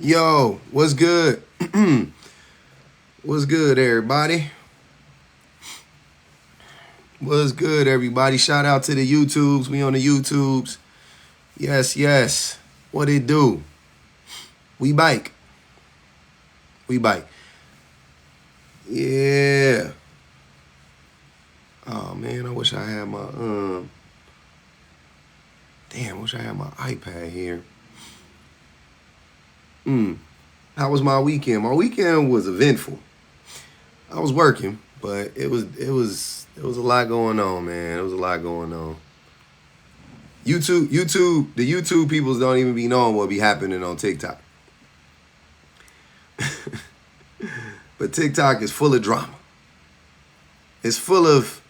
Yo, what's good? What's good, everybody? What's good, everybody? Shout out to the YouTubes. We on the YouTubes. Yes, yes. What it do? We bike. We bike. Yeah. Oh man, I wish I had my damn, I wish I had my iPad here. How was my weekend? My weekend was eventful. I was working, but it was a lot going on, man. It was a lot going on. The YouTube peoples don't even be knowing what be happening on TikTok. But TikTok is full of drama. It's full of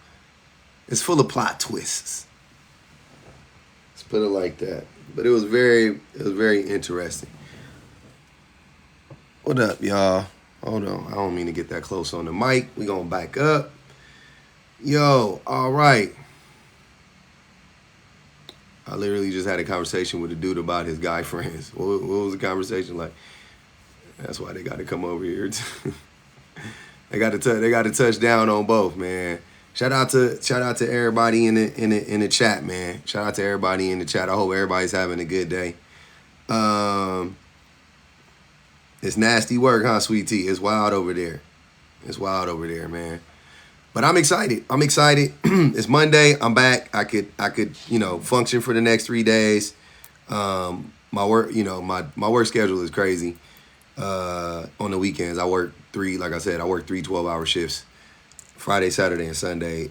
plot twists. Let's put it like that. But it was very interesting. What up, y'all? Hold on. I don't mean to get that close on the mic. We gonna back up. Yo, all right. I literally just had a conversation with a dude about his guy friends. What was the conversation like? That's why they got to come over here. They got to touch down on both, man. Shout out to everybody in the chat, man. Shout out to everybody in the chat. I hope everybody's having a good day. It's nasty work, huh, Sweet Tea? It's wild over there. It's wild over there, man. But I'm excited. It's Monday. I'm back. I could, function for the next 3 days. My work, my work schedule is crazy. On the weekends, I work three 12-hour shifts. Friday, Saturday, and Sunday.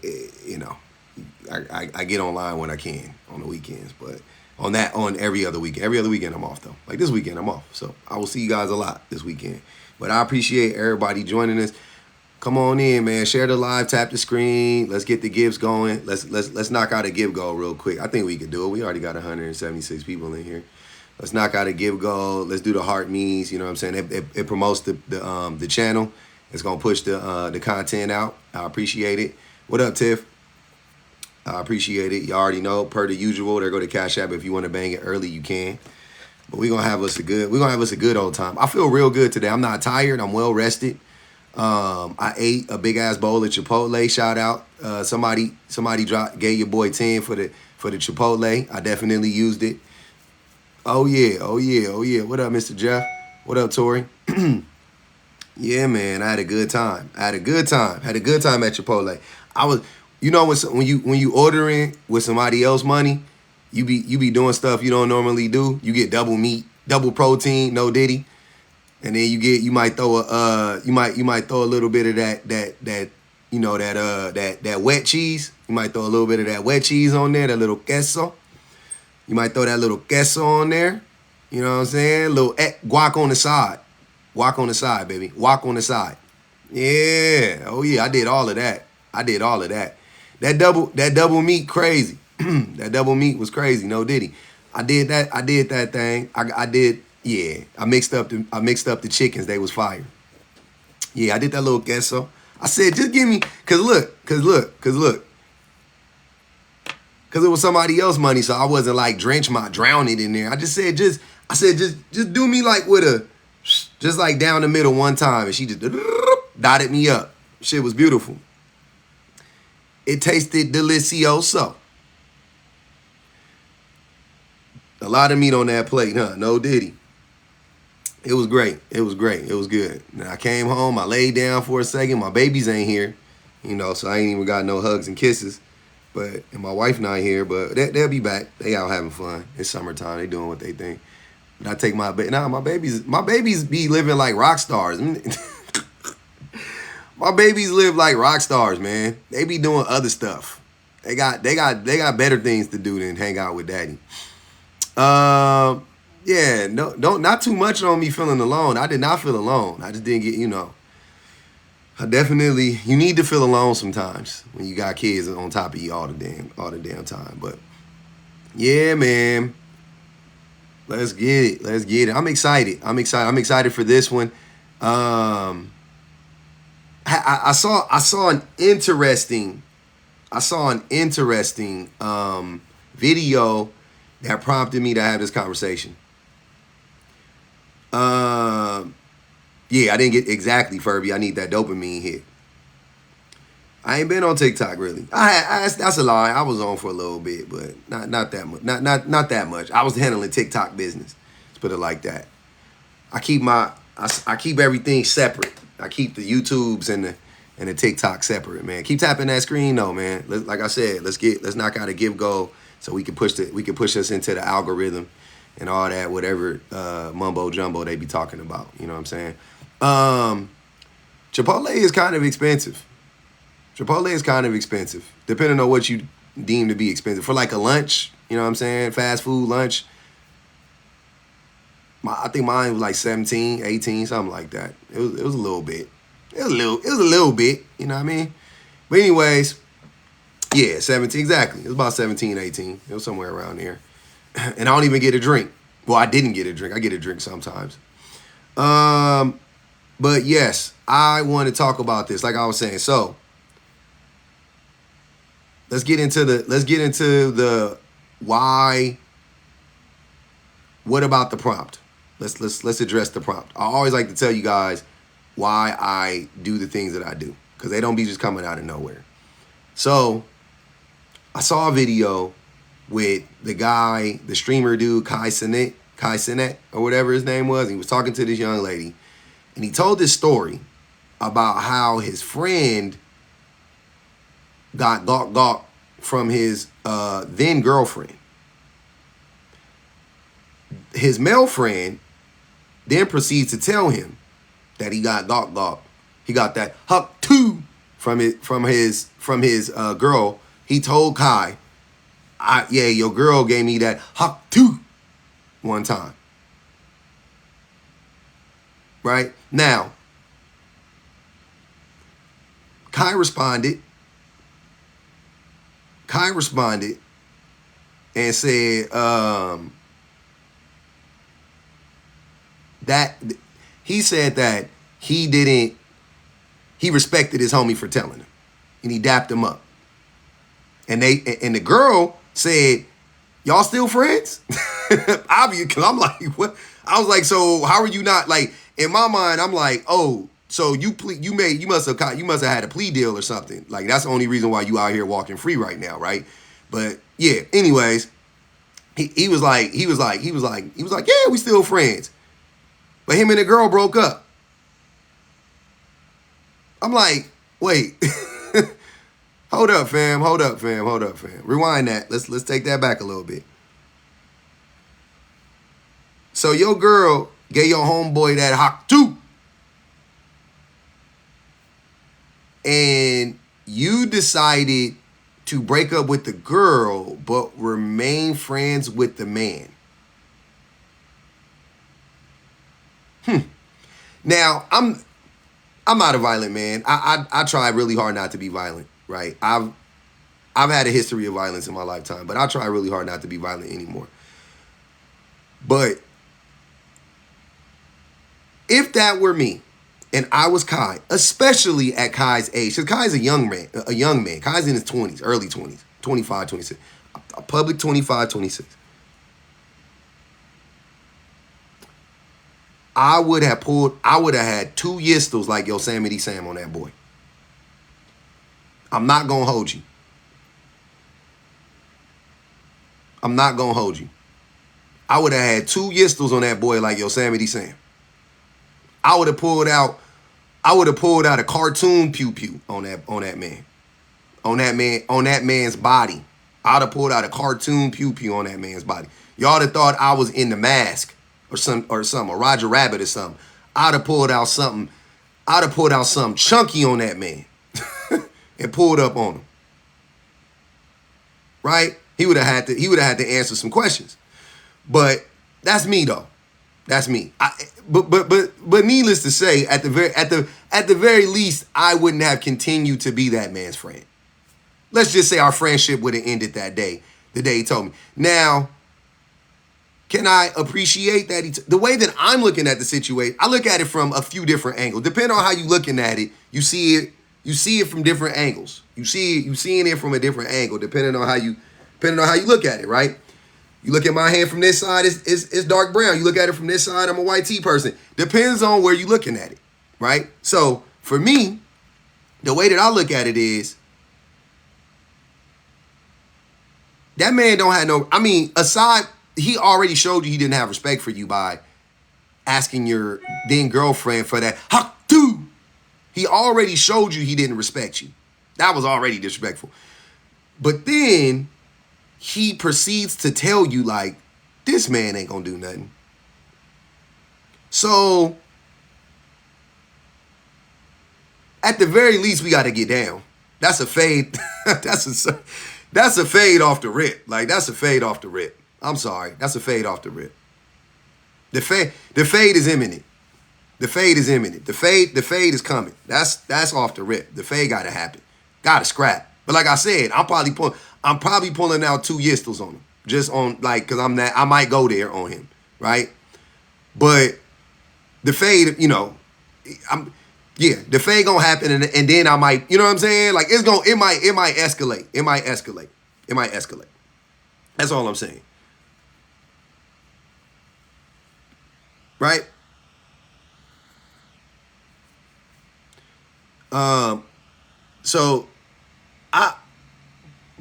I get online when I can on the weekends, but on every other weekend. Every other weekend I'm off though. Like this weekend I'm off. So I will see you guys a lot this weekend. But I appreciate everybody joining us. Come on in, man. Share the live, tap the screen. Let's get the gifts going. Let's knock out a give goal real quick. I think we could do it. We already got 176 people in here. Let's knock out a give goal. Let's do the heart me's. You know what I'm saying? It promotes the channel. It's gonna push the content out. I appreciate it. What up, Tiff? I appreciate it. You already know, per the usual, there go to Cash App. If you want to bang it early, you can. But we're gonna have us a good old time. I feel real good today. I'm not tired. I'm well rested. I ate a big ass bowl of Chipotle. Shout out. Somebody gave your boy 10 for the Chipotle. I definitely used it. Oh yeah. What up, Mr. Jeff? What up, Tori? Yeah, man. I had a good time. Had a good time at Chipotle. I was, when you ordering with somebody else money, you be doing stuff you don't normally do. You get double meat, double protein, no diddy. And then you might throw a little bit of that wet cheese. You might throw a little bit of that wet cheese on there, that little queso. You might throw that little queso on there. You know what I'm saying? Little guac on the side. Guac on the side, baby. Guac on the side. Yeah. Oh yeah, I did all of that. That double meat crazy. That double meat was crazy, no diddy. I did that thing. Yeah, I mixed up the chickens. They was fire. Yeah, I did that little queso. I said, just give me, cause it was somebody else's money, so I wasn't like drown it in there. I said, just do me like just like down the middle one time, and she just dotted me up. Shit was beautiful. It tasted delicioso. A lot of meat on that plate, huh? No diddy. It was great. It was good. Now I came home. I laid down for a second. My babies ain't here, so I ain't even got no hugs and kisses. And my wife not here, but they'll be back. They out having fun. It's summertime. They doing what they think. But I take my babies be living like rock stars. My babies live like rock stars, man. They be doing other stuff. They got better things to do than hang out with daddy. Yeah, not too much on me feeling alone. I did not feel alone. I just didn't get, you need to feel alone sometimes when you got kids on top of you all the damn time. But yeah, man, let's get it. I'm excited for this one. I saw an interesting video that prompted me to have this conversation. Yeah, I didn't get exactly Furby. I need that dopamine hit. I ain't been on TikTok really. That's a lie. I was on for a little bit, but not that much. Not that much. I was handling TikTok business. Let's put it like that. I keep everything separate. I keep the YouTubes and the TikTok separate, man. Keep tapping that screen though, man. Like I said, let's knock out a give goal so we can push us into the algorithm and all that, whatever mumbo jumbo they be talking about. You know what I'm saying? Chipotle is kind of expensive. Chipotle is kind of expensive, depending on what you deem to be expensive. For like a lunch, you know what I'm saying? Fast food lunch. I think mine was like 17, 18, something like that. It was a little bit. It was a little bit, you know what I mean? But anyways, yeah, 17, exactly. It was about 17, 18. It was somewhere around there. And I don't even get a drink. Well, I didn't get a drink. I get a drink sometimes. But yes, I want to talk about this. Like I was saying, so let's get into the why. What about the prompt? Let's address the prompt. I always like to tell you guys why I do the things that I do, because they don't be just coming out of nowhere. So I saw a video with the guy, the streamer dude, Kai Cenat, or whatever his name was. He was talking to this young lady, and he told this story about how his friend got gawk from his then girlfriend. His male friend then proceeds to tell him that he got gawk. He got that huck too from his girl. He told Kai, yeah, your girl gave me that huck too one time. Right? Now, Kai responded and said that he said that he respected his homie for telling him, and he dapped him up. And the girl said, y'all still friends? Obviously, because I'm like, what? I was like, so how are you not, like, in my mind, I'm like, oh, so you must have had a plea deal or something. Like, that's the only reason why you out here walking free right now, right? But yeah, anyways, he was like, yeah, we still friends. But him and the girl broke up. I'm like, wait. Hold up, fam. Rewind that. Let's take that back a little bit. So your girl gave your homeboy that hawk too. And you decided to break up with the girl, but remain friends with the man. Now, I'm not a violent man. I try really hard not to be violent, right? I've had a history of violence in my lifetime, but I try really hard not to be violent anymore. But if that were me and I was Kai, especially at Kai's age, because Kai's a young man. Kai's in his 20s, early 20s, 25, 26. A public 25, 26. I would have had 2 yistles like Yosemite Sam on that boy. I'm not going to hold you. I would have had 2 yistles on that boy like Yosemite Sam. I would have pulled out a cartoon pew on that man. On that man's body. I'd have pulled out a cartoon pew on that man's body. Y'all have thought I was in The Mask or something, or Roger Rabbit or something. I'd have pulled out something chunky on that man and pulled up on him. Right? He would have had to answer some questions. But that's me though. That's me. But needless to say, at the very least, I wouldn't have continued to be that man's friend. Let's just say our friendship would have ended that day, the day he told me. Now, can I appreciate that? The way that I'm looking at the situation, I look at it from a few different angles. Depending on how you're looking at it, you see it from different angles. You seeing it from a different angle, depending on how you look at it, right? You look at my hand from this side, it's dark brown. You look at it from this side, I'm a white tea person. Depends on where you're looking at it, right? So for me, the way that I look at it is, that man don't have no, I mean, aside, he already showed you he didn't have respect for you by asking your then girlfriend for that hak tu. He already showed you he didn't respect you. That was already disrespectful. But then he proceeds to tell you, like, this man ain't gonna do nothing. So at the very least, we got to get down. That's a fade. That's a fade off the rip. Like, that's a fade off the rip. I'm sorry. That's a fade off the rip. The fade is imminent. The fade is imminent. The fade is coming. That's off the rip. The fade got to happen. Got to scrap. But like I said, I'm probably pulling out 2 yistles on him. Just on, like, because I might go there on him, right? But the fade, you know, the fade gonna happen, and then I might, you know what I'm saying? Like, it might escalate. It might escalate. That's all I'm saying. Right?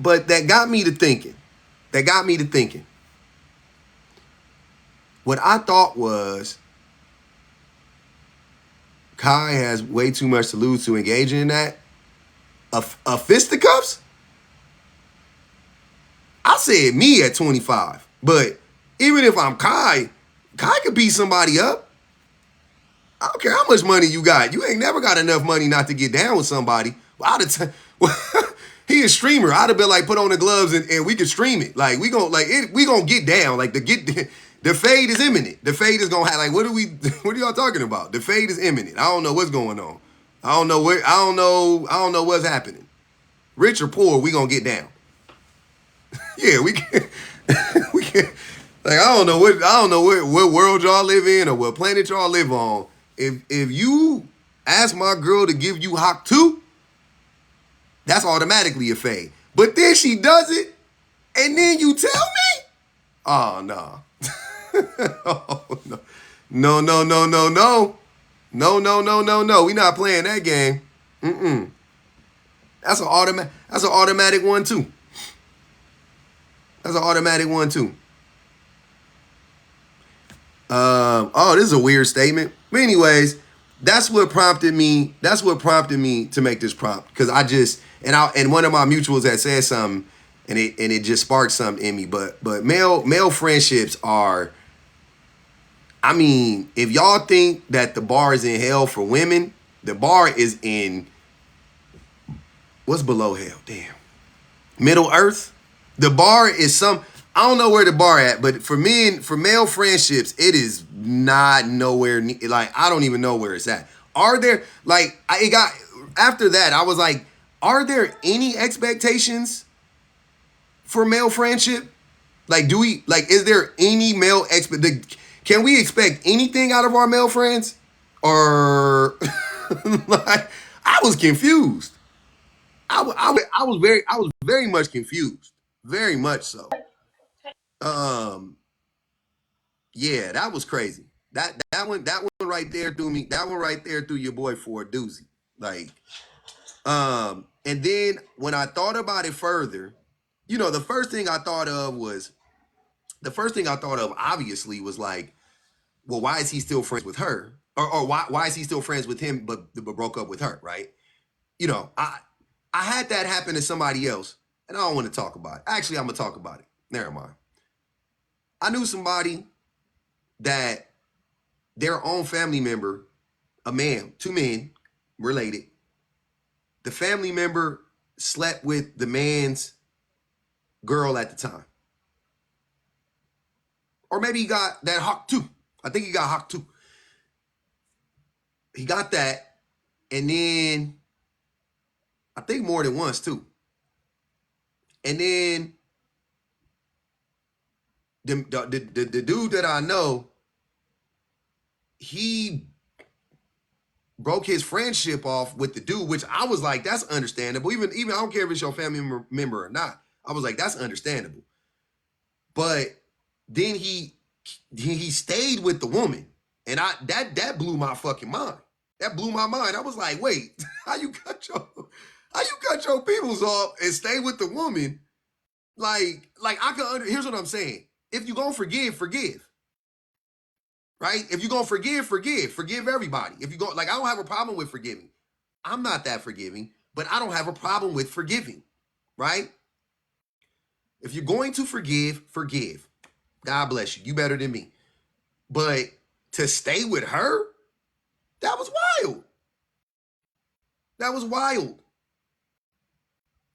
But that got me to thinking. What I thought was, Kai has way too much to lose to engage in that. A fisticuffs? I said me at 25. But even if I'm Kai could beat somebody up. I don't care how much money you got. You ain't never got enough money not to get down with somebody. He a streamer. I'd have been like, put on the gloves and we could stream it. Like, we gonna get down. Like, the fade is imminent. The fade is gonna have, like, what are y'all talking about? The fade is imminent. I don't know what's going on. I don't know what's happening. Rich or poor, we gonna get down. Yeah, we can. Like, I don't know what world y'all live in or what planet y'all live on. If you ask my girl to give you hak too, that's automatically a fade. But then she does it, and then you tell me? Oh, no. Oh, no. No. We not playing that game. That's an automatic one, too. This is a weird statement. But anyways, that's what prompted me to make this prompt. Because and one of my mutuals had said something, and it just sparked something in me. But male friendships are, I mean, if y'all think that the bar is in hell for women, the bar is in, what's below hell? Damn. Middle Earth? The bar is I don't know where the bar at, but for male friendships, it is not nowhere near, like, I don't even know where it's at. Are there, like, after that, I was like, are there any expectations for male friendship? Like, is there any can we expect anything out of our male friends? Or, like, I was confused. I was very much confused. Very much so. Yeah, that was crazy. That one right there threw me. That one right there threw your boy for a doozy. Like, and then when I thought about it further, you know, the first thing I thought of obviously was like, well, why is he still friends with her? Or why is he still friends with him but broke up with her, right? You know, I had that happen to somebody else, and I don't want to talk about it. Actually, I'm gonna talk about it. Never mind. I knew somebody that their own family member, a man, 2 men, related. The family member slept with the man's girl at the time. Or maybe he got that hawk too. I think he got hawk too. He got that, and then I think more than once too. And then the dude that I know, he broke his friendship off with the dude, which I was like, that's understandable. Even I don't care if it's your family member or not. I was like, that's understandable. But Then he stayed with the woman, and that blew my fucking mind. That blew my mind. I was like, wait, how you cut your peoples off and stay with the woman? Like I can here's what I'm saying. If you gonna forgive, forgive. Right? If you're gonna forgive, forgive. Forgive everybody. If you go, like, I don't have a problem with forgiving. I'm not that forgiving, but I don't have a problem with forgiving. Right? If you're going to forgive, forgive. God bless you. You better than me. But to stay with her, that was wild. That was wild.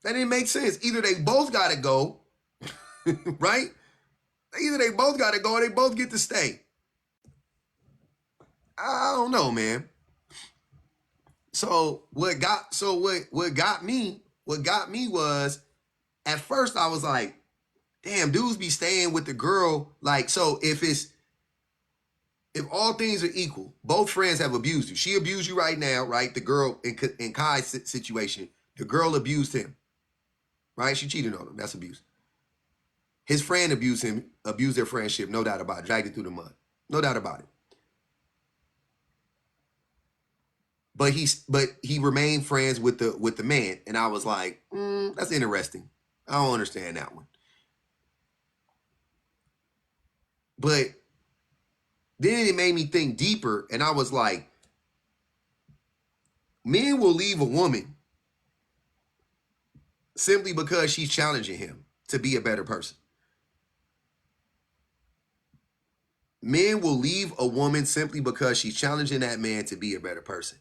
That didn't make sense. Either they both gotta go, right? Either they both gotta go or they both get to stay. I don't know, man. So what got me was, at first I was like, damn, dudes be staying with the girl. Like, so if all things are equal, both friends have abused you. She abused you right now, right? The girl in Kai's situation, the girl abused him, right? She cheated on him. That's abuse. His friend abused him, abused their friendship, no doubt about it. Dragged it through the mud, no doubt about it. But he remained friends with the man, and I was like, that's interesting. I don't understand that one. But then it made me think deeper, and I was like, men will leave a woman simply because she's challenging him to be a better person. Men will leave a woman simply because she's challenging that man to be a better person.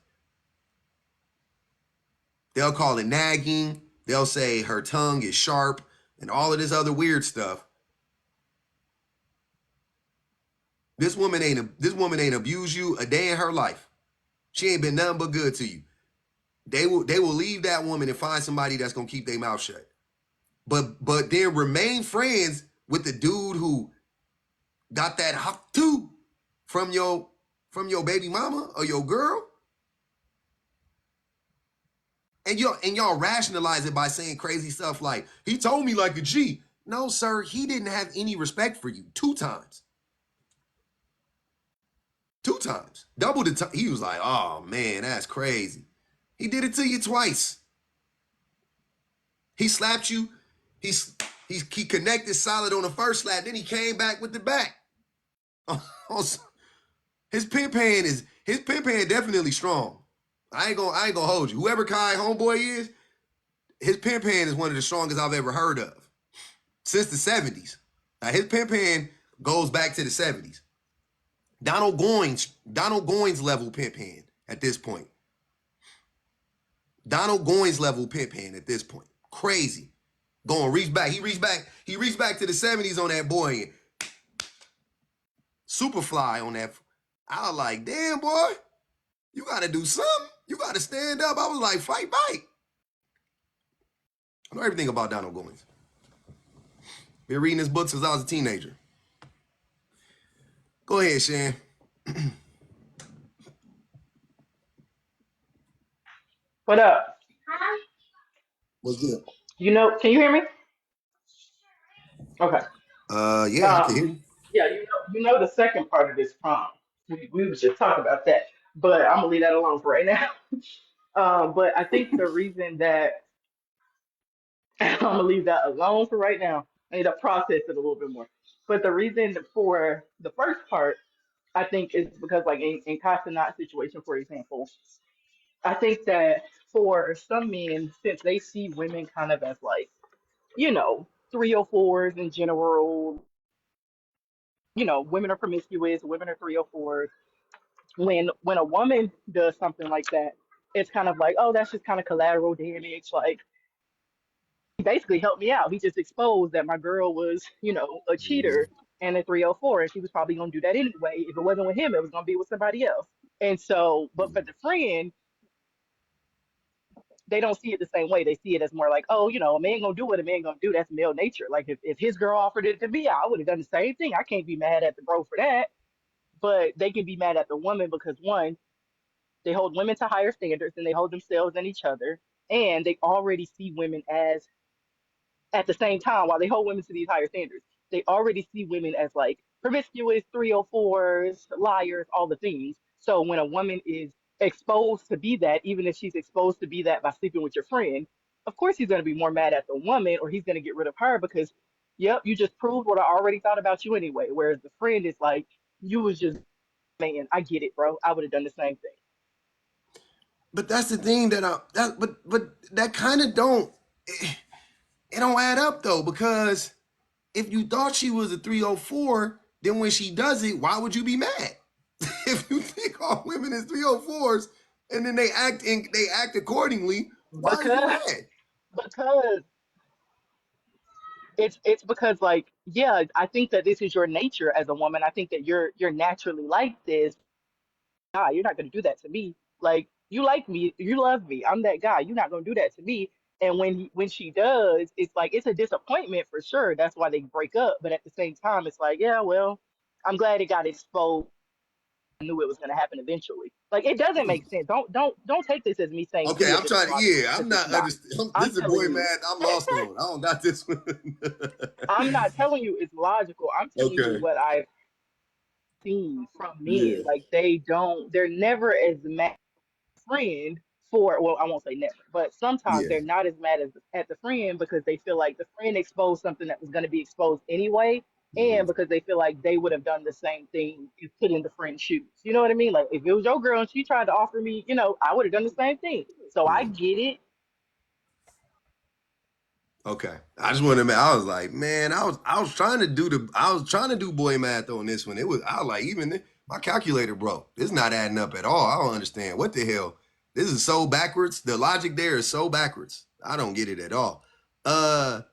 They'll call it nagging. They'll say her tongue is sharp and all of this other weird stuff. This woman ain't abused you a day in her life. She ain't been nothing but good to you. They will leave that woman and find somebody that's gonna keep their mouth shut. But then remain friends with the dude who got that hop too from your baby mama or your girl. And y'all rationalize it by saying crazy stuff like, he told me like a G. No, sir, he didn't have any respect for you 2 times. 2 times. Double the time. He was like, oh man, that's crazy. He did it to you twice. He slapped you. He connected solid on the first slap. Then he came back with the back. His pimp hand definitely strong. I ain't gonna hold you. Whoever Kai homeboy is, his pimp hand is one of the strongest I've ever heard of since the 70s. Now, his pimp hand goes back to the 70s. Donald Goines level pimp hand at this point. Donald Goines level pimp hand at this point. Crazy. Reach back. He reached back to the 70s on that boy. Superfly on that. I was like, damn, boy, you gotta do something. You gotta stand up. I was like, fight back. I know everything about Donald Goines. Been reading his books since I was a teenager. Go ahead, Shan. What up? What's good? Can you hear me? Okay. Yeah, I can Um, hear you. yeah, the second part of this prompt. We was just talking about that, but I'm gonna leave that alone for right now. But I think the reason that I'm gonna leave that alone for right now, I need to process it a little bit more. But the reason for the first part, I think, is because, like, in Kai Cenat's situation, for example, I think that for some men, since they see women kind of as, like, 304s in general. Women are promiscuous, women are 304s. When a woman does something like that, it's kind of like, oh, that's just kind of collateral damage. Like, he basically helped me out. He just exposed that my girl was, a cheater and a 304, and she was probably gonna do that anyway. If it wasn't with him, it was gonna be with somebody else. And so, but for the friend, they don't see it the same way. They see it as more like, oh, a man gonna do what a man gonna do. That's male nature. Like, if his girl offered it to me, I would have done the same thing. I can't be mad at the bro for that. But they can be mad at the woman because, one, they hold women to higher standards than they hold themselves and each other, and they already see women as, at the same time, while they hold women to these higher standards, they already see women as like promiscuous, 304s, liars, all the things. So when a woman is exposed to be that, even if she's exposed to be that by sleeping with your friend, of course he's going to be more mad at the woman, or he's going to get rid of her because, yep, you just proved what I already thought about you anyway. Whereas the friend is like, you was just, man, I get it, bro. I would have done the same thing. But that's the thing that but that kind of it don't add up though, because if you thought she was a 304, then when she does it, why would you be mad? If you think all women is 304s and then they act accordingly, why are you Because mad? because it's because like, yeah, I think that this is your nature as a woman. I think that you're naturally like this. Guy, you're not gonna do that to me. Like, you like me, you love me. I'm that guy. You're not gonna do that to me. And when she does, it's like it's a disappointment for sure. That's why they break up. But at the same time, it's like, yeah, well, I'm glad it got exposed. I knew it was gonna happen eventually. Like, it doesn't make sense. Don't take this as me saying Okay, any of I'm this is trying to. logical Yeah, I'm because it's not not. understand. I'm This is boy telling mad. you. I'm lost on. I don't got this one. I'm not telling you it's logical. I'm telling you Okay. what I've seen from men. Yeah. Like, they're never as mad friend for, well, I won't say never, but sometimes Yeah. they're not as mad as at the friend because they feel like the friend exposed something that was going to be exposed anyway, Mhm. and because they feel like they would have done the same thing if put in the friend's shoes. You know what I mean? Like, if it was your girl and she tried to offer me, I would have done the same thing. So I Mhm. get it. Okay. I just wanted to. I was like, man, I was trying to do boy math on this one. I was like, my calculator broke. This is not adding up at all. I don't understand what the hell. This is so backwards. The logic there is so backwards. I don't get it at all. The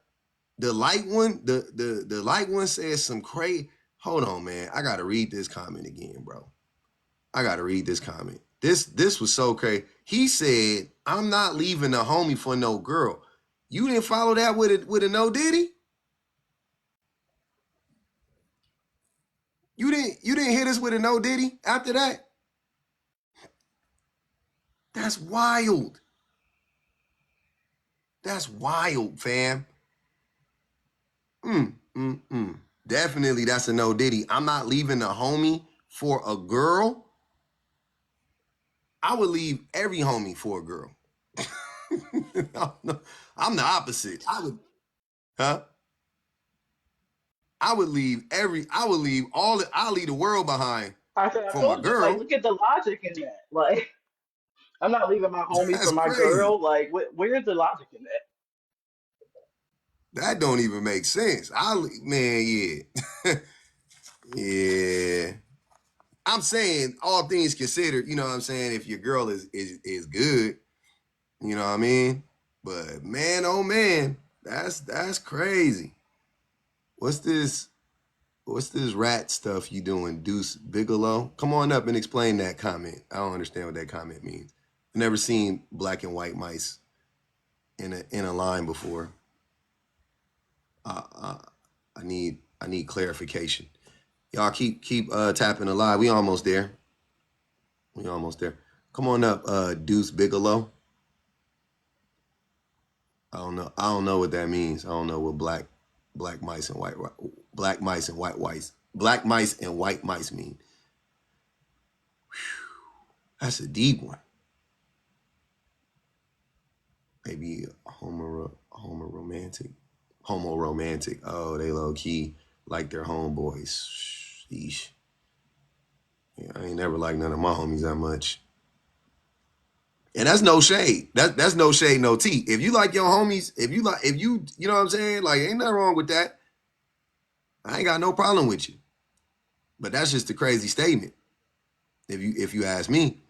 light one, the light one says some crazy. Hold on, man. I gotta read this comment again, bro. I gotta read this comment. This was so crazy. He said, "I'm not leaving a homie for no girl." You didn't follow that with a no diddy? You didn't hit us with a no diddy after that? That's wild. That's wild, fam. Mm, mm, mm. Definitely that's a no diddy. I'm not leaving a homie for a girl. I would leave every homie for a girl. I'm the opposite. Huh? I would leave I'll leave the world behind I for my told you, like, girl. look at the logic in that. Like, I'm not leaving my homie That's for my crazy. girl. Like, where's the logic in that? That don't even make sense. Man, yeah. Yeah. I'm saying all things considered, you know what I'm saying, if your girl is good, you know what I mean? But man, oh man, that's crazy. What's this? What's this rat stuff you doing, Deuce Bigelow? Come on up and explain that comment. I don't understand what that comment means. I've never seen black and white mice in a line before. Uh, uh, I need clarification. Y'all keep tapping the live. We almost there. We almost there. Come on up, Deuce Bigelow. I don't know what that means. I don't know what black mice and black mice and white mice mean. That's a deep one. Maybe homo romantic. Oh, they low key like their homeboys. Sheesh. Yeah, I ain't never liked none of my homies that much. And that's no shade. That's no shade, no tea. If you like your homies, if you know what I'm saying, like ain't nothing wrong with that. I ain't got no problem with you. But that's just a crazy statement. If you ask me,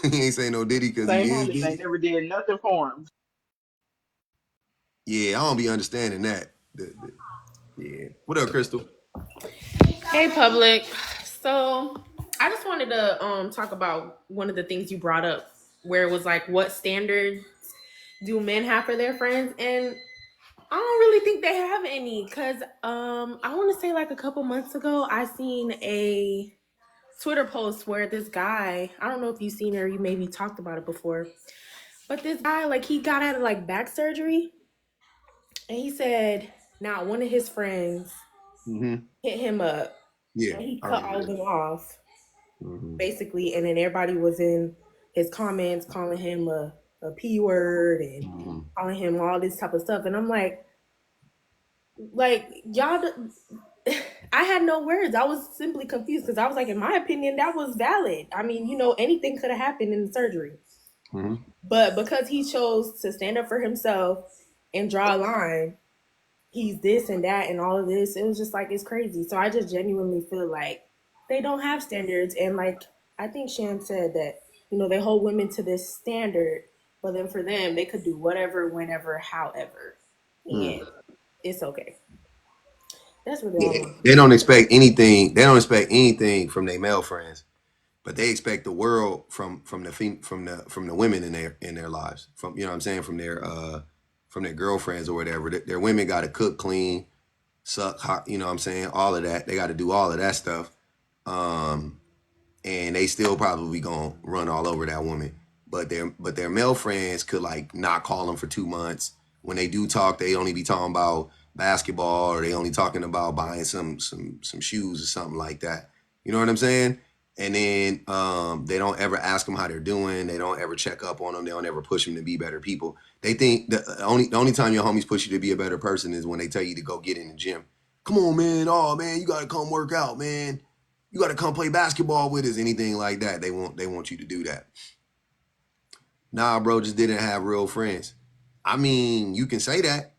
he ain't saying no Diddy because he Same is homies ain't Diddy. never did nothing for him. Yeah, I don't be understanding that. Yeah. What up, Crystal? Hey, public. So, I just wanted to talk about one of the things you brought up, where it was like, what standards do men have for their friends? And I don't really think they have any, because I want to say like a couple months ago, I seen a Twitter post where this guy, I don't know if you've seen it or you maybe talked about it before, But this guy, like, he got out of like back surgery, and he said now one of his friends hit him up, Yeah, and he I cut remember all of that. them off Mm-hmm. basically, and then everybody was in his comments calling him a p word and Mm-hmm. calling him all this type of stuff, and I'm like y'all. I had no words. I was simply confused because I was like, in my opinion, that was valid. I mean, anything could have happened in the surgery. Mm-hmm. But because he chose to stand up for himself and draw a line, he's this and that and all of this, it was just like, it's crazy. So I just genuinely feel like they don't have standards. And like, I think Shan said that, they hold women to this standard, but then for them, they could do whatever, whenever, however. Mm. And it's okay. That's really all Yeah, I'm. they don't expect anything. They don't expect anything from their male friends, but they expect the world from the women in their lives. From you know what I'm saying from their girlfriends or whatever. Their women got to cook, clean, suck, hot, you know what I'm saying, all of that. They got to do all of that stuff. Um, and they still probably gonna run all over that woman. But their male friends could like not call them for 2 months. When they do talk, they only be talking about basketball or they only talking about buying some shoes or something like that. You know what I'm saying? And then they don't ever ask them how they're doing. They don't ever check up on them. They don't ever push them to be better people. They think the only time your homies push you to be a better person is when they tell you to go get in the gym. Come on, man. Oh man, you gotta come work out, man. You got to come play basketball with us, anything like that. They want you to do that. Nah, bro, just didn't have real friends. I mean, you can say that.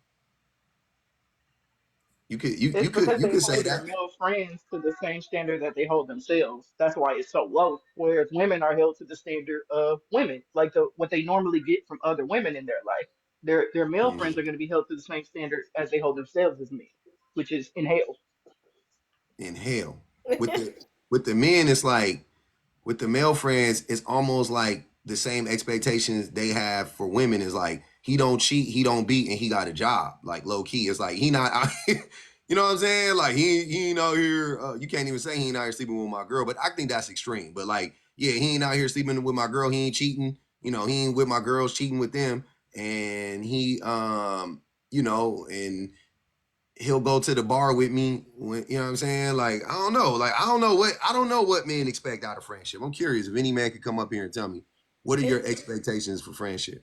You could you It's you could because you they could say hold their that. male friends to the same standard that they hold themselves. That's why it's so low. Whereas women are held to the standard of women, like what they normally get from other women in their life. Their male friends Mhm. are going to be held to the same standard as they hold themselves as men, which is in hell. In hell. With the men, it's like with the male friends, it's almost like the same expectations they have for women is like he don't cheat, he don't beat, and he got a job. Like low key, it's like he not out here, you know what I'm saying? Like he ain't out here. You can't even say he ain't out here sleeping with my girl, but I think that's extreme. But like, yeah, he ain't out here sleeping with my girl. He ain't cheating. He ain't with my girls cheating with them, and he and he'll go to the bar with me when you know what I'm saying. Like I don't know what men expect out of friendship. I'm curious if any man could come up here and tell me what are your It, expectations for friendship.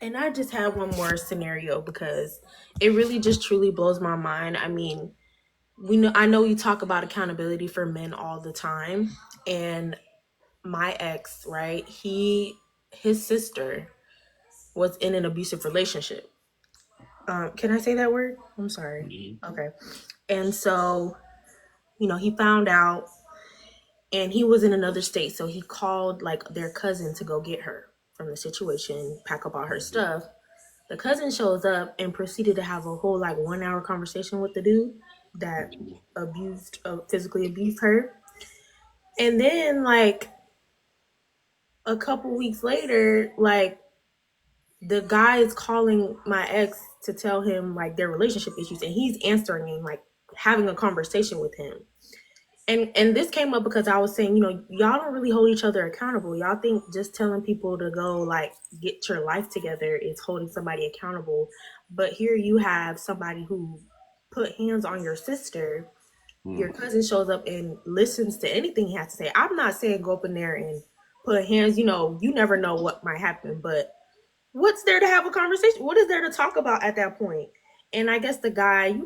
and I just have one more scenario because it really just truly blows my mind. I mean, I know you talk about accountability for men all the time, and my ex, right? His sister was in an abusive relationship. Can I say that word? I'm sorry. Okay. And so, he found out, and he was in another state, so he called like their cousin to go get her from the situation, pack up all her stuff. The cousin shows up and proceeded to have a whole like 1 hour conversation with the dude that physically abused her. And then like a couple weeks later, like the guy is calling my ex to tell him like their relationship issues, and he's answering and like having a conversation with him. And this came up because I was saying, y'all don't really hold each other accountable. Y'all think just telling people to go like get your life together is holding somebody accountable. But here you have somebody who put hands on your sister. Your cousin shows up and listens to anything he has to say. I'm not saying go up in there and put hands, you never know what might happen, but what's there to have a conversation? What is there to talk about at that point? And I guess the guy,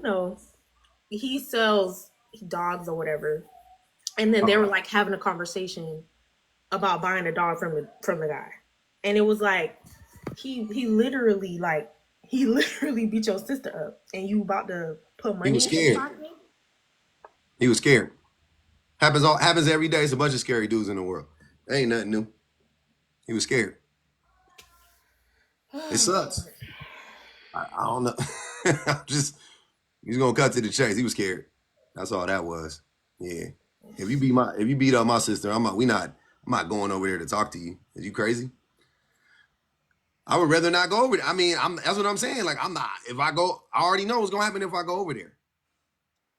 he sells dogs or whatever. And then they were like having a conversation about buying a dog from the guy. And it was like he literally beat your sister up and you about to put He was money in his scared. pocket. He was scared. Happens every day. It's a bunch of scary dudes in the world. Ain't nothing new. He was scared. It Oh, sucks. I don't know. I'm just he's gonna cut to the chase. He was scared. That's all that was. Yeah. If you beat up my sister, I'm not going over there to talk to you. Are you crazy? I would rather not go over there. I mean, that's what I'm saying. Like, I'm not. If I go, I already know what's gonna happen if I go over there,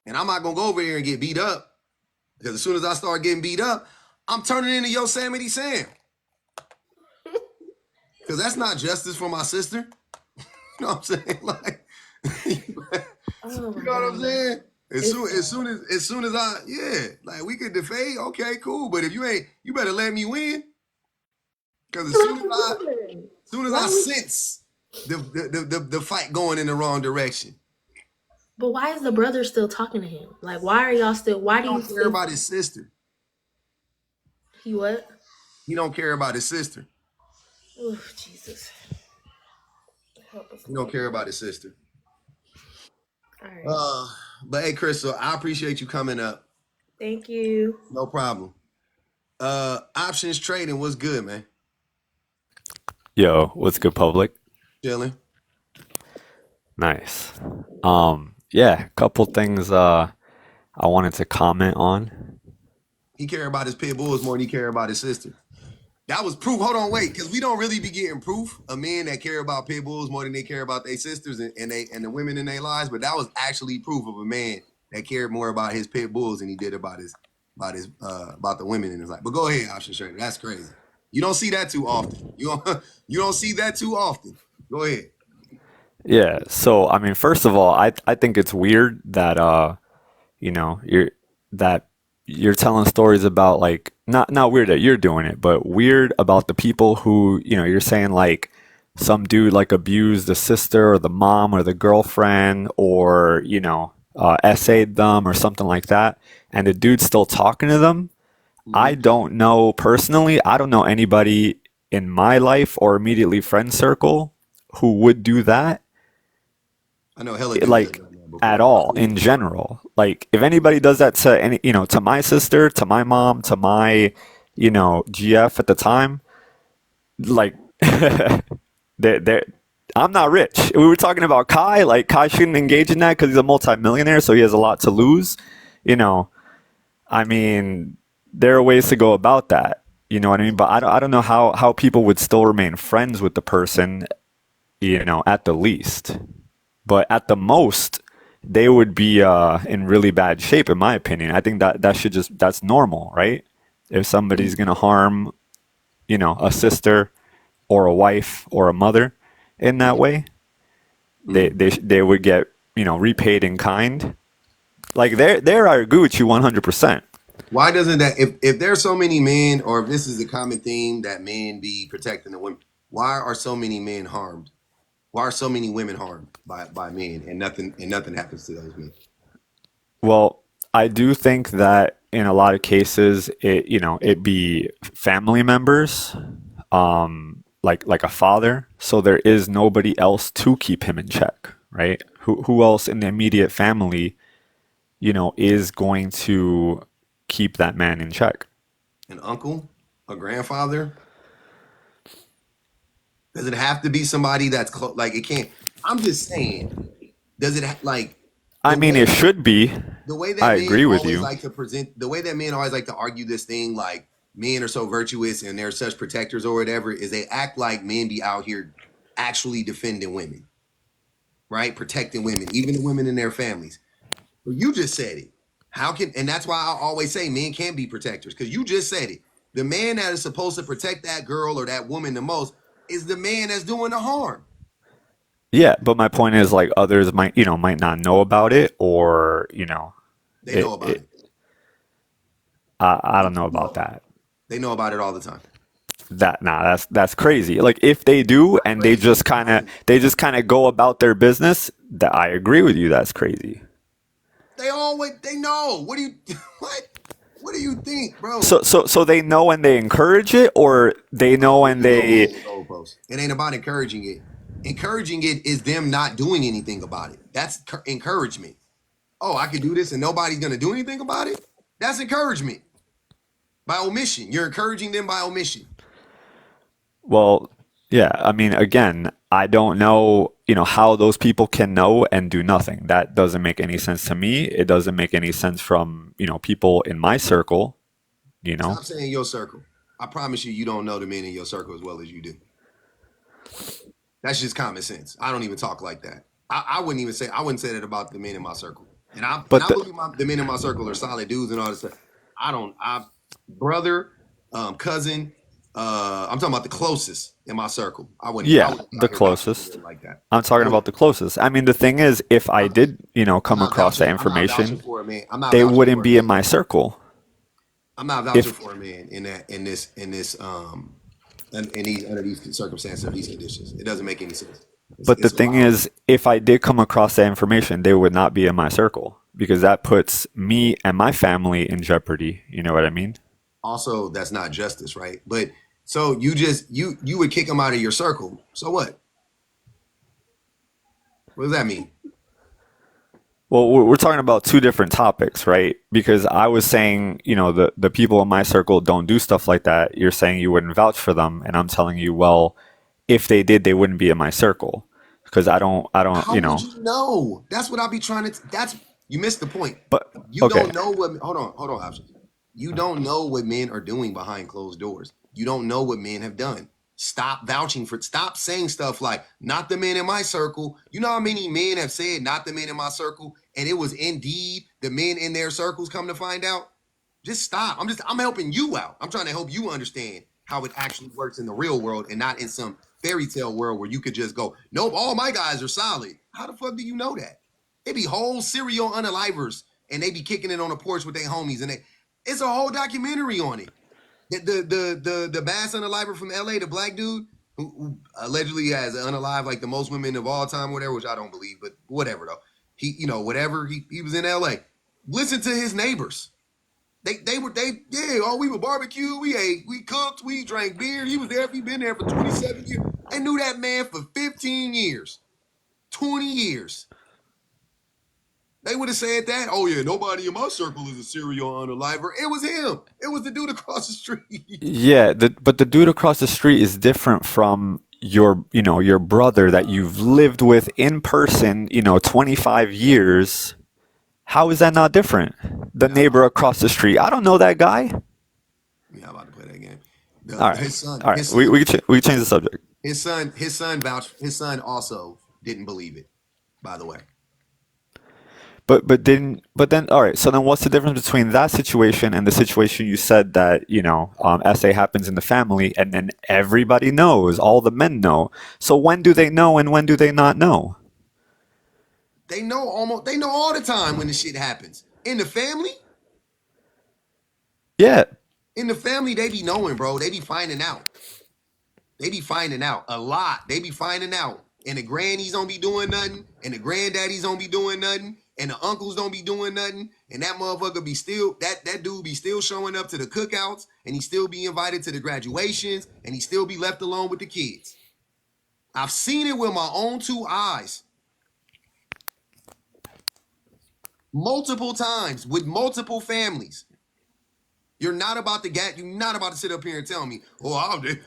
and I'm not gonna go over there and get beat up because as soon as I start getting beat up, I'm turning into Yosemite Sam. Because that's not justice for my sister. You know what I'm saying? Like, Oh you my know what I'm God. saying? As It's soon as I, yeah, like we could defade, okay, cool. But if you ain't, you better let me win. Because as soon as I why we sense the fight going in the wrong direction, but why is the brother still talking to him? Like why are y'all still why he do you don't care think about his sister. he what? He don't care about his sister. Oh Jesus. Help us, He don't Lord. care about his sister. All right. Uh, but hey, Crystal, I appreciate you coming up. Thank you. No problem. Options trading was good, man. Yo, what's good, public? Chilling. Nice. Yeah, couple things I wanted to comment on. He care about his pit bulls more than he care about his sister. That was proof. Hold on, wait, because we don't really be getting proof of men that care about pit bulls more than they care about their sisters and the women in their lives. But that was actually proof of a man that cared more about his pit bulls than he did about the women in his life. But go ahead, option trader. That's crazy. You don't see that too often. You don't see that too often. Go ahead. Yeah, so I mean, first of all, I think it's weird that you know, that you're telling stories about like not weird that you're doing it, but weird about the people who, you're saying like some dude like abused the sister or the mom or the girlfriend or, essayed them or something like that, and the dude's still talking to them. I Mm-hmm. don't know personally, I don't know anybody in my life or immediately friend circle who would do that, I know hella dudes that like done that before. at all in general. Like if anybody does that to any, to my sister, to my mom, to my, GF at the time, like they I'm not rich. We were talking about Kai, like Kai shouldn't engage in that because he's a multimillionaire, so he has a lot to lose. You know, I mean, there are ways to go about that. You know what I mean? But I don't know how people would still remain friends with the person, at the least. But at the most, they would be in really bad shape, in my opinion. I think that should that's normal, right? If somebody's gonna harm, a sister or a wife or a mother in that way, they would get repaid in kind. Like there, I agree with you 100%. Why doesn't that if there's so many men, or if this is a common theme that men be protecting the women, why are so many men harmed? Why are so many women harmed by men and nothing happens to those men? Well, I do think that in a lot of cases, it be family members, like a father. So there is nobody else to keep him in check, right? Who else in the immediate family, is going to keep that man in check? An uncle, a grandfather? Does it have to be somebody that's close? Like it can't. I'm just saying. Does it like I the mean, way it should be. the way that I men agree with always you. like to present the way that men always like to argue this thing like men are so virtuous and they're such protectors or whatever is they act like men be out here actually defending women, right? Protecting women, even the women in their families. But you just said it. How can and that's why I always say men can be protectors because you just said it. The man that is supposed to protect that girl or that woman the most is the man that's doing the harm. Yeah, but my point is like others might not know about it, or They know it, about it it. I don't know about that. They know about it all the time. That's crazy. Like if they do and they Crazy. just kind of go about their business, that I agree with you. That's crazy. They know. What do you what? What do you think, bro? So they know and they encourage it, or they know and You're they. moving the goalposts. It ain't about encouraging it. Encouraging it is them not doing anything about it. That's encouragement. Oh, I can do this and nobody's gonna do anything about it. That's encouragement by omission. You're encouraging them by omission. Well, yeah. I mean, again, I don't know. How those people can know and do nothing. That doesn't make any sense to me. It doesn't make any sense from people in my circle. You know. Stop saying your circle. I promise you, you don't know the men in your circle as well as you do. That's just common sense. I don't even talk like that. I wouldn't say that about the men in my circle. And But I believe the men in my circle are solid dudes and all this stuff. I don't. Brother, cousin. I'm talking about the closest in my circle. I wouldn't Yeah, be the out here vouching for closest. them like that. I'm talking I about wouldn't. the closest. I mean, the thing is, if I I'm, did, I'm come not across that vouching. I'm not vouching information, for a man. I'm not they vouching wouldn't for a be in man. my circle. I'm not vouching If, for a man in these under these circumstances or these conditions. It doesn't make any sense. but the It's thing allowed. is, if I did come across that information, they would not be in my circle because that puts me and my family in jeopardy. You know what I mean? Also, that's not justice, right? But so you would kick them out of your circle. So what? What does that mean? Well, we're talking about two different topics, right? Because I was saying, the people in my circle don't do stuff like that. You're saying you wouldn't vouch for them, and I'm telling you, well, if they did, they wouldn't be in my circle because I don't, How would you know? That's what I be trying to. That's you missed the point. but You okay. don't know what. Hold on, options. You don't know what men are doing behind closed doors. You don't know what men have done. Stop vouching for. Stop saying stuff like "not the men in my circle." You know how many men have said "not the men in my circle," and it was indeed the men in their circles. Come to find out, just stop. I'm helping you out. I'm trying to help you understand how it actually works in the real world and not in some fairy tale world where you could just go, nope, all my guys are solid. How the fuck do you know that? It be whole serial unalivers and they be kicking it on the porch with their homies and it's a whole documentary on it. The bass unaliver from LA, the black dude who allegedly has unalive like the most women of all time, whatever, which I don't believe, but whatever though. He was in LA. Listen to his neighbors. We were barbecue, we ate, we cooked, we drank beer. He was there, he been there for 27 years. They knew that man for 15 years, 20 years. They would have said that. Oh yeah, nobody in my circle is a serial unaliver. It was him. It was the dude across the street. Yeah, but the dude across the street is different from your brother that you've lived with in person, 25 years. How is that not different? The Yeah, neighbor across the street. I don't know that guy. I'm about to play that game. All right. All right. We can change the subject. His son also didn't believe it, by the way. But then all right. So then what's the difference between that situation and the situation you said that, SA happens in the family and then everybody knows, all the men know. So when do they know and when do they not know? They know all the time when the shit happens. Yeah. In the family, they be knowing, bro. They be finding out. They be finding out a lot. They be finding out. And the grannies don't be doing nothing. And the granddaddies don't be doing nothing. And the uncles don't be doing nothing. And that motherfucker be still, that dude be still showing up to the cookouts. And he still be invited to the graduations. And he still be left alone with the kids. I've seen it with my own two eyes. Multiple times with multiple families. You're not about to sit up here and tell me,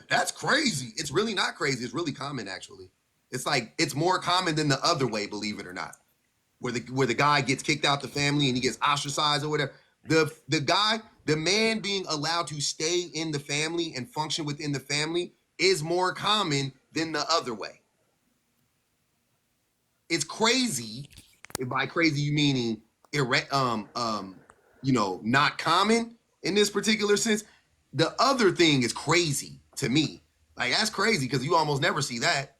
that's crazy. It's really not crazy. It's really common, actually. It's like, it's more common than the other way, believe it or not. Where the guy gets kicked out the family and he gets ostracized or whatever. The man being allowed to stay in the family and function within the family is more common than the other way. It's crazy. If by crazy you meaning not common in this particular sense. The other thing is crazy to me. Like that's crazy because you almost never see that.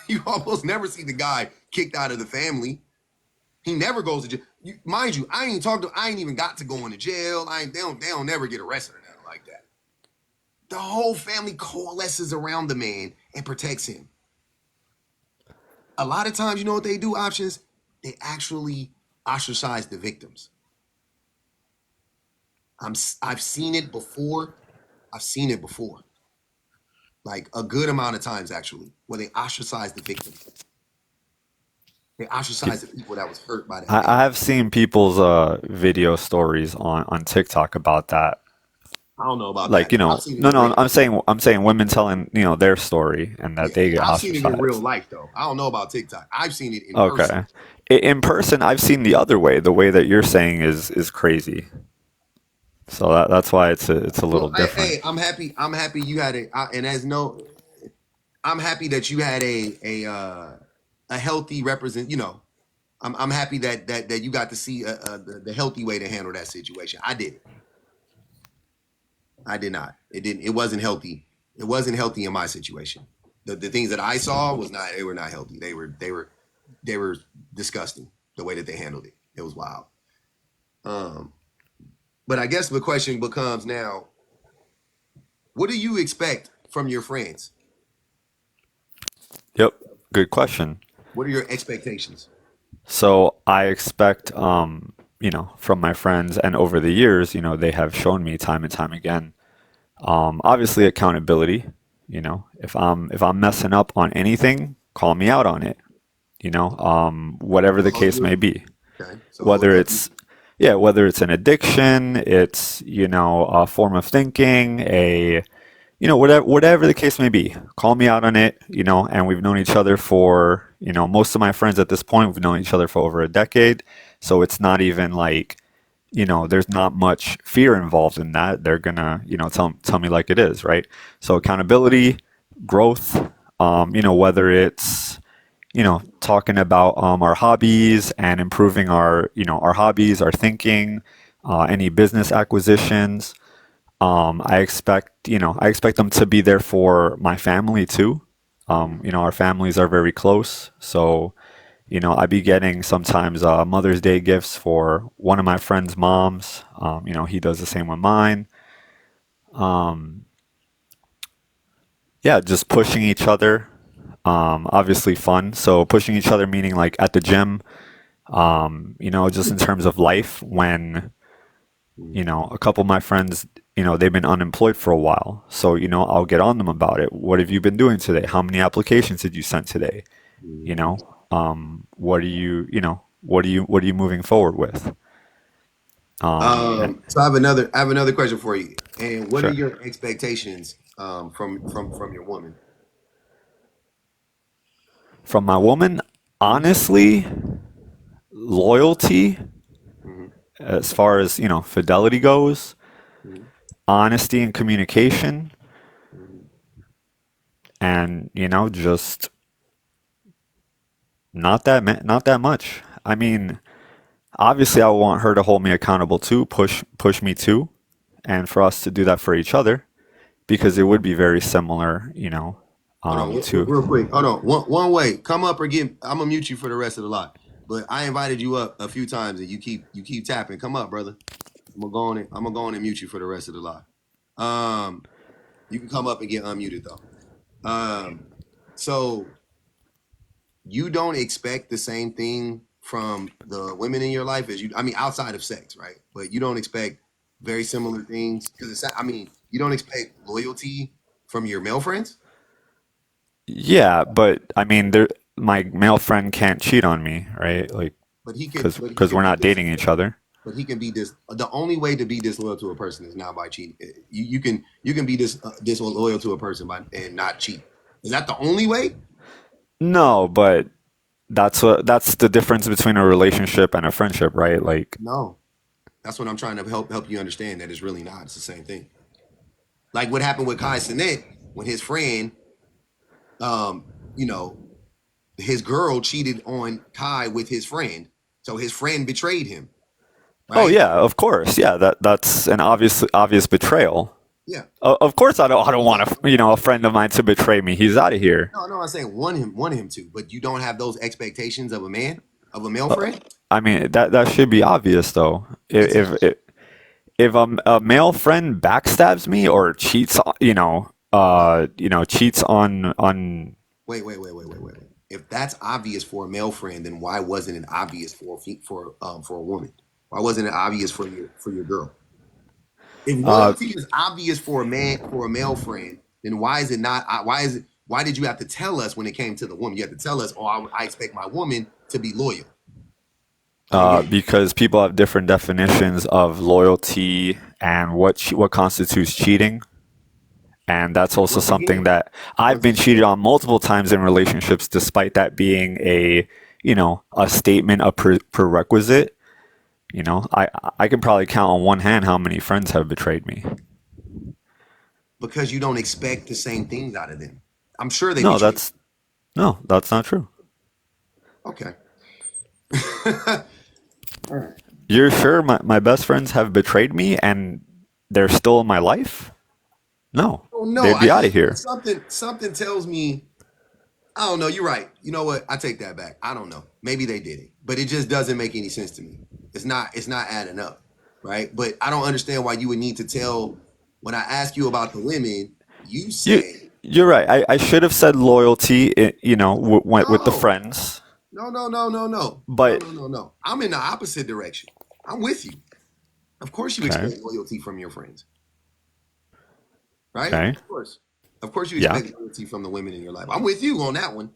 You almost never see the guy kicked out of the family. He never goes to jail. Mind you, I ain't even got to going to jail. They don't never get arrested or nothing like that. The whole family coalesces around the man and protects him. A lot of times, you know what they do, options? They actually ostracize the victims. I've seen it before. I've seen it before. Like a good amount of times, actually, where they ostracize the victims. They ostracize the people that was hurt by that I man. have seen people's video stories on TikTok about that. I don't know about Like, that. I've seen it no, in no, real. I'm saying women telling, their story and that Yeah, they get I've seen it in real ostracized. life though. I don't know about TikTok. I've seen it in person. Okay. In person, I've seen the other way. The way that you're saying is crazy. So that's why it's a little Well, different. I'm happy. I'm happy you had I'm happy that you had a healthy represent. I'm happy that you got to see the healthy way to handle that situation. I did. I did not. It didn't. It wasn't healthy. It wasn't healthy in my situation. The things that I saw was not. They were not healthy. They were disgusting. The way that they handled it. It was wild. Um, but I guess the question becomes now: what do you expect from your friends? Yep. Good question. What are your expectations? So I expect, from my friends and over the years, they have shown me time and time again, obviously accountability. If I'm messing up on anything, call me out on it. Whatever the Oh, case may you be, okay? So hold whether up. it's yeah, whether it's an addiction, it's a form of thinking, whatever the case may be, call me out on it, and we've known each other for, most of my friends at this point, we've known each other for over a decade. So it's not even like, there's not much fear involved in that. They're gonna, tell me like it is, right? So accountability, growth, whether it's, talking about our hobbies and improving our hobbies, our thinking, any business acquisitions. I expect them to be there for my family too. Our families are very close, so I be getting sometimes Mother's Day gifts for one of my friend's moms. He does the same with mine. Um, yeah, just pushing each other. Obviously fun. So pushing each other meaning like at the gym. Just in terms of life when a couple of my friends, they've been unemployed for a while. So, I'll get on them about it. What have you been doing today? How many applications did you send today? You know, what are you moving forward with? And So I have another question for you. And what are sure. your expectations from your woman? From my woman, Mhm. honestly, loyalty, Mhm. as far as, fidelity goes, Mhm. honesty and communication, Mhm. and, just not that much. I mean, obviously, I want her to hold me accountable too, push me too, and for us to do that for each other because it would be very similar, Hold on, to. real quick. Hold on. One way. Come up or get. I'm gonna mute you for the rest of the lot. But I invited you up a few times and you keep tapping. Come up, brother. I'm gonna go on and mute you for the rest of the lot. Um, you can come up and get unmuted though. So you don't expect the same thing from the women in your life as you. I mean, outside of sex, right? But you don't expect very similar things because it's. I mean, you don't expect loyalty from your male friends, Yeah, but I mean, my male friend can't cheat on me, right? Like, but he could. But he because could we're be not this. dating each other. But he can be this. The only way to be disloyal to a person is not by cheating. You can be disloyal to a person by and not cheat. Is that the only way? No, but that's the difference between a relationship and a friendship, right? Like, No. That's what I'm trying to help you understand. That it's really not. It's the same thing. Like what happened with Kai Cenat when his friend, um, you know, his girl cheated on Kai with his friend, so his friend betrayed him. oh Right? yeah, of course, yeah, that's an obvious betrayal. Yeah. Of course, I don't want a friend of mine to betray me. He's out of here. No, I'm saying want him to, but you don't have those expectations of a man, of a male friend. I mean, that should be obvious though. It's If a male friend backstabs me or cheats, cheats on. wait. If that's obvious for a male friend, then why wasn't it obvious for a woman? Why wasn't it obvious for your girl? If Uh, loyalty is obvious for a male friend, then why is it not? Why is it? Why did you have to tell us when it came to the woman? You had to tell us, oh, I expect my woman to be loyal. I don't get it. because people have different definitions of loyalty and what constitutes cheating. And that's also Once something again, that I've once been cheated on multiple times in relationships, despite that being a statement, a prerequisite. I can probably count on one hand how many friends have betrayed me. because you don't expect the same things out of them. I'm sure they No, betray. that's not true. Okay. You're sure my best friends have betrayed me and they're still in my life? No, Oh no, they'd I be out of just here. something tells me I don't know. You're right. You know what? I take that back. I don't know. Maybe they did it, but it just doesn't make any sense to me. It's not adding up, right? But I don't understand why you would need to tell. When I ask you about the women, you You say you're right. I should have said loyalty. You know, went with the no, friends, but no. I'm in the opposite direction. I'm with you. Of course, you okay, expect loyalty from your friends, right? okay, Of course, you yeah, expect loyalty from the women in your life. I'm with you on that one.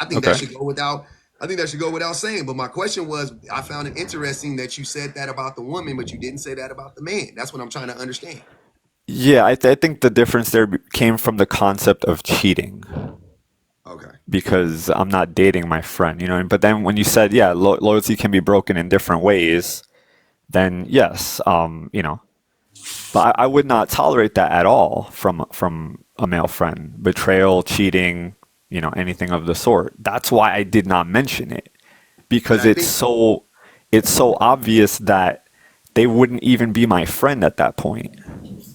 I think that okay. should go without. I think that should go without saying. But my question was, I found it interesting that you said that about the woman, but you didn't say that about the man. That's what I'm trying to understand. Yeah, I think the difference there came from the concept of cheating Okay. because I'm not dating my friend, you know. But then when you said, yeah, loyalty can be broken in different ways, then yes, you know. But I would not tolerate that at all from a male friend. Betrayal, cheating, you know, anything of the sort. That's why I did not mention it And because I think it's so obvious that they wouldn't even be my friend at that point.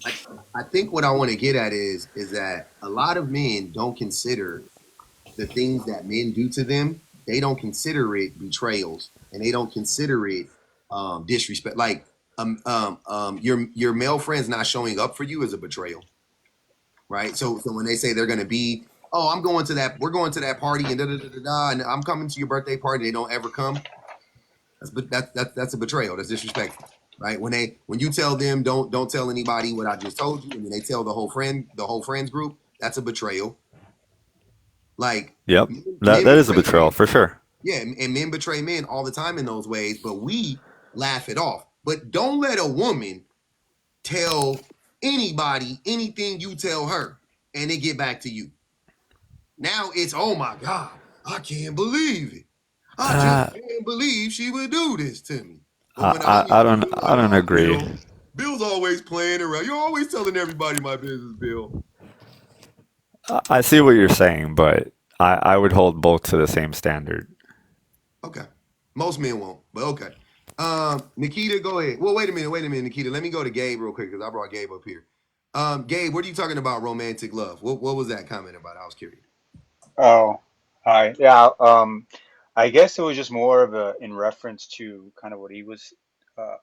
I, I think what I want to get at is that a lot of men don't consider the things that men do to them. They don't consider it betrayals, and they don't consider it disrespect. Like your male friends not showing up for you is a betrayal, right? So when they say they're going to be, oh, I'm going to that, we're going to that party and da da da da da, and I'm coming to your birthday party, they don't ever come. That's a betrayal. That's disrespectful, right? When you tell them don't tell anybody what I just told you, and then they tell the whole friends group, that's a betrayal. Like Yep, men that is a betray betrayal men, for sure. yeah, and men betray men all the time in those ways, but we laugh it off. But don't let a woman tell anybody anything you tell her, and it get back to you. Now it's oh my god, I can't believe it. I just Uh, can't believe she would do this to me. But when I'm in here, you're I like, don't oh, agree. Bill's always playing around. You're always telling everybody my business, Bill. I see what you're saying, but I would hold both to the same standard. Okay. Most men won't, but okay. Nikita, go ahead. Well, wait a minute, Nikita. Let me go to Gabe real quick because I brought Gabe up here. Gabe, what are you talking about romantic love? What was that comment about? I was curious. Oh, hi. Yeah, I guess it was just more of a in reference to kind of what he was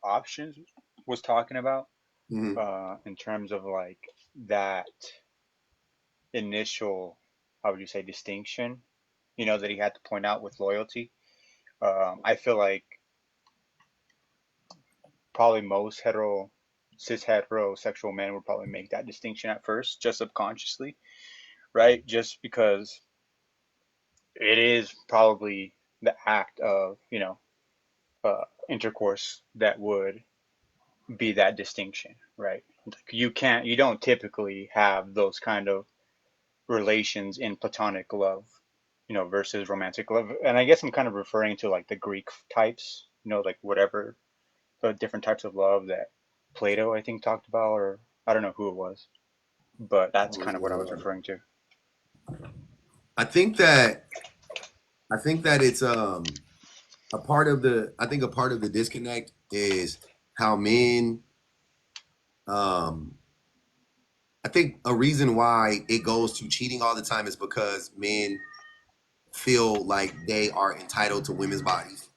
options was talking about Mm-hmm. in terms of like that initial, how would you say, distinction, that he had to point out with loyalty. I feel like probably most cis heterosexual men would probably make that distinction at first, just subconsciously, right? Just because it is probably the act of, intercourse that would be that distinction, right? Like you don't typically have those kind of relations in platonic love, versus romantic love. And I guess I'm kind of referring to like the Greek types, like whatever the different types of love that Plato, I think, talked about, or I don't know who it was, but that's kind of what I was referring to. I think that I think that it's a part of the I think a part of the disconnect is how men um I think a reason why it goes to cheating all the time is because men feel like they are entitled to women's bodies.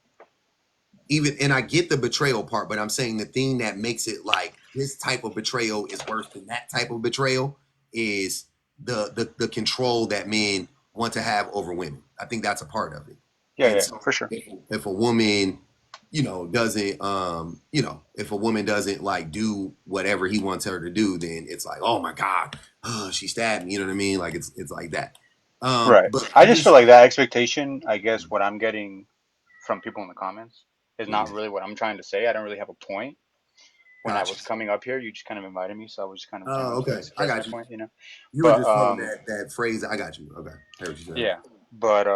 Even and I get the betrayal part, but I'm saying the thing that makes it like this type of betrayal is worse than that type of betrayal is the control that men want to have over women. I think that's a part of it. Yeah, And yeah, so for sure. if a woman, doesn't if a woman doesn't like do whatever he wants her to do, then it's like, oh my God, she stabbed me, you know what I mean? Like it's like that. Right. But I I just feel just like that expectation, I guess what I'm getting from people in the comments is not really what I'm trying to say. I don't really have a point. When I gotcha. was coming up here, you just kind of invited me, so I was just kind of trying Oh, to okay. I express my got you. point. You were But just saying that phrase. I got you. Okay. I heard what you said. yeah, but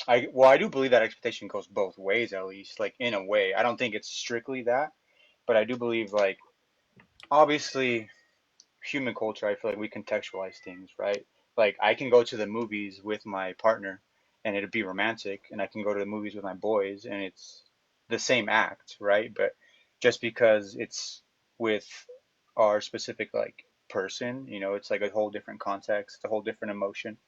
I do believe that expectation goes both ways, at least, like in a way. I don't think it's strictly that, but I do believe, like, obviously human culture, I feel like we contextualize things, right? Like I can go to the movies with my partner and it'd be romantic, and I can go to the movies with my boys and it's the same act, right? But just because it's with our specific like person. You know, it's like a whole different context, a whole different emotion.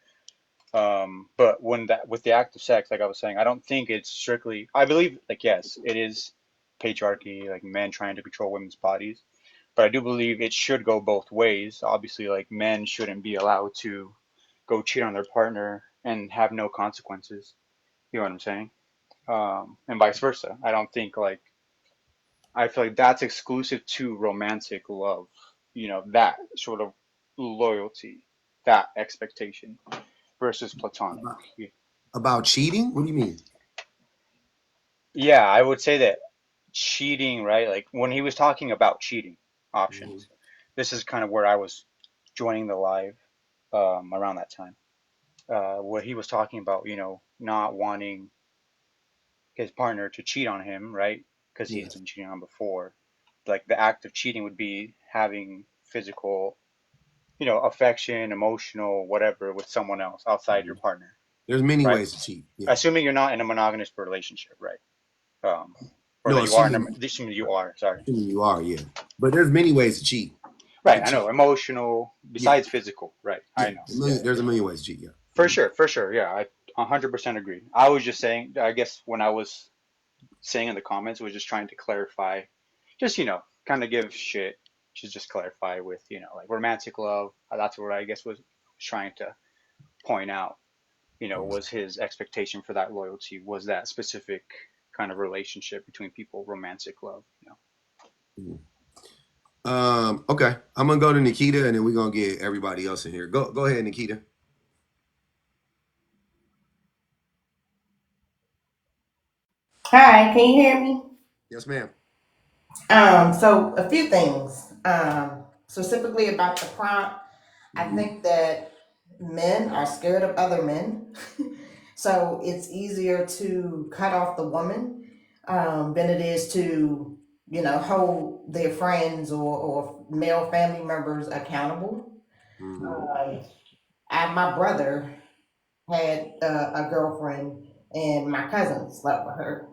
But when that with the act of sex, like I was saying, I don't think it's strictly. I believe, like, yes, it is patriarchy, like men trying to control women's bodies. But I do believe it should go both ways. Obviously, like men shouldn't be allowed to go cheat on their partner and have no consequences. You know what I'm saying? And vice versa. I don't think like I feel like that's exclusive to romantic love. You know, that sort of loyalty, that expectation versus platonic. About, about cheating? What do you mean? Yeah, I would say that cheating, right? Like when he was talking about cheating Mhm. options, this is kind of where I was joining the live around that time. Where he was talking about, you know, not wanting his partner to cheat on him, right? Because he's Yes. been cheating on before. Like the act of cheating would be having physical, you know, affection, emotional, whatever with someone else outside your Mhm. partner, There's many right? ways to cheat. Yeah. Assuming you're not in a monogamous relationship, right? Um, or No, that you are in assuming you are, sorry. assuming you are, yeah. But there's many ways to cheat. You Right, can I know, cheat. emotional, Yeah. besides physical, right? I Yeah. know, yeah. There's a million ways to cheat. Yeah. Mhm. For sure, yeah. I 100% agree. I was just saying, I guess when I was saying in the comments was just trying to clarify, just, you know, kind of give shit, just clarify with, you know, like romantic love. That's what I guess was trying to point out, you know, was his expectation for that loyalty, was that specific kind of relationship between people, romantic love, you know. Mhm. Okay. I'm gonna go to Nikita and then we're gonna get everybody else in here. Go ahead, Nikita. Hi, can you hear me? Yes, ma'am. So a few things. Specifically about the prompt, I Hmm. think that men are scared of other men. So it's easier to cut off the woman than it is to, hold their friends or male family members accountable. Hmm. Um, my brother had a girlfriend, and my cousin slept with her.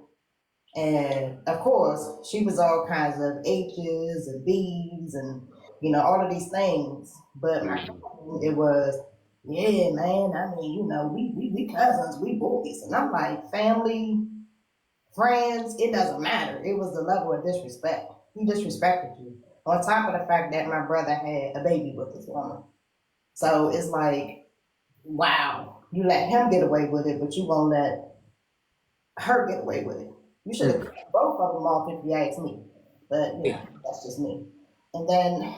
And of course, she was all kinds of H's and B's and, all of these things. But my Hmm. cousin, it was, yeah, man, I mean, we cousins, we boys. And I'm like, family, friends, it doesn't matter. It was the level of disrespect. He disrespected you. On top of the fact that my brother had a baby with this woman. So it's like, wow, you let him get away with it, but you won't let her get away with it. You should have Hmm. cut both of them off if you ask me. But that's just me. And then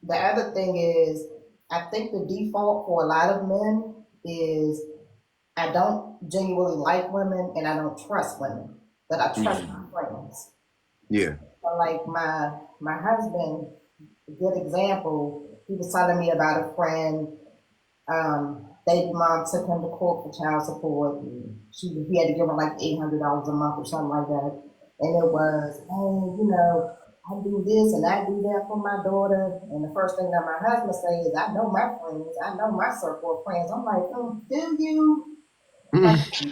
the other thing is, I think the default for a lot of men is I don't genuinely like women and I don't trust women, but I trust Hmm. my friends. Yeah. So like my husband, a good example, he was telling me about a friend. Baby mom took him to court for child support. And he had to give her like $800 a month or something like that. And it was, hey, I do this and I do that for my daughter. And the first thing that my husband says is, I know my friends, I know my circle of friends. I'm like, do you? Like Hmm.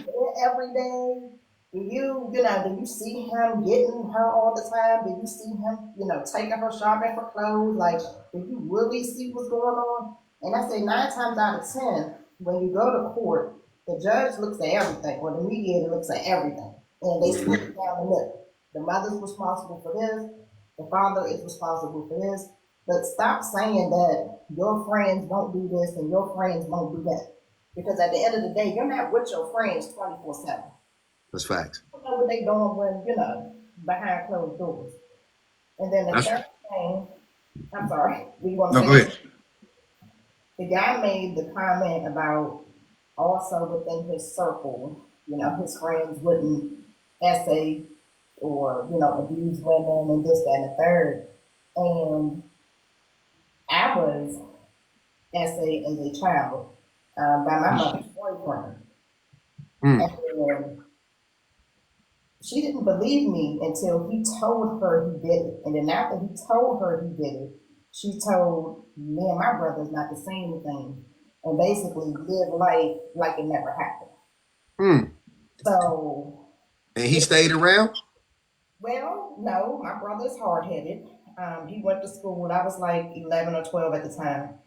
every day? Do you see him getting her all the time? Do you see him, taking her shopping for clothes? Like, do you really see what's going on? And I say 9 times out of 10, when you go to court, the judge looks at everything, or the mediator looks at everything, and they split it down the middle. The mother's responsible for this, the father is responsible for this. But stop saying that your friends won't do this and your friends won't do that. Because at the end of the day, you're not with your friends 24/7. That's facts. You know what they doing when, behind closed doors. And then the That's third thing, I'm sorry, do you want to no. say Go ahead. something? The guy made the comment about also within his circle, his friends wouldn't essay or, abuse women and this, that, and the third. And I was essayed as a child by my mother's boyfriend. Hmm. And she didn't believe me until he told her he did it. And then after he told her he did it, she told me and my brothers not to say anything and basically live life like it never happened. Hmm. So, And he stayed around. well, no, my brother's hard headed. He went to school. I was like 11 or 12 at the time.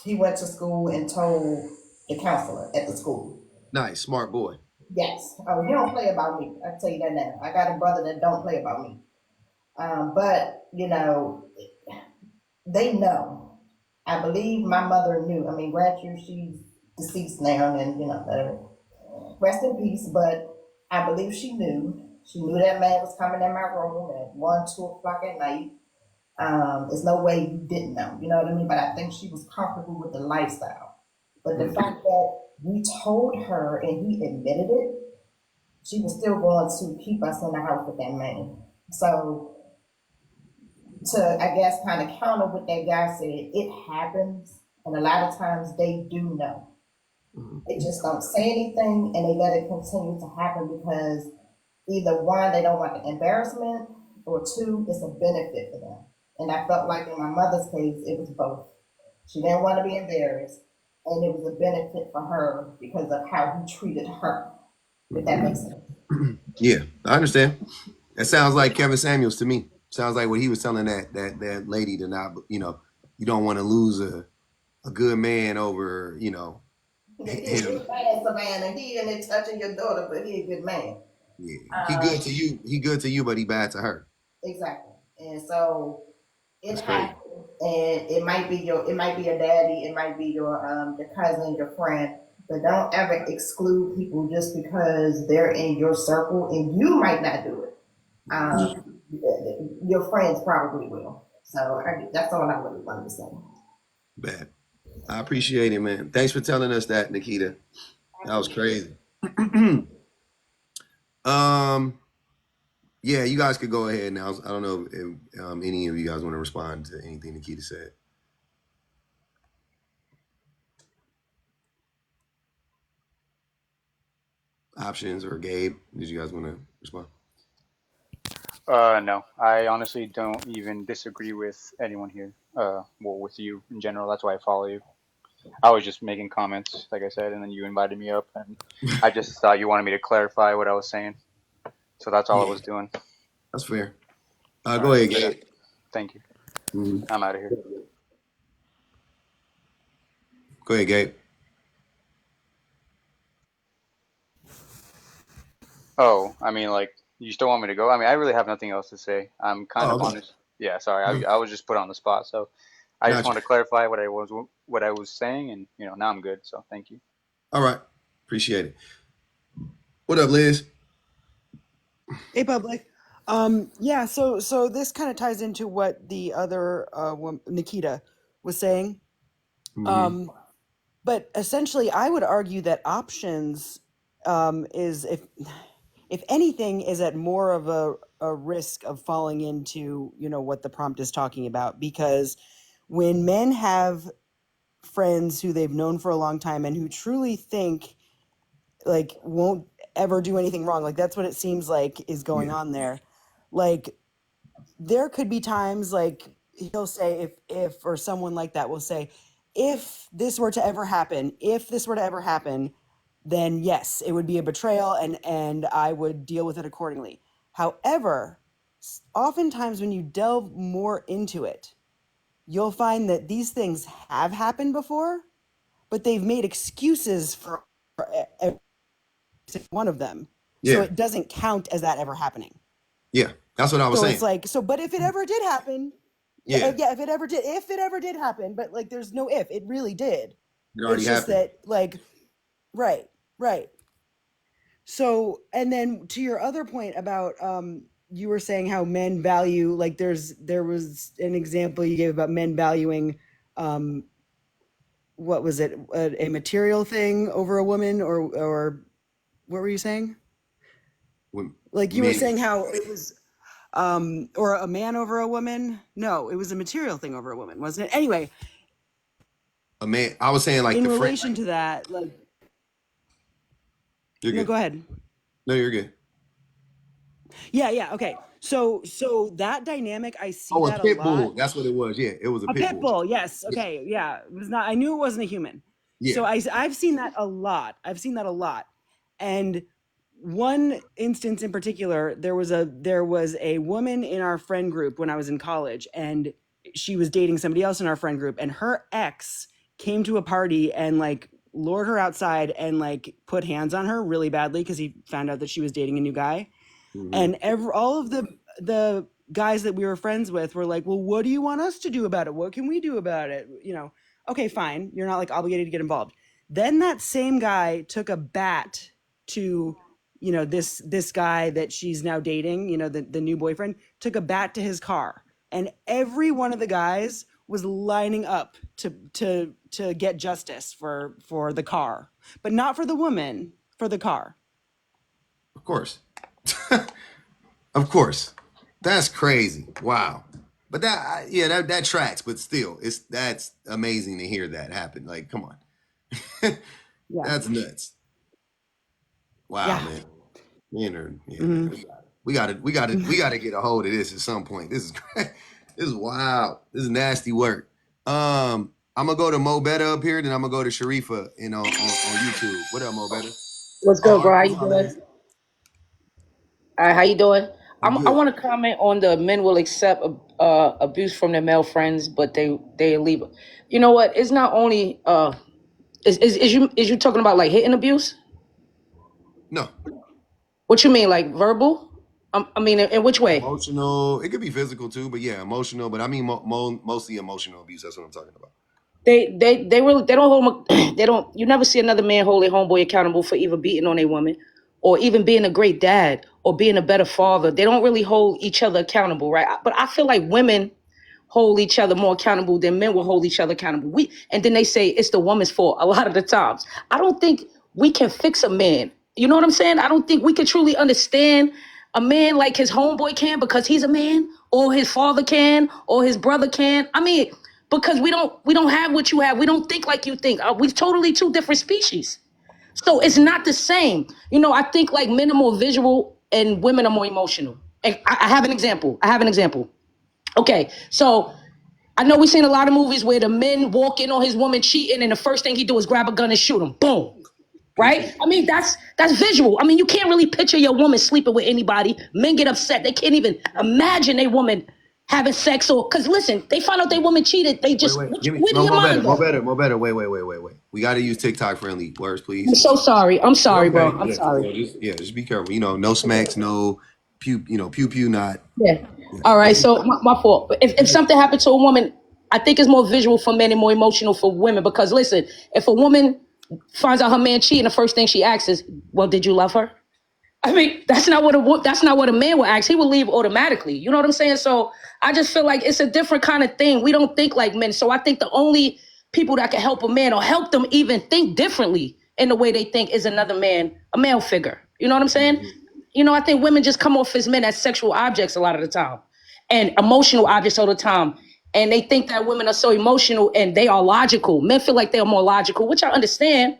He went to school and told the counselor at the school. Nice, smart boy. Yes. Oh, he don't play about me. I tell you that now. I got a brother that don't play about me. But they know. I believe my mother knew. I mean, grant you, she's deceased now, and let her rest in peace. But I believe she knew. She knew that man was coming in my room at 1, 2 o'clock at night. There's no way you didn't know. You know what I mean? But I think she was comfortable with the lifestyle. But the fact that we told her and he admitted it, she was still going to keep us in the house with that man. So to, I guess, kind of counter what that guy said, it happens, and a lot of times they do know. They just don't say anything, and they let it continue to happen because either one, they don't want the embarrassment, or two, it's a benefit for them. And I felt like in my mother's case, it was both. She didn't want to be embarrassed, and it was a benefit for her because of how he treated her. If that makes sense. Yeah, I understand. That sounds like Kevin Samuels to me. Sounds like what he was telling that lady to not, you don't want to lose a good man over, He's a good man, Savannah. He in there touching your daughter, but he a good man. Yeah, he good to you. He good to you, but he bad to her. Exactly. And so it That's crazy. happens, and it might be your daddy, it might be your cousin, your friend, but don't ever exclude people just because they're in your circle and you might not do it. Your friends probably will. So that's all I really wanted to say. Bad. I appreciate it, man. Thanks for telling us that, Nikita. That was crazy. Yeah, you guys could go ahead now. I don't know if any of you guys want to respond to anything Nikita said. Options or Gabe, did you guys want to respond? No, I honestly don't even disagree with anyone here. Well, with you in general. That's why I follow you. I was just making comments, like I said, and then you invited me up, and I just thought you wanted me to clarify what I was saying. So that's all I was doing. That's fair. Go ahead, Gabe. Thank you. I'm out of here. Go ahead, Gabe. Oh, I mean, like, you still want me to go? I mean, I really have nothing else to say. I'm kind of honest. Yeah, sorry, I was just put on the spot, so I just want to clarify what I was saying, and now I'm good. So thank you. All right, appreciate it. What up, Liz? Hey, public. Yeah. So this kind of ties into what the other Nikita was saying. But essentially, I would argue that options is if anything is at more of a risk of falling into what the prompt is talking about, because when men have friends who they've known for a long time and who truly think like won't ever do anything wrong, like that's what it seems like is going on there. Like there could be times like he'll say if or someone like that will say, if this were to ever happen, then yes, it would be a betrayal and I would deal with it accordingly. However, oftentimes when you delve more into it, you'll find that these things have happened before, but they've made excuses for every one of them. Yeah. So it doesn't count as that ever happening. Yeah, that's what I was saying. It's like, but if it ever did happen, if it ever did happen, but like there's no if, it really did. It already it's just happened. That like, right. So, and then to your other point about, you were saying how men value, like there was an example you gave about men valuing, what was it, a material thing over a woman, or what were you saying? Like you were saying how it was, or a man over a woman. No, it was a material thing over a woman, wasn't it? Anyway, a man. I was saying like in relation to that, like. You're good. No, go ahead. No, you're good. Yeah. Okay. So that dynamic, I see that a pit lot. bull. That's what it was. Yeah, it was a pit bull. Yes. Okay. Yeah. It was not. I knew it wasn't a human. Yeah. So I've seen that a lot. And one instance in particular, there was a woman in our friend group when I was in college, and she was dating somebody else in our friend group, and her ex came to a party and like lured her outside and like put hands on her really badly because he found out that she was dating a new guy. And all of the guys that we were friends with were like, well, what do you want us to do about it? What can we do about it? You know, okay, fine. You're not like obligated to get involved. Then that same guy took a bat to, you know, this guy that she's now dating, you know, the new boyfriend, took a bat to his car. And every one of the guys was lining up to get justice for the car, but not for the woman, for the car. Of course. Of course. That's crazy. Wow. But that tracks, but still, that's amazing to hear that happen. Like, come on. Yeah. That's nuts. Wow, Yeah. man. Man, we gotta get a hold of this at some point. This is wild. This is nasty work. I'm gonna go to Mo Better up here, then I'm gonna go to Sharifa on YouTube. What up, Mo Better? What's good, bro? How you What's up, doing? man? All right, how you doing? I'm I good. want to comment on the men will accept abuse from their male friends, but they leave. You know what? It's not only is you talking about like hitting abuse? No. What you mean, like verbal? I mean, in which way? Emotional. It could be physical too, but yeah, emotional. But I mean, mostly emotional abuse. That's what I'm talking about. They really they don't hold they don't. You never see another man hold a homeboy accountable for either beating on a woman, or even being a great dad, or being a better father. They don't really hold each other accountable, right? But I feel like women hold each other more accountable than men will hold each other accountable. And then they say it's the woman's fault a lot of the times. I don't think we can fix a man. You know what I'm saying? I don't think we can truly understand a man like his homeboy can because he's a man, or his father can, or his brother can. I mean, because we don't have what you have. We don't think like you think. We're totally two different species. So it's not the same. You know, I think like men are more visual and women are more emotional. And I have an example. Okay, so I know we've seen a lot of movies where the men walk in on his woman cheating, and the first thing he do is grab a gun and shoot him. Boom. Right? I mean, that's visual. I mean, you can't really picture your woman sleeping with anybody. Men get upset. They can't even imagine a woman having sex, or because listen, they find out their woman cheated. They just Wait. Give me where do your Mo mind Better. Mo go? Better. Mo Better. Wait. We got to use TikTok friendly words, I'm please. so sorry. I'm You're sorry, bro. okay. I'm Yeah. sorry. Just be careful. You know, no smacks, no pew. You know, pew, not. Yeah. Yeah. All right. So my fault. If something happened to a woman, I think it's more visual for men and more emotional for women. Because listen, if a woman finds out her man cheating, the first thing she asks is, "Well, did you love her?" I mean, that's not what a man would ask. He would leave automatically. You know what I'm saying? So I just feel like it's a different kind of thing. We don't think like men. So I think the only people that can help a man or help them even think differently in the way they think is another man, a male figure. You know what I'm saying? You know, I think women just come off as men as sexual objects a lot of the time, and emotional objects all the time. And they think that women are so emotional and they are logical. Men feel like they are more logical, which I understand.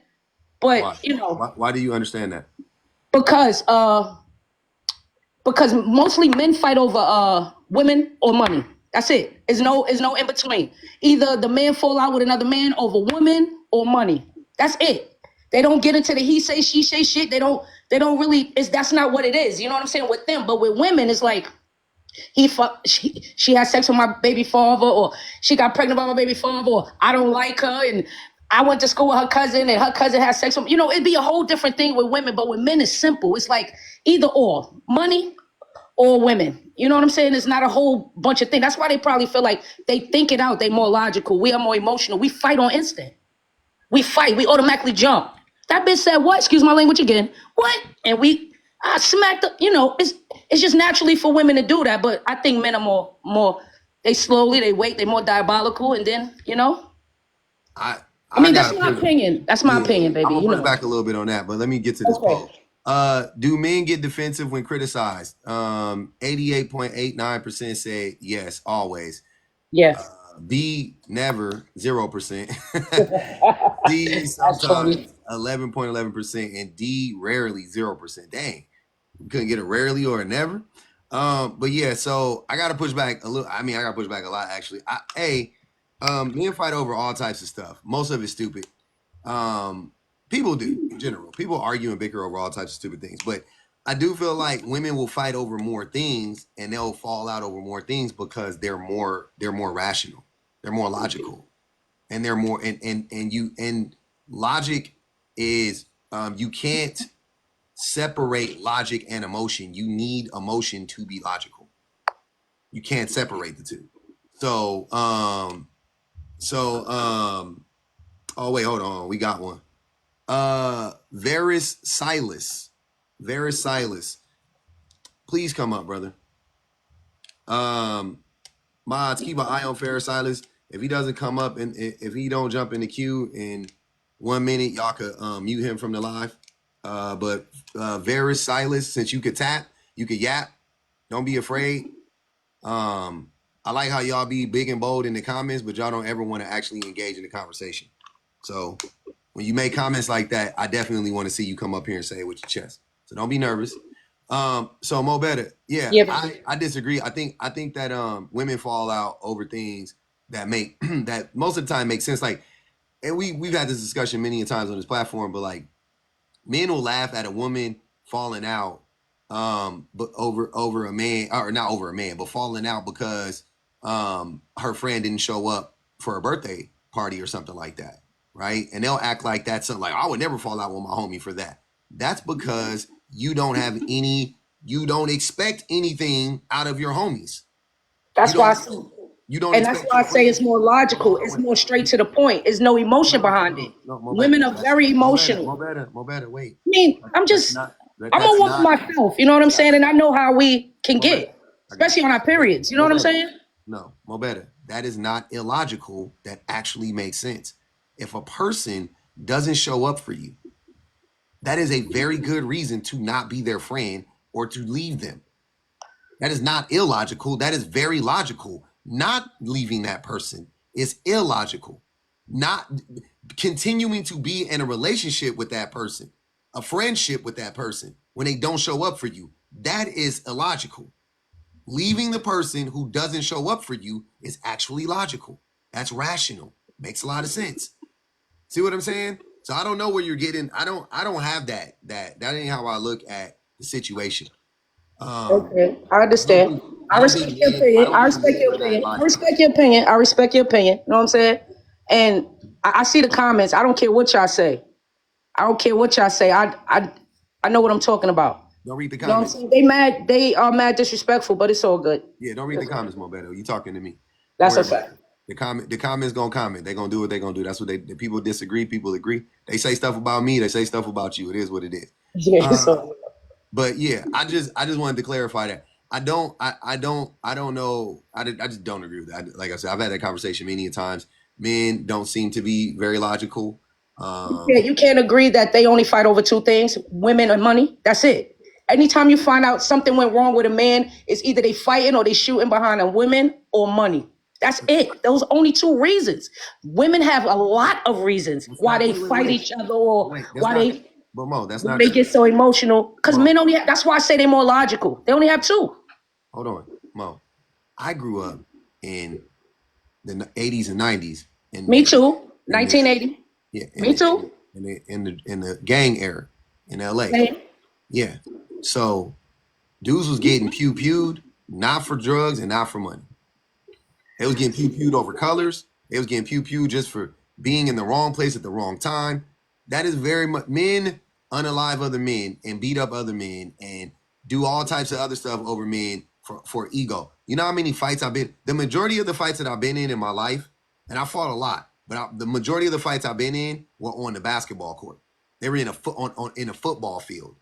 But Why? Why do you understand that? because uh because mostly men fight over women or money. That's it. It's no in between. Either the man fall out with another man over woman or money. That's it. They don't get into the he say she say shit. They don't really that's not what it is. You know what I'm saying with them. But with women it's like she had sex with my baby father, or she got pregnant by my baby father, or I don't like her, and I went to school with her cousin and her cousin had sex with me. You know, it'd be a whole different thing with women, but with men it's simple. It's like either or, money or women. You know what I'm saying? It's not a whole bunch of things. That's why they probably feel like they think it out. They more logical. We are more emotional. We fight on instinct. We fight. We automatically jump. That bitch said what? Excuse my language again. What? And I smacked up. You know, it's just naturally for women to do that. But I think men are more. They slowly. They wait. They're more diabolical. And then I I mean, that's got a my push. opinion. That's my Yeah, opinion, baby. I'm gonna You push know. back a little bit on that, but let me get to this Okay. poll. Do men get defensive when criticized? 88.89% say yes, always. Yeah. B, never, 0%. C, That's funny. sometimes, 11.11%, and D, rarely, 0%. Dang, we couldn't get a rarely or a never. But yeah, so I gotta push back a little. I mean, I gotta push back a lot actually. Men fight over all types of stuff. Most of it's stupid. Um, People do in general. People argue and bicker over all types of stupid things, but I do feel like women will fight over more things and they'll fall out over more things because they're more rational, they're more logical, and they're more and logic is you can't separate logic and emotion. You need emotion to be logical. You can't separate the two. So oh wait, hold on, we got one. Varys Silas. Please come up, brother. Mods, keep an eye on Ferris Silas. If he doesn't come up and if he don't jump in the queue in 1 minute, y'all could mute him from the live. But Varys Silas, since you could tap, you could yap. Don't be afraid. I like how y'all be big and bold in the comments, but y'all don't ever want to actually engage in the conversation. So when you make comments like that, I definitely want to see you come up here and say it with your chest. So don't be nervous. So Mo Better, I disagree. I think that women fall out over things that make that most of the time make sense. Like, and we've had this discussion many times on this platform, but like men will laugh at a woman falling out but over a man, or not over a man, but falling out because her friend didn't show up for a birthday party or something like that, right? And they'll act like that's something like, I would never fall out with my homie for that. That's because you don't expect anything out of your homies. That's why that's why I say it's more logical. It's more straight to the point. There's no emotion behind it. Women are very emotional. Mo better, wait. I mean, I'm a woman myself, you know what I'm saying? And I know how we can get, especially on our periods. You know what I'm saying? No, Mo better. That is not illogical. That actually makes sense. If a person doesn't show up for you, that is a very good reason to not be their friend or to leave them. That is not illogical. That is very logical. Not leaving that person is illogical. Not continuing to be in a relationship with that person, a friendship with that person, when they don't show up for you, that is illogical. Leaving the person who doesn't show up for you is actually logical. That's rational. Makes a lot of sense. See what I'm saying? So I don't know where you're getting. I don't have that. That ain't how I look at the situation. Okay, I understand. I respect your opinion. I respect your opinion. I respect your opinion. I respect your opinion. You know what I'm saying? And I see the comments. I don't care what y'all say. I don't care what y'all say. I know what I'm talking about. Don't read the You know what I'm comments. saying? They are mad disrespectful, but it's all good. Yeah, don't read the comments, Mo Better. You talking to me? That's a fact. The comments gonna comment. They're gonna do what they're gonna do. That's what the people disagree, people agree. They say stuff about me, they say stuff about you. It is what it is. Yeah, But yeah, I just wanted to clarify that. I don't know. I just don't agree with that. Like I said, I've had that conversation many times. Men don't seem to be very logical. you can't agree that they only fight over two things: women and money. That's it. Anytime you find out something went wrong with a man, it's either they fighting or they shooting behind a women or money. That's it. Those only two reasons. Women have a lot of reasons why they fight each other or why they. But Mo, that's not. They get so emotional because men only. That's why I say they're more logical. They only have two. Hold on, Mo. I grew up in the 80s and 90s. Me too. 1980. Yeah. Me too. In the gang era in LA. Same. Yeah. So dudes was getting pew-pewed, not for drugs and not for money. They was getting pew-pewed over colors. They was getting pew-pewed just for being in the wrong place at the wrong time. That is very much men unalive other men and beat up other men and do all types of other stuff over men for ego. You know how many fights I've been? The majority of the fights that I've been in my life, and I fought a lot, but the majority of the fights I've been in were on the basketball court. They were in a football field.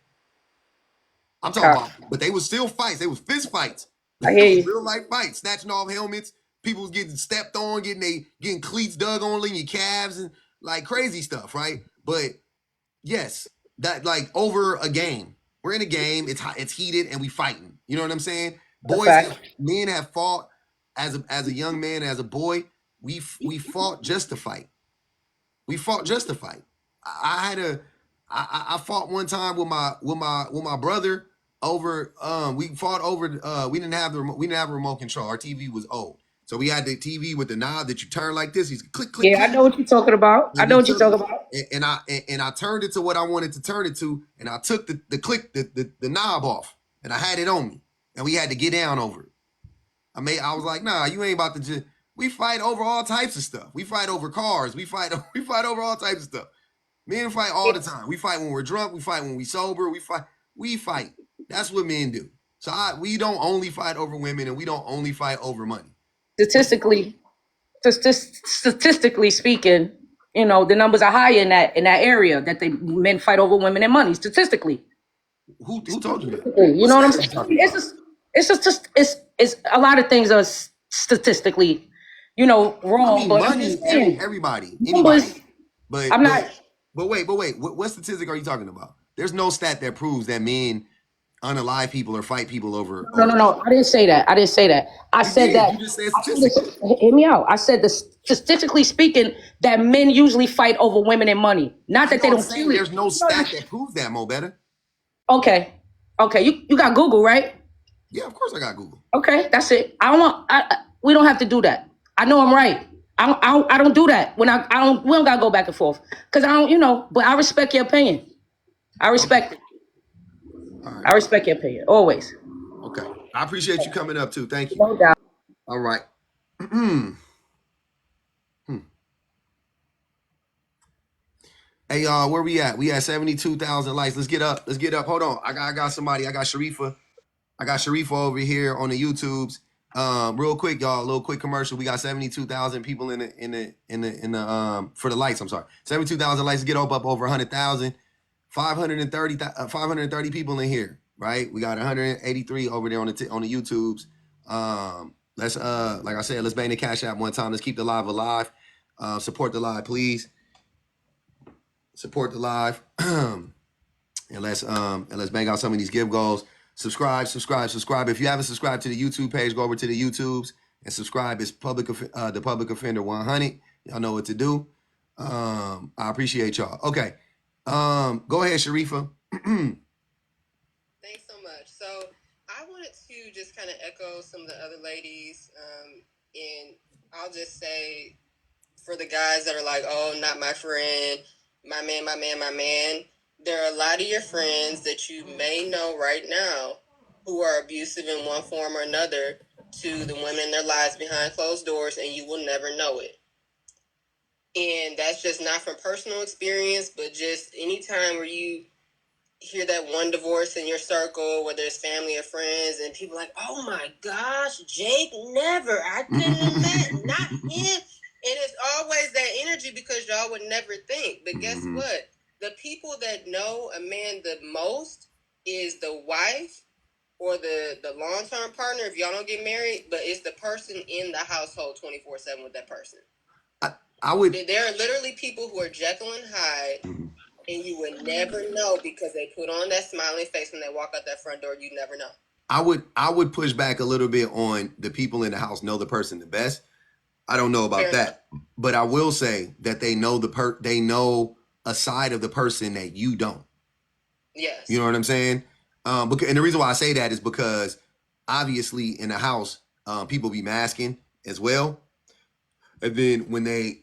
I'm talking about, but they were still fights. They was fist fights. I hear you. Real life fights, snatching off helmets. People was getting stepped on, getting cleats dug on in your calves and like crazy stuff, right? But yes, that like over a game. We're in a game. It's heated and we fighting. You know what I'm saying? Men have fought as a young man, as a boy. We fought just to fight. We fought just to fight. I fought one time with my brother over. We fought over. We didn't have a remote control. Our TV was old. So we had the TV with the knob that you turn like this. He's click, click, Yeah, I click. know what you're talking about. I And know we what you're took talking about. and I turned it to what I wanted to turn it to, and I took the knob off, and I had it on me, and we had to get down over it. I was like, nah, you ain't about to just. We fight over all types of stuff. We fight over cars. We fight over all types of stuff. Men fight all the time. We fight when we're drunk. We fight when we sober. We fight. That's what men do. So we don't only fight over women, and we don't only fight over money. Statistically speaking, you know, the numbers are higher in that area that men fight over women and money. Statistically, Who told you that? you know what I'm saying? It's a lot of things are statistically, you know, wrong. I mean, but I'm money, just saying, everybody, numbers. anybody. But I'm not. wait. What statistic are you talking about? There's no stat that proves that men unalive people or fight people over. No. I didn't say that. I said that. You just said statistically. Hear me out. I said that statistically speaking, that men usually fight over women and money. Not that they don't kill it. There's no stat that proves that, Mo Better. Okay. You got Google, right? Yeah, of course I got Google. Okay, that's it. We don't have to do that. I know I'm right. I don't do that when I don't. We don't gotta go back and forth because I don't. You know, but I respect your opinion. I respect it. All right. I respect your opinion always. Okay. I appreciate you coming up too. Thank you. No doubt. All right. Hey y'all, where we at? We at 72,000 likes. Let's get up. Hold on. I got somebody. I got Sharifa over here on the YouTubes. Real quick, y'all, a little quick commercial. We got 72,000 people in the for the likes. I'm sorry, 72,000 likes. Get up over 100,000. 530 people in here, right? We got 183 over there on the YouTubes. Let's like I said, let's bang the Cash App one time. Let's keep the live alive. Support the live, please. Support the live. and let's bang out some of these give goals. Subscribe. If you haven't subscribed to the YouTube page, go over to the YouTubes and subscribe. It's the Public Offender 100. Y'all know what to do. I appreciate y'all. Okay. Go ahead, Sharifa. Thanks so much. So I wanted to just kind of echo some of the other ladies, and I'll just say for the guys that are like, oh, not my friend, my man, there are a lot of your friends that you may know right now who are abusive in one form or another to the women in their lives behind closed doors, and you will never know it. And that's just not from personal experience, but just anytime where you hear that one divorce in your circle, whether it's family or friends, and people are like, oh my gosh, Jake, never. I couldn't imagine, not him. And it's always that energy because y'all would never think. But guess what? The people that know a man the most is the wife or the long-term partner if y'all don't get married, but it's the person in the household 24/7 with that person. I would. There are literally people who are Jekyll and Hyde, and you would never know because they put on that smiling face when they walk out that front door. You never know. I would push back a little bit on the people in the house know the person the best. I don't know about that, but I will say that they know they know a side of the person that you don't. Yes. You know what I'm saying? And the reason why I say that is because obviously in the house, people be masking as well. And then when they,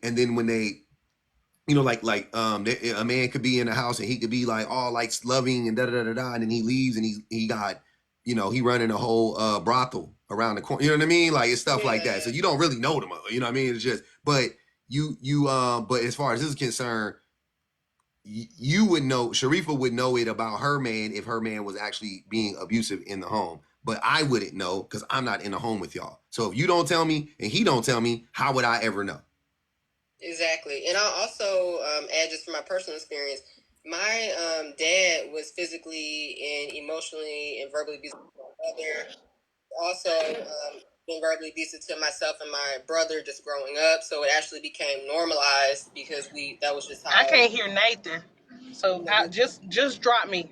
you know, a man could be in the house and he could be like all like loving and and then he leaves and he got, you know, he running a whole brothel around the corner. You know what I mean? Like it's stuff like that. So you don't really know them. You know what I mean? It's just, but but as far as this is concerned, you would know, Sharifa would know it about her man if her man was actually being abusive in the home. But I wouldn't know because I'm not in the home with y'all. So if you don't tell me and he don't tell me, how would I ever know? Exactly. And I'll also add just from my personal experience, my dad was physically and emotionally and verbally abusive to my mother. Also been verbally abusive to myself and my brother just growing up. So it actually became normalized because that was just how. I can't hear Nathan. So just drop me.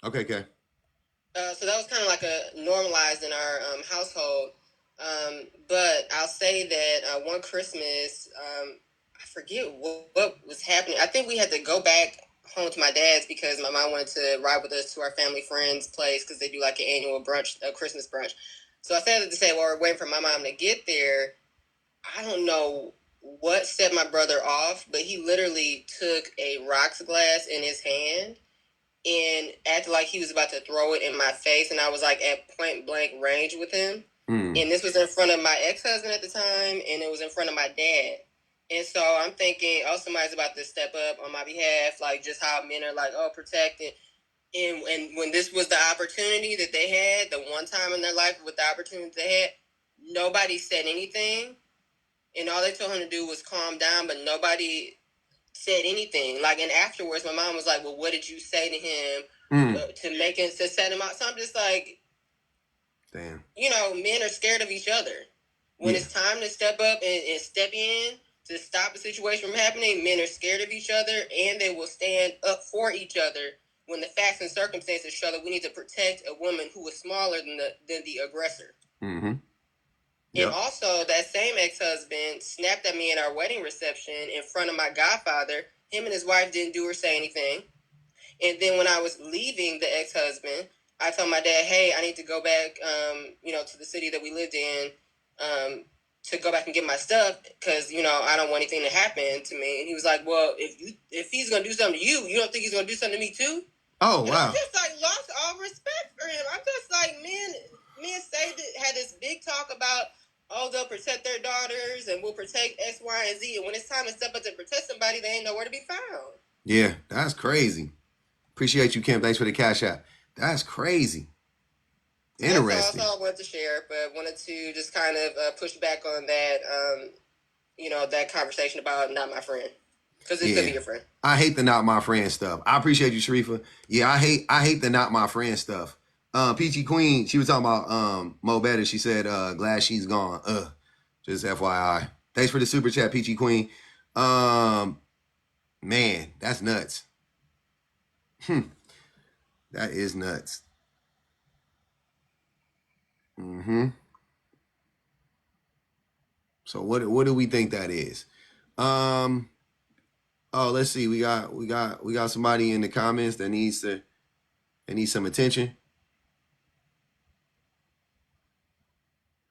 Okay, okay. So that was kind of like a normalized in our household. But I'll say that one Christmas, I forget what was happening. I think we had to go back home to my dad's because my mom wanted to ride with us to our family friend's place because they do like an annual brunch, a Christmas brunch. So I said it to say, well, we're waiting for my mom to get there. I don't know what set my brother off, but he literally took a rocks glass in his hand and acted like he was about to throw it in my face, and I was like at point blank range with him. And this was in front of my ex-husband at the time, and it was in front of my dad. And so I'm thinking, oh, somebody's about to step up on my behalf, like just how men are like, oh, protected. And when this was the opportunity that they had, the one time in their life with the opportunity they had, nobody said anything. And all they told him to do was calm down, but nobody said anything. Like, and afterwards, my mom was like, well, what did you say to him to make him, to set him out? So I'm just like, damn. You know, men are scared of each other. When it's time to step up and step in to stop a situation from happening, men are scared of each other, and they will stand up for each other when the facts and circumstances show that we need to protect a woman who is smaller than the aggressor. Mm-hmm. And also, that same ex-husband snapped at me at our wedding reception in front of my godfather. Him and his wife didn't do or say anything. And then when I was leaving the ex-husband, I told my dad, hey, I need to go back, to the city that we lived in to go back and get my stuff because, I don't want anything to happen to me. And he was like, well, if he's going to do something to you, you don't think he's going to do something to me too? Oh, and wow. I just, lost all respect for him. I'm just like, men say that, had this big talk about, oh, they'll protect their daughters and we'll protect X, Y, and Z. And when it's time to step up to protect somebody, they ain't nowhere to be found. Yeah, that's crazy. Appreciate you, Kim. Thanks for the cash out. That's crazy. Interesting. That's all I wanted to share, but wanted to just kind of push back on that, that conversation about not my friend. Because it could be your friend. I hate the not my friend stuff. I appreciate you, Sharifa. Yeah, I hate the not my friend stuff. Peachy Queen, she was talking about Mo Better. She said, glad she's gone. Just FYI. Thanks for the super chat, Peachy Queen. Man, that's nuts. That is nuts. So what do we think that is? Oh, let's see. We got somebody in the comments that needs some attention.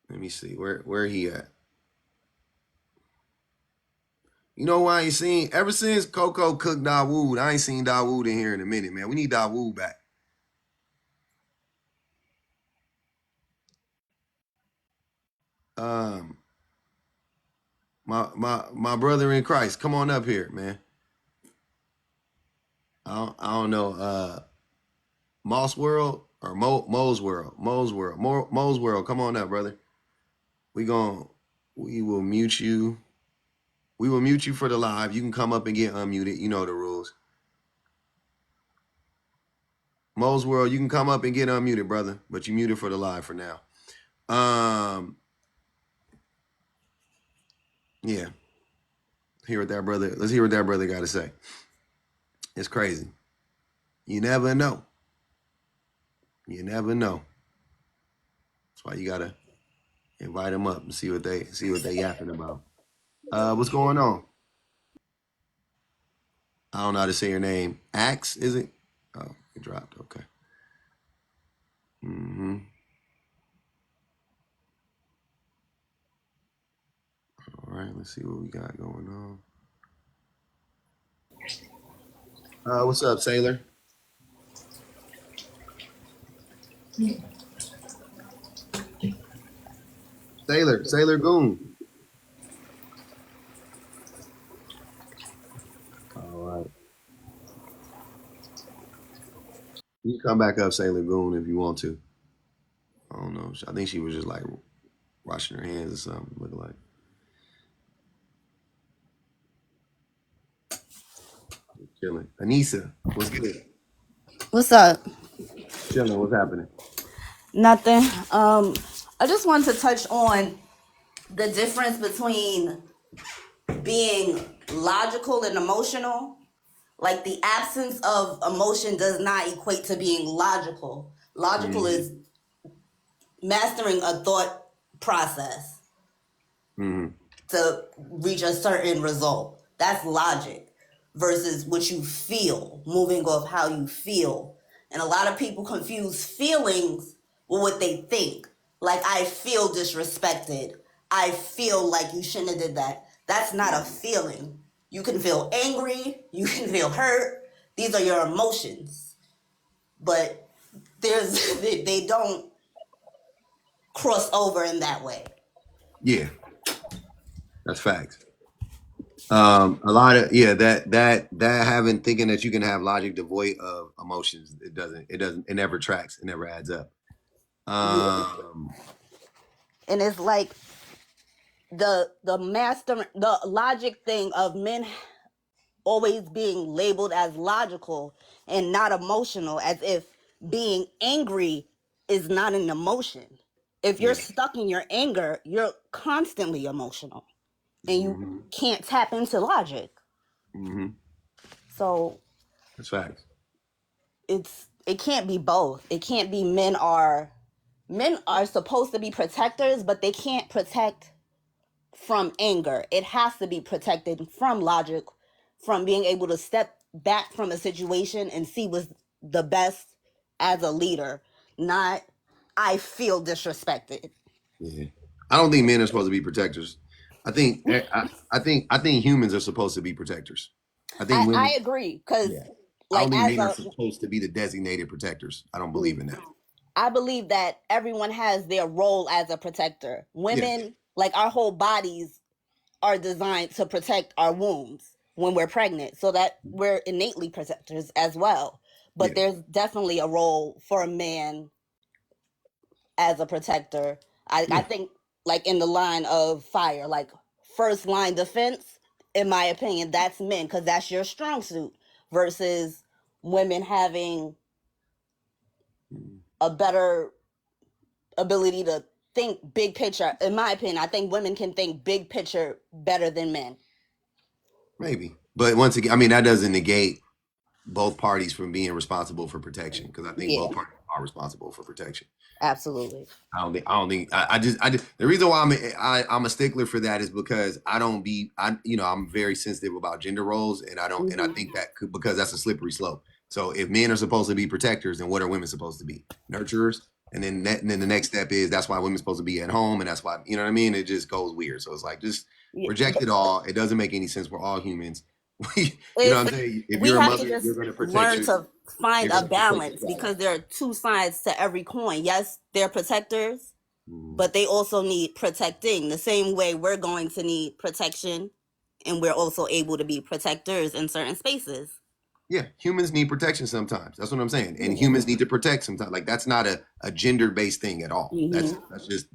Let me see where he at. You know what I ain't seen ever since Coco cooked Dawood. I ain't seen Dawood in here in a minute, man. We need Dawood back. My brother in Christ, come on up here, man. I don't know. Moss World or Mo's World. Mo's World. Come on up, brother. We will mute you. We will mute you for the live. You can come up and get unmuted. You know the rules. Mo's World, you can come up and get unmuted, brother, but you muted for the live for now. Yeah. Let's hear what that brother got to say. It's crazy. You never know. You never know. That's why you gotta invite them up and see what they yapping about. What's going on? I don't know how to say your name. Axe, is it? Oh, it dropped. Okay. All right, let's see what we got going on. What's up, Sailor? Sailor Goon. All right. You can come back up, Sailor Goon, if you want to. I don't know. I think she was just like washing her hands or something. Look like. Chilling. Anissa, what's good? What's up? Chilling. What's happening? Nothing. I just wanted to touch on the difference between being logical and emotional. Like, the absence of emotion does not equate to being logical. Logical is mastering a thought process to reach a certain result. That's logic versus what you feel, moving off how you feel. And a lot of people confuse feelings with what they think. Like, I feel disrespected. I feel like you shouldn't have did that. That's not a feeling. You can feel angry. You can feel hurt. These are your emotions. But they don't cross over in that way. Yeah, that's facts. A lot of that having thinking that you can have logic devoid of emotions. It never tracks. It never adds up. Yeah. Um, And it's like the logic thing of men always being labeled as logical and not emotional, as if being angry is not an emotion. If you're yeah. stuck in your anger, you're constantly emotional and you Mm-hmm. can't tap into logic. Mm-hmm. So That's facts. it can't be both. It can't be men are supposed to be protectors, but they can't protect from anger. It has to be protected from logic, from being able to step back from a situation and see what's the best as a leader, not I feel disrespected. Yeah. I don't think men are supposed to be protectors. I think I think humans are supposed to be protectors. I think I women. agree, because Yeah. I don't like think as men are a supposed to be the designated protectors. I don't believe in that. I believe that everyone has their role as a protector. Yeah. Women, like our whole bodies are designed to protect our wombs when we're pregnant, so that we're innately protectors as well. But Yeah. there's definitely a role for a man as a protector. I Yeah. think, like in the line of fire, like first line defense, in my opinion, that's men, because that's your strong suit, versus women having a better ability to think big picture. In my opinion, I think women can think big picture better than men. Maybe. But once again, I mean that doesn't negate both parties from being responsible for protection because I think Yeah, both parties are responsible for protection. absolutely. I don't think the reason why I'm a stickler for that is because I'm very sensitive about gender roles and I think that because that's a slippery slope. So if men are supposed to be protectors, then what are women supposed to be? Nurturers. And then the next step is that's why women's supposed to be at home and that's why you know what I mean? It just goes weird. So it's like just Yeah, reject it all. It doesn't make any sense. We're all humans. You know what it's I'm saying? If we you're a have to mother, you're just gonna protect learn your to find you're a gonna protect your balance, child. because there are two sides to every coin. Yes, they're protectors, Mhm. but they also need protecting the same way we're going to need protection, and we're also able to be protectors in certain spaces. Yeah, humans need protection sometimes. That's what I'm saying. And Yeah. humans need to protect sometimes. Like that's not a gender based thing at all. That's Hmm. that's just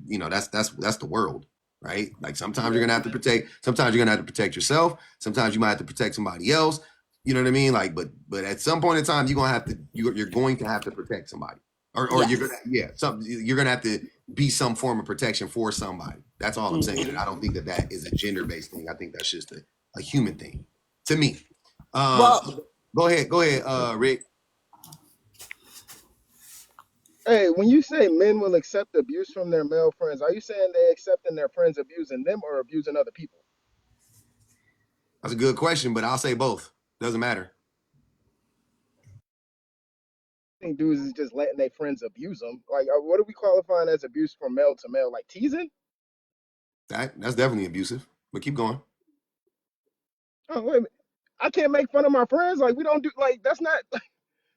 that's the world, right? Like sometimes you're gonna have to protect. Sometimes you're gonna have to protect yourself. Sometimes you might have to protect somebody else. You know what I mean? Like, but at some point in time, you're going to have to protect somebody, or you're gonna Yes. you're gonna have to be some form of protection for somebody. That's all I'm saying. And Hmm. I don't think that is a gender based thing. I think that's just a human thing to me. Uh, Well, go ahead, Rick. Hey, when you say men will accept abuse from their male friends, are you saying they accepting their friends abusing them or abusing other people? That's a good question, but I'll say both. Doesn't matter. I think dudes is just letting their friends abuse them. Like, what are we qualifying as abuse from male to male? Like teasing? That's definitely abusive. But keep going. Oh, wait a minute. I can't make fun of my friends. Like, we don't do, like, that's not,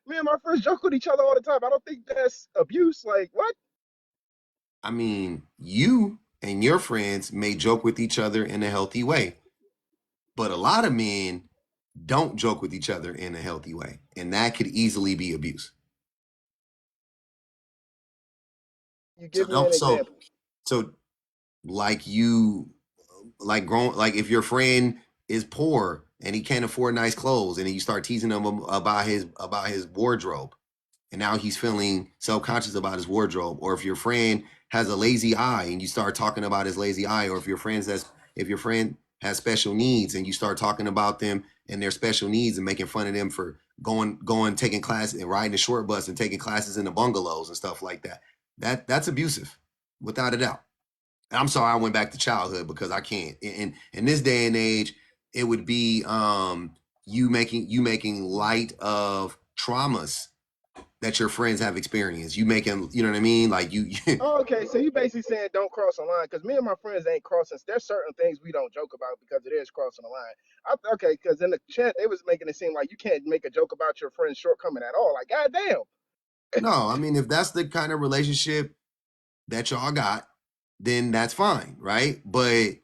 me and my friends joke with each other all the time. I don't think that's abuse. Like, what? I mean, you and your friends may joke with each other in a healthy way, but a lot of men don't joke with each other in a healthy way, and that could easily be abuse. You So give me don't an so example. so like you like grown like if your friend is poor and he can't afford nice clothes and then you start teasing him about his wardrobe and now he's feeling self-conscious about his wardrobe, or if your friend has a lazy eye and you start talking about his lazy eye, or if your friend has special needs and you start talking about them and their special needs and making fun of them for going taking classes and riding the short bus and taking classes in the bungalows and stuff like that, that's abusive without a doubt. And I'm sorry I went back to childhood because I can't in this day and age it would be you making light of traumas that your friends have experienced. You making, you know what I mean? Like you. Oh, okay, so you basically saying don't cross the line because me and my friends ain't crossing. There's certain things we don't joke about because it is crossing the line. Okay, because in the chat they was making it seem like you can't make a joke about your friend's shortcoming at all. Like, goddamn. No, I mean, if that's the kind of relationship that y'all got, then that's fine, right? But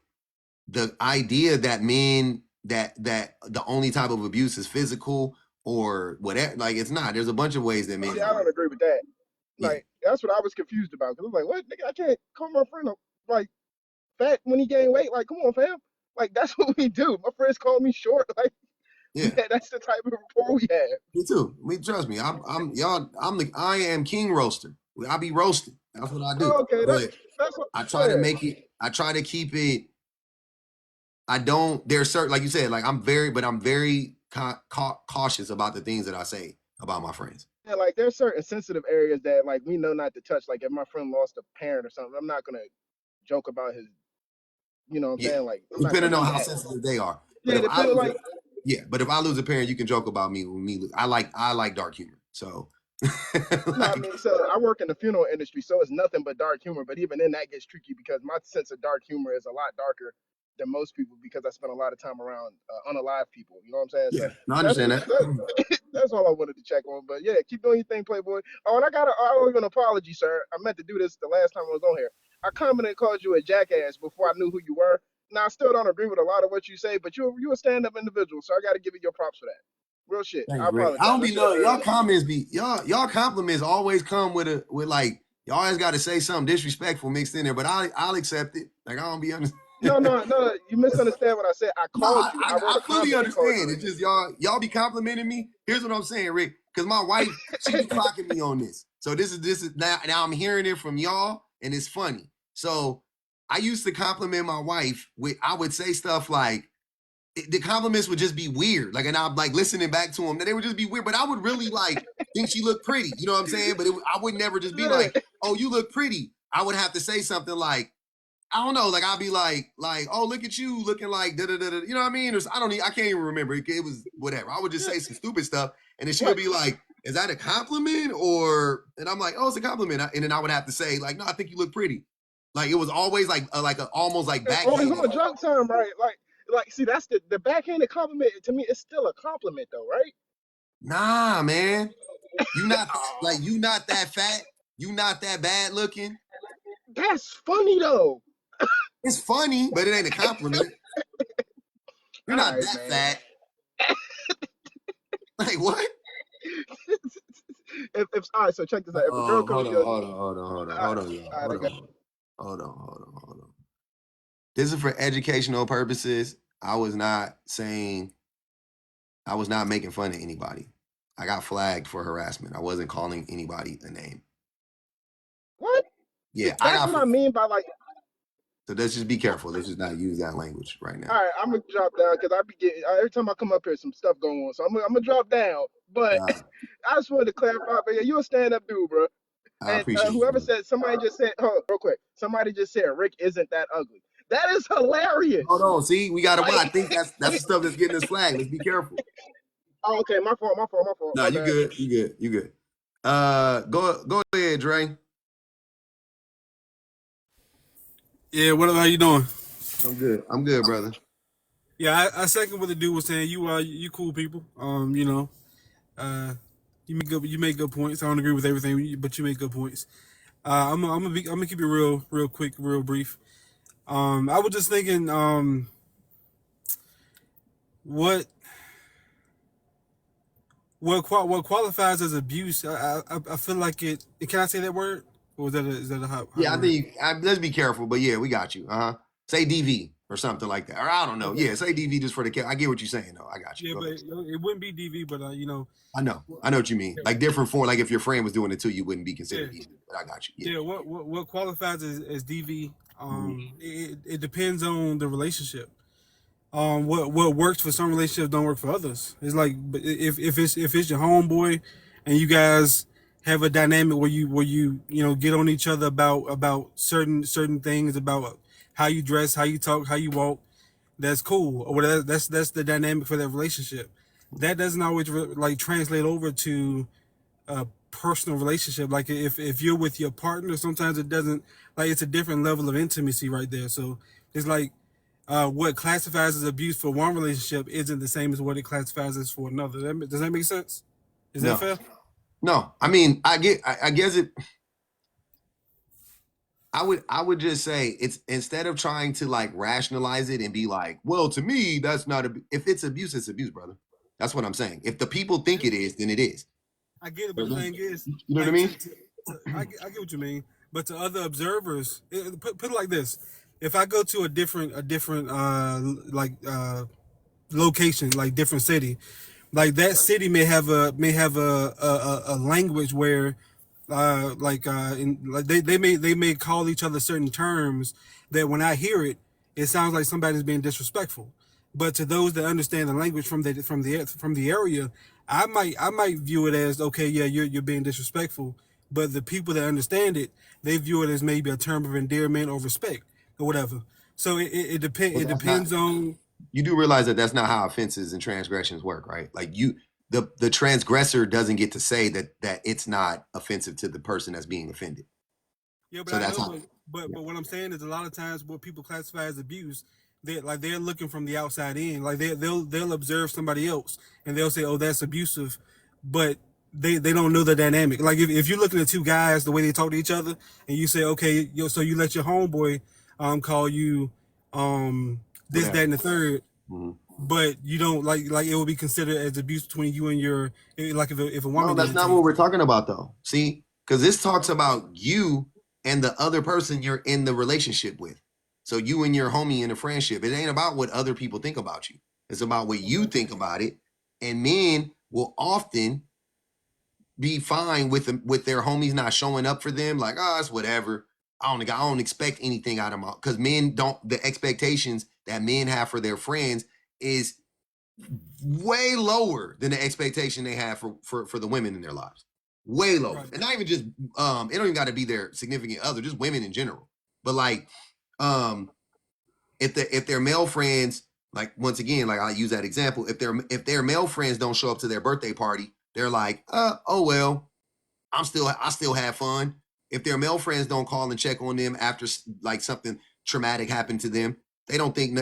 the idea that men that the only type of abuse is physical or whatever, like it's not. There's a bunch of ways that men. See, I don't agree with that. Yeah. Like, that's what I was confused about. Cause I was like, what, nigga? I can't call my friend like fat when he gained weight. Like, come on, fam. Like, that's what we do. My friends call me short. Like, Yeah. that's the type of rapport we have. Me too. Trust me. I'm y'all. I am king roaster. I be roasting. That's what I do. Oh, okay, But that's what. I try to Yeah. make it. I try to keep it. I don't. There's certain, like you said, like I'm very cautious about the things that I say about my friends. Yeah, like there's certain sensitive areas that like we know not to touch. Like if my friend lost a parent or something, I'm not gonna joke about his. You know what I'm Yeah, saying? Like I'm not gonna depending on do how that. sensitive they are. But Yeah, if I depending lose, like but if I lose a parent, you can joke about me. When me, I like dark humor. So, no, I like, mean, so I work in the funeral industry, so it's nothing but dark humor. But even then, that gets tricky because my sense of dark humor is a lot darker than most people because I spend a lot of time around unalive people. You know what I'm saying? So yeah, no, I that's understand that. that's all I wanted to check on. But yeah, keep doing your thing, Playboy. Oh, and I owe you an apology, sir. I meant to do this the last time I was on here. I commented and called you a jackass before I knew who you were. Now I still don't agree with a lot of what you say, but you a stand up individual, so I got to give you your props for that. Real shit. I Thanks, Rick. I apologize. don't I be should have knowing heard y'all that. comments be y'all compliments always come with like y'all always got to say something disrespectful mixed in there, but I'll accept it. Like I don't be understanding. No, no, no. You misunderstand what I said. I No, called you. I wrote I a fully comment and called understand. you It's just y'all be complimenting me. Here's what I'm saying, Rick, because my wife she be it. clocking me on this. So this is now I'm hearing it from y'all, and it's funny. So I used to compliment my wife with I would say stuff like the compliments would just be weird. Like, and I'm like listening back to them, that they would just be weird. But I would really like think she looked pretty. You know what I'm saying? But I would never just be Yeah. like, "Oh, you look pretty." I would have to say something like, I don't know, like I'd be like, "Oh, look at you looking like da da da da." You know what I mean? I don't. I can't even remember. It was whatever. I would just say some stupid stuff, and then she'll Like, be like, "Is that a compliment or?" And I'm like, "Oh, it's a compliment." And then I would have to say like, "No, I think you look pretty." Like it was always like a almost like always backhanded. on joke time, right? Like, see, that's the backhanded compliment to me. It's still a compliment, though, right? Nah, man. You not Oh, like you not that fat. You not that bad looking. that's funny though. It's funny, but it ain't a compliment. You're All not right, that man. fat. Like what? If all right, so check this out. If a girl Oh, comes to you, hold on, y'all. all right, I got. Hold on. This is for educational purposes. I was not making fun of anybody. I got flagged for harassment. I wasn't calling anybody a name. What? See, Yeah, I that's got. what I mean by like. So let's just be careful. Let's just not use that language right now. All right, I'm gonna drop down because I be getting every time I come up here, some stuff going on. So I'm gonna drop down. But Uh, I just wanted to clarify. But yeah, you a stand up dude, bro. I And appreciate you, whoever brother. said, somebody just said, oh, real quick, somebody just said Rick isn't that ugly. That is Hold hilarious. on. See, we got to. I Like, think that's the stuff that's getting us flagged. Let's be careful. oh, okay, my fault, No, my you bad. good. You good. You good. Go ahead, Dre. Yeah, what are you doing? I'm good. I'm good, brother. Yeah, I second what the dude was saying. You cool people. Uh, you make good points. I don't agree with everything, but you make good points. I'm gonna keep it real quick, real brief. I was just thinking, what what qualifies as abuse? I feel like it. Can I say that word? Or is that a hot Yeah, I word? think let's be careful, but yeah, we got you. Say DV or something like that, or I don't know. Okay. Yeah, say DV just for the. I get what you're saying, though. I got you. Yeah, Go but ahead. it wouldn't be DV, but I know what you mean. Like different form. Like if your friend was doing it too, you wouldn't be yeah, considered DV. But I got you. Yeah. yeah. What qualifies as DV? Mhm. It depends on the relationship. What works for some relationships don't work for others. It's like if it's your homeboy, and you guys have a dynamic where you get on each other about certain things, about how you dress, how you talk, how you walk. That's cool. Or that's the dynamic for that relationship. That doesn't always like translate over to personal relationship. Like if you're with your partner, sometimes it doesn't, like, it's a different level of intimacy right there. So it's like what classifies as abuse for one relationship isn't the same as what it classifies as for another. Does that make sense? Is that No, fair? no. I mean, I guess it. I would just say it's, instead of trying to like rationalize it and be like, well, to me, that's not if it's abuse, brother. That's what I'm saying. If the people think it is, then it is. I get it, but the thing is, You know what I like, mean? I get what you mean. But to other observers, put it like this: if I go to a different location, like different city, like that city may have a language where like they may call each other certain terms that when I hear it, it sounds like somebody's being disrespectful. But to those that understand the language from the area, I might view it as, okay, yeah, you're being disrespectful. But the people that understand it, they view it as maybe a term of endearment or respect or whatever. So it depends. But It that's not. depends on. You do realize that that's not how offenses and transgressions work, right? Like the transgressor doesn't get to say that it's not offensive to the person that's being offended. Yeah, but So I that's know, how. but what I'm saying is a lot of times what people classify as abuse, they're looking from the outside in. Like they'll observe somebody else and they'll say, oh, that's abusive, but they don't know the dynamic. Like if you're looking at two guys, the way they talk to each other, and you say, okay, so you let your homeboy call you this, Whatever. that, and the third, Mhm. but you don't like it would be considered as abuse between you and your, like if a No, woman did that's it to not you. what we're talking about, though. See, because this talks about you and the other person you're in the relationship with. So you and your homie in a friendship. It ain't about what other people think about you. It's about what you think about it. And men will often be fine with their homies not showing up for them. Like, oh, it's whatever. I don't expect anything out of them, because men don't. The expectations that men have for their friends is way lower than the expectation they have for the women in their lives. Way lower. Right. And not even just it don't even got to be their significant other, just women in general. But like if their male friends, like, once again, like I use that example, if their male friends don't show up to their birthday party, they're like, oh well, I still have fun. If their male friends don't call and check on them after like something traumatic happened to them, they don't think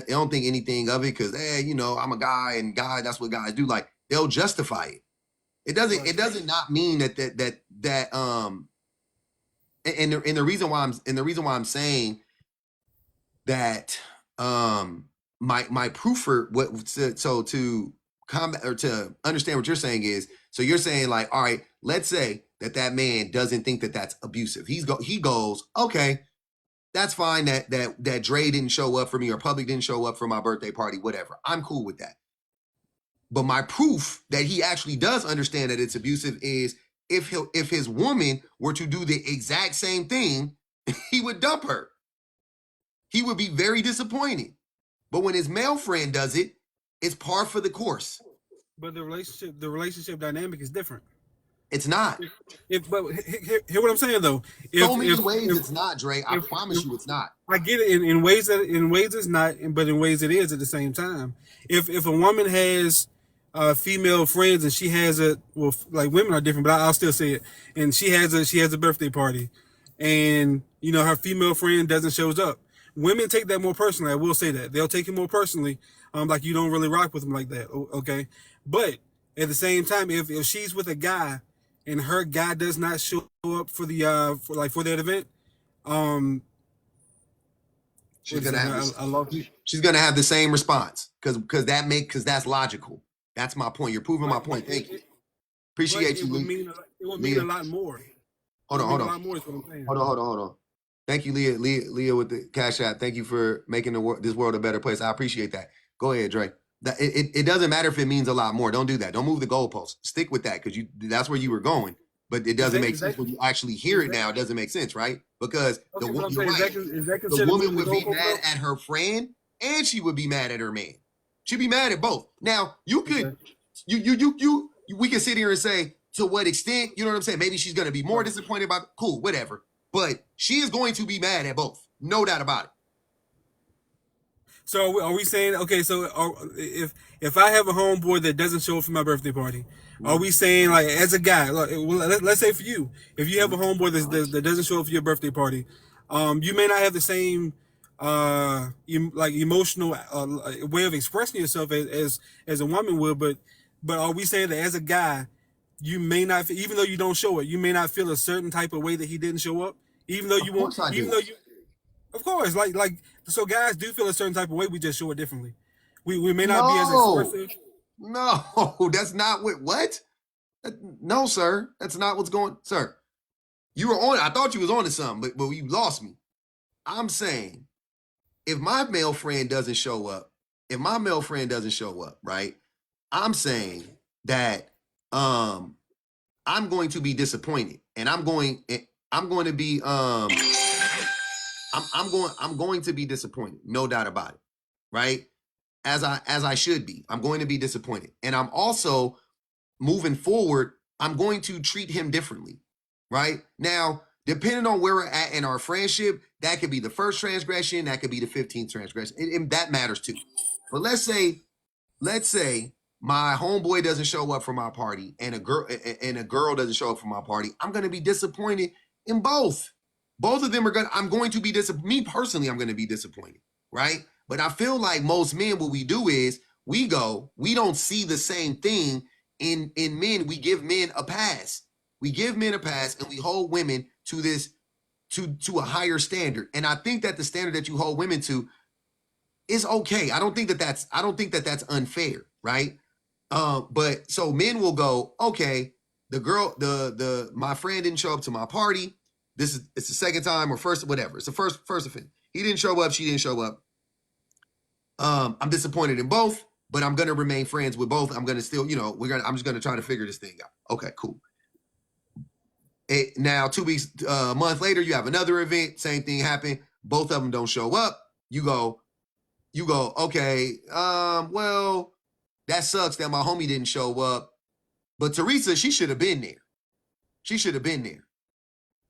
anything of it, because, hey, I'm a guy, and that's what guys do. Like, they'll justify it. It doesn't not mean that and the reason why I'm saying that my proof for what, so to combat or to understand what you're saying is, so you're saying, like, all right, let's say that man doesn't think that that's abusive. He goes, okay, that's fine that Dre didn't show up for me, or Public didn't show up for my birthday party, whatever. I'm cool with that. But my proof that he actually does understand that it's abusive is if his woman were to do the exact same thing, he would dump her. He would be very disappointed. But when his male friend does it, it's par for the course. But the relationship dynamic is different. It's not. But hear what I'm saying though. So many ways it's not, Dre. I promise you, it's not. I get it in ways it's not, but in ways it is at the same time. If a woman has female friends and she has like, women are different, but I'll still say it. And she has a birthday party, and her female friend doesn't shows up. Women take that more personally. I will say that they'll take it more personally. Like, you don't really rock with them like that. Okay, but at the same time, if she's with a guy and her guy does not show up for the for that event, she's gonna have the same response, because that's logical. That's my point. You're proving my point. Thank you. Appreciate you. It would mean a lot more. Hold on. Thank you, Leah with the Cash App. Thank you for making this world a better place. I appreciate that. Go ahead, Dre. It doesn't matter if it means a lot more. Don't do that. Don't move the goalposts. Stick with that, because that's where you were going. But it doesn't make sense when you actually hear it now. It doesn't make sense, right? Because the woman would be mad at her friend, and she would be mad at her man. She'd be mad at both. Now, you could, we can sit here and say, to what extent, you know what I'm saying? Maybe she's going to be more disappointed about, cool, whatever. But she is going to be mad at both. No doubt about it. So are we saying okay? So if I have a homeboy that doesn't show up for my birthday party, are we saying like as a guy, like, let's say for you, if you have a homeboy that doesn't show up for your birthday party, you may not have the same like emotional way of expressing yourself as a woman would, but are we saying that as a guy, you may not, even though you don't show it, you may not feel a certain type of way that he didn't show up, even though Of you won't, course I even do. though you, of course, so guys do feel a certain type of way. We just show it differently. We may not be as No, expressive. no, that's not what. No, sir, that's not what's going. Sir, you were on. I thought you was on to something, but you lost me. I'm saying if my male friend doesn't show up, right? I'm saying that I'm going to be disappointed, and I'm going to be I'm going to be disappointed, no doubt about it, right? As I should be. I'm going to be disappointed, and I'm also moving forward. I'm going to treat him differently, right? Now, depending on where we're at in our friendship, that could be the first transgression, that could be the 15th transgression, and that matters too. But let's say my homeboy doesn't show up for my party and a girl doesn't show up for my party. I'm going to be disappointed in both. Both of them I'm going to be disappointed. Me personally, I'm going to be disappointed, right? But I feel like most men, what we do is we don't see the same thing in men. We give men a pass. We give men a pass and we hold women to this to a higher standard. And I think that the standard that you hold women to is okay. I don't think that that's unfair, right? But so men will go, okay, my friend didn't show up to my party. It's the second time or first, whatever. It's the first offense. He didn't show up, she didn't show up. I'm disappointed in both, but I'm gonna remain friends with both. I'm gonna still, I'm just gonna try to figure this thing out. Okay, cool. Now 2 weeks, a month later, you have another event, same thing happened. Both of them don't show up. You go, okay, well, that sucks that my homie didn't show up. But Teresa, she should have been there. She should have been there.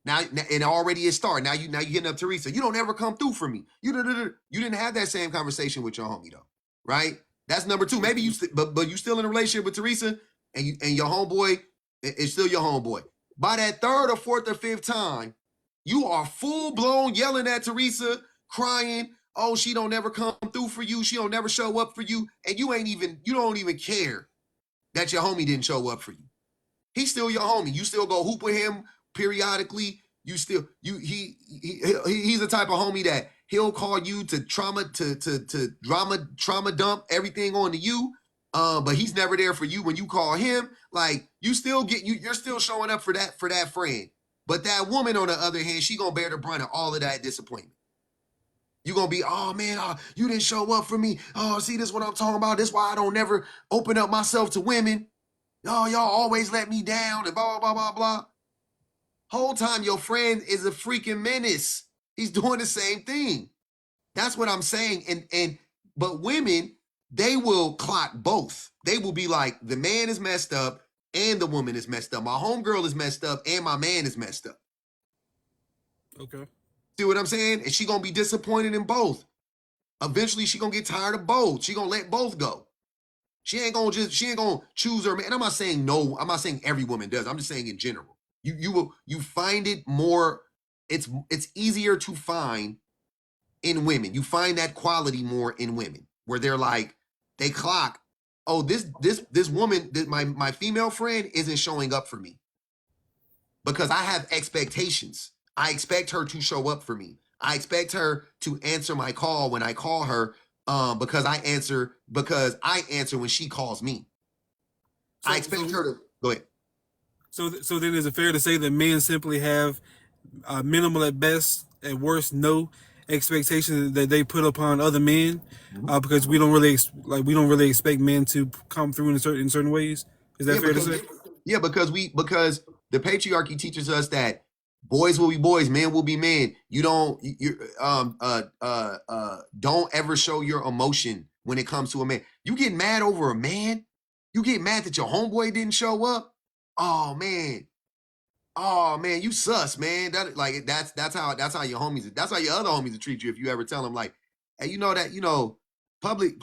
Now, and already it started. Now you hitting up Teresa. You don't ever come through for me. You didn't have that same conversation with your homie though, right? That's number two. Maybe but you still in a relationship with Teresa, and your homeboy is still your homeboy. By that third or fourth or fifth time, you are full blown yelling at Teresa, crying. Oh, she don't ever come through for you. She don't never show up for you, and you don't even care that your homie didn't show up for you. He's still your homie. You still go hoop with him periodically. He's the type of homie that he'll call you to trauma dump everything onto you. But he's never there for you when you call him. Like you're still showing up for that friend. But that woman, on the other hand, she gonna bear the brunt of all of that disappointment. You're gonna be, oh man, you didn't show up for me. Oh, see, this is what I'm talking about. This is why I don't never open up myself to women. Oh, y'all always let me down and blah, blah, blah, blah. Whole time your friend is a freaking menace. He's doing the same thing. That's what I'm saying. But women, they will clock both. They will be like, the man is messed up and the woman is messed up. My homegirl is messed up and my man is messed up. Okay. See what I'm saying? And she gonna be disappointed in both. Eventually, she gonna get tired of both. She gonna let both go. She ain't gonna choose her man. I'm not saying no. I'm not saying every woman does. I'm just saying in general. You find it more. It's easier to find in women. You find that quality more in women where they're like they clock. Oh, this woman, my female friend isn't showing up for me because I have expectations. I expect her to show up for me. I expect her to answer my call when I call her. Because I answer when she calls me. I expect her to go ahead. So then, is it fair to say that men simply have minimal at best, at worst, no expectations that they put upon other men, because we don't really expect men to come through in certain ways? Is that fair to say? Yeah, because the patriarchy teaches us that boys will be boys, men will be men. You don't don't ever show your emotion when it comes to a man. You get mad over a man. You get mad that your homeboy didn't show up. Oh man, you sus, man. That's how your homies. That's how your other homies will treat you if you ever tell them like, hey, public.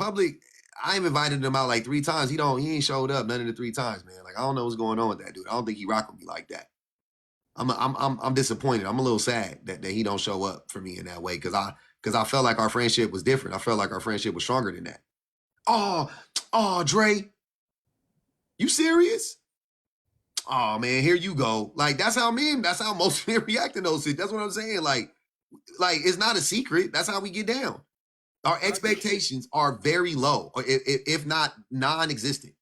I've invited him out like 3 times. He ain't showed up none of the 3 times, man. Like I don't know what's going on with that dude. I don't think he rock with me like that. I'm disappointed. I'm a little sad that he don't show up for me in that way because I felt like our friendship was different. I felt like our friendship was stronger than that. Oh, Dre, you serious? Oh man, here you go. Like that's how most men react to those things. That's what I'm saying. Like it's not a secret. That's how we get down. Our expectations are very low, or if not non-existent.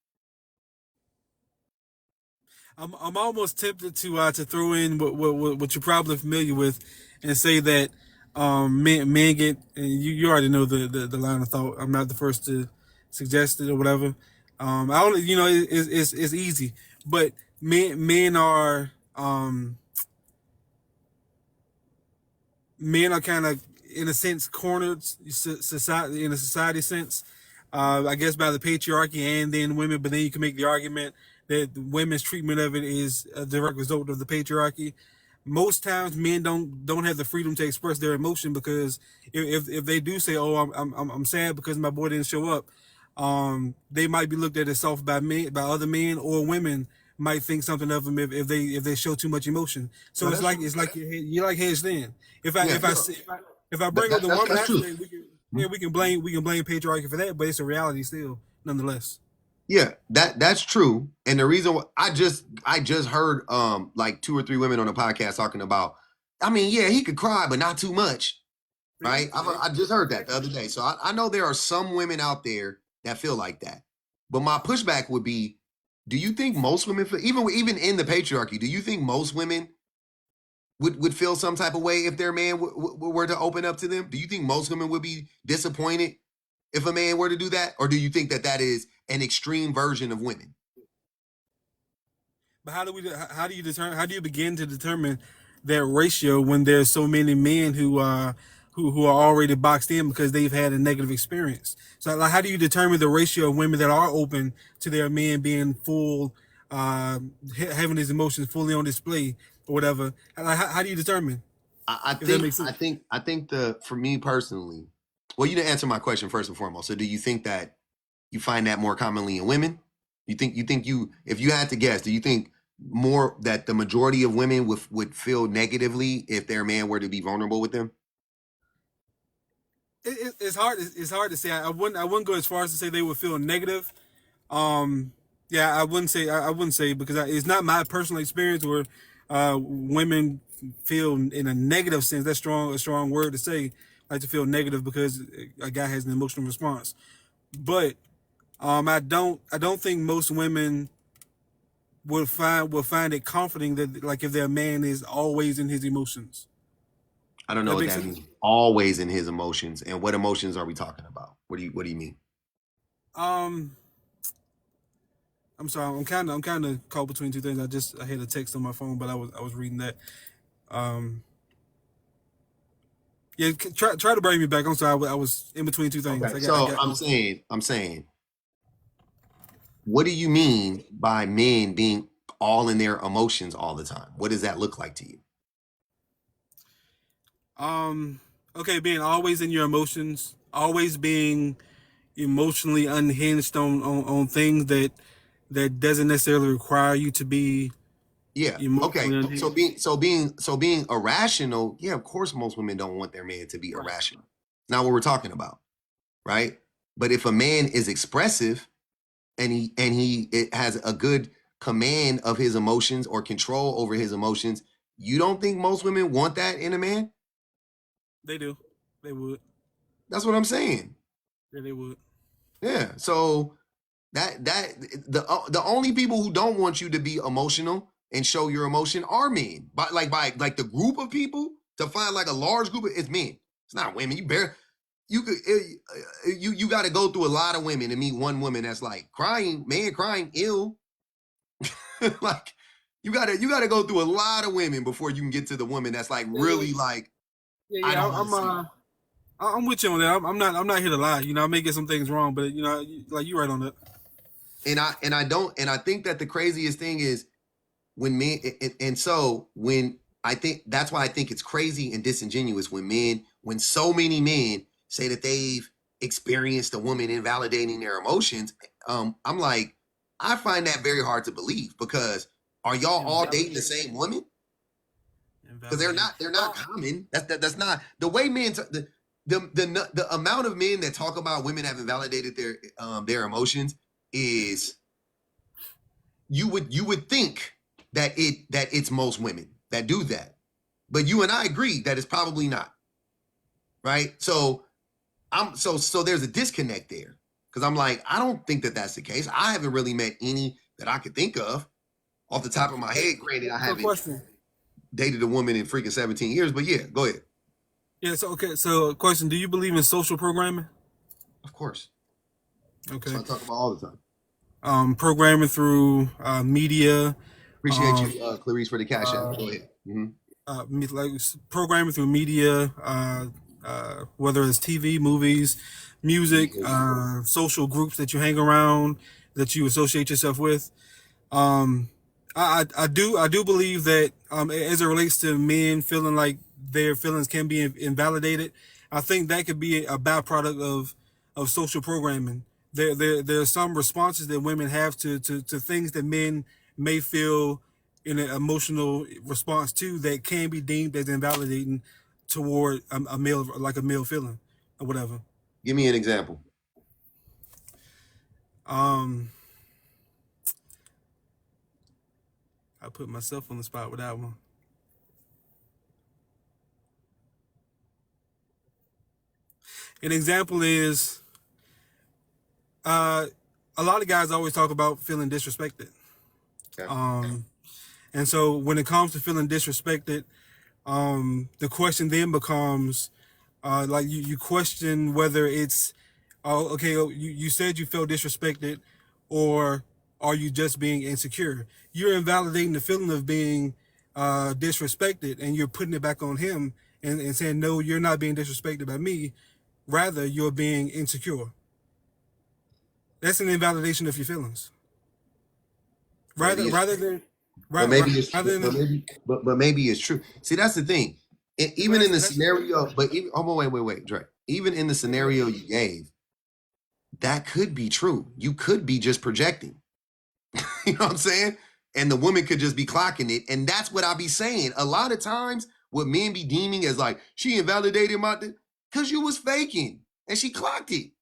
I'm almost tempted to throw in what you're probably familiar with, and say that men get, and you already know the line of thought. I'm not the first to suggest it or whatever. I only it's easy, but men are men are kind of in a sense cornered society in a society sense. I guess by the patriarchy and then women, but then you can make the argument that women's treatment of it is a direct result of the patriarchy. Most times, men don't have the freedom to express their emotion because if they do say, "Oh, I'm sad because my boy didn't show up," they might be looked at as soft by other men, or women might think something of them if they show too much emotion. So No, it's like you're like hedged in. If I bring up the that's woman true. aspect, we can blame patriarchy for that, but it's a reality still, nonetheless. Yeah, that's true. And the reason why I just heard like 2 or 3 women on the podcast talking about, I mean, yeah, he could cry, but not too much. Right? I just heard that the other day. So I know there are some women out there that feel like that. But my pushback would be, do you think most women feel, even in the patriarchy, do you think most women would feel some type of way if their man were to open up to them? Do you think most women would be disappointed if a man were to do that? Or do you think that is an extreme version of women? But how do you begin to determine that ratio when there's so many men who are already boxed in because they've had a negative experience? So like, how do you determine the ratio of women that are open to their men being full, having his emotions fully on display or whatever? Like, how do you determine? I If that think makes sense. I think for me personally, well, you didn't answer my question first and foremost. So do you think that you find that more commonly in women? You think if you had to guess, do you think more that the majority of women would feel negatively if their man were to be vulnerable with them? It's hard. It's hard to say. I wouldn't go as far as to say they would feel negative. Yeah, I wouldn't say. I wouldn't say because it's not my personal experience where women feel in a negative sense. That's a strong word to say. Like to feel negative because a guy has an emotional response. But I don't think most women will find it comforting that like if their man is always in his emotions. I don't know That what makes that sense. means. Always in his emotions, and what emotions are we talking about? What do you mean? Um, I'm sorry. I'm kind of caught between two things. I had a text on my phone, but I was reading that. Um, yeah, try to bring me back. I'm sorry. I was in between two things. Okay, so I'm saying, what do you mean by men being all in their emotions all the time? What does that look like to you? Okay, being always in your emotions, always being emotionally unhinged on things that doesn't necessarily require you to be Yeah. Okay. emotionally unhinged. So being irrational. Yeah. Of course, most women don't want their man to be Right. irrational. It's not what we're talking about, right? But if a man is expressive and it has a good command of his emotions or control over his emotions, you don't think most women want that in a man? They do. They would. That's what I'm saying. Yeah, they would. Yeah. So the only people who don't want you to be emotional and show your emotion are men. By the group of people to find like a large group, it's men. It's not women. You got to go through a lot of women to meet one woman that's like crying, man crying ill. Like you gotta go through a lot of women before you can get to the woman that's like really like, I Yeah. don't want to see. I'm with you on that. I'm not here to lie. I may get some things wrong, but like you right on that. And I think that the craziest thing is when men, and so when I think that's why I think it's crazy and disingenuous when so many men say that they've experienced a woman invalidating their emotions. I'm like, I find that very hard to believe, because are y'all all dating the same woman? Because they're not common. That's not the way men. The amount of men that talk about women having validated their emotions is, you would think that it's most women that do that, but you and I agree that it's probably not, right? So so there's a disconnect there, because I'm like, I don't think that that's the case. I haven't really met any that I could think of off the top of my head. Granted, I haven't dated a woman in freaking 17 years, but yeah, go ahead. Yeah. So okay. So question: do you believe in social programming? Of course. Okay. So I talk about all the time. Programming through media. Appreciate you, Clarice, for the cash app. Go ahead. Like programming through media, whether it's TV, movies, music, social groups that you hang around, that you associate yourself with. I do believe that as it relates to men feeling like their feelings can be invalidated, I think that could be a byproduct of social programming. There are some responses that women have to things that men may feel in an emotional response to, that can be deemed as invalidating toward a male, like a male feeling or whatever. Give me an example. I put myself on the spot with that one. An example is, a lot of guys always talk about feeling disrespected. Okay. And so when it comes to feeling disrespected, the question then becomes, like you question whether it's, okay, you said you felt disrespected, or are you just being insecure? You're invalidating the feeling of being disrespected, and you're putting it back on him and saying, no, you're not being disrespected by me. Rather, you're being insecure. That's an invalidation of your feelings. Rather than but maybe it's true. See, that's the thing. Even in the scenario, but even, wait, Dre. Even in the scenario you gave, that could be true. You could be just projecting. You know what I'm saying? And the woman could just be clocking it. And that's what I be saying. A lot of times, what men be deeming as like, she invalidated because you was faking and she clocked it.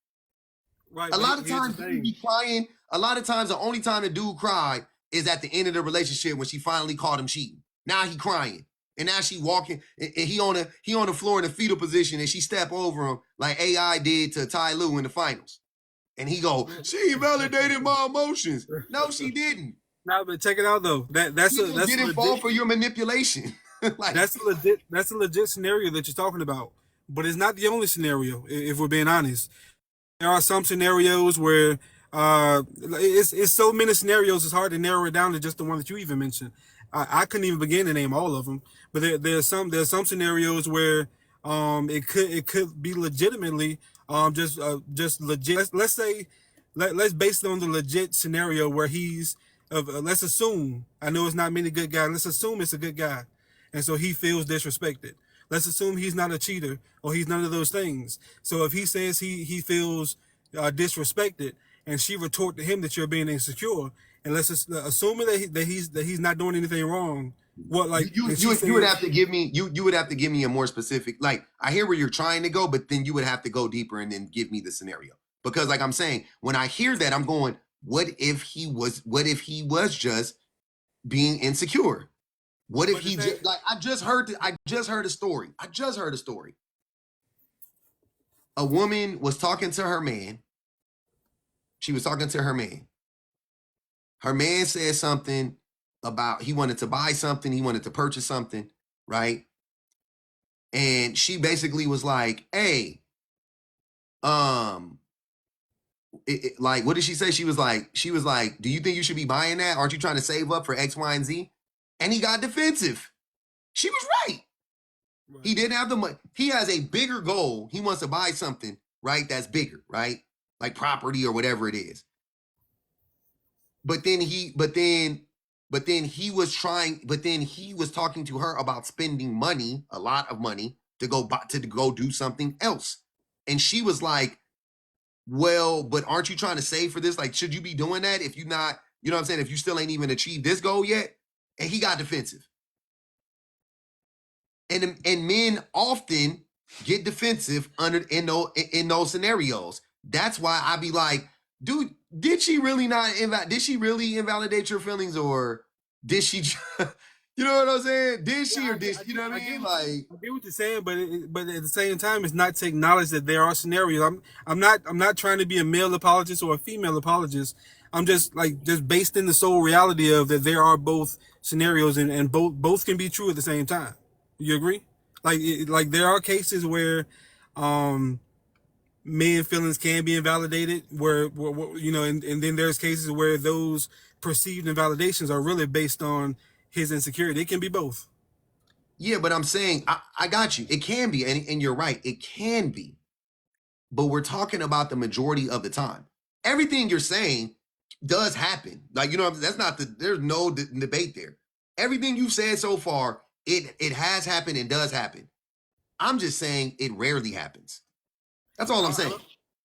Right. A lot of times you be crying. A lot of times the only time the dude cried is at the end of the relationship, when she finally caught him cheating. Now he crying. And now she walking, and he on the floor in a fetal position, and she step over him like AI did to Ty Lue in the finals. And he go, she invalidated my emotions. No, she didn't. No, but check it out though. That's didn't fall for your manipulation. Like, that's a legit scenario that you're talking about. But it's not the only scenario, if we're being honest. There are some scenarios where it's so many scenarios, it's hard to narrow it down to just the one that you even mentioned. I couldn't even begin to name all of them, but there's some scenarios where it could be legitimately just legit. Let's say let's base it on the legit scenario where he's let's assume, I know it's not many good guys, let's assume it's a good guy, and so he feels disrespected. Let's assume he's not a cheater or he's none of those things. So if he says he feels disrespected, and she retort to him that you're being insecure, and let's assuming that he's not doing anything wrong. What, like you would have to give me you would have to give me a more specific, like, I hear where you're trying to go, but then you would have to go deeper and then give me the scenario. Because like I'm saying, when I hear that, I'm going, what if he was just being insecure? What if he just, like, I just heard a story. A woman was talking to her man. She was talking to her man. Her man said something about he wanted to buy something, he wanted to purchase something, right? And she basically was like, hey, like, what did she say? She was like, do you think you should be buying that? Aren't you trying to save up for X, Y, and Z? And he got defensive. She was right. He didn't have the money. He has a bigger goal. He wants to buy something, right? That's bigger, right? Like property or whatever it is. But then he was talking to her about spending money, a lot of money, to go do something else. And she was like, Well, but aren't you trying to save for this? Like, should you be doing that if you not, you know what I'm saying? If you still ain't even achieved this goal yet, and he got defensive. And men often get defensive in those scenarios. That's why I be like, dude, did she really invalidate your feelings, or did she? You know what I'm saying? Did she or did you know what I mean? Like, I get what you're saying, but at the same time, it's not to acknowledge that there are scenarios. I'm not trying to be a male apologist or a female apologist. I'm just based in the sole reality of that there are both scenarios, and both can be true at the same time. You agree? Like there are cases where men feelings can be invalidated, where and then there's cases where those perceived invalidations are really based on his insecurity. It can be both. yeah, but I'm saying I got you. It can be, and you're right. It can be, but we're talking about the majority of the time. Everything you're saying does happen. Like, you know, that's not there's no debate there. Everything you've said so far, it has happened and does happen. I'm just saying it rarely happens. That's all I'm saying.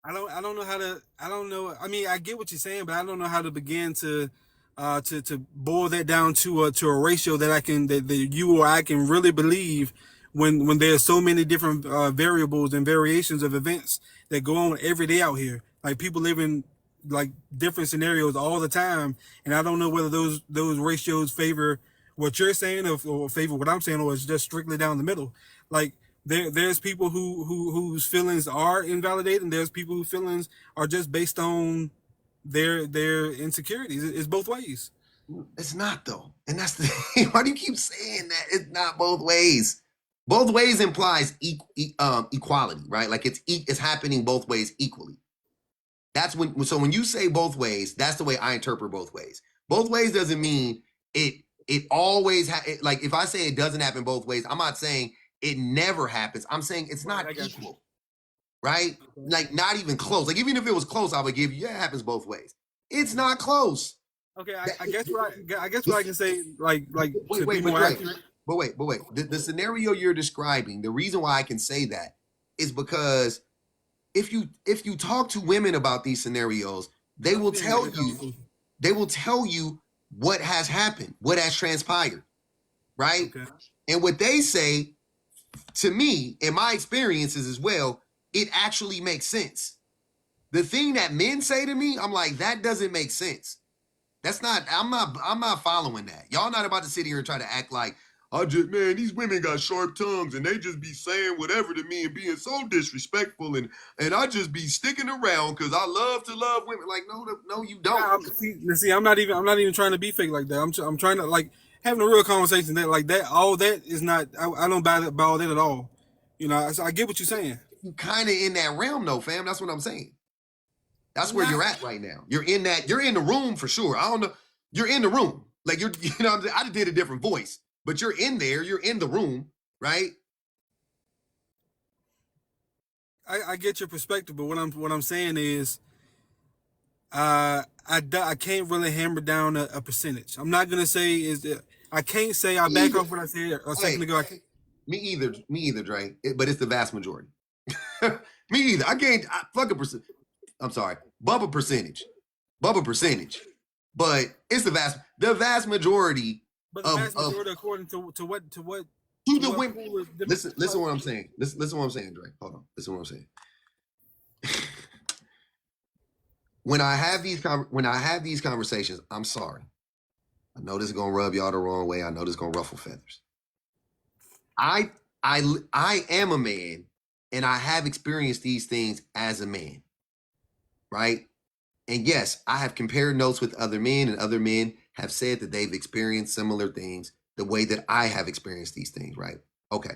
I don't know how to. I don't know. I mean, I get what you're saying, but I don't know how to begin to boil that down to a ratio that that you or I can really believe when there's so many different variables and variations of events that go on every day out here. Like, people live in like different scenarios all the time, and I don't know whether those ratios favor what you're saying or favor what I'm saying, or it's just strictly down the middle. Like, there's people whose feelings are invalidated, and there's people whose feelings are just based on their insecurities. It's both ways. It's not, though, and that's the thing. Why do you keep saying that? It's not both ways. Both ways implies equality, right? Like, it's happening both ways equally. That's when you say both ways, that's the way I interpret both ways. Both ways doesn't mean it always like, if I say it doesn't happen both ways, I'm not saying it never happens. I'm saying it's not equal, right? Like, not even close. Like, even if it was close, I would give you, yeah, it happens both ways. It's not close. Okay, I guess what I can say, like to be more accurate. But wait. The scenario you're describing, the reason why I can say that is because if you talk to women about these scenarios, they will tell you what has happened, what has transpired, right? Okay. And what they say to me, in my experiences as well, it actually makes sense. The thing that men say to me, I'm like, that doesn't make sense. I'm not following that. Y'all not about to sit here and try to act like, man, these women got sharp tongues and they just be saying whatever to me and being so disrespectful, and I just be sticking around because I love to love women. Like, no, you don't. See, I'm not even trying to be fake like that. I'm trying to, like, having a real conversation that, like, that all that is not. I don't buy all that at all. You know, I get what you're saying. You kind of in that realm, though, fam. That's what I'm saying. That's where you're at right now. You're in the room for sure. I don't know. You're in the room. Like, I just did a different voice, but you're in there. You're in the room, right? I get your perspective, but what I'm saying is, I can't really hammer down a percentage. I'm not gonna say I can't say I back off what I said a second ago. Me either, Dre. But it's the vast majority. Me either. I can't. Fuck a percent. I'm sorry. Bump a percentage. But it's the vast majority. But the vast majority, according to what? To the women. Listen to what I'm saying. Listen to what I'm saying, Dre. Hold on. Listen to what I'm saying. When I have these conversations, I'm sorry. I know this is gonna rub y'all the wrong way. I know this is gonna ruffle feathers. I am a man, and I have experienced these things as a man, right? And yes, I have compared notes with other men, and other men have said that they've experienced similar things the way that I have experienced these things, right? Okay.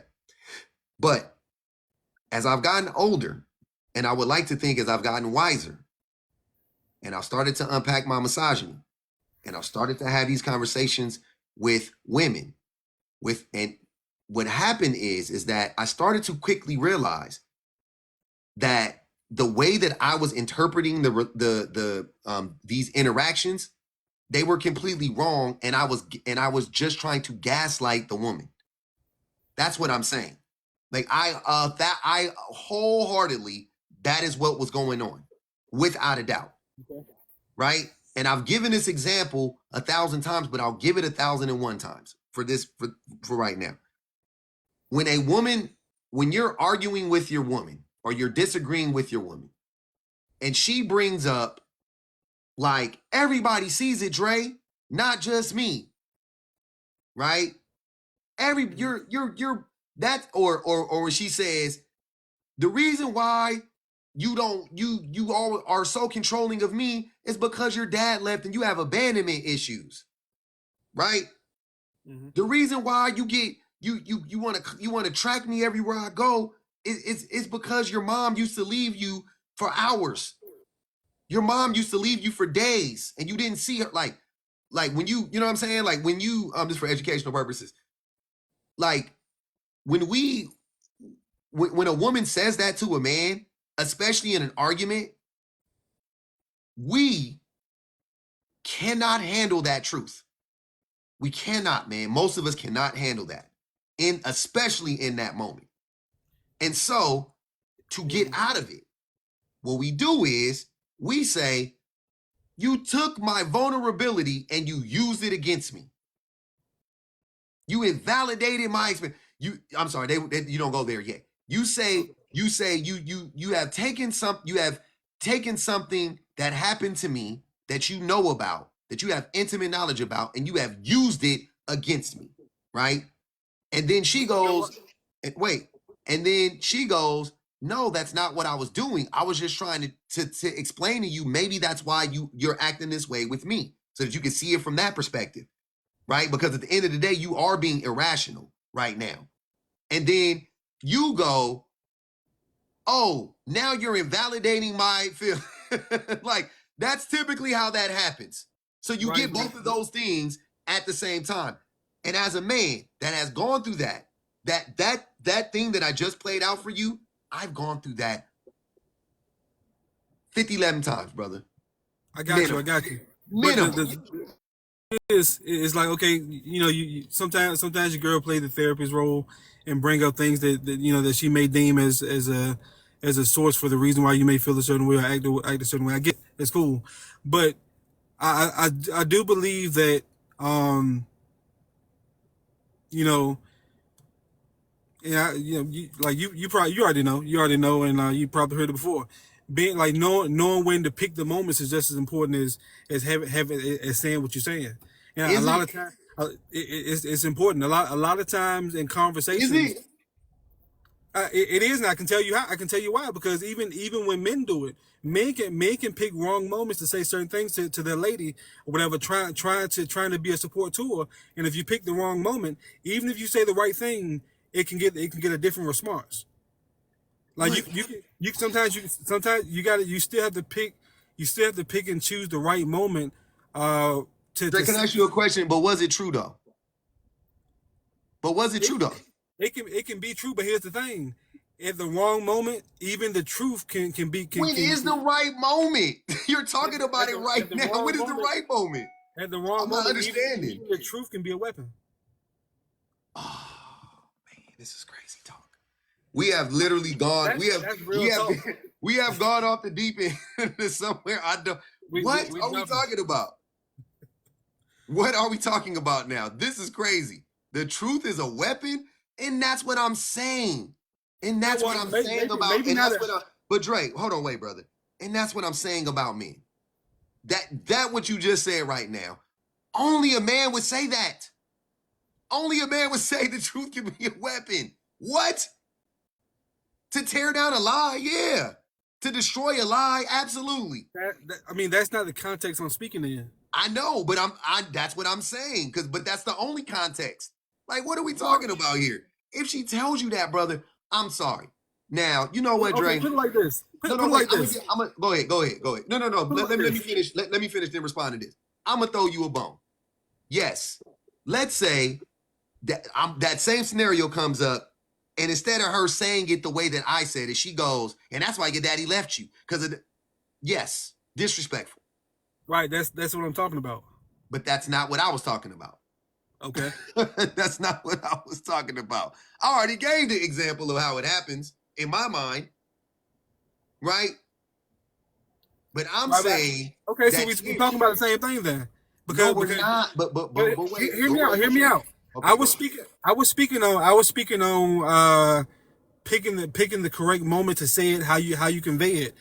But as I've gotten older, and I would like to think as I've gotten wiser, and I've started to unpack my misogyny, and I've started to have these conversations with women, and what happened is that I started to quickly realize that the way that I was interpreting these interactions, they were completely wrong, and I was just trying to gaslight the woman. That's what I'm saying. Like, I wholeheartedly, that is what was going on. without a doubt. Okay. Right? And I've given this example 1,000 times, but I'll give it 1,001 times for right now. When you're arguing with your woman or you're disagreeing with your woman, and she brings up, like, everybody sees it, Dre, not just me. Right? You're that, or she says, the reason why you all are so controlling of me is because your dad left and you have abandonment issues, right? Mm-hmm. The reason why you want to track me everywhere I go is because your mom used to leave you for hours. Your mom used to leave you for days and you didn't see her, like when you know what I'm saying, like when you just for educational purposes, like when a woman says that to a man, especially in an argument, we cannot handle that truth. We cannot, man. Most of us cannot handle that, especially in that moment. And so, to get out of it, what we do is we say, you took my vulnerability and you used it against me. You invalidated my experience. I'm sorry, you don't go there yet. You say you have taken something that happened to me that you know about, that you have intimate knowledge about, and you have used it against me, right? And then she goes, and then she goes, no, that's not what I was doing. I was just trying to explain to you, maybe that's why you're acting this way with me, so that you can see it from that perspective, right? Because at the end of the day, you are being irrational right now. And then you go, oh, now you're invalidating my feel. Like, that's typically how that happens. So you get both of those things at the same time. And as a man that has gone through that thing that I just played out for you, I've gone through that 11 times, brother. I got you. Minimum. But it's like, okay, you sometimes your girl play the therapist role and bring up things that she may deem as a source for the reason why you may feel a certain way or act a certain way. I get it. It's cool, but I do believe that you already know, and you probably heard it before. Being like knowing when to pick the moments is just as important as saying what you're saying. And a lot of times it's important. A lot of times in conversations, is it? It is, and I can tell you how. I can tell you why. Because even when men do it, men can pick wrong moments to say certain things to their lady or whatever, trying to be a support to her. And if you pick the wrong moment, even if you say the right thing, it can get a different response. Like you sometimes you still have to pick and choose the right moment. Can I ask you a question? But was it true though? It can be true, but here's the thing: at the wrong moment, even the truth can be. When is the right moment? You're talking about it right now. When is the right moment? At the wrong moment, I'm not understanding. Even the truth can be a weapon. Oh man, this is crazy talk. We have literally gone. We have gone off the deep end somewhere. What are we talking about? What are we talking about now? This is crazy. The truth is a weapon, and that's what I'm saying. And that's what I'm saying about. And that's what. But Dre, hold on, wait, brother. And that's what I'm saying about men. That what you just said right now. Only a man would say that. Only a man would say the truth can be a weapon. What? To tear down a lie, yeah. To destroy a lie, absolutely. That's not the context I'm speaking in. I know, but that's what I'm saying. But that's the only context. Like, what are we talking about here? If she tells you that, brother, I'm sorry. Now, you know what, Dre? Okay, put it like this. Go ahead. No. Let me finish. Let me finish, then respond to this. I'm gonna throw you a bone. Yes. Let's say that same scenario comes up, and instead of her saying it the way that I said it, she goes, and that's why your daddy left you. Yes, disrespectful. Right, that's what I'm talking about. But that's not what I was talking about. Okay. That's not what I was talking about. I already gave the example of how it happens in my mind. Right? But I'm Right, saying okay, so that we're talking about the same thing then. no, Because we're not. But wait, hear but me out. wait, Hear me Trey. out. Okay, go ahead. I was speaking on. Picking the correct moment to say it, how you convey it,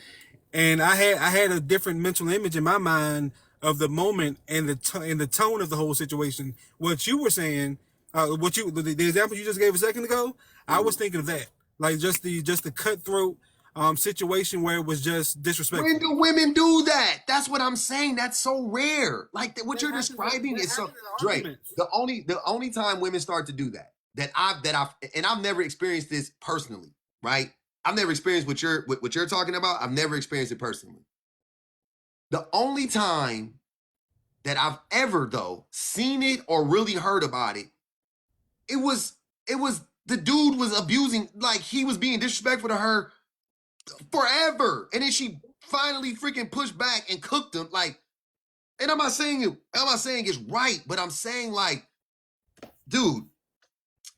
and I had a different mental image in my mind of the moment and the tone of the whole situation. What you were saying, the example you just gave a second ago, I was thinking of that, like just the cutthroat situation where it was just When disrespectful. do women do that? That's what I'm saying. That's so rare. Like what you're describing That is so happens in Drake. arguments. The only time women start to do that I've never experienced this personally, right? I've never experienced what you're talking about. I've never experienced it personally. The only time that I've ever though seen it or really heard about it, it was the dude was abusing, like he was being disrespectful to her forever, and then she finally freaking pushed back and cooked him. Like, and I'm not saying it's right, but I'm saying like, dude,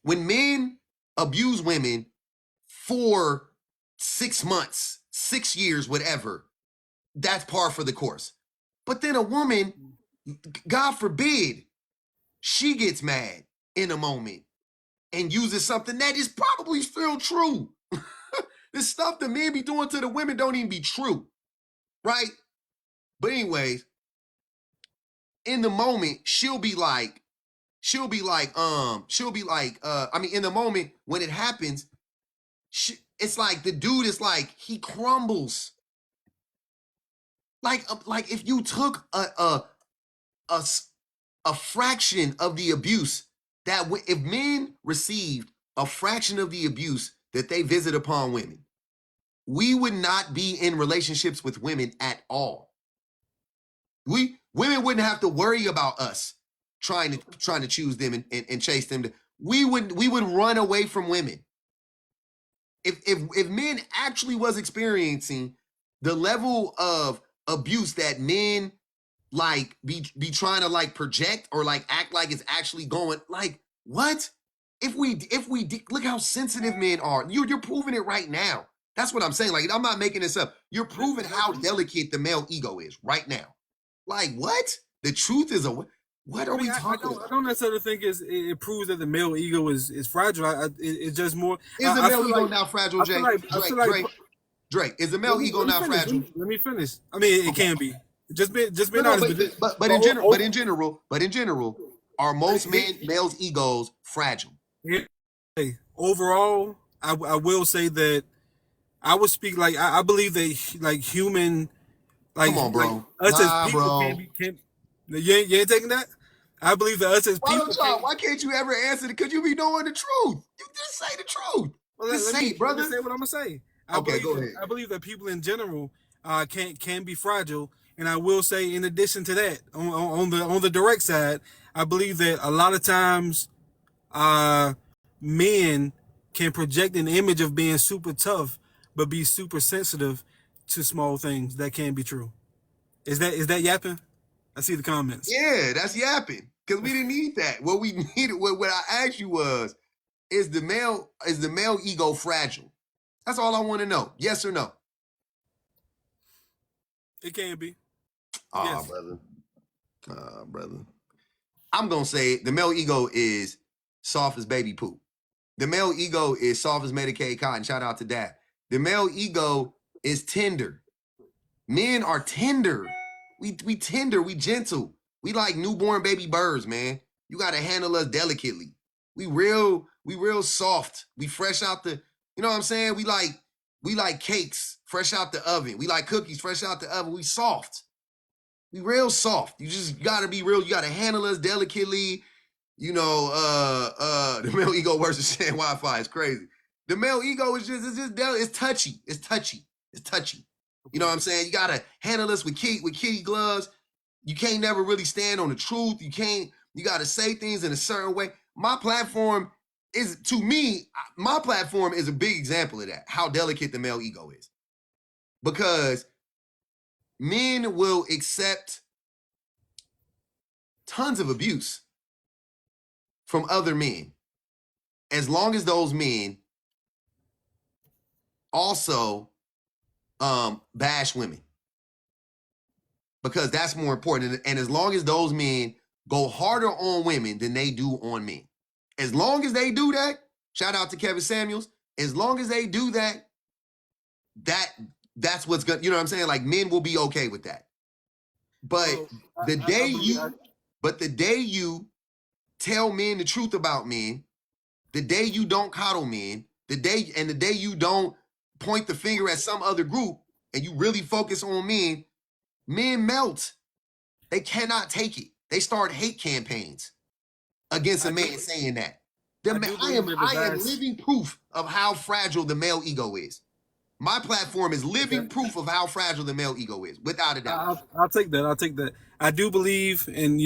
when men abuse women for 6 months, 6 years, whatever, that's par for the course. But then a woman, God forbid, she gets mad in a moment and uses something that is probably still true. This stuff the men be doing to the women don't even be true, right? But anyways, in the moment, I mean, in the moment when it happens, it's like the dude is like, he crumbles. Like if you took a fraction of the abuse if men received a fraction of the abuse that they visit upon women, we would not be in relationships with women at all. Women wouldn't have to worry about us trying to choose them and chase them. We would run away from women. If men actually was experiencing the level of abuse that men like be trying to like project or like act like it's actually going, like, what? If we look how sensitive men are. You're proving it right now. That's what I'm saying. Like, I'm not making this up. You're proving how delicate the male ego is right now. Like, what? The truth is what are I mean, we talking I about? don't necessarily think it proves that the male ego is fragile. It's just more. Is the I male feel ego like now fragile, Jay? I feel Drake, like. Drake, is the male ego Let me now finish. fragile? Let me finish. I mean, it Okay. can be. Just No, being no, honest, but in general, are most males' egos fragile? overall, I will say that I would speak like I believe that like human Come on, like bro. us as Nah, people bro. can you ain't taking that. I believe that us as people can. Why can't you ever answer it? Because you be knowing the truth. You just say the truth. Well, Just say it, let me brother. say what I'm gonna say. Okay, go ahead. I believe that people in general can be fragile, and I will say in addition to that, on the direct side, I believe that a lot of times uh, men can project an image of being super tough, but be super sensitive to small things. That can be true. Is that yapping? I see the comments. Yeah, that's yapping. Because we didn't need that. What we needed, what I asked you was, is the male ego fragile? That's all I want to know. Yes or no? It can be. Ah, Yes. brother. Ah, brother. I'm gonna say the male ego is soft as baby poop. The male ego is soft as Medicaid cotton. Shout out to that. The male ego is tender. Men are tender. We tender. We gentle. We like newborn baby birds, man. You gotta handle us delicately. We real soft. We fresh out the. You know what I'm saying? We like cakes fresh out the oven. We like cookies fresh out the oven. We soft. We real soft. You just gotta be real. You gotta handle us delicately. The male ego versus saying Wi-Fi is crazy. The male ego is just it's touchy. It's touchy. It's touchy. You know what I'm saying? You gotta handle us with kitty gloves. You can't never really stand on the truth. You gotta say things in a certain way. My platform is, to me, my platform is a big example of that, how delicate the male ego is. Because men will accept tons of abuse from other men as long as those men also bash women. because that's more important. And as long as those men go harder on women than they do on men, as long as they do that, shout out to Kevin Samuels, as long as they do that, that's what's gonna, you know what I'm saying? Like, men will be okay with that. But Well, the day I the day you tell men the truth about men, the day you don't coddle men, the day you don't point the finger at some other group and you really focus on men, men melt. They cannot take it. They start hate campaigns against a man saying that. I am living proof of how fragile the male ego is. My platform is living proof of how fragile the male ego is, without a doubt. I'll take that. I'll take that. I do believe, and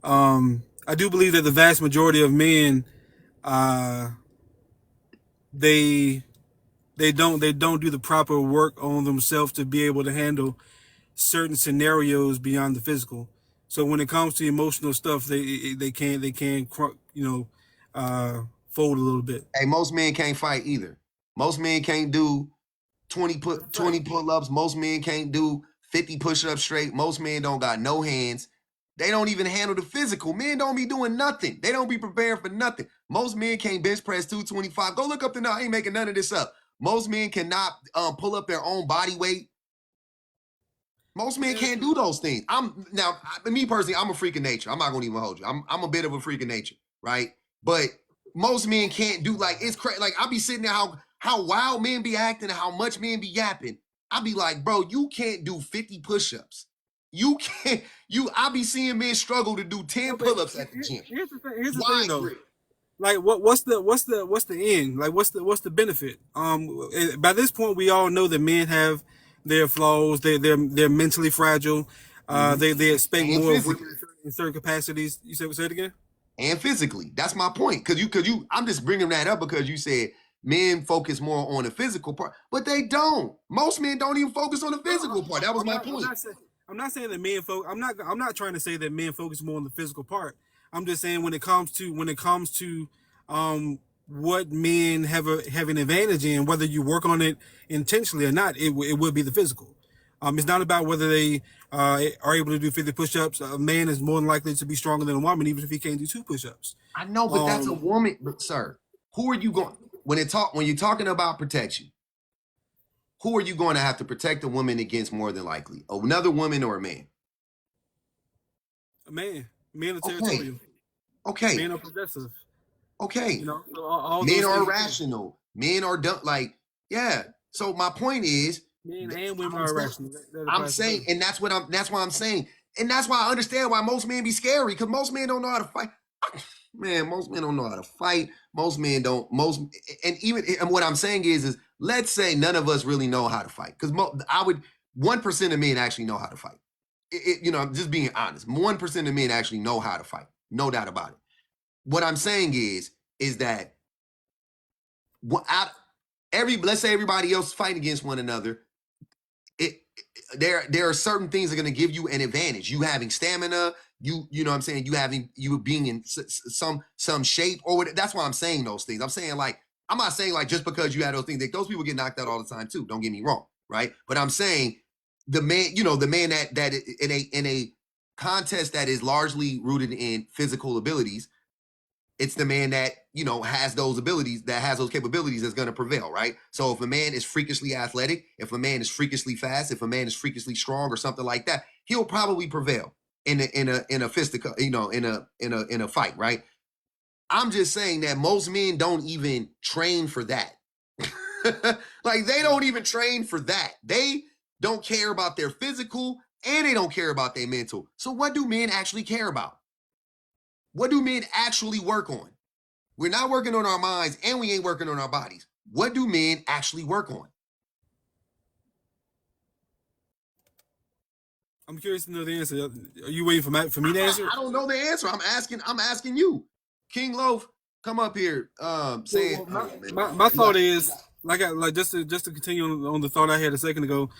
I do believe that the vast majority of men, they don't do the proper work on themselves to be able to handle certain scenarios beyond the physical. So when it comes to emotional stuff, they can fold a little bit. Hey, most men can't fight either. Most men can't do 20 pull-ups. Most men can't do 50 push-ups straight. Most men don't got no hands. They don't even handle the physical. Men don't be doing nothing. They don't be preparing for nothing. Most men can't bench press 225. Go look up the, I ain't making none of this up. Most men cannot pull up their own body weight. Most men can't do those things. Me personally, I'm a freak of nature. I'm not gonna even hold you. I'm a bit of a freak of nature, right? But most men can't do, like, it's crazy. Like, I be sitting there, how wild men be acting, how much men be yapping. I be like, bro, you can't do 50 push-ups. You can't. I be seeing men struggle to do 10 pull-ups at the gym. Here's the thing though. Like, what's the end? Like, what's the benefit? By this point, we all know that men have their flaws. They're mentally fragile. They expect and more of women in certain capacities. You say it again? And physically, that's my point. Because I'm just bringing that up because you said men focus more on the physical part, but they don't. Most men don't even focus on the physical part. That was my point. I'm not saying that men focus. I'm not trying to say that men focus more on the physical part. I'm just saying when it comes to what men have an advantage in, whether you work on it intentionally or not, it will be the physical. It's not about whether they are able to do 50 push-ups. A man is more than likely to be stronger than a woman, even if he can't do 2 push-ups. I know, but that's a woman. But sir, who are you going when you're talking about protection? Who are you going to have to protect a woman against more than likely? Another woman or a man? A man. Men are territorial. Okay. Men are possessive. Okay. You know, so all men are irrational. Men are dumb. Like, yeah. So my point is, men and women are irrational. I'm saying, and that's why I'm saying, and that's why I understand why most men be scary, because most men don't know how to fight. Man, most men don't know how to fight. Most men don't. And what I'm saying is let's say none of us really know how to fight, because 1% of men actually know how to fight. I'm just being honest. 1% of men actually know how to fight. No doubt about it. What I'm saying is that let's say everybody else fighting against one another. There are certain things that are going to give you an advantage. You having stamina, you know what I'm saying, you being in some shape, or whatever. That's why I'm saying those things. I'm not saying like just because you have those things, that those people get knocked out all the time too. Don't get me wrong, right? But I'm saying the man that in a contest that is largely rooted in physical abilities, it's the man that, has those abilities, that has those capabilities, that's going to prevail, right? So if a man is freakishly athletic, if a man is freakishly fast, if a man is freakishly strong or something like that, he'll probably prevail in a fisticuff, in a fight, right? I'm just saying that most men don't even train for that. Like, they don't even train for that. They don't care about their physical, and they don't care about their mental. So what do men actually care about? What do men actually work on? We're not working on our minds, and we ain't working on our bodies. What do men actually work on? I'm curious to know the answer. Are you waiting for me to answer? I don't know the answer. I'm asking you. King Loaf, come up here. Saying my thought is, just to continue on the thought I had a second ago.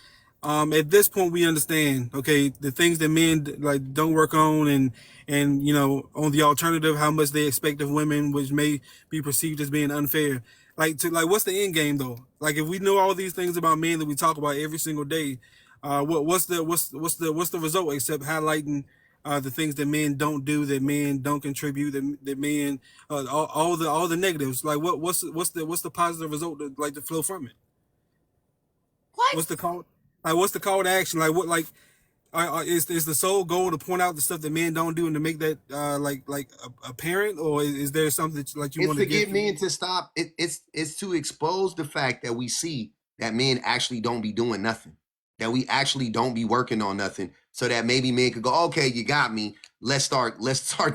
At this point, we understand, okay, the things that men don't work on, and on the alternative, how much they expect of women, which may be perceived as being unfair. What's the end game though? Like, if we know all these things about men that we talk about every single day, what's the result except highlighting the things that men don't do, that men don't contribute, that men all the negatives. Like what's the positive result to flow from it? What? What's the call? Like what's the call to action? Like what like is the sole goal to point out the stuff that men don't do and to make that apparent, or is there something that you It's want to to give get to men men? to stop. It's to expose the fact that we see that men actually don't be doing nothing, that we actually don't be working on nothing, so that maybe men could go, okay, you got me. Let's start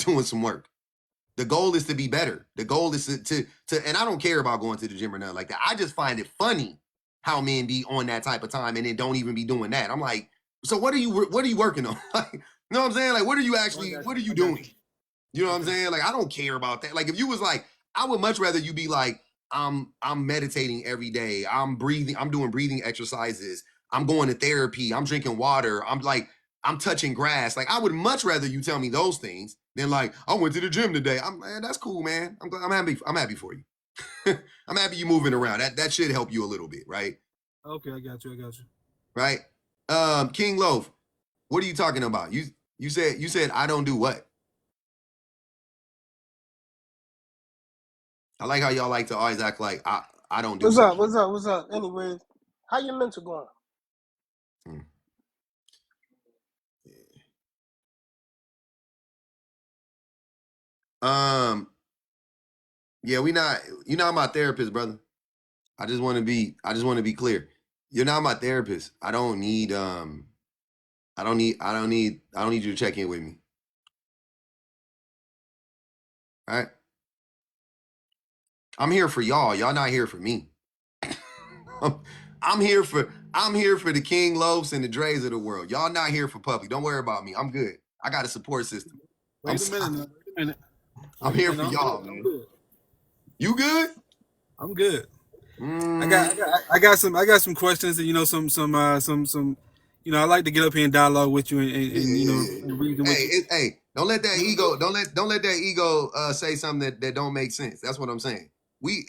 doing some work. The goal is to be better. The goal is to and I don't care about going to the gym or nothing like that. I just find it funny how men be on that type of time and then don't even be doing that. I'm like, so what are you working on? Like, you know what I'm saying? Like, what are you I got doing? you. You know what I'm Okay. saying? Like, I don't care about that. Like, if you was like, I would much rather you be like, I'm meditating every day. I'm breathing. I'm doing breathing exercises. I'm going to therapy. I'm drinking water. I'm touching grass. Like, I would much rather you tell me those things than like, I went to the gym today. Man, that's cool, man. I'm happy. I'm happy for you. I'm happy you moving around. That should help you a little bit, right? Okay, I got you. Right. King Loaf, what are you talking about? You said I don't do what? I like how y'all like to always act like I don't do What's up? something. What's up? What's up? Anyways, how your mental going? Hmm. Yeah, you're not my therapist, brother. I just want to be clear. You're not my therapist. I don't need you to check in with me. All right. I'm here for y'all. Y'all not here for me. I'm here for the King Loafs and the Dre's of the world. Y'all not here for public. Don't worry about me. I'm good. I got a support system. I'm Wait a minute sorry. now. Wait a minute. I'm Wait a here minute. for I'm good. y'all, I'm man. good. You good? I'm good. Mm, I got some questions and some I like to get up here and dialogue with you and yeah. and reason with you. Hey, don't let that ego, don't let that ego say something that don't make sense. That's what I'm saying.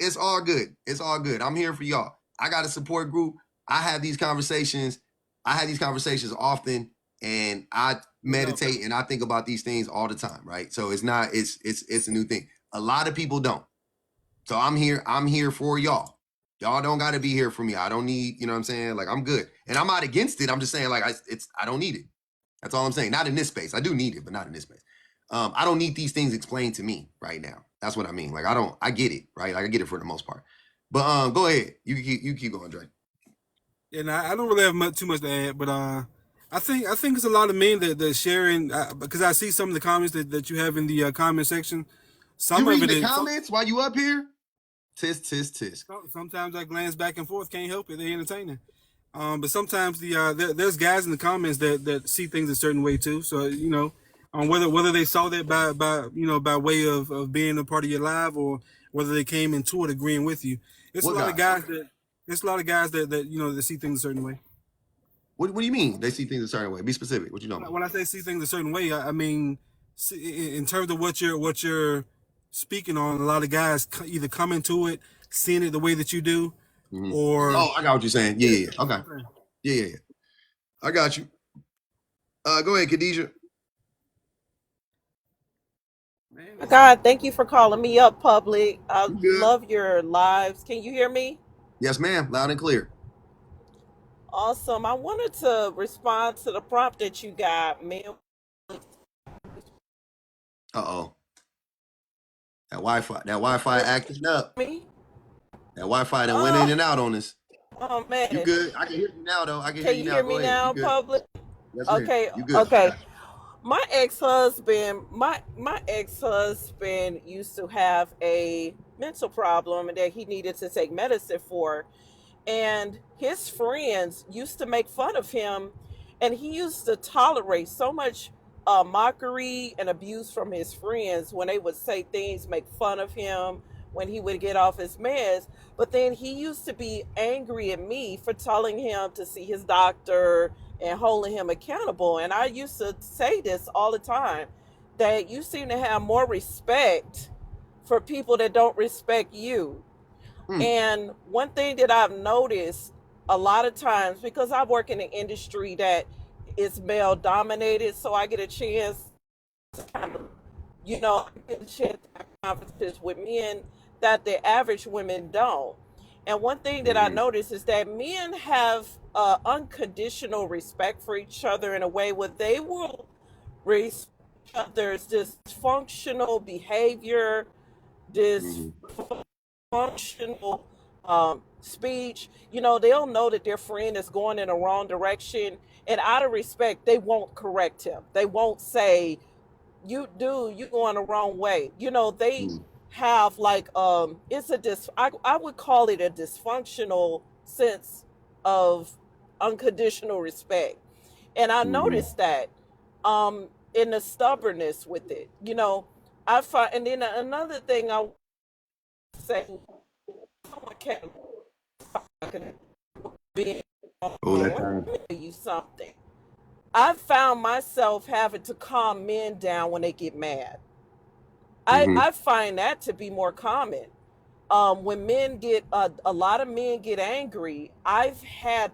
It's all good. It's all good. I'm here for y'all. I got a support group. I have these conversations. I have these conversations often, and I No doubt. meditate and I think about these things all the time, right? So it's a new thing. A lot of people don't. So I'm here for y'all. Y'all don't got to be here for me. I don't need, you know what I'm saying? Like, I'm good. And I'm not against it. I'm just saying, like, I don't need it. That's all I'm saying. Not in this space. I do need it, but not in this space. I don't need these things explained to me right now. That's what I mean. Like, I get it, right? Like, I get it for the most part. But go ahead. You keep going, Dre. And I don't really have too much to add, but I think it's a lot of men that sharing because I see some of the comments that you have in the comment section. Some You of reading it the is comments while you up here? Tisk, tisk, tisk. sometimes I glance back and forth, can't help it. They're entertaining. But sometimes there's guys in the comments that see things a certain way too. So whether they saw that by way of being a part of your live, or whether they came into it agreeing with you. It's a What lot of guy? guys that it's a lot of guys that see things a certain way. What do you mean? They see things a certain way. Be specific. What you talking about? When I say see things a certain way, I mean in terms of what you're speaking on. A lot of guys either come into it seeing it the way that you do, Mhm. or Oh, I got what you're saying. Yeah, yeah, yeah, yeah. that's Okay. what I'm saying. Yeah. I got you. Go ahead, Khadijah. Man, God, thank you for calling me up, public. I You good? love your lives. Can you hear me? Yes, ma'am. Loud and clear. Awesome. I wanted to respond to the prompt that you got, man. Uh-oh. That Wi-Fi acting up. Me? That Wi-Fi that went in Oh, and out on us. oh You man. good? I can hear you now, though. I can hear Can you you now. hear Go me ahead. You now, good? public? Yes, ma'am. Okay, You good? I okay. got you. My ex-husband used to have a mental problem that he needed to take medicine for, and his friends used to make fun of him, and he used to tolerate so much mockery and abuse from his friends when they would say things, make fun of him when he would get off his meds. But then he used to be angry at me for telling him to see his doctor and holding him accountable. And I used to say this all the time, that you seem to have more respect for people that don't respect you. Hmm. And one thing that I've noticed, a lot of times, because I work in an industry that is male dominated, so I get a chance to kind of, I get a chance to have conversations with men that the average women don't. And one thing that I Mm-hmm. notice is that men have unconditional respect for each other in a way where they will respect each other's dysfunctional behavior, Mm-hmm. dysfunctional speech. They'll know that their friend is going in the wrong direction, and out of respect, they won't correct him. They won't say, you going the wrong way. They have like it's I would call it a dysfunctional sense of unconditional respect. And I Mm-hmm. noticed that in the stubbornness with it. I find, and then another thing I would say, someone can be Oh, that let time. me tell you something. I found myself having to calm men down when they get mad. Mm-hmm. I find that to be more common. When men get a lot of men get angry, I've had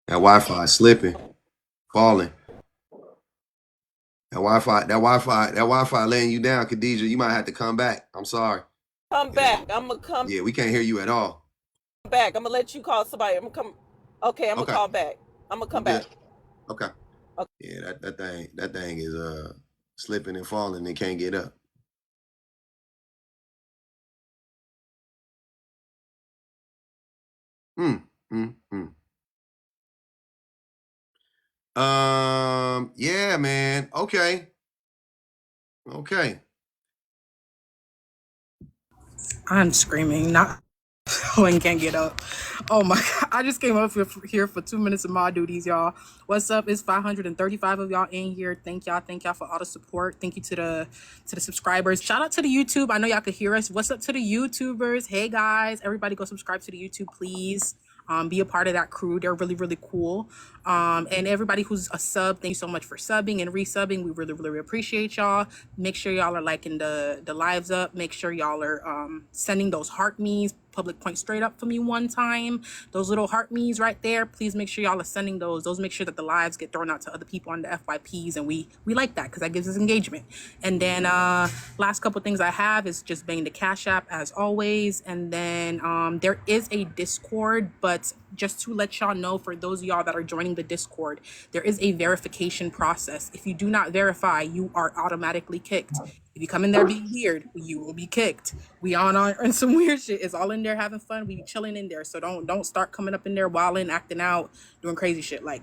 That Wi-Fi slipping, falling. That Wi-Fi letting you down, Khadijah. You might have to come back. I'm sorry. come Yeah, back. I'm gonna come yeah, we can't hear you at all. back. I'm gonna let you call somebody. I'm gonna come. Okay, I'm gonna Okay, call back. I'm gonna you come back. good? Okay. Okay. Yeah, that thing is slipping and falling and can't get up. Mm, mm, mm. Yeah, man. Okay. Okay. I'm screaming, not when can't get up. Oh my god! I just came up here for 2 minutes of my duties, y'all. What's up? It's 535 of y'all in here. Thank y'all for all the support. Thank you to the subscribers. Shout out to the YouTube. I know y'all could hear us. What's up to the YouTubers? Hey guys, everybody go subscribe to the YouTube, please. Be a part of that crew. They're really, really cool. And everybody who's a sub, thank you so much for subbing and resubbing. We really, really appreciate y'all. Make sure y'all are liking the lives up. Make sure y'all are sending those heart me's. Public point straight up for me one time. Those little heart me's right there. Please make sure y'all are sending those. Those make sure that the lives get thrown out to other people on the FYPs, and we like that because that gives us engagement. And then last couple things I have is just bang the Cash App as always. And then there is a Discord, but just to let y'all know, for those of y'all that are joining the Discord, there is a verification process. If you do not verify, you are automatically kicked. If you come in there being weird, you will be kicked. We on some weird shit. It's all in there having fun. We be chilling in there. So don't start coming up in there wilding, acting out, doing crazy shit. Like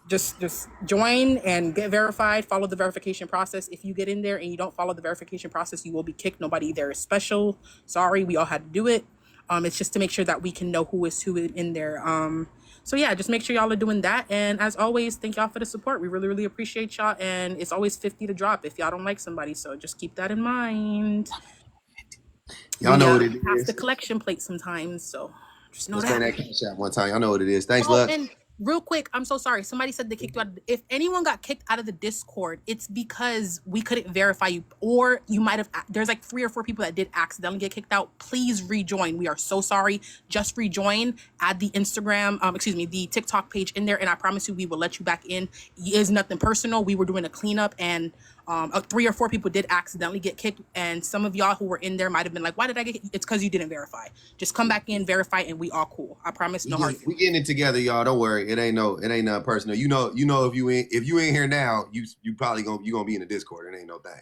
just join and get verified. Follow the verification process. If you get in there and you don't follow the verification process, you will be kicked. Nobody there is special. Sorry, we all had to do it. It's just to make sure that we can know who is who in there. So yeah, just make sure y'all are doing that. And as always, thank y'all for the support. We really, really appreciate y'all. And it's always 50 to drop if y'all don't like somebody. So just keep that in mind. Y'all We know what it pass the is. collection plate sometimes. So just know Let's turn that. that Cash App one time. Y'all know what it is. Thanks, Oh, Lux. and real quick, I'm so sorry. Somebody said they kicked you out. If anyone got kicked out of the Discord, it's because we couldn't verify you, or you might have. There's like 3 or 4 people that did accidentally get kicked out. Please rejoin. We are so sorry. Just rejoin. Add the Instagram, the TikTok page in there, and I promise you, we will let you back in. It is nothing personal. We were doing a cleanup, and 3 or 4 people did accidentally get kicked, and some of y'all who were in there might have been like, "Why did I get?" It's because you didn't verify. Just come back in, verify, and we all cool. I promise, no hard We feelings. getting it together, y'all. Don't worry. It ain't nothing personal. If you ain't here now, you probably gonna be in the Discord. It ain't no thing.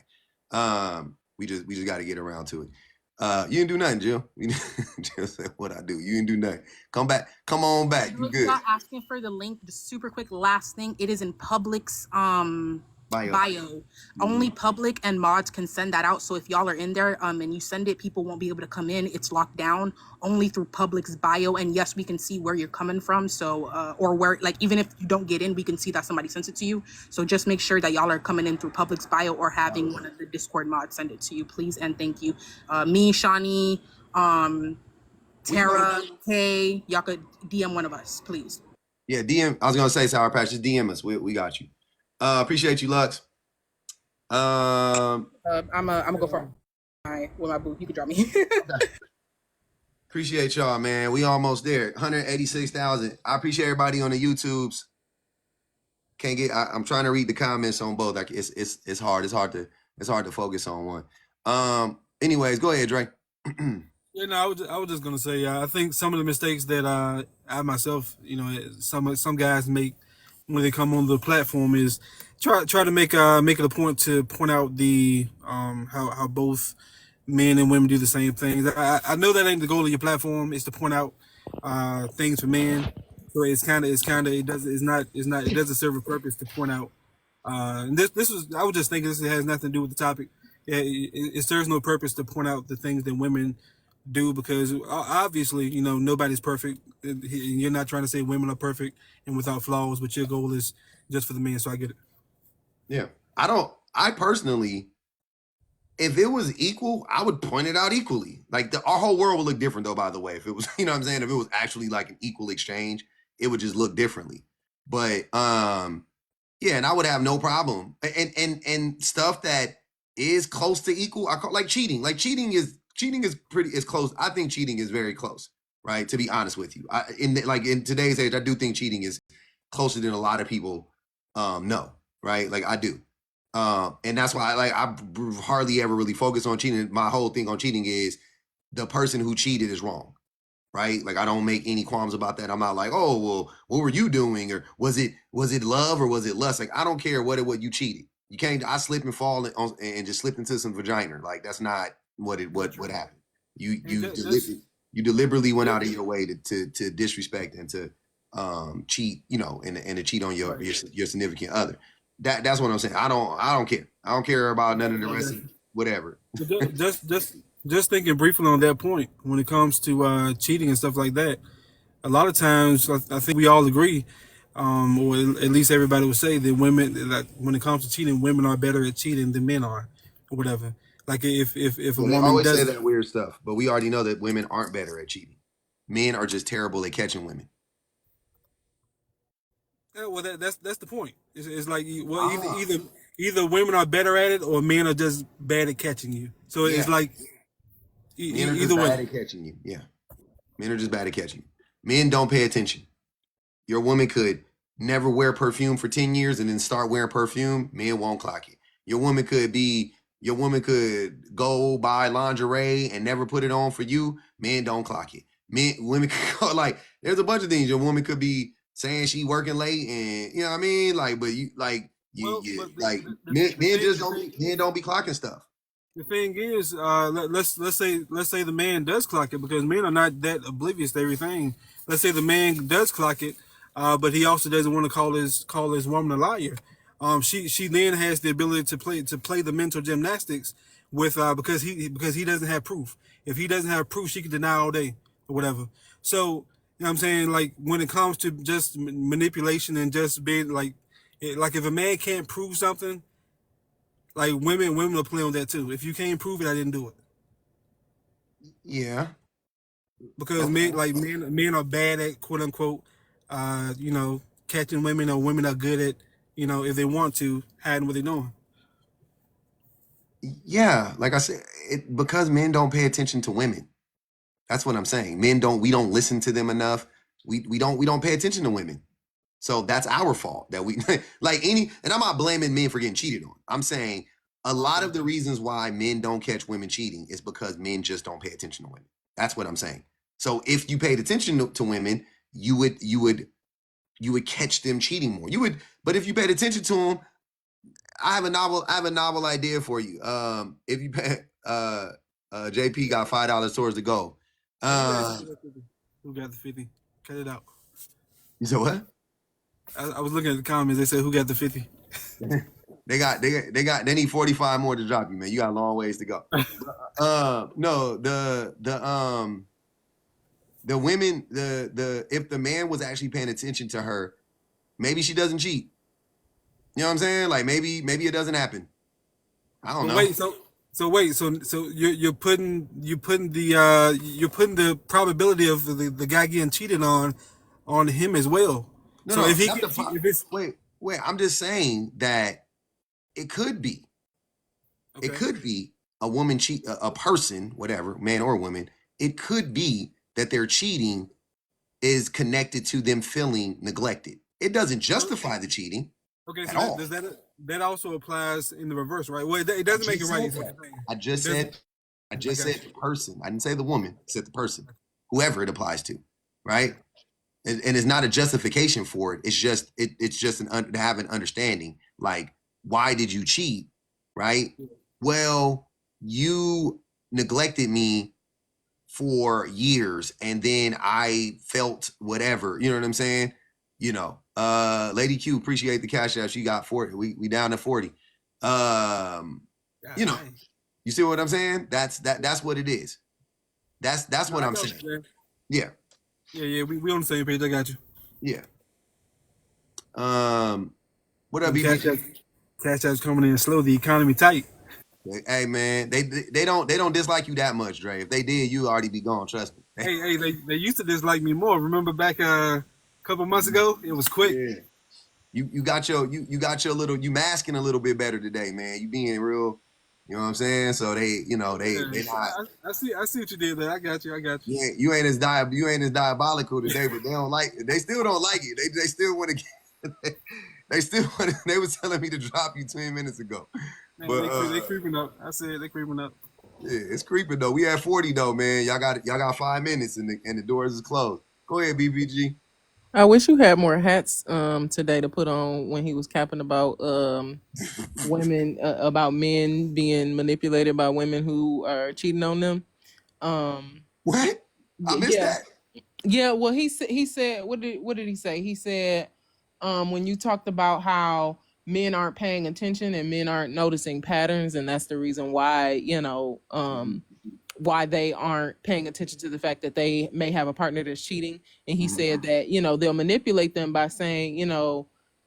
We just got to get around to it. You didn't do nothing, Jill. Jill said what I do. You didn't do nothing. Come back. Come on back. You good? Y'all asking for the link. Just super quick last thing. It is in Public's Bio. bio. Only Public and mods can send that out. So if y'all are in there and you send it, people won't be able to come in. It's locked down only through Public's bio. And yes, we can see where you're coming from. So or where, like, even if you don't get in, we can see that somebody sent it to you. So just make sure that y'all are coming in through Public's bio or having one of the Discord mods send it to you, please and thank you. Me, Shawnee, Tara, Kay, y'all could DM one of us, please. Yeah, DM. I was gonna say Sour Patch. Just DM us. We got you. Appreciate you, Lux. I'm gonna go for with my boo. You can drop me. Appreciate y'all, man. We almost there. 186,000. I appreciate everybody on the YouTubes. Can't get. I'm trying to read the comments on both. Like it's hard. It's hard to focus on one. Anyways, go ahead, Dre. Yeah, no, I was just gonna say, I think some of the mistakes that I myself, some guys make when they come on the platform is try to make it a point to point out the how both men and women do the same things. I know that ain't the goal of your platform. Is to point out things for men. So it doesn't serve a purpose to point out. And this was I was just thinking this has nothing to do with the topic. Yeah, it serves no purpose to point out the things that women do because obviously nobody's perfect. You're not trying to say women are perfect and without flaws, but your goal is just for the men. So I get it. Yeah, I personally, if it was equal, I would point it out equally. Like our whole world would look different though, by the way. If it was, you know what I'm saying? If it was actually like an equal exchange, it would just look differently. But yeah, and I would have no problem. And stuff that is close to equal, I call like cheating. Like cheating is close. I think cheating is very close, right? To be honest with you. In today's age, I do think cheating is closer than a lot of people know, right? Like I do. And that's why I hardly ever really focus on cheating. My whole thing on cheating is the person who cheated is wrong, right? Like I don't make any qualms about that. I'm not like, oh, well, what were you doing? Or was it love or was it lust? Like I don't care what you cheated. You can't. I slip and fall and just slipped into some vagina. Like that's not what happened. You deliberately went out of your way to disrespect and to cheat, and to cheat on your significant other. That's what I'm saying. I don't care. I don't care about none of the rest of whatever. Just thinking briefly on that point, when it comes to cheating and stuff like that, a lot of times I think we all agree, or at least everybody would say that women, like when it comes to cheating, women are better at cheating than men are, or whatever. Like if a Well, they woman always does say that weird stuff, but we already know that women aren't better at cheating. Men are just terrible at catching women. yeah, well, that's the point. It's like either women are better at it or men are just bad at catching you. So Yeah. it's like Men are just either bad way. at catching you. Yeah. Men are just bad at catching you. Men don't pay attention. Your woman could never wear perfume for 10 years and then start wearing perfume. Men won't clock it. Your woman could go buy lingerie and never put it on for you. Men don't clock it. Women could go like, there's a bunch of things. Your woman could be saying she working late and you know what I mean? Like, but you like you But like the men thing, just don't be clocking stuff. the thing is, let's say the man does clock it because men are not that oblivious to everything. Let's say the man does clock it, but he also doesn't want to call his woman a liar. She then has the ability to play the mental gymnastics with because he doesn't have proof. If he doesn't have proof, she can deny all day or whatever. So you know what I'm saying, like when it comes to just manipulation and just being like if a man can't prove something, like women will play on that too. If you can't prove it, I didn't do it. Yeah. Because Okay. men are bad at quote unquote, catching women, or women are good at, if they want to, hiding what they're doing. Yeah, like I said, because men don't pay attention to women. That's what I'm saying. We don't listen to them enough. We don't pay attention to women. So that's our fault that we and I'm not blaming men for getting cheated on. I'm saying a lot of the reasons why men don't catch women cheating is because men just don't pay attention to women. That's what I'm saying. So if you paid attention to women, you would catch them cheating more. But if you paid attention to them, I have a novel idea for you. If you pay, JP got $5 towards the goal. Who got the 50? Cut it out. You said what? I was looking at the comments. They said, "Who got the 50?" They need 45 more to drop you, man. You got a long ways to go. No, the women, if the man was actually paying attention to her, maybe she doesn't cheat. You know what I'm saying? Like maybe it doesn't happen. I don't know. Wait, so you're putting the probability of the guy getting cheated on him as well. No, So no, if he not gets, the if it's wait. I'm just saying that it could be. okay. It could be. a woman cheat, a person, whatever, man or woman, it could be that their cheating is connected to them feeling neglected. It doesn't justify the cheating Okay, at so all. that also applies in the reverse, right? Well, it doesn't make it right. I just said the person. I didn't say the woman. I said the person, whoever it applies to, right? And it's not a justification for it. It's just to have an understanding. Like, why did you cheat, right? Well, you neglected me for years, and then I felt whatever. You know what I'm saying? Lady Q, appreciate the cash out. She got 40. We down to 40. You see what I'm saying? That's what it is. That's what I'm saying. Yeah. Yeah. We on the same page. I got you. Yeah. What up, Cash out's coming in slow. The economy tight. Hey man, they don't dislike you that much, Dre. If they did, you already be gone. Trust me. Hey, they used to dislike me more. Remember back a couple months ago? It was quick. Yeah. You got your little, you masking a little bit better today, man. You being real, you know what I'm saying? So they not. I see what you did there. I got you. Yeah, you ain't as diabolical today, but they still don't like it. They still want to they was telling me to drop you 10 minutes ago. Man, but they creeping up. I said they creeping up. Yeah, it's creeping though. We at 40 though, man. Y'all got 5 minutes and the doors is closed. Go ahead, BBG. I wish you had more hats today to put on when he was capping about women about men being manipulated by women who are cheating on them. What? I missed that. Yeah, well he said what did he say? He said when you talked about how men aren't paying attention and men aren't noticing patterns, and that's the reason why, why they aren't paying attention to the fact that they may have a partner that's cheating. And he said that, they'll manipulate them by saying,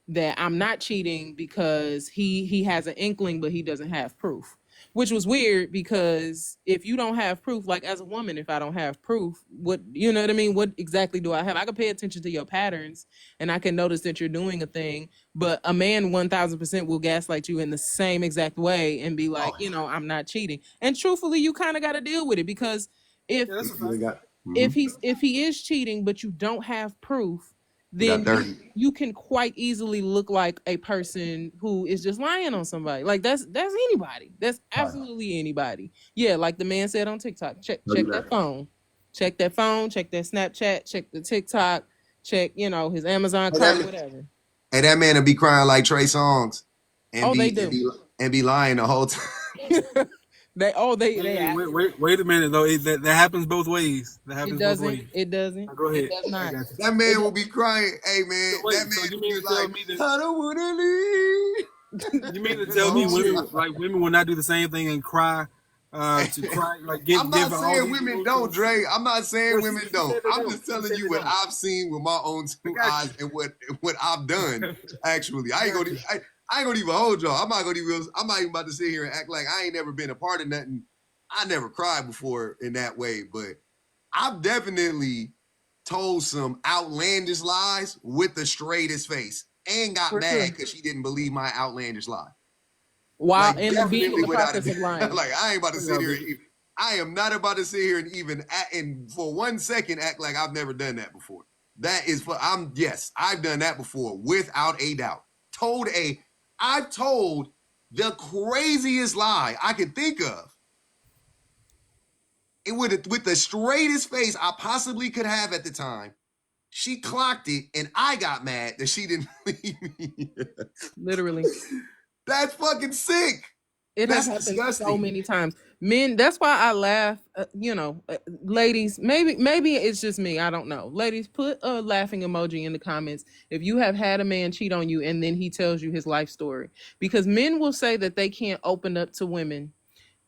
that I'm not cheating because he has an inkling, but he doesn't have proof. Which was weird, because if you don't have proof, like as a woman, if I don't have proof, what, you know what I mean? What exactly do I have? I can pay attention to your patterns and I can notice that you're doing a thing, but a man 1000% will gaslight you in the same exact way and be like, I'm not cheating. And truthfully, you kind of got to deal with it, because if he is cheating, but you don't have proof, then you can quite easily look like a person who is just lying on somebody. Like that's anybody. That's absolutely anybody. Yeah, like the man said on TikTok. Check that phone. Check that phone. Check that Snapchat. Check the TikTok. Check his Amazon cart, whatever. Hey, that man will be crying like Trey Songs, and be lying the whole time. Wait a minute though. That happens both ways. It doesn't. Go ahead. It does not. That man will be crying. Hey man, that man will be like, I don't want to leave. You mean to tell me women will not do the same thing and cry? To cry, I'm not saying women don't, Dre. I'm not saying women don't. I'm just telling you what I've seen with my own 2 eyes and what I've done. Actually, I ain't gonna even hold y'all. I'm not even about to sit here and act like I ain't never been a part of nothing. I never cried before in that way, but I've definitely told some outlandish lies with the straightest face and got mad because she didn't believe my outlandish lie. Wow, like, and being in the process of lying. Like, I ain't about to sit here. I am not about to sit here and even and for 1 second act like I've never done that before. That is yes, I've done that before without a doubt. I've told the craziest lie I could think of. It with the straightest face I possibly could have at the time. She clocked it, and I got mad that she didn't believe me. Literally. That's fucking sick. That's has happened disgusting. So many times. Men, that's why I laugh. Ladies, maybe it's just me. I don't know. Ladies, put a laughing emoji in the comments if you have had a man cheat on you and then he tells you his life story. Because men will say that they can't open up to women,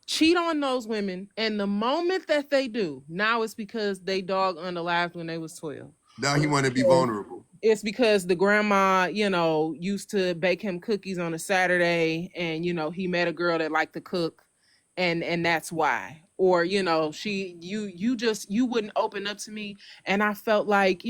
cheat on those women, and the moment that they do, now it's because they dog unalived when they was 12. Now he want to be vulnerable. It's because the grandma, used to bake him cookies on a Saturday, and he met a girl that liked to cook, and that's why. or you wouldn't open up to me, and I felt like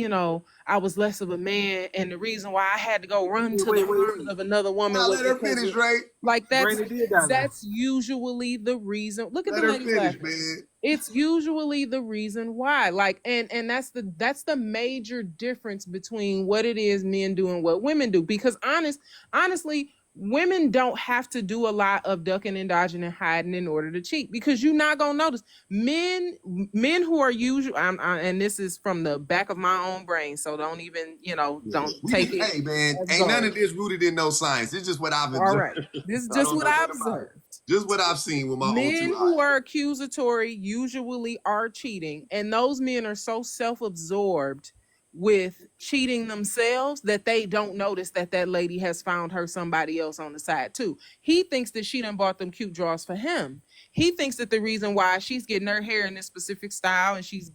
I was less of a man, and the reason why I had to go run to the arms of another woman Nah, was let her because finish, right? like Granny did die there. that's usually the reason. Look at Let the her ladies finish, laughing. man. It's usually the reason why. Like, and that's the major difference between what it is men do and what women do. Because honestly, women don't have to do a lot of ducking and dodging and hiding in order to cheat, because you're not gonna notice. Men who are usually, and this is from the back of my own brain, so don't even don't take it Hey, man, as ain't none gold. of this rooted in no science. It's just what I've All observed. right, this is I just don't what know I nothing about it. observed. Just what I've seen with my own Men two who eyes. are accusatory usually are cheating, and those men are so self-absorbed with cheating themselves that they don't notice that that lady has found her somebody else on the side too. He thinks that she done bought them cute drawers for him. He thinks that the reason why she's getting her hair in this specific style and she's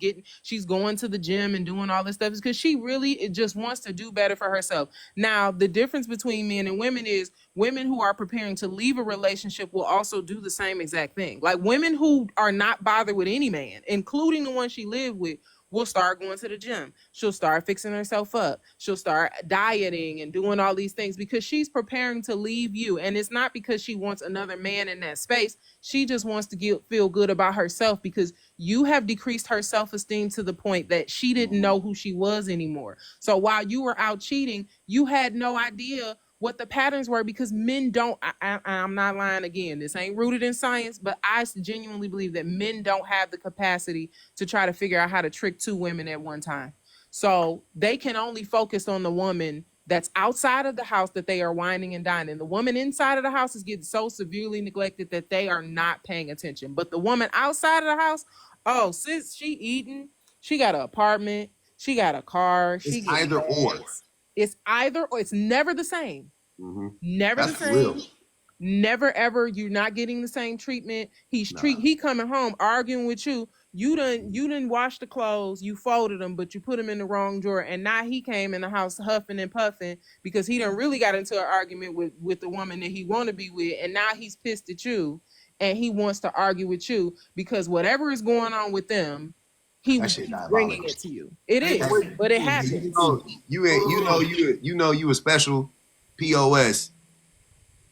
going to the gym and doing all this stuff is because she really just wants to do better for herself. Now, the difference between men and women is women who are preparing to leave a relationship will also do the same exact thing. Like, women who are not bothered with any man, including the one she lived with, will start going to the gym. She'll start fixing herself up. She'll start dieting and doing all these things because she's preparing to leave you. And it's not because she wants another man in that space. She just wants to feel good about herself, because you have decreased her self-esteem to the point that she didn't know who she was anymore. So while you were out cheating, you had no idea what the patterns were, because men don't. I'm not lying again. This ain't rooted in science, but I genuinely believe that men don't have the capacity to try to figure out how to trick two women at one time. So they can only focus on the woman that's outside of the house that they are whining and dining. The woman inside of the house is getting so severely neglected that they are not paying attention. But the woman outside of the house, oh, sis, she eating, she got an apartment, she got a car, It's she getting either or. gas. It's either or. It's never the same. Mm-hmm. Never the That's real. same. Never ever. You're not getting the same treatment. He coming home arguing with you. You didn't wash the clothes. You folded them, but you put them in the wrong drawer. And now he came in the house huffing and puffing because he done really got into an argument with the woman that he want to be with, and now he's pissed at you, and he wants to argue with you because whatever is going on with them, That he's shit bringing diabolical. it to you. It Hey, is, wait, but it BPG, happens. You a special POS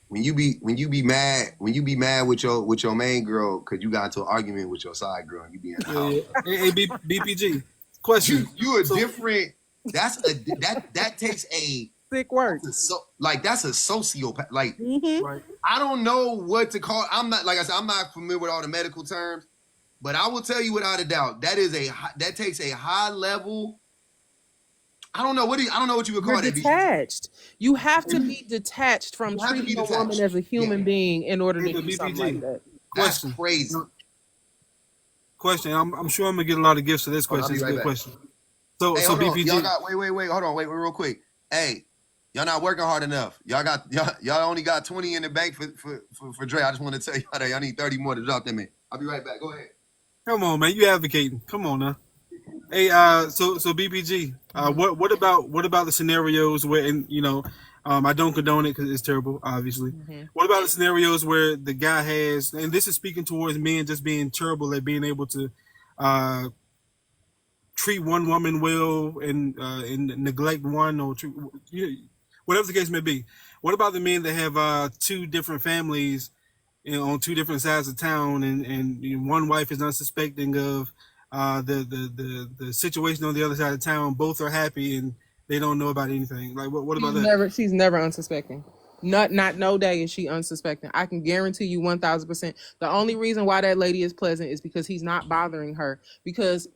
when you be mad with your main girl because you got into an argument with your side girl and you be in the house. Hey, BPG. Question. You a So, different. That takes a Sick work. that's a sociopath. Like, Mm-hmm. right. I don't know what to call. I'm not, like I said, I'm not familiar with all the medical terms, but I will tell you without a doubt that takes a high level. I don't know what you would call You're that. detached. You have to be detached from You have to be treating a woman detached. as a Yeah, human being in order Hey, to but do something BPG. like that. that's Question. crazy. Question. I'm sure I'm gonna get a lot of gifts for this Hold on, I'll question. be It's a right good back. question. So Hey, so hold on. BPG. Y'all got wait. Hold on, wait real quick. Hey, y'all not working hard enough. Y'all only got 20 in the bank for Dre. I just want to tell y'all that y'all need 30 more to drop them in. I'll be right back. Go ahead. Come on, man. You advocating. Come on now. Hey, so BPG. What about the scenarios where, and I don't condone it because it's terrible, obviously. Mm-hmm. What about the scenarios where the guy has, and this is speaking towards men just being terrible at being able to treat one woman well and neglect one, or whatever the case may be. What about the men that have two different families, on two different sides of town, and one wife is unsuspecting of the situation on the other side of town. Both are happy and they don't know about anything. Like, what about that? She's never unsuspecting. Not no day is she unsuspecting. I can guarantee you 1,000%. The only reason why that lady is pleasant is because he's not bothering her. Because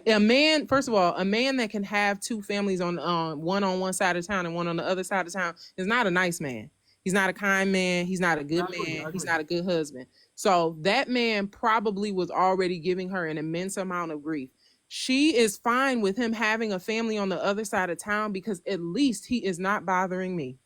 a man, first of all, a man that can have two families on one side of town and one on the other side of town is not a nice man. He's not a kind man. He's not a good man. He's not a good husband. So that man probably was already giving her an immense amount of grief. She is fine with him having a family on the other side of town because at least he is not bothering me.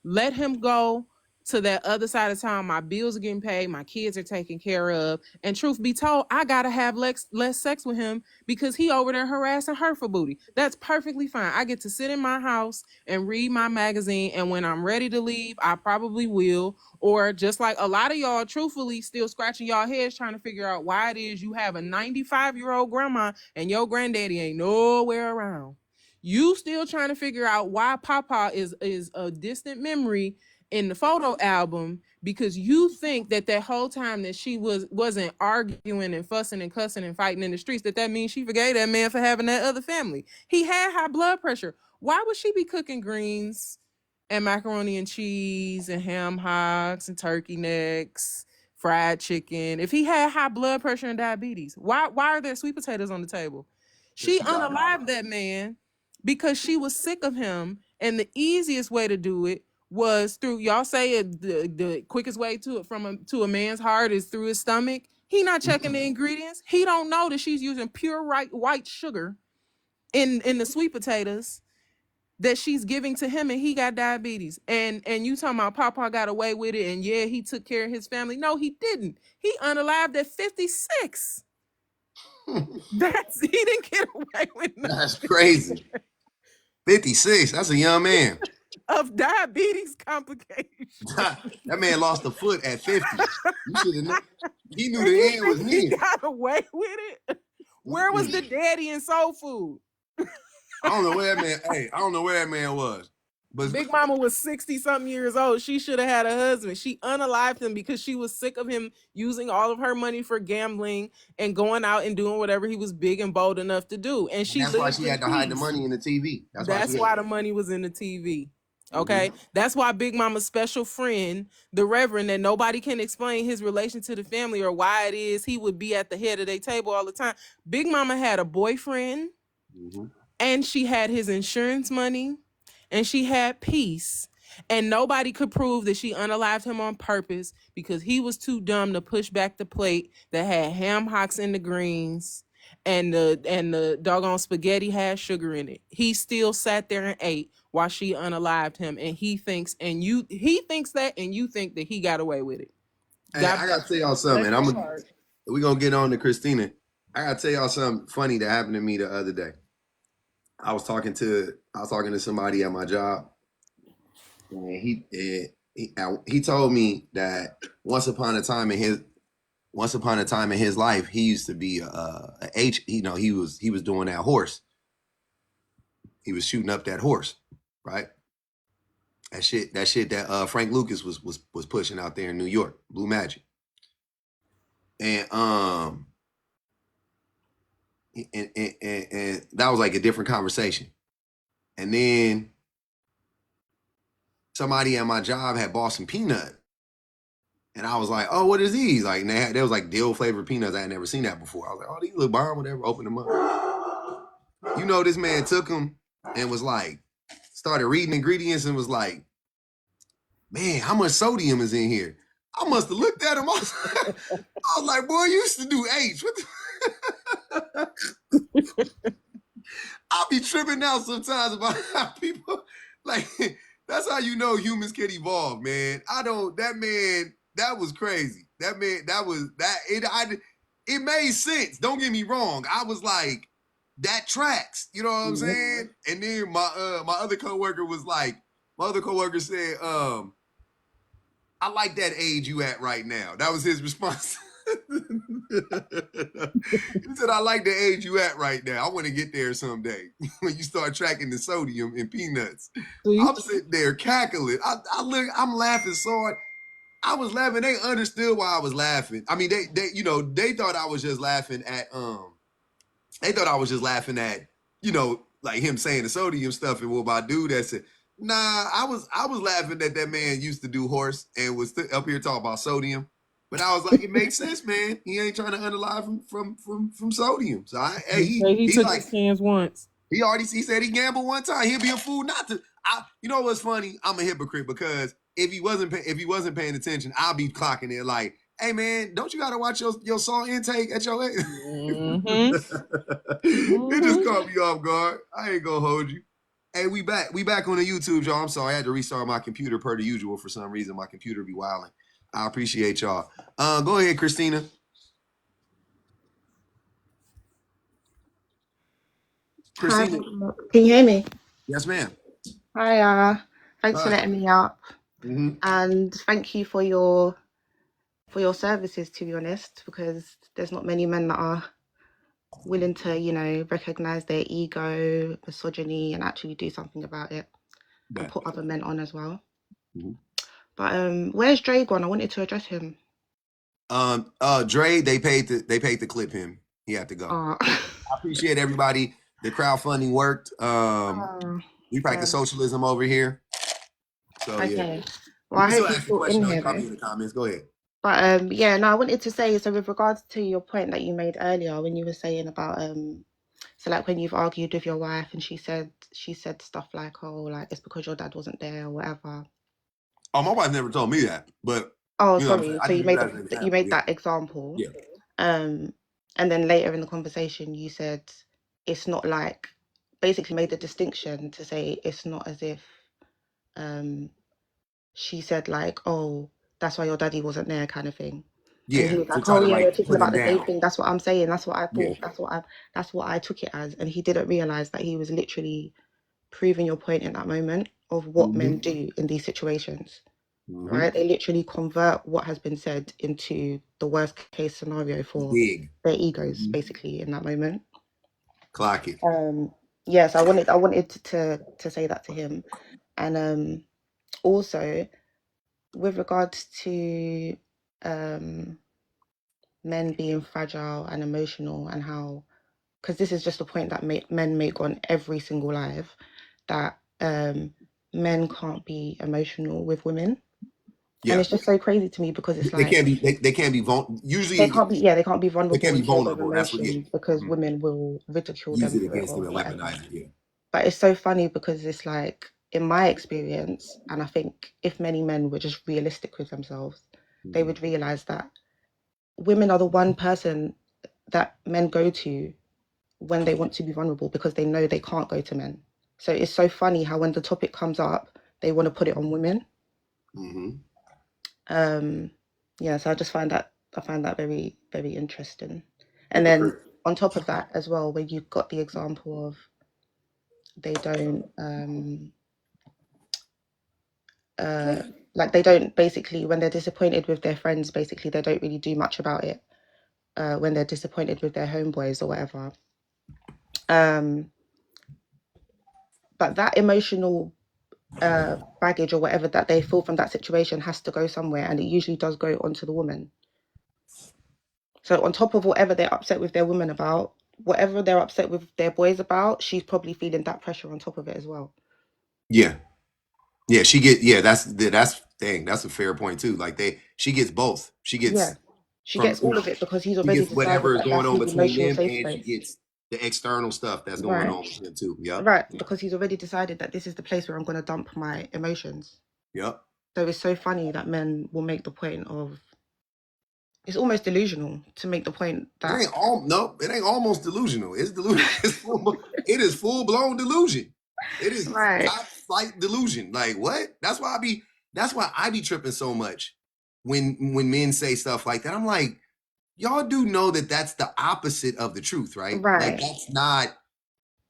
Let him go to that other side of town. My bills are getting paid, my kids are taken care of, and truth be told, I gotta have less sex with him because he over there harassing her for booty. That's perfectly fine. I get to sit in my house and read my magazine, and when I'm ready to leave, I probably will. Or just like a lot of y'all, truthfully, still scratching y'all heads trying to figure out why it is you have a 95-year-old grandma and your granddaddy ain't nowhere around. You still trying to figure out why Papa is a distant memory in the photo album because you think that whole time that she wasn't arguing and fussing and cussing and fighting in the streets, that means she forgave that man for having that other family. He had high blood pressure. Why would she be cooking greens and macaroni and cheese and ham hocks and turkey necks, fried chicken? If he had high blood pressure and diabetes, why are there sweet potatoes on the table? She unalived that man because she was sick of him, and the easiest way to do it was through, y'all say the quickest way to a man's heart is through his stomach. He not checking the ingredients. He don't know that she's using pure white sugar in the sweet potatoes that she's giving to him, and he got diabetes. And you talking about Papa got away with it, and yeah, he took care of his family. No, he didn't. He unalived at 56. He didn't get away with nothing. That's crazy. 56. That's a young man. Of diabetes complications. That man lost a foot at 50. You should have. He knew the end was near. He got away with it. Where was the daddy in Soul Food? I don't know where that man. Hey, I don't know where that man was. But Big Mama was 60-something years old. She should have had a husband. She unalived him because she was sick of him using all of her money for gambling and going out and doing whatever he was big and bold enough to do. And that's why she had to hide the money in the TV. That's why the money was in the TV. Okay. Mm-hmm. That's why Big Mama's special friend, the Reverend, that nobody can explain his relation to the family or why it is he would be at the head of their table all the time. Big Mama had a boyfriend, and she had his insurance money, and she had peace. And nobody could prove that she unalived him on purpose because he was too dumb to push back the plate that had ham hocks in the greens, and the doggone spaghetti had sugar in it. He still sat there and ate while she unalived him, and he thinks that, and you think that he got away with it. Hey, I gotta tell y'all something, and we're gonna get on to Christina. I gotta tell y'all something funny that happened to me the other day. I was talking to somebody at my job, and he told me that once upon a time in his life, he used to be he was doing that horse. He was shooting up that horse, right? That shit that Frank Lucas was pushing out there in New York, Blue Magic. And and that was like a different conversation. And then somebody at my job had bought some peanut. And I was like, oh, what is these? Like, there was like dill flavored peanuts. I had never seen that before. I was like, oh, these look bomb, whatever. Open them up. You know, this man took them and was like, started reading ingredients and was like, man, how much sodium is in here? I must have looked at him. I was like, boy, you used to do H. What the I'll be tripping out sometimes about how people, like, that's how you know humans can evolve, man. That was crazy. It made sense. Don't get me wrong. I was like, that tracks. You know what I'm saying? And then my other coworker said, I like that age you at right now. That was his response. He said, I like the age you at right now. I want to get there someday. When you start tracking the sodium in peanuts. I'm sitting there cackling. I'm laughing so hard. I was laughing. They understood why I was laughing. I mean, they thought I was just laughing at like him saying the sodium stuff. And what my dude that said, nah, I was laughing that man used to do horse and was up here talking about sodium. But I was like, it makes sense, man. He ain't trying to unalive from sodium. So he took like, his chance once. He said he gambled one time. He'll be a fool not to. You know what's funny? I'm a hypocrite because if he wasn't paying attention, I'll be clocking it like, hey man, don't you gotta watch your salt intake at your age? It just caught me off guard. I ain't gonna hold you. Hey, we back. We back on the YouTube, y'all. I'm sorry, I had to restart my computer per the usual for some reason. My computer be wilding. I appreciate y'all. Go ahead, Christina. Hi, Christina. can you hear me? Yes, ma'am. Hi, thanks for Hi. letting me up, Mm-hmm. and thank you for your services. To be honest, because there's not many men that are willing to, recognize their ego, misogyny, and actually do something about it, and Bet. put other men on as well. Mm-hmm. But where's Dre gone? I wanted to address him. Dre, they paid to clip him. He had to go. Oh, I appreciate everybody. The crowdfunding worked. We practice damn. socialism over here. So yeah. Okay. Well, You I can still hope he's ask the still question in though. You here copy though. in the comments. Go ahead. But yeah, no, I wanted to say, so with regards to your point that you made earlier when you were saying about so like when you've argued with your wife and she said stuff like, oh, like it's because your dad wasn't there or whatever. Oh, my wife never told me that, but Oh, you know what I'm saying? sorry. I So just you use made that as an you example. made Yeah. that example. Yeah. And then later in the conversation you said it's not like, basically made the distinction to say it's not as if she said like, oh, that's why your daddy wasn't there kind of thing. And he Yeah. was To like, try oh to yeah, we're like talking put about him the same down. thing. That's what I'm saying. That's what I Yeah. thought. That's what I took it as. And he didn't realize that he was literally proving your point in that moment of what Mm-hmm. men do in these situations. Mm-hmm. Right? They literally convert what has been said into the worst case scenario for Big. their egos, Mm-hmm. basically, in that moment. Clock it. Yes, I wanted to say that to him. And also with regards to men being fragile and emotional, and how, because this is just a point that men make on every single live, that men can't be emotional with women. And Yeah. it's just so crazy to me because it's They like can't be. They can't be usually they can't be they can't vulnerable be and show their vulnerable. That's what. Yeah. emotions because Mm-hmm. women will ridicule Use them it for it against them or and whatever. weaponize it. Yeah. But it's so funny because it's like, in my experience, and I think if many men were just realistic with themselves, they Mm-hmm. would realize that women are the one person that men go to when they want to be vulnerable because they know they can't go to men. So it's so funny how when the topic comes up, they want to put it on women. Mm-hmm. Yeah, so I find that very, very interesting. And then on top of that as well, where you've got the example of they don't like, they don't, basically when they're disappointed with their friends, basically they don't really do much about it when they're disappointed with their homeboys or whatever. But that emotional baggage or whatever that they feel from that situation has to go somewhere, and it usually does go onto the woman. So on top of whatever they're upset with their woman about, whatever they're upset with their boys about, she's probably feeling that pressure on top of it as well. Yeah. Yeah. She get. Yeah. That's dang. That's a fair point too. Like she gets both. She Yeah, gets she from gets all of it because he's she already gets decided whatever is that going that's on his between emotional them, safe and she space. gets the external stuff that's going Right. on with them too. Yep. Right, because he's already decided that this is the place where I'm going to dump my emotions. Yep. So it's so funny that men will make the point of, it's almost delusional to make the point It that, ain't all no. It ain't almost delusional. It's delusion. It is full blown delusion. It is right, top flight delusion. Like what? That's why I be. That's why I be tripping so much when men say stuff like that. I'm like, y'all do know that that's the opposite of the truth, right? Like right, that's not.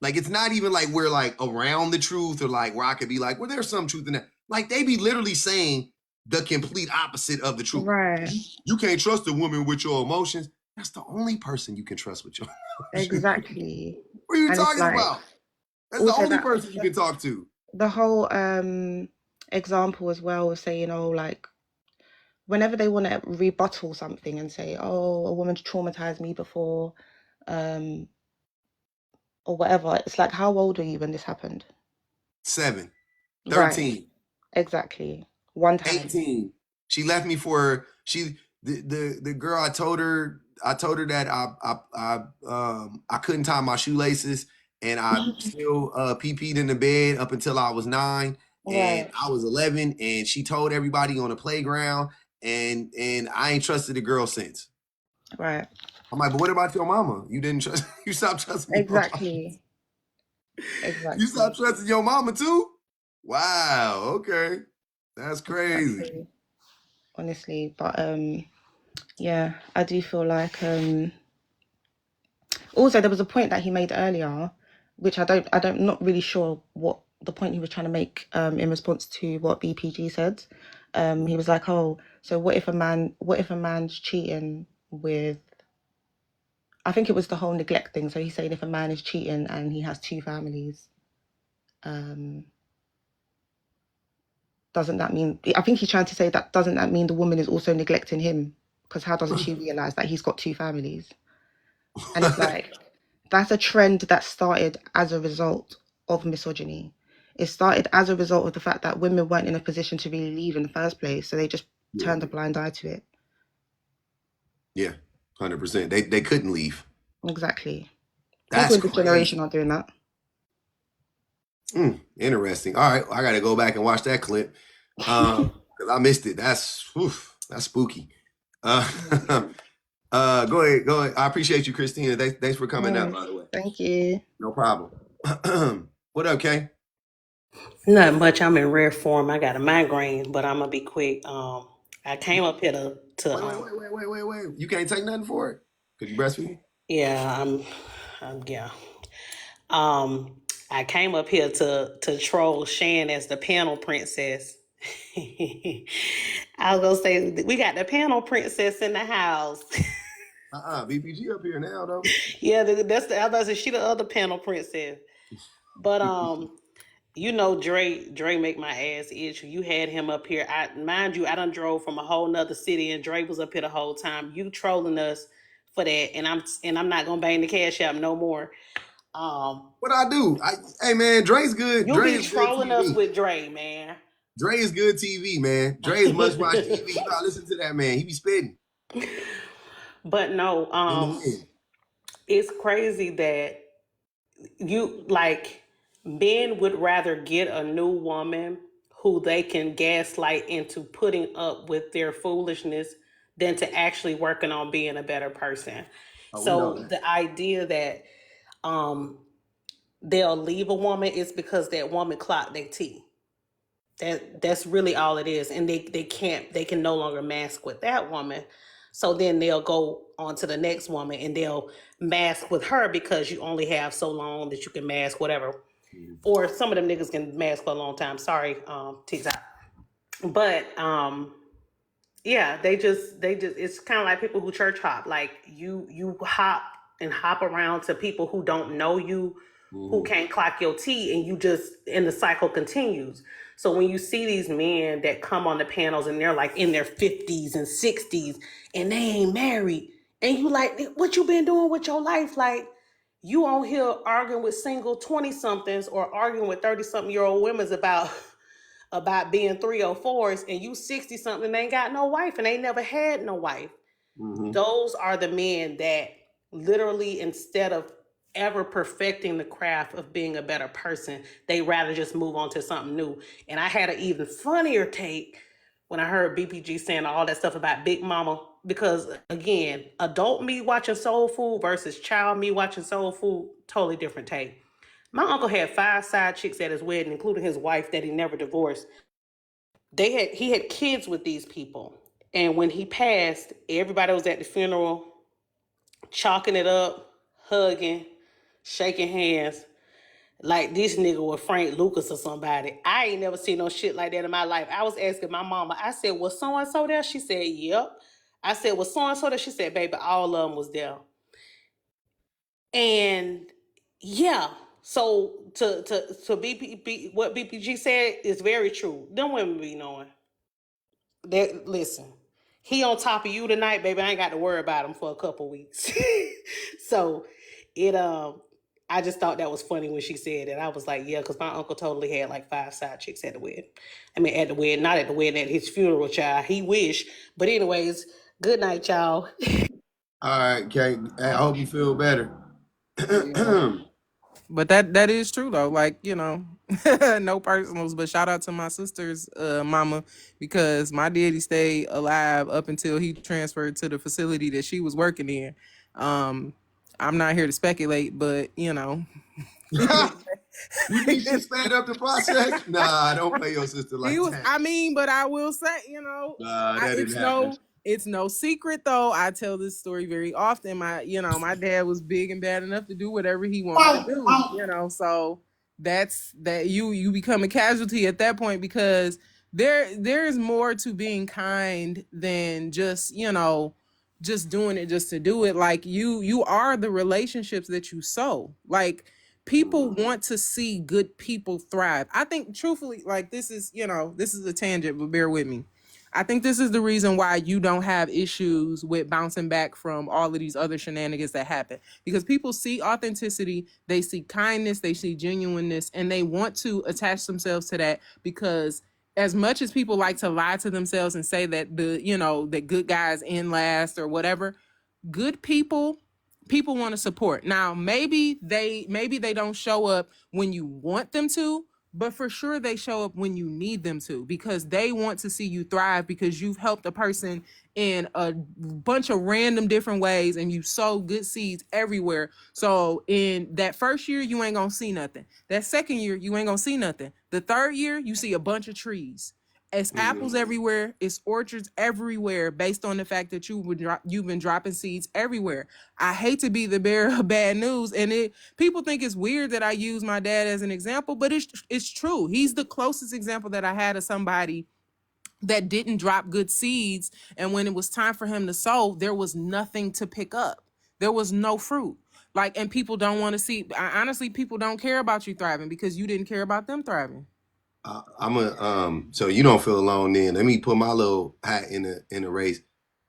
Like it's not even like we're like around the truth or like where I could be like, well, there's some truth in that. Like they be literally saying the complete opposite of the truth. right, You can't trust a woman with your emotions. That's the only person you can trust with your emotions. exactly. What are you And it's talking like, about? That's the also only that person you can talk to. the whole example as well of saying, oh, like whenever they want to rebuttal something and say, oh, a woman's traumatized me before, um, or whatever, it's like, how old were you when this happened? 7, Right, 13, exactly. One time. 18. She left me for the girl. I told her that I couldn't tie my shoelaces, and I still pee-peed in the bed up until I was 9, and Right, I was 11, and she told everybody on the playground, and I ain't trusted the girl since. right. I'm like, but what about your mama? You didn't trust. You stopped trusting your mama. Exactly. You stop Exactly. trusting your mama too? Wow. Okay, that's crazy. Exactly. Honestly, but yeah, I do feel like also there was a point that he made earlier, which I don't not really sure what the point he was trying to make in response to what BPG said. He was like, oh, so what if a man's cheating with, I think it was the whole neglect thing. So he's saying if a man is cheating and he has two families, um, doesn't that mean, I think he's trying to say that, doesn't that mean the woman is also neglecting him? Because how doesn't she realize that he's got two families? And it's like, that's a trend that started as a result of misogyny. It started as a result of the fact that women weren't in a position to really leave in the first place. So they just Yeah. turned a blind eye to it. Yeah. 100%. They couldn't leave. Exactly. People That's in this generation crazy. aren't doing that. Interesting. All right, I got to go back and watch that clip because I missed it. That's spooky. Uh, go ahead, go ahead. I appreciate you, Christina. Thanks for coming up. Nice. By the way, Thank you. no problem. What up, Kay? Not much. I'm in rare form. I got a migraine, but I'm gonna be quick. I came up here to Wait. You can't take nothing for it. Could you breastfeed? yeah, yeah. Um, I came up here to troll Shan as the panel princess. I was gonna say we got the panel princess in the house. BPG up here now though. Yeah, that's the other. She the other panel princess. But you know, Dre make my ass itch. You had him up here. Mind you, I done drove from a whole nother city, and Dre was up here the whole time. You trolling us for that, and I'm not gonna bang the cash app no more. What I do? Hey man, Dre's good. You Dre be is good trolling us TV. with Dre, man. Dre is good TV, man. Dre is must watch TV. You gotta listen to that man. He be spitting But no, in the wind. it's crazy that you like men would rather get a new woman who they can gaslight into putting up with their foolishness than to actually working on being a better person. Oh, we know So that. the idea that they'll leave a woman is because that woman clocked their T. That's really all it is. And they can no longer mask with that woman. So then they'll go on to the next woman and they'll mask with her because you only have so long that you can mask whatever. Or some of them niggas can mask for a long time. Sorry, TikTok. But yeah, they just it's kind of like people who church hop. Like you hop and hop around to people who don't know you, who can't clock your T, and you just and the cycle continues. So when you see these men that come on the panels and they're like in their 50s and 60s and they ain't married, and you like, what you been doing with your life? Like you on here arguing with single 20 somethings or arguing with 30 something year old women's about being 304s, and you 60 something and ain't got no wife and ain't never had no wife. Those are the men that literally, instead of ever perfecting the craft of being a better person, they rather just move on to something new. And I had an even funnier take when I heard BPG saying all that stuff about Big Mama, because again, adult me watching Soul Food versus child me watching Soul Food, totally different take. My uncle had 5 side chicks at his wedding, including his wife that he never divorced. He had kids with these people. And when he passed, everybody was at the funeral, chalking it up, hugging, shaking hands, like this nigga was Frank Lucas or somebody. I ain't never seen no shit like that in my life. I was asking my mama, I said, was so-and-so there? She said, yep. I said, was so-and-so there? She said, baby, all of them was there. And yeah, so to what BPG said is very true. Them women be knowing. That listen, he on top of you tonight, baby. I ain't got to worry about him for a couple weeks. So it I just thought that was funny when she said it. I was like, yeah, because my uncle totally had like 5 side chicks at the wedding. I mean, at the wedding, not at the wedding, at his funeral, child. He wish. But anyways, good night, y'all. All right, Kay. Hey, I hope you feel better. Yeah. But that is true though. Like, you know, no personals, but shout out to my sister's mama, because my daddy stayed alive up until he transferred to the facility that she was working in. I'm not here to speculate, but you know. You think she sped up the process? Nah, don't play your sister like He was, that. I mean, but I will say, Nah, that didn't it's happen. no secret though. I tell this story very often. My dad was big and bad enough to do whatever he wanted to do, so that's that you become a casualty at that point, because there's more to being kind than just doing it just to do it. Like you are the relationships that you sow. Like, people want to see good people thrive. I think truthfully, like, this is a tangent, but bear with me. I think this is the reason why you don't have issues with bouncing back from all of these other shenanigans that happen. Because people see authenticity, they see kindness, they see genuineness, and they want to attach themselves to that. Because as much as people like to lie to themselves and say that that good guys end last or whatever, good people want to support. Now, maybe they don't show up when you want them to, but for sure they show up when you need them to, because they want to see you thrive, because you've helped a person in a bunch of random different ways and you sow good seeds everywhere. So in that first year, you ain't gonna see nothing. That second year, you ain't gonna see nothing. The third year, you see a bunch of trees. It's apples everywhere. It's orchards everywhere, based on the fact that you've been dropping seeds everywhere. I hate to be the bearer of bad news, and people think it's weird that I use my dad as an example, but it's true. He's the closest example that I had of somebody that didn't drop good seeds, and when it was time for him to sow, there was nothing to pick up. There was no fruit. Like, and people don't want to see. Honestly, people don't care about you thriving because you didn't care about them thriving. So you don't feel alone then. Let me put my little hat in the race.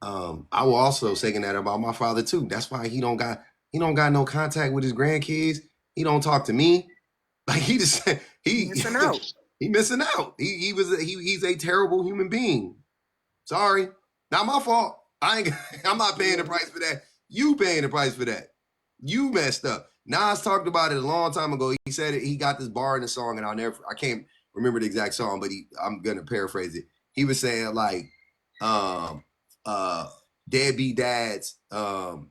I will also saying that about my father too. That's why he don't got no contact with his grandkids. He don't talk to me. Like, he just he Missing out. he missing out. He's a terrible human being. Sorry, not my fault. I'm not paying the price for that. You paying the price for that. You messed up. Nas talked about it a long time ago. He said it, he got this bar in the song, and I can't remember the exact song, but I'm gonna paraphrase it. He was saying like, deadbeat dads, now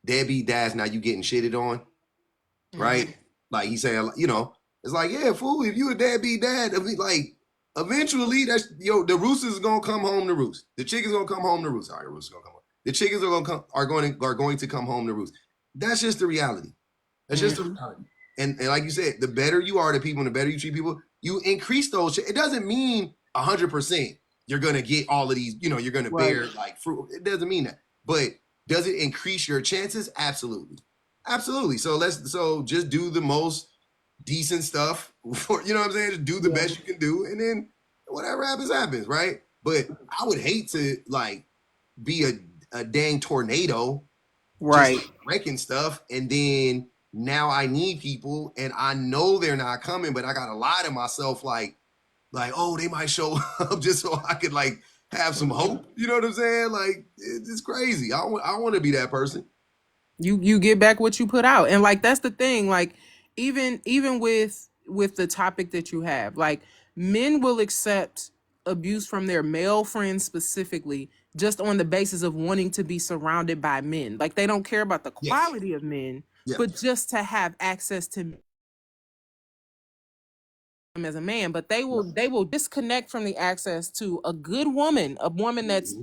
you getting shitted on, right? Mm-hmm. Like, he's saying, it's like, yeah, fool, if you a deadbeat dad, like, eventually the roosters is gonna come home to roost. The chickens gonna come home to roost. All right, the roosters gonna come home. The chickens are going to come home to roost. That's just the reality. That's just the reality. And like you said, the better you are to people and the better you treat people, you increase those. It doesn't mean 100% you're gonna get all of these. You're gonna bear like fruit. It doesn't mean that. But does it increase your chances? Absolutely, absolutely. So just do the most decent stuff for, what I'm saying? Just do the best you can do, and then whatever happens, right? But I would hate to like be a dang tornado, right? Just wrecking stuff, and then now I need people, and I know they're not coming, but I gotta lie to myself, like, oh, they might show up just so I could like have some hope. You know what I'm saying? Like, it's crazy. I want to be that person. You get back what you put out, and like, that's the thing. Like, even with the topic that you have, like, men will accept abuse from their male friends specifically just on the basis of wanting to be surrounded by men. Like, they don't care about the quality of men, but just to have access to as a man. But they will disconnect from the access to a good woman, a woman that's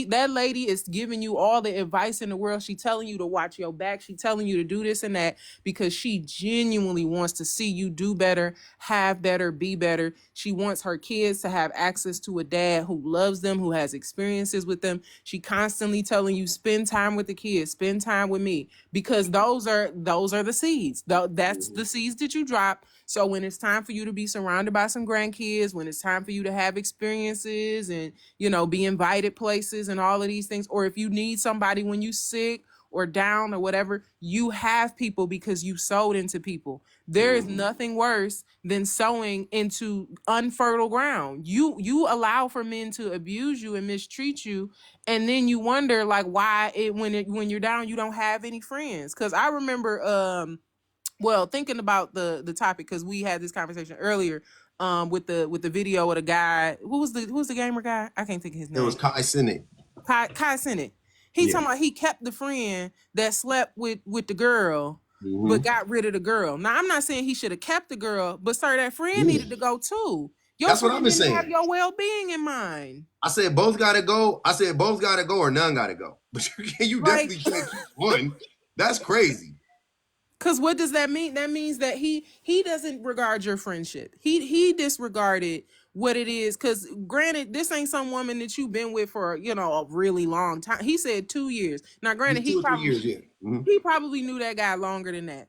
that lady is giving you all the advice in the world. She telling you to watch your back. She telling you to do this and that because she genuinely wants to see you do better, have better, be better. She wants her kids to have access to a dad who loves them, who has experiences with them. She constantly telling you, spend time with the kids, spend time with me, because those are the seeds. That's the seeds that you drop. So when it's time for you to be surrounded by some grandkids, when it's time for you to have experiences and, be invited places and all of these things, or if you need somebody when you sick or down or whatever, you have people because you sowed into people. There is nothing worse than sowing into unfertile ground. You allow for men to abuse you and mistreat you, and then you wonder like why when you're down you don't have any friends. Because I remember thinking about the topic, because we had this conversation earlier with the video of the guy who was the gamer guy. I can't think of his name. It was Kai Cenat. Kai Cenat. He talking about he kept the friend that slept with the girl. but got rid of the girl. Now, I'm not saying he should have kept the girl, but sir, that friend Yeah. needed to go too. Your That's what I've friend been didn't have saying. your well-being in mind. I said both gotta go. I said both gotta go or none gotta go. But you Like, definitely can't keep one. That's crazy. because what does that mean? That means that he doesn't regard your friendship. He disregarded what it is. Because granted, this ain't some woman that you've been with for a really long time. He said 2 years. Now, granted, Just 2 or 3 years, yeah. he probably knew that guy longer than that.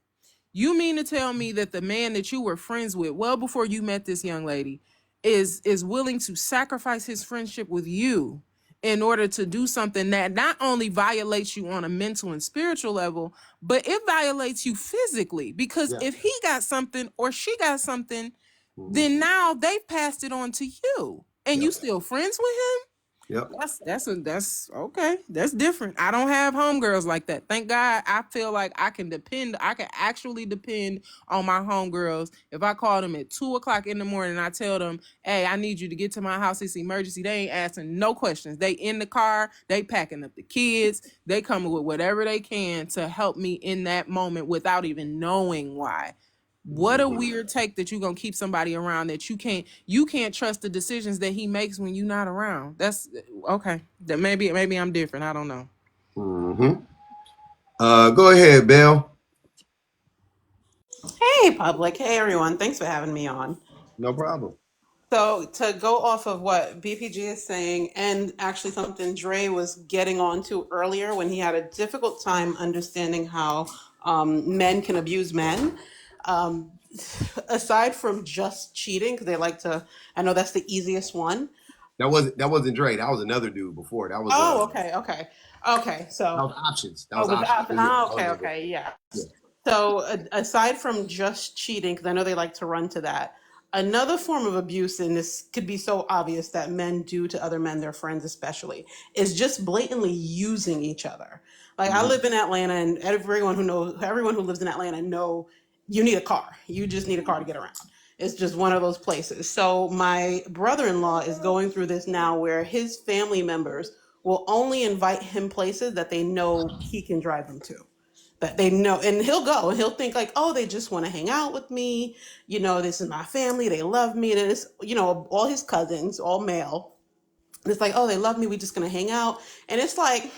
You mean to tell me that the man that you were friends with well before you met this young lady is willing to sacrifice his friendship with you in order to do something that not only violates you on a mental and spiritual level, but it violates you physically? Because Yeah. if he got something or she got something, then now they've passed it on to you, and you Yep. still friends with him. Yep. That's okay. That's different. I don't have homegirls like that. Thank God. I feel like I can actually depend on my homegirls. If I call them at 2 o'clock in the morning and I tell them, hey, I need you to get to my house, it's emergency, they ain't asking no questions. They in the car, they packing up the kids, they coming with whatever they can to help me in that moment without even knowing why. What a weird take that you're gonna keep somebody around that you can't trust the decisions that he makes when you're not around. That's okay. That maybe I'm different. I don't know. Go ahead, Bill. Hey, public. Hey, everyone. Thanks for having me on. No problem. So, to go off of what BPG is saying, and actually something Dre was getting onto earlier when he had a difficult time understanding how men can abuse men. Um, Aside from just cheating, because they like to, I know that's the easiest one. That wasn't Dre. That was another dude before. That was Oh, okay. that So, was options. That oh, was with options. Yeah, that was another. okay, yeah. Yeah. So, aside from just cheating, because I know they like to run to that, another form of abuse, and this could be so obvious that men do to other men, their friends especially, is just blatantly using each other. Like, I live in Atlanta, and everyone who lives in Atlanta know you need a car. You just need a car to get around. It's just one of those places. So my brother-in-law is going through this now, where his family members will only invite him places that they know he can drive them to, that they know, and he'll go and he'll think like, oh, they just want to hang out with me, this is my family, they love me, and it's all his cousins, all male. It's like, oh, they love me, we just gonna hang out. And it's like,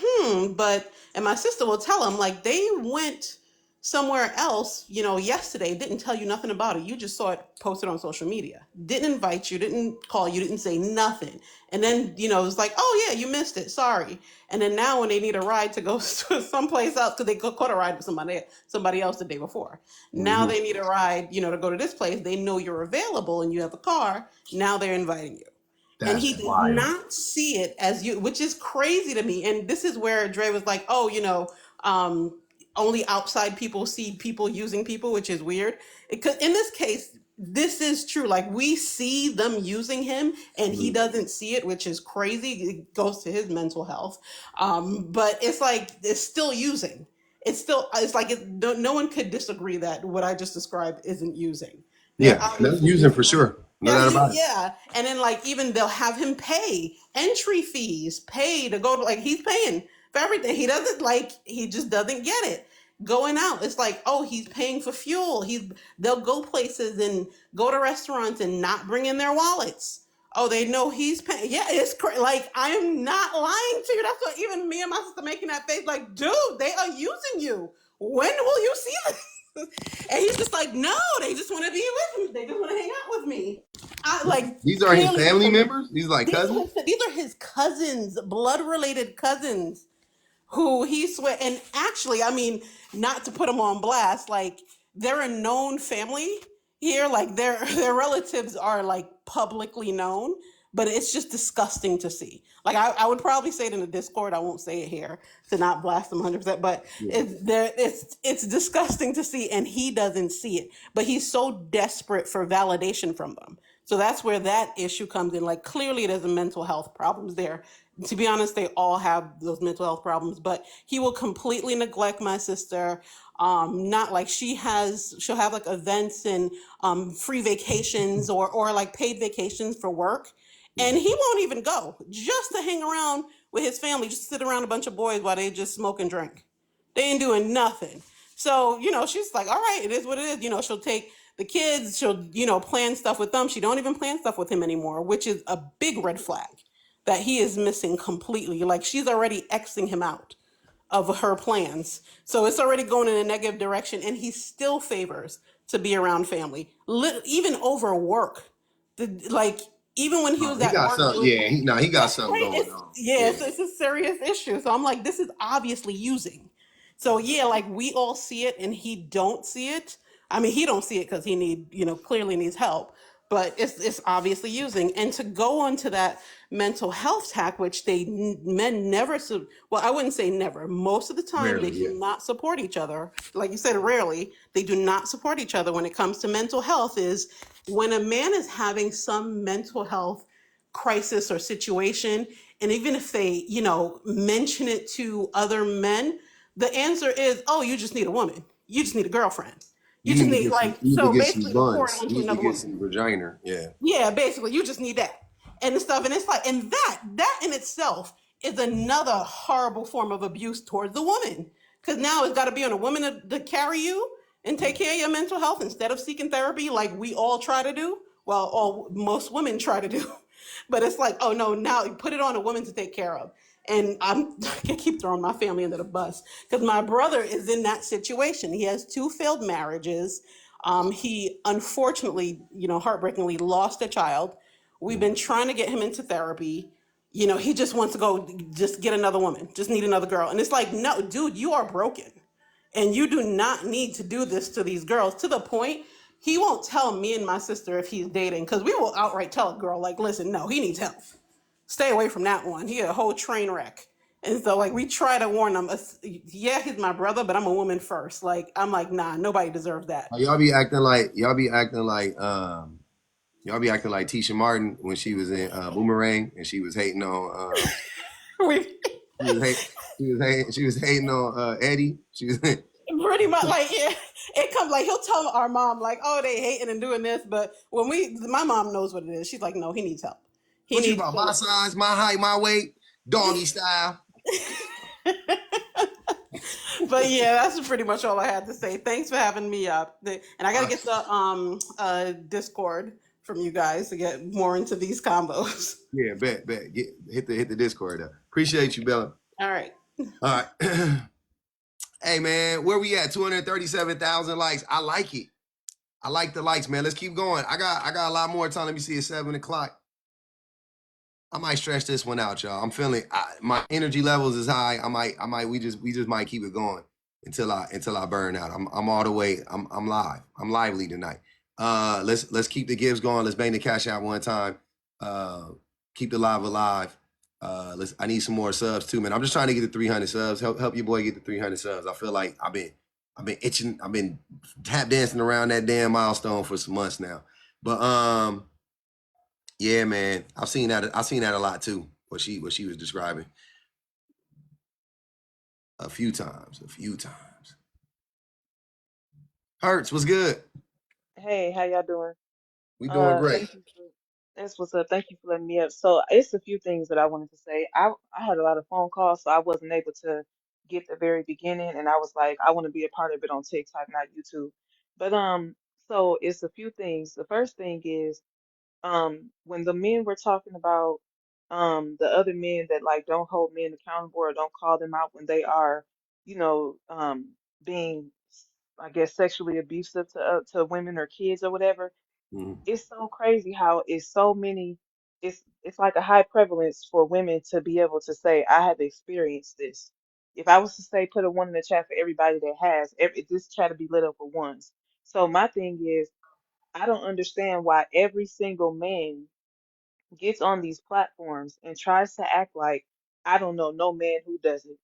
but, and my sister will tell him, like, they went somewhere else, yesterday, didn't tell you nothing about it. You just saw it posted on social media. Didn't invite you, didn't call you, didn't say nothing. And then, it's like, oh yeah, you missed it, sorry. And then now when they need a ride to go to someplace else, because they caught a ride with somebody else the day before. Now they need a ride, to go to this place. They know you're available and you have a car. Now they're inviting you. And That's he does wild. not see it as you, which is crazy to me. And this is where Dre was like, oh, only outside people see people using people, which is weird. Because in this case, this is true. Like, we see them using him and he doesn't see it, which is crazy. It goes to his mental health. But it's like, it's still using. It's like, no one could disagree that what I just described isn't using. They're Yeah, that's obviously using for using. sure. No doubt about it. Yeah. And then, like, even they'll have him pay entry fees, pay to go to, like, he's paying for everything. He just doesn't get it. Going out, it's like, oh, he's paying for fuel. They'll go places and go to restaurants and not bring in their wallets. Oh, they know he's paying. Yeah, it's like, I am not lying to you. That's what even me and my sister making that face. Like, dude, they are using you. When will you see this? And he's just like, no, they just want to be with me. They just want to hang out with me. These are his family members. These are like cousins. These are his cousins, blood related cousins, who he swear. And actually, I mean, not to put them on blast, like, they're a known family here. Like, their relatives are like publicly known, but it's just disgusting to see. Like, I would probably say it in the Discord. I won't say it here to not blast them 100%. But it's disgusting to see, and he doesn't see it. But he's so desperate for validation from them. So that's where that issue comes in. Like, clearly there's a mental health problems there. To be honest, they all have those mental health problems, but he will completely neglect my sister. Not like she'll have like events and free vacations or like paid vacations for work. And he won't even go just to hang around with his family, just sit around a bunch of boys while they just smoke and drink. They ain't doing nothing. So, she's like, all right, it is what it is. She'll take the kids, she'll, plan stuff with them. She don't even plan stuff with him anymore, which is a big red flag that he is missing completely. Like she's already Xing him out of her plans. So it's already going in a negative direction, and he still favors to be around family, even over work. Like even when he was He at got work something. doing, Yeah, he got something right? going on. Yeah, Yeah. it's a serious issue. So I'm like, this is obviously using. So yeah, like we all see it, and he don't see it. I mean, he don't see it because he clearly needs help, but it's obviously using. And to go on to that mental health tack, which men never, well, I wouldn't say never. Most of the time, they Rarely, yeah. do not support each other. Like you said, rarely they do not support each other when it comes to mental health. Is when a man is having some mental health crisis or situation, and even if they mention it to other men, the answer is, oh, you just need a woman, you just need a girlfriend, you You just need to need, get some. like, You need to so get some basically to pour it buns. You onto need to another get woman. some vagina. Yeah. Yeah, basically, you just need that and stuff. And it's like, and that in itself is another horrible form of abuse towards the woman, because now it's got to be on a woman to carry you and take care of your mental health instead of seeking therapy, like we all try to do. Well, all most women try to do, but it's like, oh no, now you put it on a woman to take care of. And I keep throwing my family under the bus because my brother is in that situation. He has two failed marriages. He unfortunately, heartbreakingly lost a child. We've been trying to get him into therapy. He just wants to go just get another woman, just need another girl. And it's like, no, dude, you are broken. And you do not need to do this to these girls, to the point he won't tell me and my sister if he's dating, because we will outright tell a girl, like, listen, no, he needs help. Stay away from that one. He a whole train wreck. And so, like, we try to warn them. Yeah, he's my brother, but I'm a woman first. Like, I'm like, nah, nobody deserves that. Y'all be acting like Tisha Martin when she was in Boomerang and she was hating on We she was hate she was hating on Eddie. She was pretty much, like, yeah, it comes like he'll tell our mom, like, oh, they hating and doing this, but when my mom knows what it is. She's like, no, he needs help. He what you needs about? My to. size, my height, my weight, doggy style. But yeah, that's pretty much all I had to say. Thanks for having me up. And I gotta get the Discord from you guys to get more into these combos. Yeah, bet. Hit the Discord up. Appreciate you, Bella. All right. All right. Hey man, where we at? 237,000 likes. I like it. I like the likes, man. Let's keep going. I got a lot more time. Let me see. It's 7 o'clock. I might stretch this one out, y'all. I'm feeling my energy levels is high. We just might keep it going until I burn out. I'm all the way. I'm live. I'm lively tonight. Let's keep the gifts going. Let's bang the cash out one time. Keep the live alive. I need some more subs too, man. I'm just trying to get to 300 subs. Help your boy get to 300 subs. I feel like I've been itching. I've been tap dancing around that damn milestone for some months now. But yeah, man, I've seen that a lot too. What she was describing a few times. Hurts, what's good? Hey, how y'all doing? We doing great. Thank you for that's what's up. Thank you for letting me up. So it's a few things that I wanted to say. I had a lot of phone calls, so I wasn't able to get the very beginning, and I was like, I want to be a part of it on TikTok, not YouTube. But so it's a few things. The first thing is when the men were talking about the other men that like don't hold men accountable or don't call them out when they are, you know, being, I guess, sexually abusive to women or kids or whatever. Mhm. It's so crazy how it's so many. It's like a high prevalence for women to be able to say, I have experienced this. If I was to say put a one in the chat for everybody that has, this chat would be lit up for ones. So my thing is, I don't understand why every single man gets on these platforms and tries to act like I don't know no man who does it.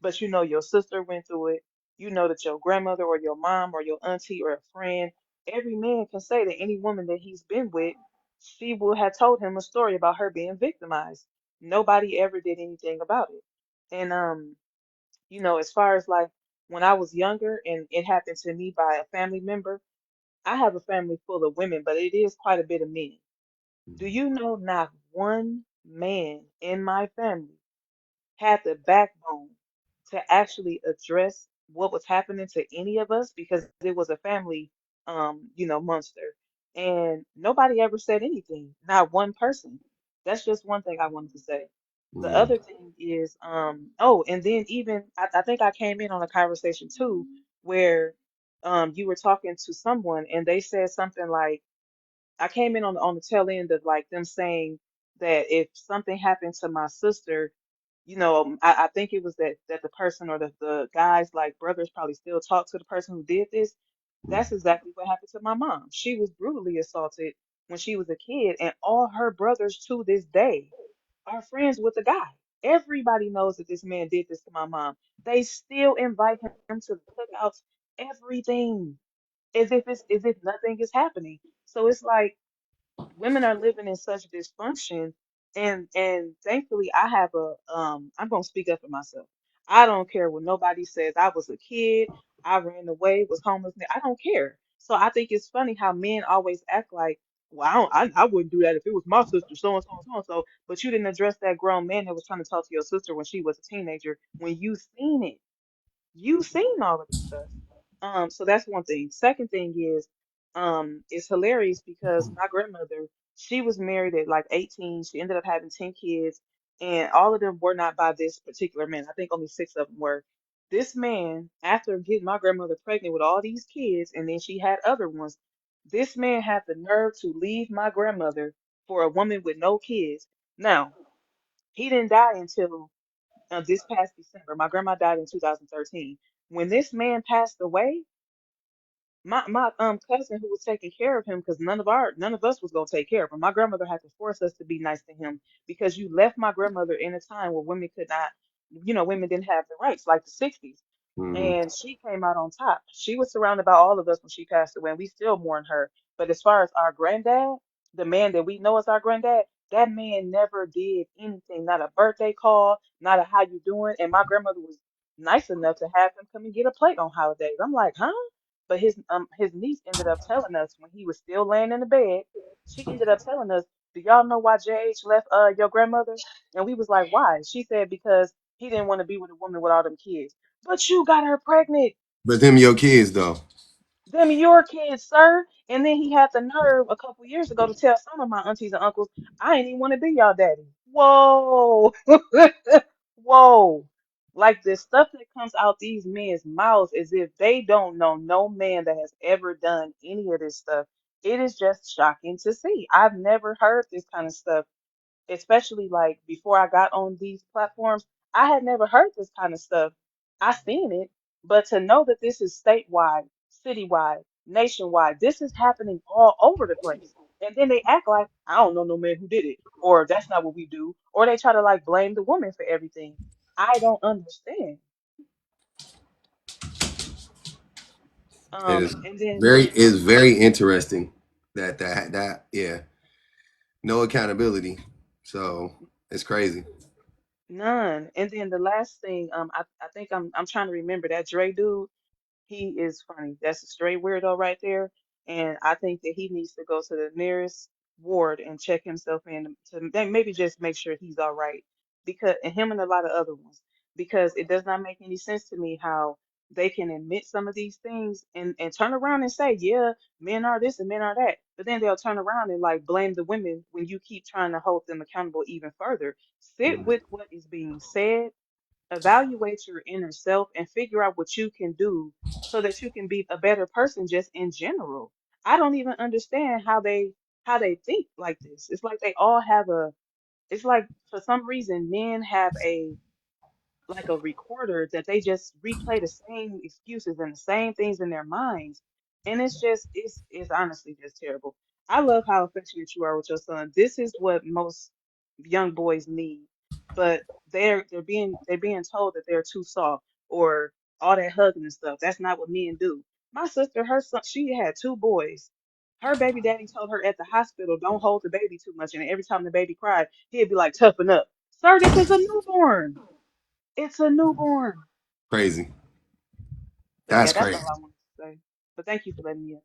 But you know your sister went through it. You know that your grandmother or your mom or your auntie or a friend, every man can say that any woman that he's been with, she will have told him a story about her being victimized. Nobody ever did anything about it. And as far as like when I was younger and it happened to me by a family member, I have a family full of women, but it is quite a bit of men. Do you know not one man in my family had the backbone to actually address what was happening to any of us because it was a family, monster. And nobody ever said anything, not one person. That's just one thing I wanted to say. The Mm. other thing is, oh, and then even I think I came in on a conversation too where you were talking to someone and they said something like, I came in on the tail end of like them saying that if something happened to my sister, I think it was that the person or the guys like brothers probably still talk to the person who did this. That's exactly what happened to my mom. She was brutally assaulted when she was a kid, and all her brothers to this day are friends with the guy. Everybody knows that this man did this to my mom. They still invite him to the cookouts, everything, as if nothing is happening. So it's like women are living in such dysfunction, and thankfully I have I'm gonna speak up for myself. I don't care what nobody says. I was a kid, I ran away, was homeless. I don't care. So I think it's funny how men always act like, well, I wouldn't do that if it was my sister, so and so and so and so. But you didn't address that grown man that was trying to talk to your sister when she was a teenager, when you seen it. You've seen all of this stuff. So that's one thing. Second thing is, it's hilarious because my grandmother, she was married at like 18. She ended up having 10 kids, and all of them were not by this particular man. I think only six of them were. This man, after getting my grandmother pregnant with all these kids, and then she had other ones, this man had the nerve to leave my grandmother for a woman with no kids. Now, he didn't die until this past December. My grandma died in 2013. When this man passed away, my cousin who was taking care of him, because none of us was gonna take care of him. My grandmother had to force us to be nice to him because you left my grandmother in a time where women could not, women didn't have the rights like the 60s. Mm-hmm. And she came out on top. She was surrounded by all of us when she passed away, and we still mourn her. But as far as our granddad, the man that we know as our granddad, that man never did anything, not a birthday call, not a how you doing. And my grandmother was nice enough to have him come and get a plate on holidays. I'm like, huh? But his niece ended up telling us when he was still laying in the bed, she ended up telling us, "Do y'all know why JH left your grandmother?" And we was like, "Why?" She said because he didn't want to be with a woman with all them kids. But you got her pregnant. But them your kids though. Them your kids, sir. And then he had the nerve a couple years ago to tell some of my aunties and uncles, I ain't even want to be y'all daddy. Whoa. Whoa. Like the stuff that comes out these men's mouths as if they don't know no man that has ever done any of this stuff. It is just shocking to see. I've never heard this kind of stuff, especially like before I got on these platforms. I had never heard this kind of stuff. I seen it, but to know that this is statewide, citywide, nationwide, this is happening all over the place. And then they act like I don't know no man who did it, or that's not what we do, or they try to like blame the woman for everything. I don't understand. It is And then very interesting that yeah, no accountability. So it's crazy. none. And then the last thing, I think I'm trying to remember that Dre dude. He is funny. That's a straight weirdo right there. And I think that he needs to go to the nearest ward and check himself in to maybe just make sure he's all right. Because and him and a lot of other ones. Because it does not make any sense to me how they can admit some of these things and turn around and say, yeah, men are this and men are that. But then they'll turn around and like blame the women when you keep trying to hold them accountable even further. Sit with what is being said, evaluate your inner self, and figure out what you can do so that you can be a better person just in general. I don't even understand how they think like this. It's like they all have a it's like for some reason men have a like a recorder that they just replay the same excuses and the same things in their minds. And it's honestly just terrible. I love how affectionate you are with your son. This is what most young boys need. But they're being told that they're too soft or all that hugging and stuff. That's not what men do. My sister, her son, she had two boys. Her baby daddy told her at the hospital, don't hold the baby too much. And every time the baby cried, he'd be like, toughen up. Sir, this is a newborn. It's a newborn. Crazy. So yeah, That's that's crazy. all I wanted to say. But thank you for letting me up.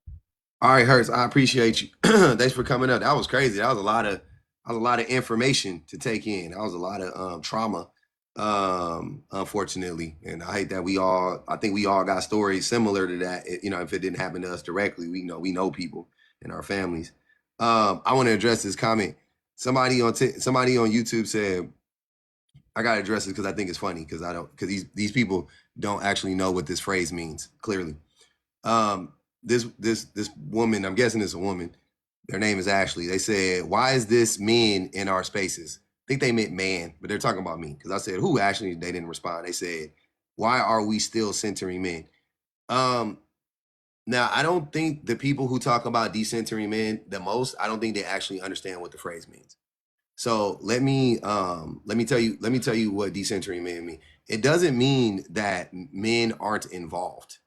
All right, Hurts. I appreciate you. Thanks for coming up. That was crazy. That was a lot of information to take in. That was a lot of trauma unfortunately. And I hate that I think we all got stories similar to that. If it didn't happen to us directly, we know people in our families. I want to address this comment. Somebody on YouTube said, I gotta address it because I think it's funny because these people don't actually know what this phrase means clearly. This woman, I'm guessing it's a woman. Their name is Ashley. They said, "Why is this men in our spaces?" I think they meant man, but they're talking about me because I said, "Who?" Ashley. They didn't respond. They said, "Why are we still centering men?" Now I don't think the people who talk about decentering men the most, I don't think they actually understand what the phrase means. So let me tell you what decentering men mean. It doesn't mean that men aren't involved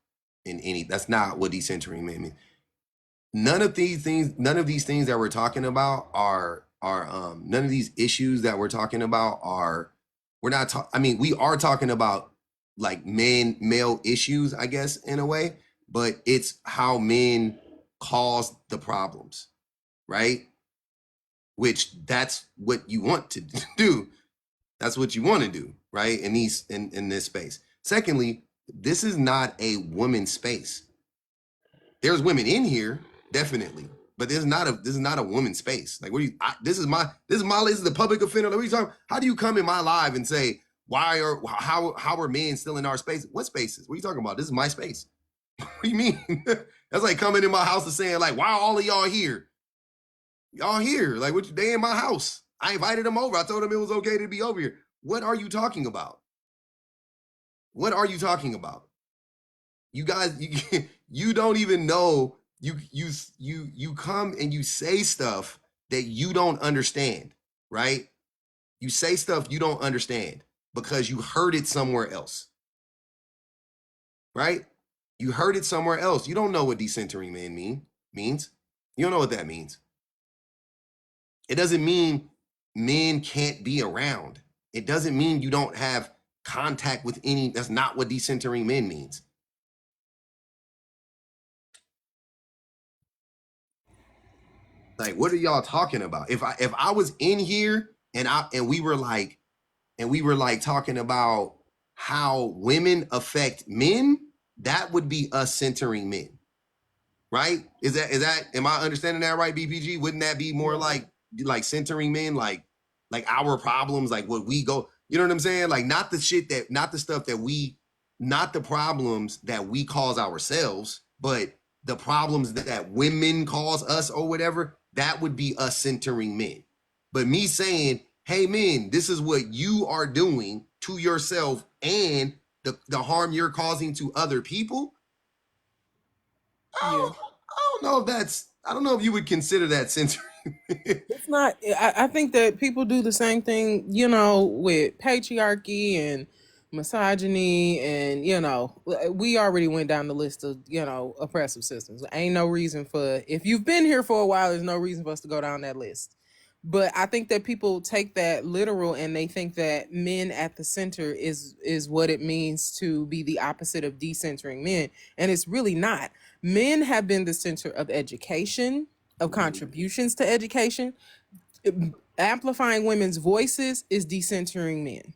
in any. That's not what decentering men means. None of these things that we're talking about are none of these issues that we're talking about are we're not I mean, we are talking about like male issues, I guess, in a way, but it's how men cause the problems, right? Which that's what you want to do. That's what you want to do, right? In this space. Secondly, this is not a woman's space. There's women in here, definitely, but this is not a woman's space. Like, what do you? This is the public offender. Like, what are you talking? How do you come in my live and say how are men still in our space? What spaces? What are you talking about? This is my space. What do you mean? That's like coming in my house and saying like, why are all of y'all here? Y'all here? Like, what? They in my house. I invited them over. I told them it was okay to be over here. What are you talking about? What are you talking about? You guys, you don't even know. You come and you say stuff that you don't understand, right? You say stuff you don't understand because you heard it somewhere else, right? You heard it somewhere else. You don't know what decentering man means. You don't know what that means. It doesn't mean men can't be around. It doesn't mean you don't have contact with any. That's not what decentering men means. Like, what are y'all talking about? If I was in here and we were like talking about how women affect men, that would be us centering men, right? Is that am I understanding that right, BPG? Wouldn't that be more like centering men, like our problems, like what we go, you know what I'm saying? Like not the stuff that we, not the problems that we cause ourselves, but the problems that women cause us or whatever, that would be us centering men. But me saying, hey men, this is what you are doing to yourself and the harm you're causing to other people. I don't know if you would consider that censoring. It's not. I think that people do the same thing, with patriarchy and misogyny, and we already went down the list of oppressive systems. Ain't no reason for, if you've been here for a while, there's no reason for us to go down that list. But I think that people take that literal and they think that men at the center is what it means to be the opposite of decentering men, and it's really not. Men have been the center of education, of contributions to education. Amplifying women's voices is decentering men.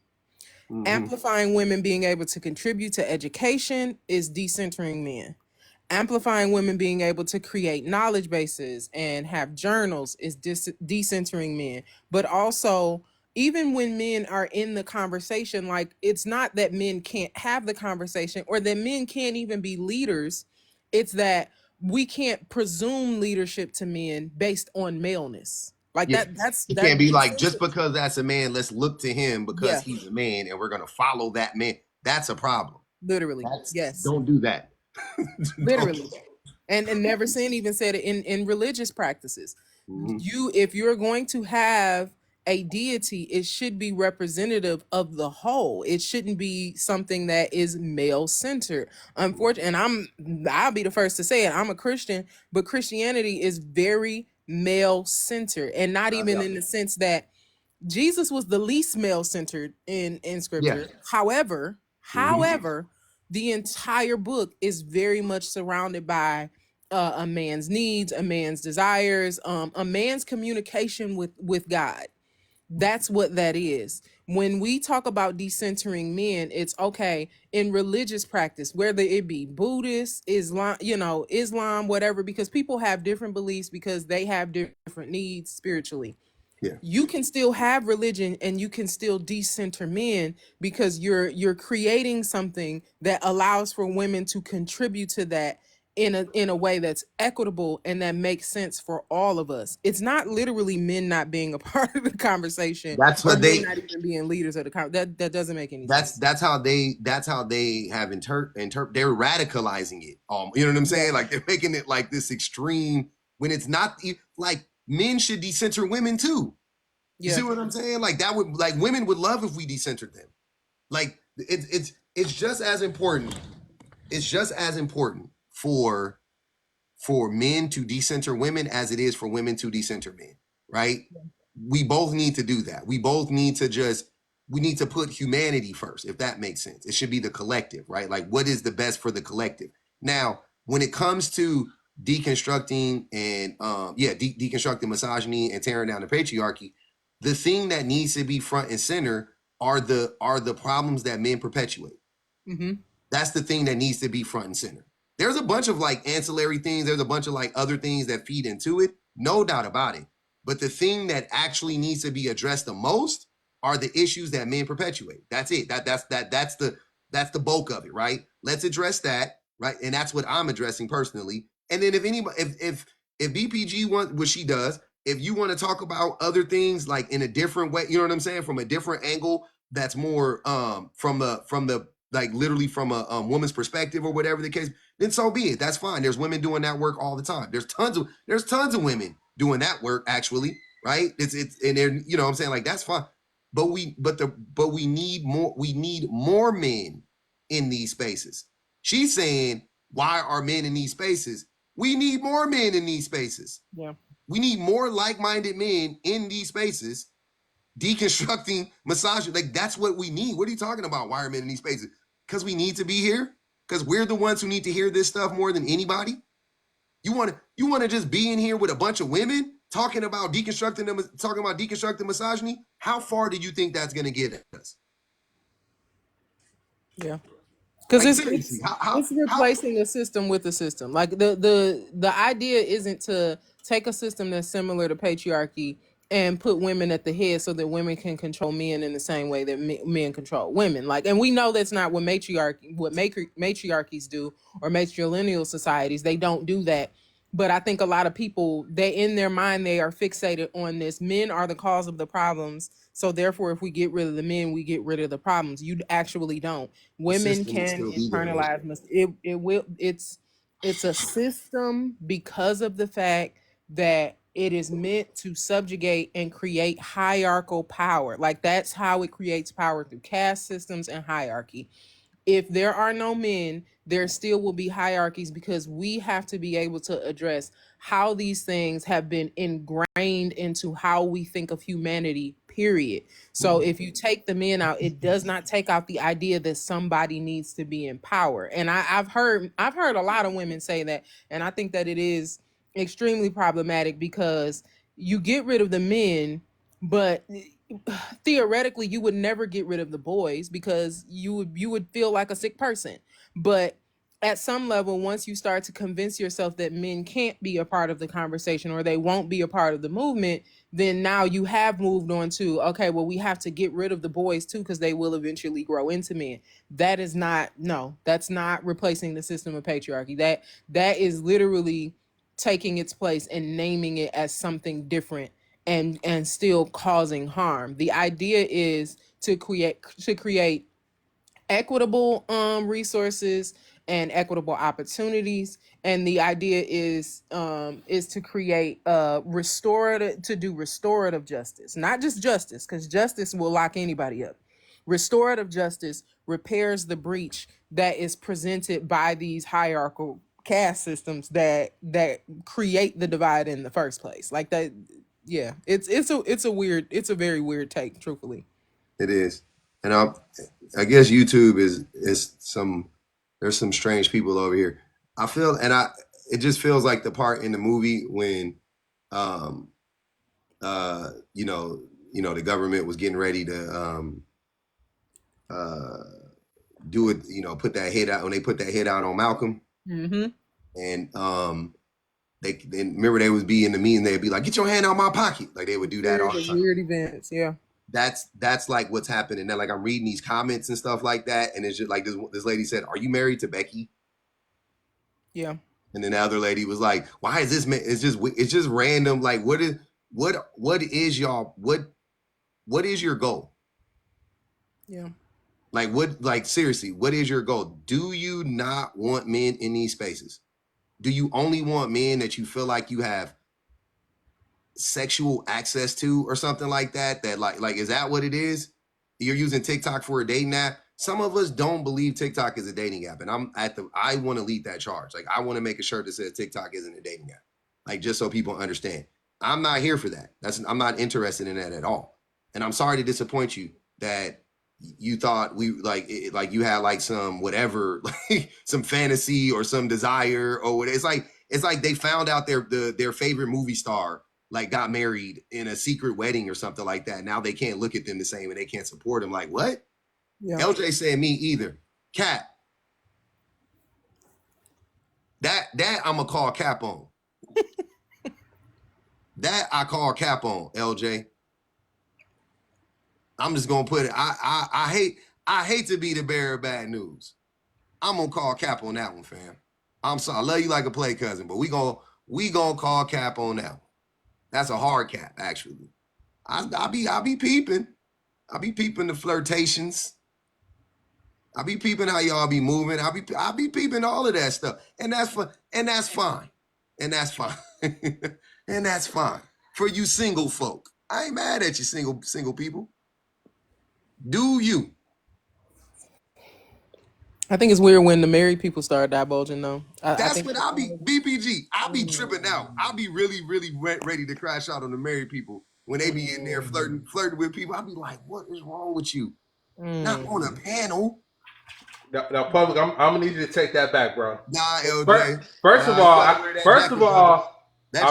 Mm-hmm. Amplifying women being able to contribute to education is decentering men. Amplifying women being able to create knowledge bases and have journals is decentering men. But also, even when men are in the conversation, like, it's not that men can't have the conversation or that men can't even be leaders. It's that we can't presume leadership to men based on maleness. Like, yeah, that's it can't be like, just because that's a man, let's look to him because he's a man and we're gonna follow that man. That's a problem. Literally. Yes. Don't do that. Literally. And Never-Sin even said it in religious practices. Mm-hmm. If you're going to have a deity, it should be representative of the whole. It shouldn't be something that is male centered. Unfortunately, and I'll be the first to say it, I'm a Christian, but Christianity is very male centered, and not even in the sense that Jesus was the least male centered in scripture. Yeah. However, the entire book is very much surrounded by a man's needs, a man's desires, a man's communication with God. That's what that is. When we talk about decentering men, it's okay in religious practice, whether it be Buddhist, Islam, Islam, whatever, because people have different beliefs because they have different needs spiritually. Yeah. You can still have religion and you can still decenter men because you're creating something that allows for women to contribute to that in a way that's equitable and that makes sense for all of us. It's not literally men not being a part of the conversation That's or what men they. not even being leaders of the that doesn't make any That's sense. that's how they have they're radicalizing it. You know what I'm Yeah. saying? Like they're making it like this extreme when it's not like men should decenter women too. You see Yeah. what I'm saying? Like that would like women would love if we decentered them. Like it's just as important. It's just as important for men to decenter women as it is for women to decenter men, right? We both need to do that. We both need to we need to put humanity first, if that makes sense. It should be the collective, right? Like what is the best for the collective? Now, when it comes to deconstructing and deconstructing misogyny and tearing down the patriarchy, the thing that needs to be front and center are the problems that men perpetuate. Mm-hmm. That's the thing that needs to be front and center. There's a bunch of like ancillary things. There's a bunch of like other things that feed into it. No doubt about it. But the thing that actually needs to be addressed the most are the issues that men perpetuate. That's it. That's the bulk of it, right? Let's address that, right? And that's what I'm addressing personally. And then if anybody, if BPG wants what she does, if you want to talk about other things like in a different way, you know what I'm saying, from a different angle, that's more from the like literally from a woman's perspective or whatever the case, then so be it. That's fine. There's women doing that work all the time. There's tons of women doing that work actually, right? It's and they're, you know what I'm saying, like that's fine. But we need more men in these spaces. She's saying, why are men in these spaces? We need more men in these spaces. Yeah. We need more like-minded men in these spaces deconstructing misogyny. Like that's what we need. What are you talking about? Why are men in these spaces? Because we need to be here. Because we're the ones who need to hear this stuff more than anybody. You want to just be in here with a bunch of women talking about deconstructing misogyny? How far do you think that's going to get us? Yeah. Because Like seriously, it's how replacing a system with a system. Like the idea isn't to take a system that's similar to patriarchy and put women at the head so that women can control men in the same way that men control women. Like, and we know that's not what matriarchies do, or matrilineal societies. They don't do that. But I think a lot of people, they in their mind, they are fixated on this. Men are the cause of the problems. So therefore, if we get rid of the men, we get rid of the problems. You actually don't. the Women system will can still be there though. internalize it's a system because of the fact that it is meant to subjugate and create hierarchical power. Like that's how it creates power, through caste systems and hierarchy. If there are no men, there still will be hierarchies, because we have to be able to address how these things have been ingrained into how we think of humanity, period. So if you take the men out, it does not take out the idea that somebody needs to be in power. And I've heard a lot of women say that, and I think that it is extremely problematic, because you get rid of the men, but theoretically you would never get rid of the boys, because you would feel like a sick person. But at some level, once you start to convince yourself that men can't be a part of the conversation, or they won't be a part of the movement, then now you have moved on to, okay, well, we have to get rid of the boys too, because they will eventually grow into men. That is not, no, that's not replacing the system of patriarchy. That is literally taking its place and naming it as something different, and still causing harm. The idea is to create equitable resources and equitable opportunities, and the idea is to create restorative justice, not just justice, because justice will lock anybody up. Restorative justice repairs the breach that is presented by these hierarchical caste systems that create the divide in the first place. Like that. Yeah, it's a very weird take, truthfully. It is. And I guess YouTube is there's some strange people over here. I feel, and it just feels like the part in the movie when you know, you know, the government was getting ready to do it, you know, put that hit out when they put that hit out on Malcolm. Mm-hmm. And they remember they would be in the meeting, they'd be like, get your hand out my pocket. Like they would do that all the time. Weird events, yeah. That's like what's happening now. Like I'm reading these comments and stuff like that, and it's just like this lady said, "Are you married to Becky?" Yeah. And then the other lady was like, "Why is this man?" It's just random. Like what is your goal? Yeah. Like seriously, what is your goal? Do you not want men in these spaces? Do you only want men that you feel like you have sexual access to or something like that? That like is that what it is? You're using TikTok for a dating app. Some of us don't believe TikTok is a dating app, and I want to lead that charge. Like I want to make a shirt that says TikTok isn't a dating app, like just so people understand. I'm not here for that. I'm not interested in that at all. And I'm sorry to disappoint you that you thought we like you had like some whatever, like some fantasy or some desire or what. It's like they found out their favorite movie star like got married in a secret wedding or something like that. Now they can't look at them the same and they can't support them. Like what? Yeah. LJ said me either. Cap. That I'm gonna call Cap on. That I call Cap on, LJ. I'm just gonna put it. I hate to be the bearer of bad news. I'm gonna call Cap on that one, fam. I'm sorry. I love you like a play cousin, but we gonna call Cap on that one. That's a hard cap, actually. I be peeping. I be peeping the flirtations. I be peeping how y'all be moving. I be peeping all of that stuff. And that's fine. And that's fine. And that's fine. For you single folk. I ain't mad at you single people. Do you? I think it's weird when the married people start divulging though. That's I think what I'll be BPG. I'll be tripping out. I'll be really, really ready to crash out on the married people. When they be in there flirting with people, I'll be like, what is wrong with you? Not on a panel. Now, public, I'm gonna need you to take that back, bro. Nah, LJ. First of all, I'm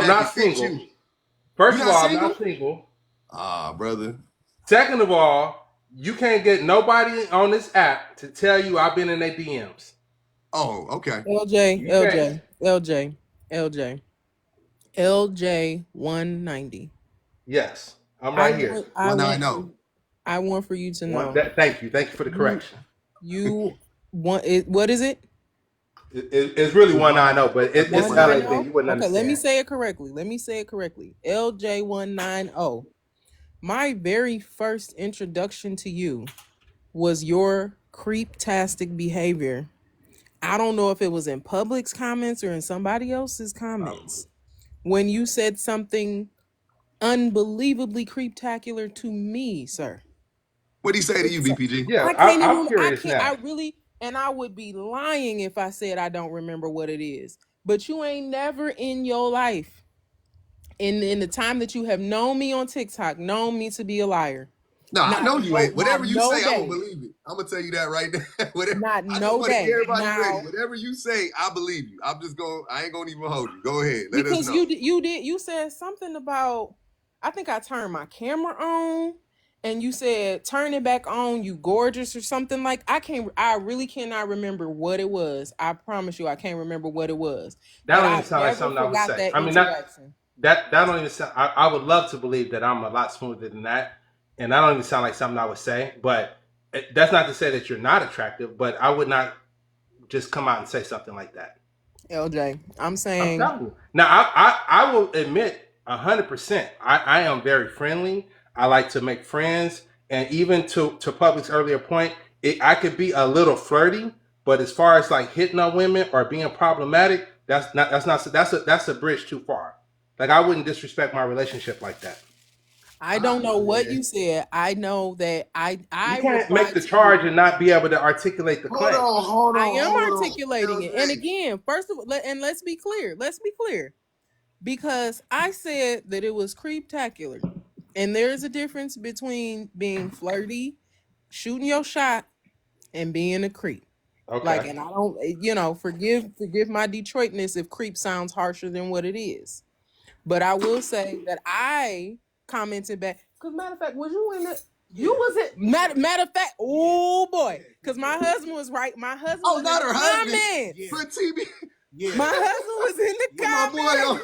not single. First of all, I'm not single. Ah, brother. Second of all, you can't get nobody on this app to tell you I've been in their DMs. Oh, okay. LJ 190. Yes, I'm right here. I know. I want for you to know. Thank you for the correction. You want it? What is it? It's really 190, but it's LA. You wouldn't understand. Let me say it correctly. LJ 190. My very first introduction to you was your creep-tastic behavior. I don't know if it was in Public's comments or in somebody else's comments. When you said something unbelievably creeptacular to me, sir. What'd he say to you, BPG? Yeah, I'm curious now. I really, and I would be lying if I said I don't remember what it is. But you ain't never in your life, in the time that you have known me on TikTok, known me to be a liar. No, I know you ain't. Whatever you say, I'm gonna believe it. I'm gonna tell you that right now. Whatever you say, I believe you. I ain't gonna even hold you. Go ahead. Let us know. You said something about, I think I turned my camera on and you said turn it back on, you gorgeous or something like. I really cannot remember what it was. I promise you I can't remember what it was. That don't even sound like something I would say. I mean, that don't even sound. I would love to believe that I'm a lot smoother than that, and that don't even sound like something I would say. But that's not to say that you're not attractive. But I would not just come out and say something like that. LJ, I'm saying. Now I will admit 100%. I am very friendly. I like to make friends, and even to Public's earlier point, I could be a little flirty. But as far as like hitting on women or being problematic, that's a bridge too far. Like I wouldn't disrespect my relationship like that. I don't know what you said. I know that I you can't make the charge and not be able to articulate the claim. Hold on. I am articulating it. And again, first of all, and let's be clear. Because I said that it was creeptacular. And there's a difference between being flirty, shooting your shot, and being a creep. Okay. Like, and I don't, forgive my Detroitness if creep sounds harsher than what it is. But I will say that I commented back. Cause matter of fact, was you in the? You was it. Matter of fact, oh boy, cause my husband was right. My husband was not in her the husband. comments. Yeah. Put TB. Yeah. My husband was in the comments. My boy on.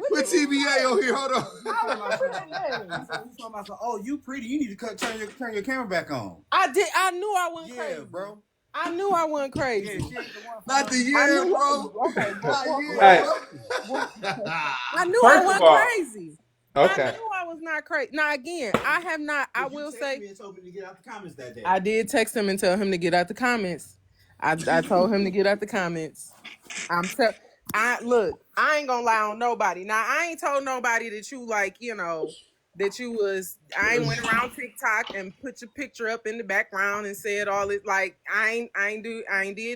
Put TBA on here. Hold on. I remember that name. He's talking about, oh, you pretty. You need to turn your camera back on. I did. I knew I wasn't crazy, bro. I knew I wasn't crazy. Yeah, not the year, bro. Okay, Hey. I knew First I wasn't crazy. Okay. I knew I was not crazy. Now again, I have not. I will say, me told me to get out the comments that day. I did text him and tell him to get out the comments. I told him to get out the comments. Look, I ain't gonna lie on nobody. Now I ain't told nobody that you that you was. I ain't went around TikTok and put your picture up in the background and said all this. Like I ain't did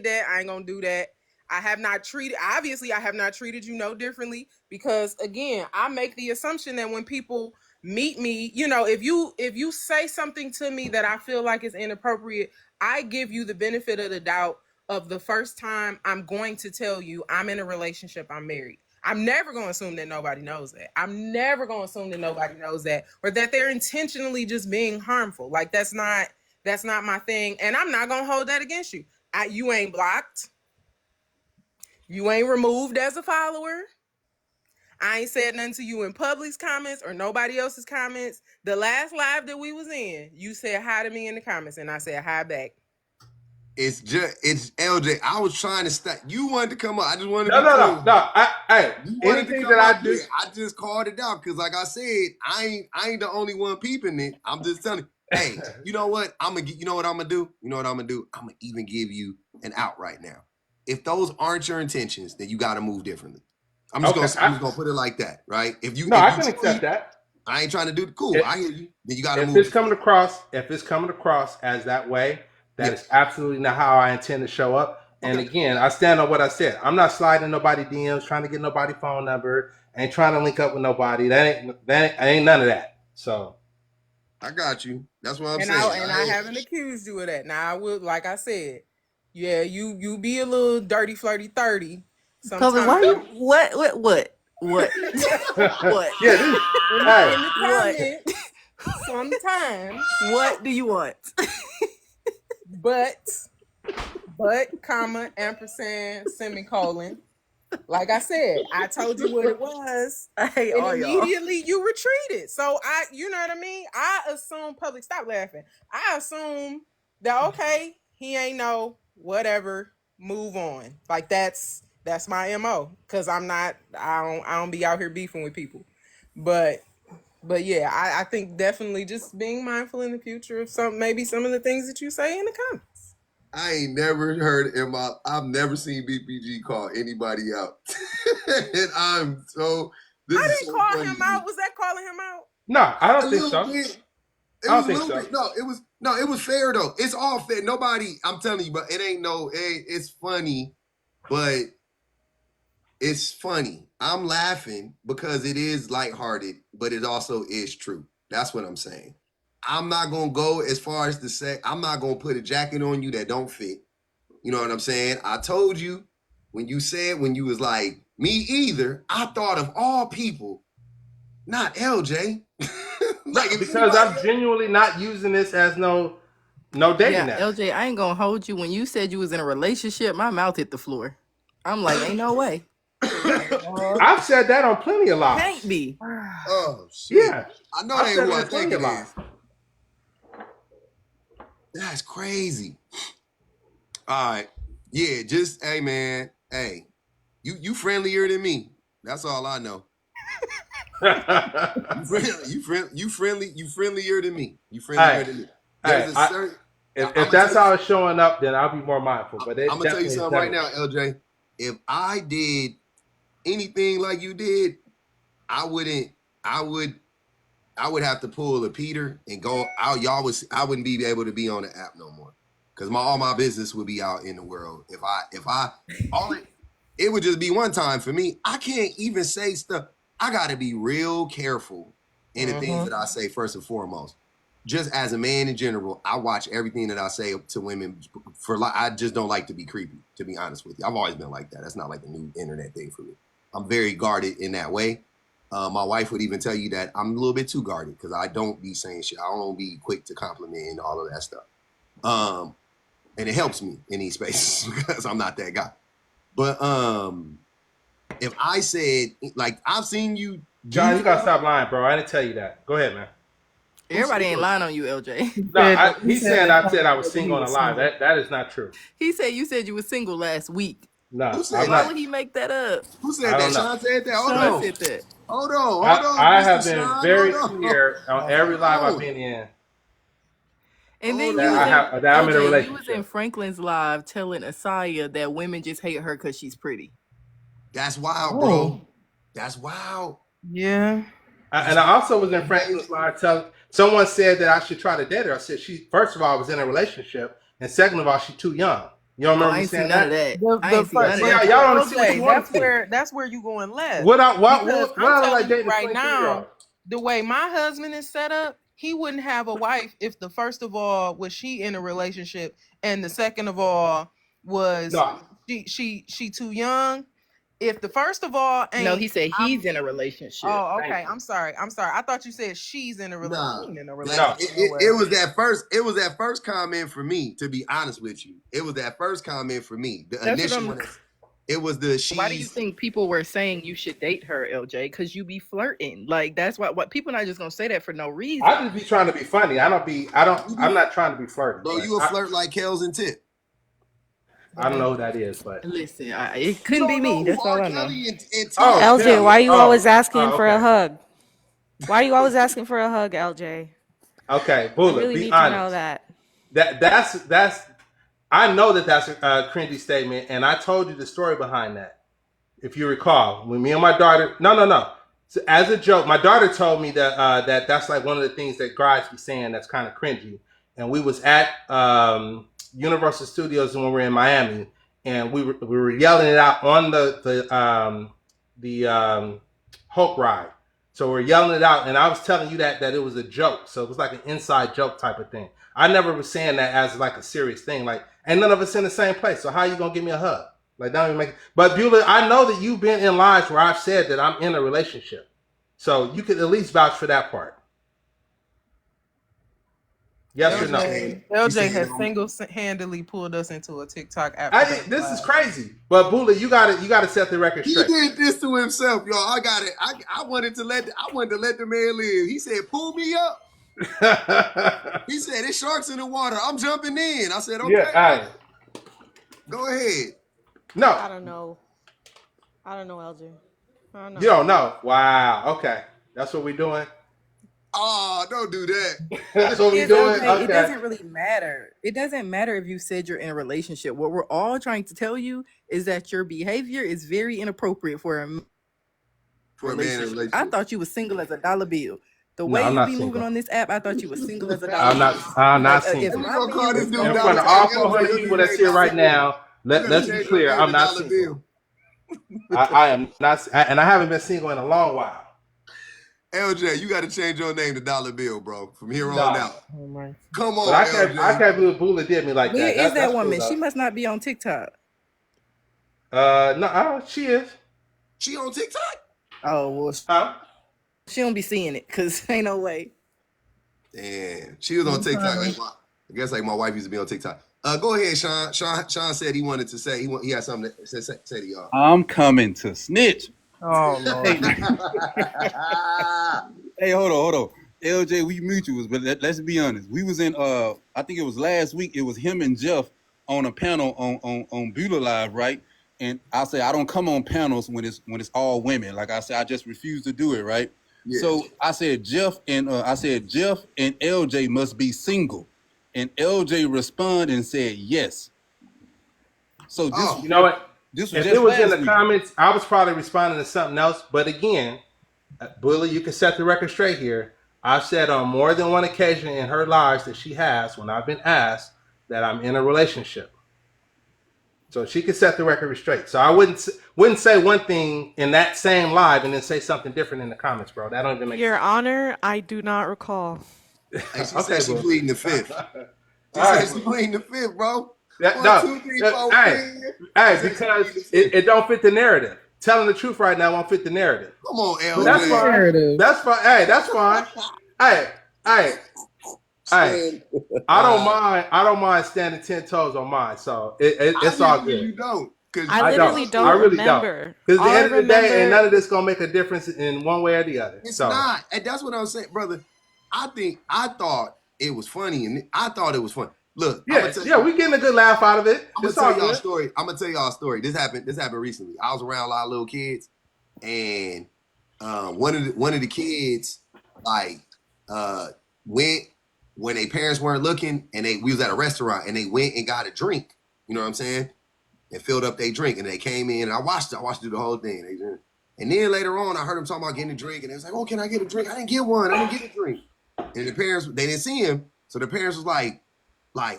that. I ain't gonna do that. I have not treated you no differently because again, I make the assumption that when people meet me, if you say something to me that I feel like is inappropriate, I give you the benefit of the doubt of the first time I'm going to tell you I'm in a relationship, I'm married. I'm never going to assume that nobody knows that. I'm never going to assume that nobody knows that or that they're intentionally just being harmful. Like that's not my thing. And I'm not going to hold that against you. You ain't blocked. You ain't removed as a follower. I ain't said nothing to you in public's comments or nobody else's comments. The last live that we was in, you said hi to me in the comments and I said hi back. It's LJ. I was trying to stop. You wanted to come up. I just wanted to No. you wanted to come up here. I just called it out because, like I said, I ain't the only one peeping it. I'm just telling you. Hey, you know what? You know what I'm gonna do? You know what I'm gonna do? I'm gonna even give you an out right now. If those aren't your intentions, then you got to move differently. I'm just gonna put it like that, right? I can accept that. I ain't trying to do cool. I hear you. Then you got to move. If it's coming across as that way, that is absolutely not how I intend to show up. And again, I stand on what I said. I'm not sliding nobody DMs, trying to get nobody phone number, ain't trying to link up with nobody. That ain't none of that. So I got you. That's what I'm saying. I haven't accused you of that. Now I will, like I said, yeah, you be a little dirty, flirty, 30. Sometimes. Why you what? What? Yeah, in the comments, sometimes. What do you want? But, comma, ampersand, semicolon. Like I said, I told you what it was. I hate and all immediately y'all. You retreated. So you know what I mean? I assume stop laughing. I assume that okay, he ain't no whatever, move on. Like that's my MO. Cause I don't be out here beefing with people. But yeah, I think definitely just being mindful in the future of maybe some of the things that you say in the comments. I ain't never heard I've never seen BPG call anybody out. And I didn't call him out. Was that calling him out? No, I don't think so. I don't think so. It was fair though. It's all fair. Nobody, I'm telling you, but it's funny, but it's funny. I'm laughing because it is lighthearted, but it also is true. That's what I'm saying. I'm not going to go as far as to say, I'm not going to put a jacket on you that don't fit. You know what I'm saying? I told you when you was like, me either, I thought of all people, not LJ. Because I'm genuinely not using this as no dating app. LJ, I ain't gonna hold you. When you said you was in a relationship, my mouth hit the floor. I'm like, ain't no way. I've said that on plenty of lives. Can't be. Oh shit! Yeah, I know that ain't who I think it is. That's crazy. All right, yeah. Just hey, man. Hey, you friendlier than me. That's all I know. You friendlier than me. You friendlier than me. There's a certain. If that's how it's showing up, then I'll be more mindful. But I'm gonna tell you something right now, LJ. If I did anything like you did, I would have to pull a Peter and go out. I wouldn't be able to be on the app no more because all my business would be out in the world. It would just be one time for me. I can't even say stuff. I got to be real careful in the things that I say first and foremost. Just as a man in general, I watch everything that I say to women I just don't like to be creepy, to be honest with you. I've always been like that. That's not like a new internet thing for me. I'm very guarded in that way. My wife would even tell you that I'm a little bit too guarded because I don't be saying shit. I don't be quick to compliment and all of that stuff. And it helps me in these spaces because I'm not that guy. But if I said, like, I've seen you, John, you gotta stop lying, bro. I didn't tell you that. Go ahead, man. Everybody ain't lying on you, LJ. No, he said I was single and alive. That is not true. He said you said you were single last week. No, why would he make that up? Who said that? Sean said that. Sean said that. Hold on. I have been very clear on every live I've been in. And then I'm in a relationship. You was in Franklin's live telling Asaya that women just hate her because she's pretty. That's wild, bro. That's wild. Yeah. And I also was in Franklin's live telling someone said that I should try to date her. I said first of all, I was in a relationship, and second of all, she's too young. You don't remember me saying that? Y'all don't see that's where you going left. What I like dating right now? The way my husband is set up, he wouldn't have a wife if the first of all was she in a relationship, and the second of all was she too young. If the first of all ain't, no, he said he's in a relationship. Oh, okay. I'm sorry. I thought you said she's in a relationship. It was that first comment for me. To be honest with you, it was that first comment for me. The initial one. It was the she. Why do you think people were saying you should date her, LJ? Because you be flirting. Like that's what people not just gonna say that for no reason. I just be trying to be funny. I'm not trying to be flirty. Bro, you a flirt like Kels and Tip. I don't know who that is, but listen, it couldn't be me. That's all I know. LJ, why are you always asking for a hug? Why are you always asking for a hug, LJ? Okay, Bullet, I really need honest. to know that. That's. I know that's a cringy statement, and I told you the story behind that. If you recall, when me and my daughter, no. So as a joke, my daughter told me that that's like one of the things that guys be saying that's kind of cringy. And we was at Universal Studios when we were in Miami, and we were yelling it out on the Hulk ride. So we're yelling it out, and I was telling you that it was a joke. So it was like an inside joke type of thing. I never was saying that as like a serious thing. Like, ain't none of us in the same place. So how you gonna give me a hug? Like, don't even make it. But Beulah, I know that you've been in lives where I've said that I'm in a relationship. So you could at least vouch for that part. Yes or no? LJ has single-handedly pulled us into a TikTok app. This is crazy. But Beulah, you gotta set the record straight. He did this to himself, y'all. I got it. I wanted to let the man live. He said, "Pull me up." He said, "It's sharks in the water. I'm jumping in." I said, "Okay." Yeah, go ahead. No. I don't know, LJ. I don't know. You don't know. Wow. Okay. That's what we're doing. Oh, don't do that. That's what we're doing. Okay. It doesn't really matter. It doesn't matter if you said you're in a relationship. What we're all trying to tell you is that your behavior is very inappropriate for a man in a relationship. I thought you were single as a dollar bill. The way you be moving on this app, I thought you were single as a dollar bill. I'm not single. In front of all 400 people that's here right now, let's be clear. I'm not single. I am not, and I haven't been single in a long while. LJ, you got to change your name to Dollar Bill, bro. From here on out. Oh my. Come on, LJ. I can't believe Bula did me like that. Where is that woman? Cool, she must not be on TikTok. No, she is. She on TikTok? Oh, well, she don't be seeing it because ain't no way. Damn, she was on TikTok. I guess like my wife used to be on TikTok. Go ahead, Sean. Sean said he wanted to say he had something to say to y'all. I'm coming to snitch. Oh Lord. Hey, hold on. LJ, we mutuals, but let's be honest. We was in I think it was last week. It was him and Jeff on a panel on Beulah Live, right? And I say I don't come on panels when it's all women. Like I said, I just refuse to do it, right? Yes. So I said Jeff and LJ must be single, and LJ responded and said yes. So this, you know what? If it was in the comments, I was probably responding to something else. But again, Bully, you can set the record straight here. I've said on more than one occasion in her lives that she has, when I've been asked, that I'm in a relationship. So she can set the record straight. So I wouldn't say one thing in that same live and then say something different in the comments, bro. That don't even make sense. Your Honor, I do not recall. Hey, she said she's pleading the fifth. She's pleading the fifth, bro. Hey, because it don't fit the narrative. telling the truth right now won't fit the narrative. Come on, But that's LJ. fine. Narrative. That's fine. Hey, that's fine. Hey, I don't mind standing 10 toes on mine. So it's all good. You don't. I literally don't I really remember. don't. Because at the All I end of the day, remember- ain't none of this gonna make a difference in one way or the other. It's not. And that's what I'm saying, brother. I thought it was funny, and I thought it was funny. Look, yeah, we getting a good laugh out of it. I'm gonna tell y'all a story. I'm gonna tell y'all a story. This happened recently. I was around a lot of little kids, and one of the kids went when their parents weren't looking, and we was at a restaurant, and they went and got a drink. You know what I'm saying? And filled up their drink, and they came in, and I watched through the whole thing. And then later on, I heard them talking about getting a drink, and they was like, "Oh, can I get a drink?" I didn't get one. I didn't get a drink. And the parents, they didn't see him, so the parents was like,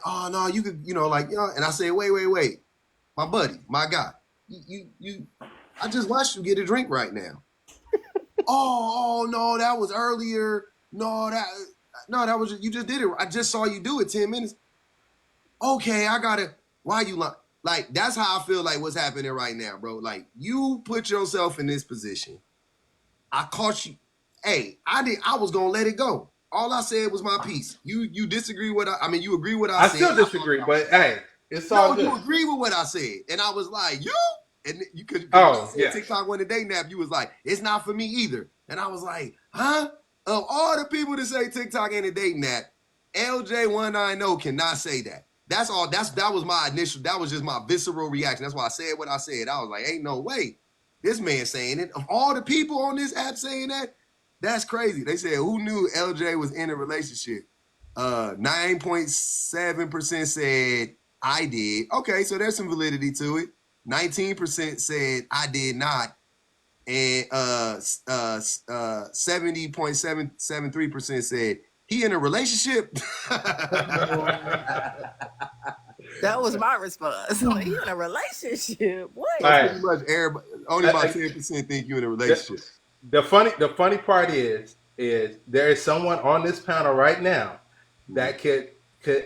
"Oh no, you could, And I said, "Wait, my buddy, my guy, I just watched you get a drink right now." oh no, that was earlier. No, that was you just did it. I just saw you do it 10 minutes. Okay, I gotta. Why you lying? Like, that's how I feel like what's happening right now, bro. Like, you put yourself in this position. I caught you. Hey, I was gonna let it go. All I said was my piece. You disagree with you agree with what I said. I still disagree, but hey, it's all good. You agree with what I said. And I was like, you? And you could TikTok when the day nap, you was like, it's not for me either. And I was like, huh? Of all the people that say TikTok ain't a dating app, LJ190 cannot say that. That's all. That was my initial. That was just my visceral reaction. That's why I said what I said. I was like, "Ain't no way, this man saying it." Of all the people on this app saying that, that's crazy. They said, "Who knew LJ was in a relationship?" 9.7% said I did. Okay, so there's some validity to it. 19% said I did not, and 70.773% said he in a relationship. That was my response. Like, you in a relationship? What? So pretty much everybody, only about 10% think you in a relationship. The funny part is there is someone on this panel right now that could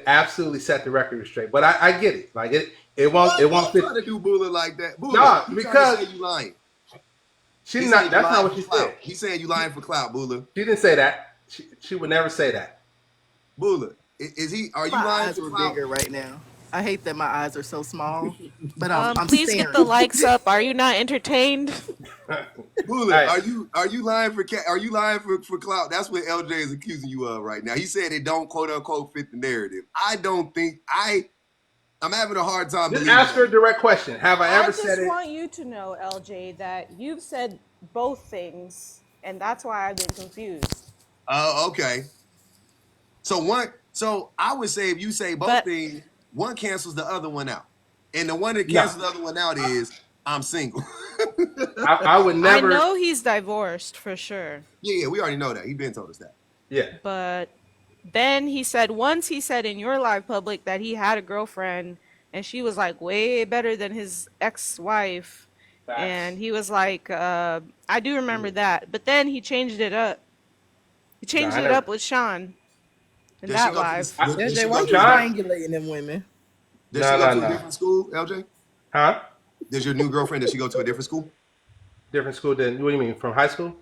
absolutely set the record straight. But I get it. Like it won't fit. Trying to do Bula like that. Bula, nah, because say you lying. She's not. That's not what she said. He's saying you lying for clout, Bula. She didn't say that. She would never say that. Bula, is he? Are you my lying eyes for are clout? bigger right now. I hate that my eyes are so small, but I'm please staring. get the likes up. Are you not entertained? Bula, are you lying for clout? That's what LJ is accusing you of right now. He said it don't quote unquote fit the narrative. I don't think I'm having a hard time Just believing. ask her a direct question. Have I ever said it? I just want you to know, LJ, that you've said both things, and that's why I've been confused. Oh, okay. So I would say if you say both things, one cancels the other one out. And the one that cancels the other one out is I'm single. I would never. I know he's divorced for sure. Yeah, we already know that. He's been told us that. Yeah. But then he said in your live public that he had a girlfriend and she was like way better than his ex-wife. Facts. And he was like, I do remember that. But then he changed it up. He changed it up with Sean. In that live. LJ, why you triangulating them women? Does she go to a different school, LJ? Huh? Does your new girlfriend, does she go to a different school? Different school than, what do you mean, from high school?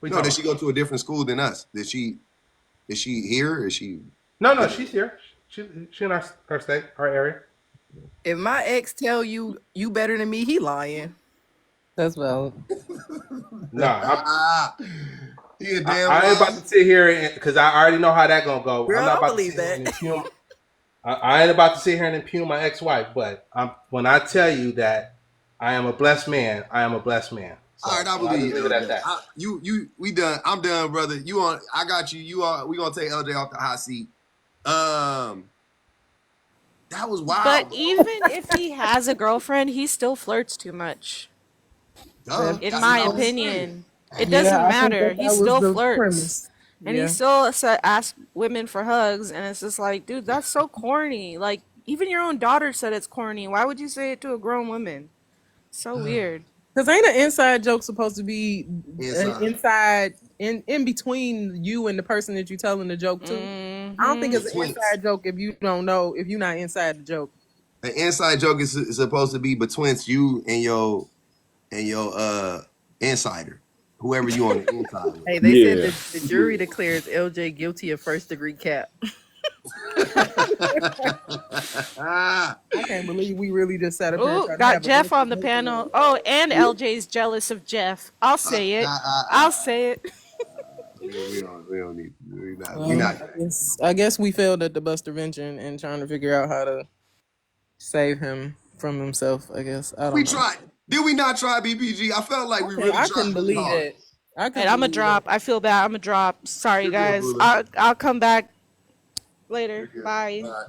No, does she go to a different school than us? Is she here? Or is she? No, she's here. She in our state, our area. If my ex tell you better than me, he lying. That's valid. I ain't about to sit here because I already know how that gonna go. Girl, I'm not about believe to sit that. here and I ain't about to sit here and impugn my ex-wife, but when I tell you that I am a blessed man, I am a blessed man. So, all right, I believe you. Leave it at that. We done. I'm done, brother. You on? I got you. You are. We gonna take LJ off the hot seat. That was wild. But even if he has a girlfriend, he still flirts too much. In my opinion, it doesn't matter. He still flirts. And he still asks women for hugs, and it's just like, dude, that's so corny. Like, even your own daughter said it's corny. Why would you say it to a grown woman? So weird. Because ain't an inside joke supposed to be inside in between you and the person that you're telling the joke to? Mm-hmm. I don't think it's an inside joke if you don't know, if you're not inside the joke. An inside joke is supposed to be between you and and your insider, whoever you on the inside with. Hey, they said that the jury declares LJ guilty of first degree cap. I can't believe we really just sat up here and Oh, tried to got have a Jeff on the Buster panel. Oh, and LJ's jealous of Jeff. I'll say it. I'll say it. We don't need. We Well, not. I guess we failed at the Buster Vention and trying to figure out how to save him from himself. I guess I We don't know. tried. Did we not try BPG? I felt like we really I tried couldn't really believe hard. it. I And couldn't I'm a believe it. drop. I feel bad. I'm a drop. Sorry, You're good, guys. Bula. I'll come back You're later. good. Bye. All right.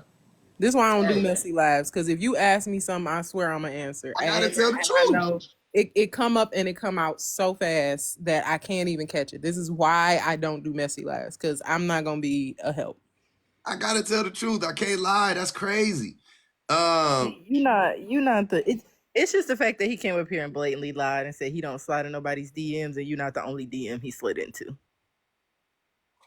This is why I don't do Hey, messy lives, because if you ask me something, I swear I'm gonna answer. I And gotta tell the I truth. know it come up and it come out so fast that I can't even catch it. This is why I don't do messy lives, because I'm not gonna be a help. I gotta tell the truth. I can't lie. That's crazy. You not the it's just the fact that he came up here and blatantly lied and said he don't slide in nobody's DMs, and you're not the only DM he slid into.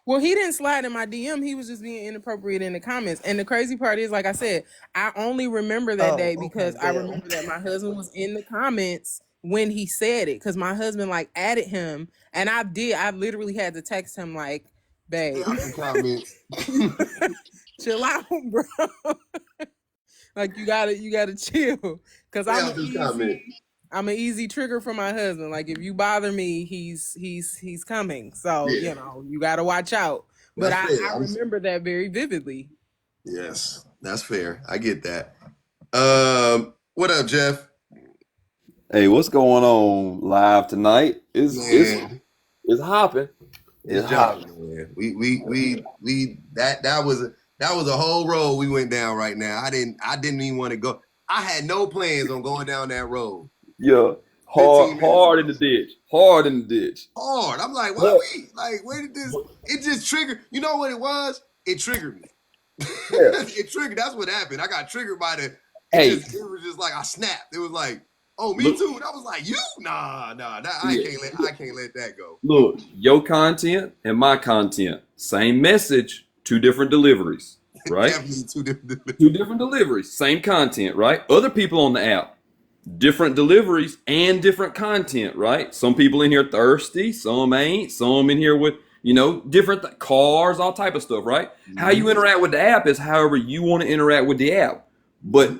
Well, he didn't slide in my DM. He was just being inappropriate in the comments. And the crazy part is, like I said, I only remember that day because I remember that my husband was in the comments when he said it. Because my husband like added him, and I literally had to text him like, Stay "Babe, out the comments. chill out, bro. Like you gotta chill." Because Stay out the comments. I'm an easy trigger for my husband. Like if you bother me, he's coming. So Yeah, you gotta watch out. But that's fair. I remember that very vividly. Yes, that's fair. I get that. What up, Jeff? Hey, what's going on live tonight? Man, It's hopping. it's It's jumping, hopping. man. That was a whole road we went down right now. I didn't even want to go. I had no plans on going down that road. Yeah. 15 minutes Hard in ago. the ditch. Hard in the ditch. Hard. I'm like, But, where did this? It just triggered. You know what it was? It triggered me. yeah. It triggered. That's what happened. I got triggered by Hey, it was just like I snapped. It was like, oh, me look, too. And I was like, you? Nah. yeah. I can't let that go. Look, your content and my content, same message, two different deliveries, right? Definitely two different. Two different deliveries, same content, right? Other people on the app, different deliveries and different content, right? Some people in here thirsty, some ain't, some in here with, different cars, all type of stuff, right? How you interact with the app is however you want to interact with the app. But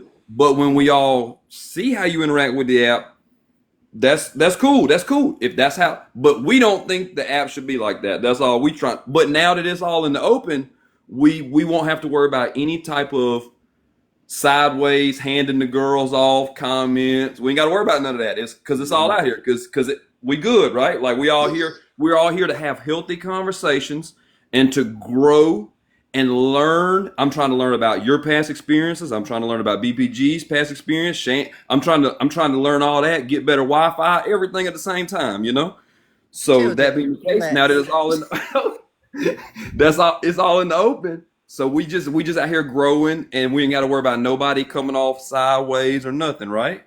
when we all see how you interact with the app, that's cool. That's cool. If that's how, but we don't think the app should be like that. That's all we try. But now that it's all in the open, we won't have to worry about any type of sideways handing the girls off comments. We ain't got to worry about none of that. It's because it's all out here. Because we good, right? Like we're all here to have healthy conversations and to grow and learn. I'm trying to learn about your past experiences. I'm trying to learn about BPG's past experience. Shane, I'm trying to learn all that, get better Wi-Fi, everything at the same time. So Chill, that Jeff. being the case, now Relax. that it's all in, it's all in the open. So we just out here growing, and we ain't got to worry about nobody coming off sideways or nothing, right?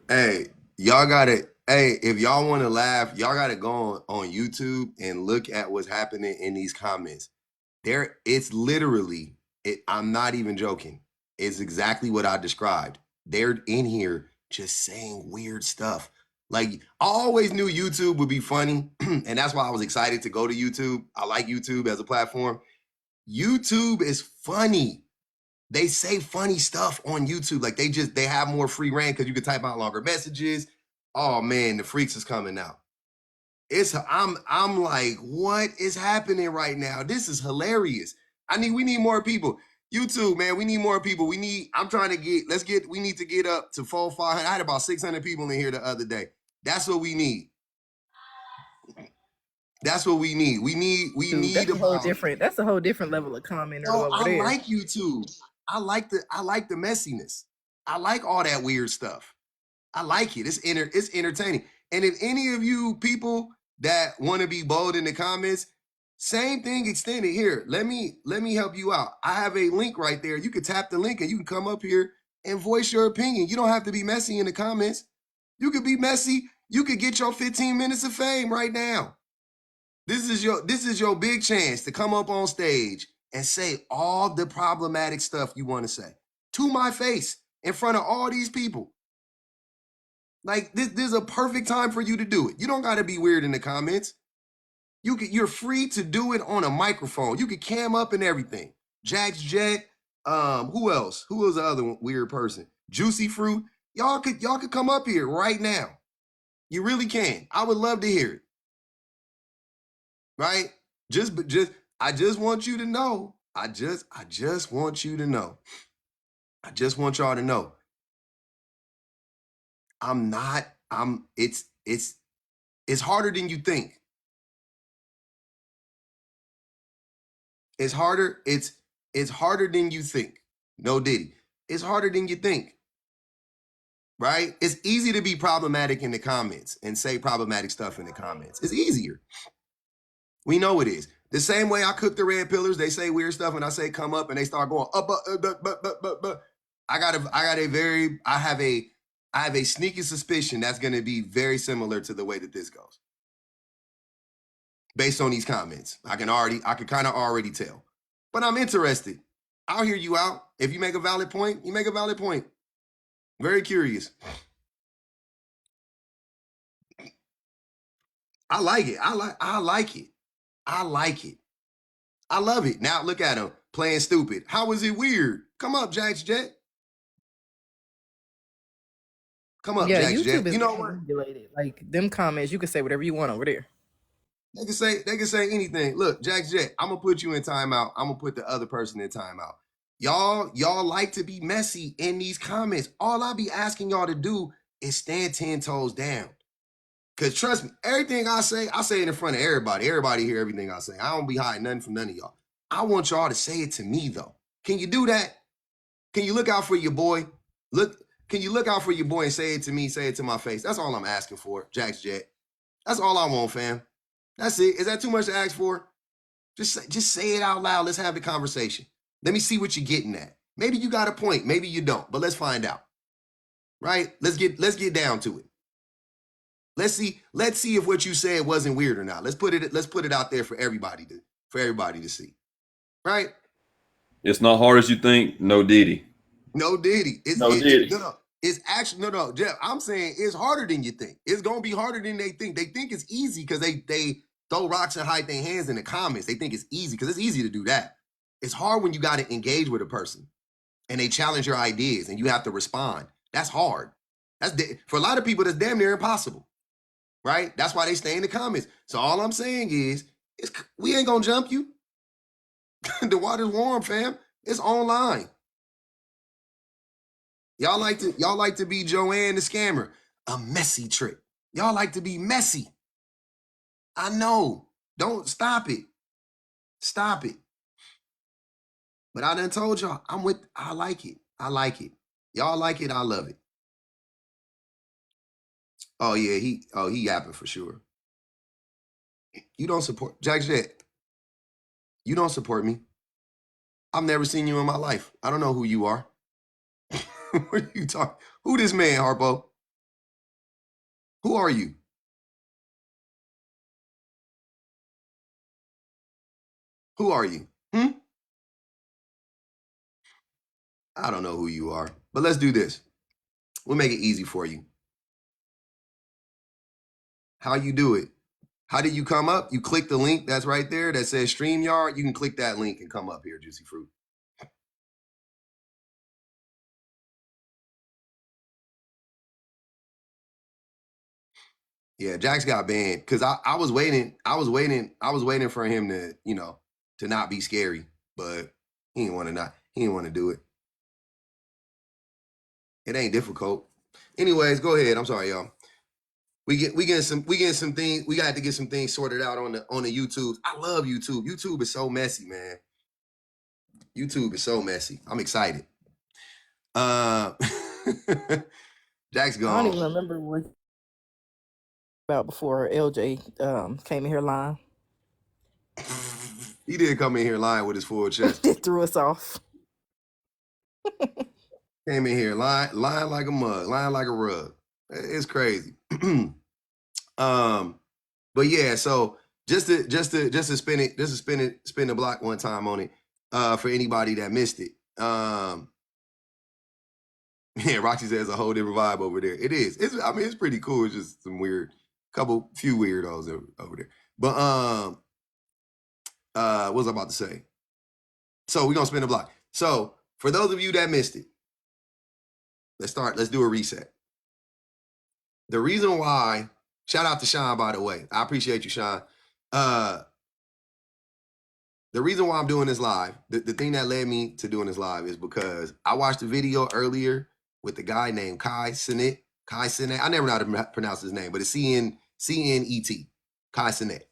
Hey, y'all gotta. Hey, if y'all want to laugh, y'all gotta go on YouTube and look at what's happening in these comments. It's literally. I'm not even joking. It's exactly what I described. They're in here just saying weird stuff. Like I always knew YouTube would be funny, and that's why I was excited to go to YouTube. I like YouTube as a platform. YouTube is funny. They say funny stuff on YouTube. Like they have more free reign because you can type out longer messages. Oh man, the freaks is coming out. I'm like, what is happening right now? This is hilarious. We need more people. YouTube, man, we need more people. We need to get up to 500. I had about 600 people in here the other day. That's what we need. That's what we need. We need That's a whole different level of commenter No, over I there. like YouTube. I like the messiness. I like all that weird stuff. I like it. It's entertaining. And if any of you people that want to be bold in the comments, same thing extended here. Let me help you out. I have a link right there. You can tap the link and you can come up here and voice your opinion. You don't have to be messy in the comments. You could be messy. You could get your 15 minutes of fame right now. This is your big chance to come up on stage and say all the problematic stuff you want to say to my face in front of all these people. Like this is a perfect time for you to do it. You don't got to be weird in the comments. You're free to do it on a microphone. You could cam up and everything. Jax Jet, who else? Who was the other one, weird person? Juicy Fruit. Y'all could come up here right now. You really can. I would love to hear it. Right? I just want you to know. I just want you to know. I just want y'all to know. It's harder than you think. It's harder than you think. No Diddy. It's harder than you think. Right? It's easy to be problematic in the comments and say problematic stuff in the comments. It's easier. We know it is. The same way I cook the red pillars, they say weird stuff and I say come up and they start going up. I have a sneaky suspicion that's going to be very similar to the way that this goes. Based on these comments. I can kind of already tell. But I'm interested. I'll hear you out. If you make a valid point, you make a valid point. Very curious. I like it. I like it. I like it. I love it. Now look at him playing stupid. How is it weird? Come up, Jax Jet. Come up, Yeah, Jax YouTube Jet. is You know very what? regulated. Like them comments, you can say whatever you want over there. They can say anything. Look, Jax Jet, I'm gonna put you in timeout. I'm gonna put the other person in timeout. Y'all like to be messy in these comments. All I be asking y'all to do is stand 10 toes down. Cause trust me, everything I say it in front of everybody. Everybody hear everything I say. I don't be hiding nothing from none of y'all. I want y'all to say it to me though. Can you do that? Can you look out for your boy? Can you look out for your boy and say it to me, say it to my face? That's all I'm asking for, Jax Jet. That's all I want, fam. That's it. Is that too much to ask for? Just say it out loud. Let's have the conversation. Let me see what you're getting at. Maybe you got a point. Maybe you don't. But let's find out. Right? Let's get down to it. Let's see if what you said wasn't weird or not. Let's put it out there for everybody to see. Right? It's not hard as you think. No Diddy. No Diddy. It's actually no, Jeff. I'm saying it's harder than you think. It's gonna be harder than they think. They think it's easy because they throw rocks and hide their hands in the comments. They think it's easy because it's easy to do that. It's hard when you got to engage with a person and they challenge your ideas and you have to respond. That's hard. For a lot of people, that's damn near impossible. Right? That's why they stay in the comments. So all I'm saying is we ain't gonna jump you. The water's warm, fam. It's online. Y'all like to be Joanne the scammer. A messy trick. Y'all like to be messy. I know. Don't stop it. Stop it. But I done told y'all, I like it. I like it. Y'all like it, I love it. Oh yeah, he yapping for sure. You don't support Jack Jet. You don't support me. I've never seen you in my life. I don't know who you are. What are you talking? Who this man, Harpo? Who are you? Who are you? I don't know who you are. But let's do this. We'll make it easy for you. How you do it? How do you come up? You click the link that's right there that says StreamYard. You can click that link and come up here, Juicy Fruit. Yeah, Jax got banned because I was waiting for him to, to not be scary, but he didn't want to do it. It ain't difficult. Anyways, go ahead. I'm sorry, y'all. We getting some things. We got to get some things sorted out on the YouTube. I love YouTube. YouTube is so messy, man. YouTube is so messy. I'm excited. Jack's gone. I don't even remember what about before LJ came in here lying. He did come in here lying with his full chest. It threw us off. Came in here lying like a mug, lying like a rug. It's crazy. But yeah, so just to spin the block one time on it, for anybody that missed it. Yeah, Roxy says a whole different vibe over there. It is. I mean, it's pretty cool. It's just some few weirdos over there. But what was I about to say? So we're gonna spin the block. So for those of you that missed it, let's do a reset. The reason why, shout out to Sean, by the way. I appreciate you, Sean. The reason why I'm doing this live, the thing that led me to doing this live is because I watched a video earlier with the guy named Kai Cenat. Kai Cenat. I never know how to pronounce his name, but it's C-N-E-T. Kai Cenat.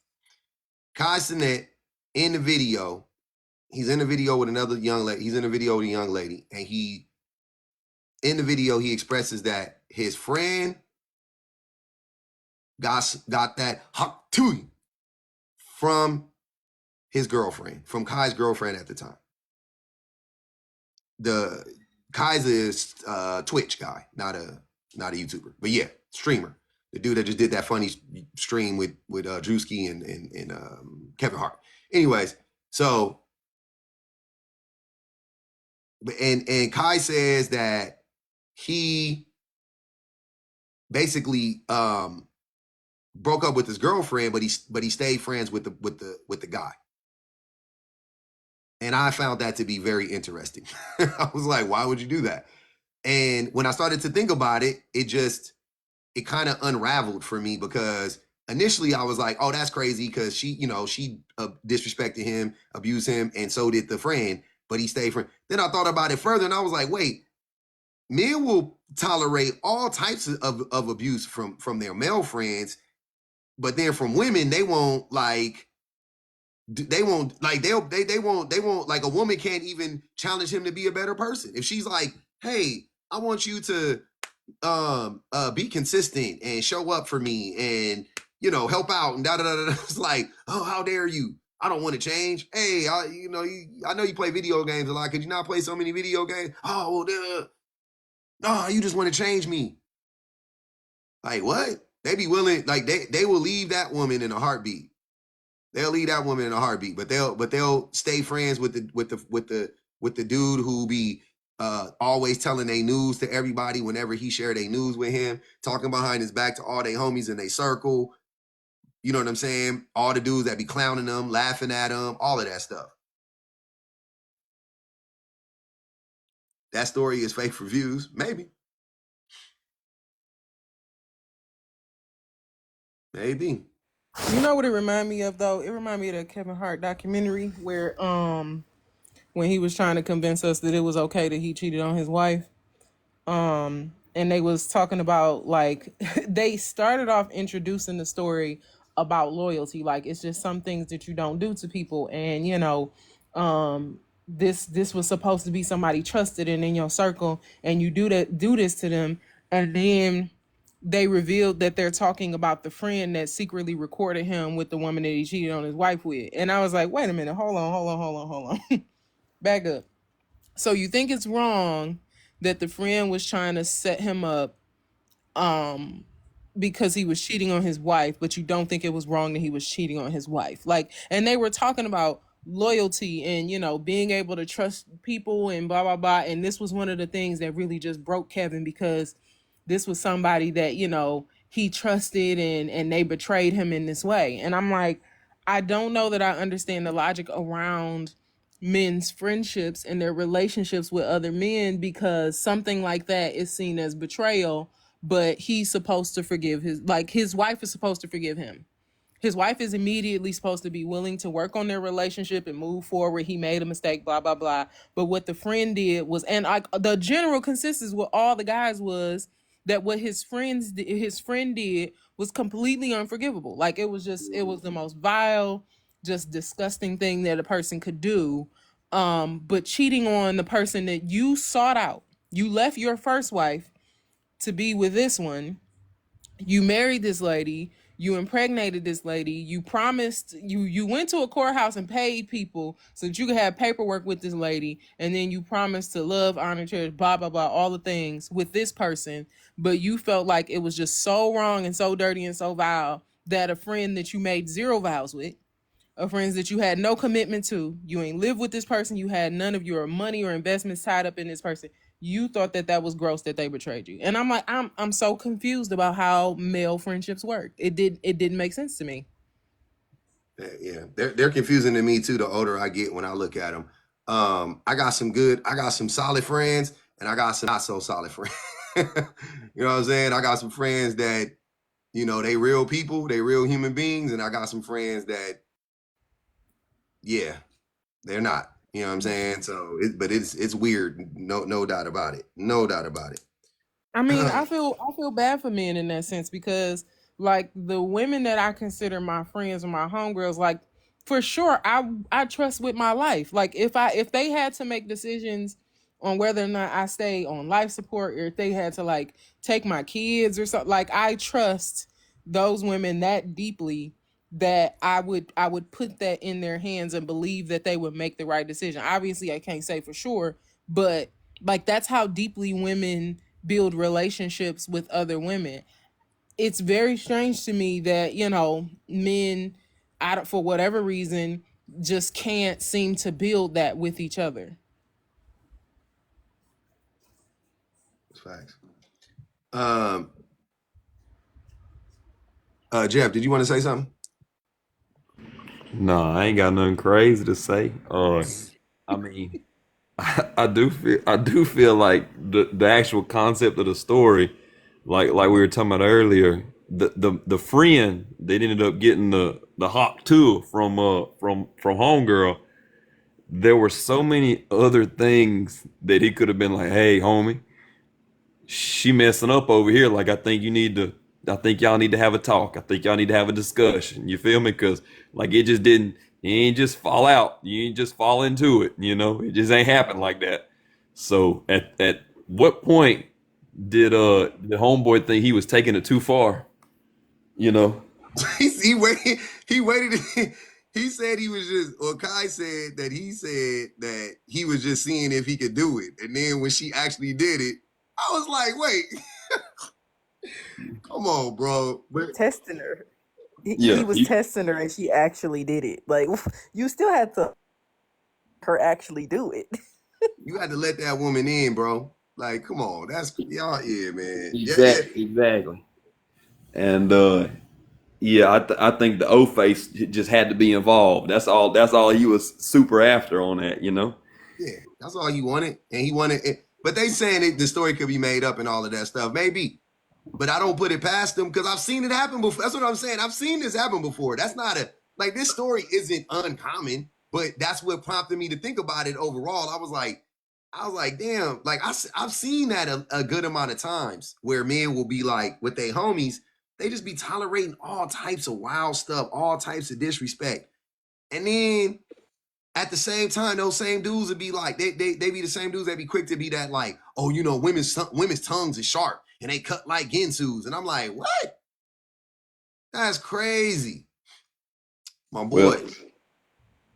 Kai Cenat in the video, he's in the video with another young lady. He's in the video with a young lady, and in the video, he expresses that his friend got that hot to from his girlfriend, from Kai's girlfriend at the time. Kai's is Twitch guy, not a YouTuber, but yeah, streamer. The dude that just did that funny stream with Drewski and Kevin Hart. Anyways, so and Kai says that he basically broke up with his girlfriend, but he stayed friends with the guy. And I found that to be very interesting. I was like, why would you do that? And when I started to think about it, it kind of unraveled for me, because initially I was like, oh, that's crazy, because she disrespected him, abused him, and so did the friend, but he stayed friend. Then I thought about it further, and I was like, wait, men will tolerate all types of abuse from their male friends, but then from women, they won't like a woman can't even challenge him to be a better person. If she's like, hey, I want you to be consistent and show up for me and help out and da da da da. It's like, oh, how dare you? I don't want to change. Hey, I know you play video games a lot. Could you not play so many video games? Oh, well, no, you just want to change me. Like, what? They be willing, like they will leave that woman in a heartbeat. They'll leave that woman in a heartbeat, but they'll stay friends with the dude who be always telling they news to everybody whenever he shared their news with him, talking behind his back to all their homies in their circle. You know what I'm saying? All the dudes that be clowning them, laughing at them, all of that stuff. That story is fake for views, maybe. Maybe. You know what it reminded me of, though? It reminded me of the Kevin Hart documentary where when he was trying to convince us that it was okay that he cheated on his wife. And they was talking about, like, they started off introducing the story about loyalty. Like, it's just some things that you don't do to people. And, this was supposed to be somebody trusted and in your circle, and you do this to them. And then they revealed that they're talking about the friend that secretly recorded him with the woman that he cheated on his wife with. And I was like, wait a minute, hold on. Back up. So you think it's wrong that the friend was trying to set him up because he was cheating on his wife, but you don't think it was wrong that he was cheating on his wife. Like, and they were talking about loyalty and, being able to trust people and blah, blah, blah. And this was one of the things that really just broke Kevin, because this was somebody that, he trusted and they betrayed him in this way. And I'm like, I don't know that I understand the logic around men's friendships and their relationships with other men, because something like that is seen as betrayal, but he's supposed to forgive his wife is supposed to forgive him. His wife is immediately supposed to be willing to work on their relationship and move forward. He made a mistake, blah, blah, blah. But what the friend did was, and the general consensus with all the guys was that what his friend did was completely unforgivable. Like, it was the most vile, just disgusting thing that a person could do. But cheating on the person that you sought out, you left your first wife to be with this one. You married this lady, you impregnated this lady, you promised, you went to a courthouse and paid people so that you could have paperwork with this lady, and then you promised to love, honor, cherish, blah, blah, blah, all the things with this person, but you felt like it was just so wrong and so dirty and so vile that a friend that you made 0 vows with, of friends that you had no commitment to, you ain't lived with this person, you had none of your money or investments tied up in this person, you thought that was gross that they betrayed you. And I'm like, I'm so confused about how male friendships work. It didn't make sense to me. Yeah, they're confusing to me too. The older I get, when I look at them, I got some solid friends, and I got some not so solid friends. You know what I'm saying? I got some friends that, you know, they real people, they real human beings, and I got some friends that, yeah, they're not. You know what I'm saying? So, but it's weird. No doubt about it. No doubt about it. I mean, I feel bad for men in that sense because like the women that I consider my friends or my homegirls, like for sure I trust with my life. Like if they had to make decisions on whether or not I stay on life support or if they had to like take my kids or something, like I trust those women that deeply that I would put that in their hands and believe that they would make the right decision. Obviously, I can't say for sure, but like that's how deeply women build relationships with other women. It's very strange to me that, you know, men out for whatever reason just can't seem to build that with each other. Facts. Jeff, did you want to say something? No, I ain't got nothing crazy to say. I mean, I do feel like the actual concept of the story, like we were talking about earlier, the friend that ended up getting the hot tool from homegirl. There were so many other things that he could have been like, hey, homie, she messing up over here. Like, I think y'all need to have a talk. I think y'all need to have a discussion. You feel me? Because like it just didn't. You ain't just fall out. You ain't just fall into it. You know, it just ain't happen like that. So at what point did the homeboy think he was taking it too far? You know, he waited. He waited. He said he was just, or Kai said that he said that he was just seeing if he could do it. And then when she actually did it, I was like, wait, come on, bro. But Testing her. yeah, He was testing her and she actually did it. Like you still had to her actually do it. you had to let that woman in, bro. Like, come on. That's y'all, yeah, man. Yeah. exactly. And yeah, I think the O face just had to be involved. That's all. That's all he was super after on that. You know. Yeah, that's all he wanted. And he wanted it. But they saying the story could be made up and all of that stuff. Maybe. But I don't put it past them because I've seen it happen before. That's what I'm saying. I've seen this happen before. That's not like this story isn't uncommon, but that's what prompted me to think about it overall. I was like, damn, like I've seen that a good amount of times where men will be like with their homies, they just be tolerating all types of wild stuff, all types of disrespect. And then at the same time, those same dudes would be like, they be the same dudes that be quick to be that like, oh, you know, women's tongues is sharp and they cut like Ginsu's. And I'm like, what? That's crazy. My boy. Well,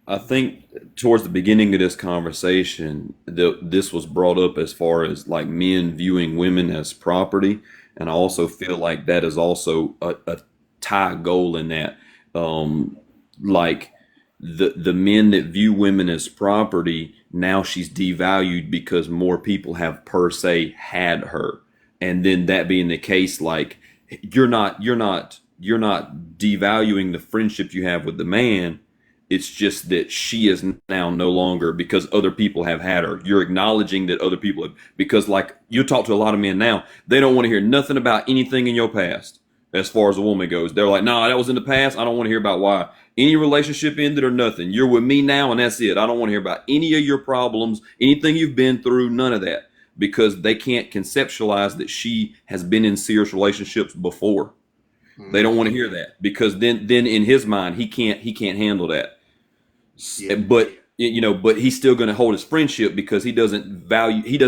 I think towards the beginning of this conversation, this was brought up as far as like men viewing women as property, and I also feel like that is also a tie goal in that. Like the men that view women as property, now she's devalued because more people have per se had her, and then that being the case, like you're not devaluing the friendship you have with the man. It's just that she is now no longer because other people have had her. You're acknowledging that other people have, because like you talk to a lot of men now, they don't want to hear nothing about anything in your past as far as a woman goes. They're like, nah, that was in the past. I don't want to hear about why any relationship ended or nothing. You're with me now and that's it. I don't want to hear about any of your problems, anything you've been through, none of that, because they can't conceptualize that she has been in serious relationships before. They don't want to hear that because then in his mind, he can't handle that. Yeah. But but he's still going to hold his friendship because he doesn't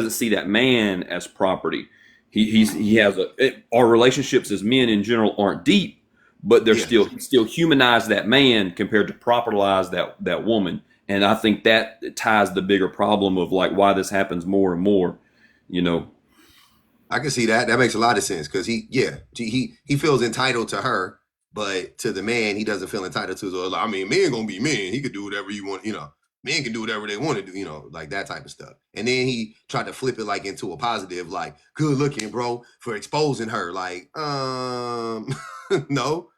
see that man as property. He has our relationships as men in general aren't deep, but they're still humanize that man compared to propertize that woman. And I think that ties the bigger problem of like why this happens more and more, I can see that. That makes a lot of sense because he feels entitled to her, but to the man, he doesn't feel entitled to. So I mean, man gonna be man. He could do whatever you want, Men can do whatever they want to do, you know, like that type of stuff. And then he tried to flip it like into a positive, like, good looking, bro, for exposing her. Like, no.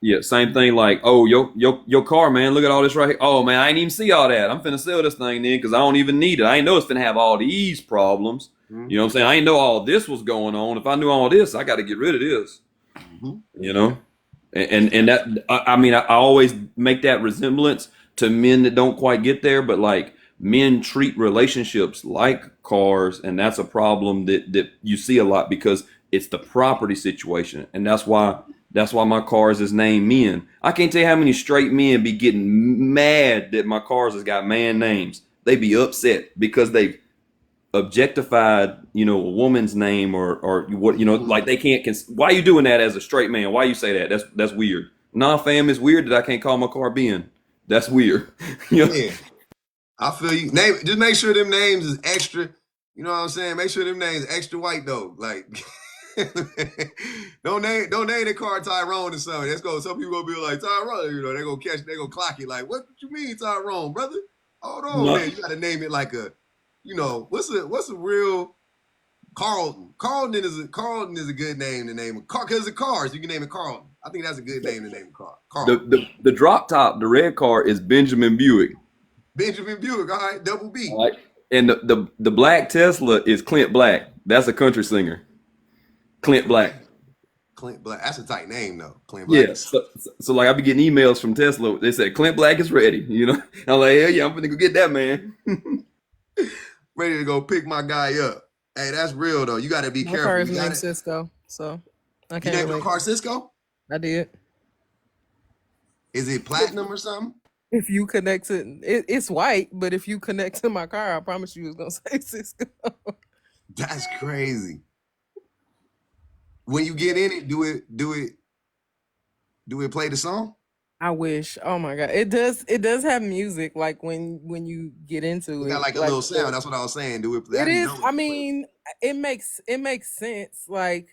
Yeah, same thing. Like, oh, your car, man. Look at all this right here. Oh man, I ain't even see all that. I'm finna sell this thing then because I don't even need it. I ain't know it's finna have all these problems. Mm-hmm. You know what I'm saying? I ain't know all this was going on. If I knew all this, I got to get rid of this. Mm-hmm. You know, and that I mean, I always make that resemblance to men that don't quite get there, but like men treat relationships like cars, and that's a problem that you see a lot because it's the property situation, and that's why my cars is named men. I can't tell you how many straight men be getting mad that my cars has got man names. They be upset because they've objectified, you know, a woman's name or what, you know, like they can't. Why are you doing that as a straight man? Why you say that? That's weird. Nah, fam, it's weird that I can't call my car Ben. That's weird. You know? Yeah, I feel you. Just make sure them names is extra. You know what I'm saying? Make sure them names extra white though. Like, don't name the car Tyrone or something. Let's go. Some people gonna be like Tyrone. You know, they gonna clock it. Like, what you mean Tyrone, brother? Hold on, No. man. You gotta name it like a, you know, what's a real Carlton? Carlton is a good name to name a car because of cars. You can name it Carlton. I think that's a good name to name a car. Carlton. The drop top, the red car is Benjamin Buick. Benjamin Buick, all right, double B. All right. And the black Tesla is Clint Black. That's a country singer. Clint Black. Clint Black. That's a tight name though. Clint Black. Yeah. So like I be getting emails from Tesla. They said Clint Black is ready. You know, I'm like, hell yeah, I'm gonna go get that man. Ready to go pick my guy up. Hey, that's real though. You got to be My careful. car is named Cisco, so I can't. You named your relate. car Cisco? I did. Is it platinum or something? If you connect to it's white, but if you connect to my car, I promise you it's gonna say Cisco. That's crazy. When you get in it, do it play the song? I wish. Oh my god, it does. It does have music. Like when you get into It got like a little sound. That's what I was saying. Do it. It is. I mean, it makes sense. Like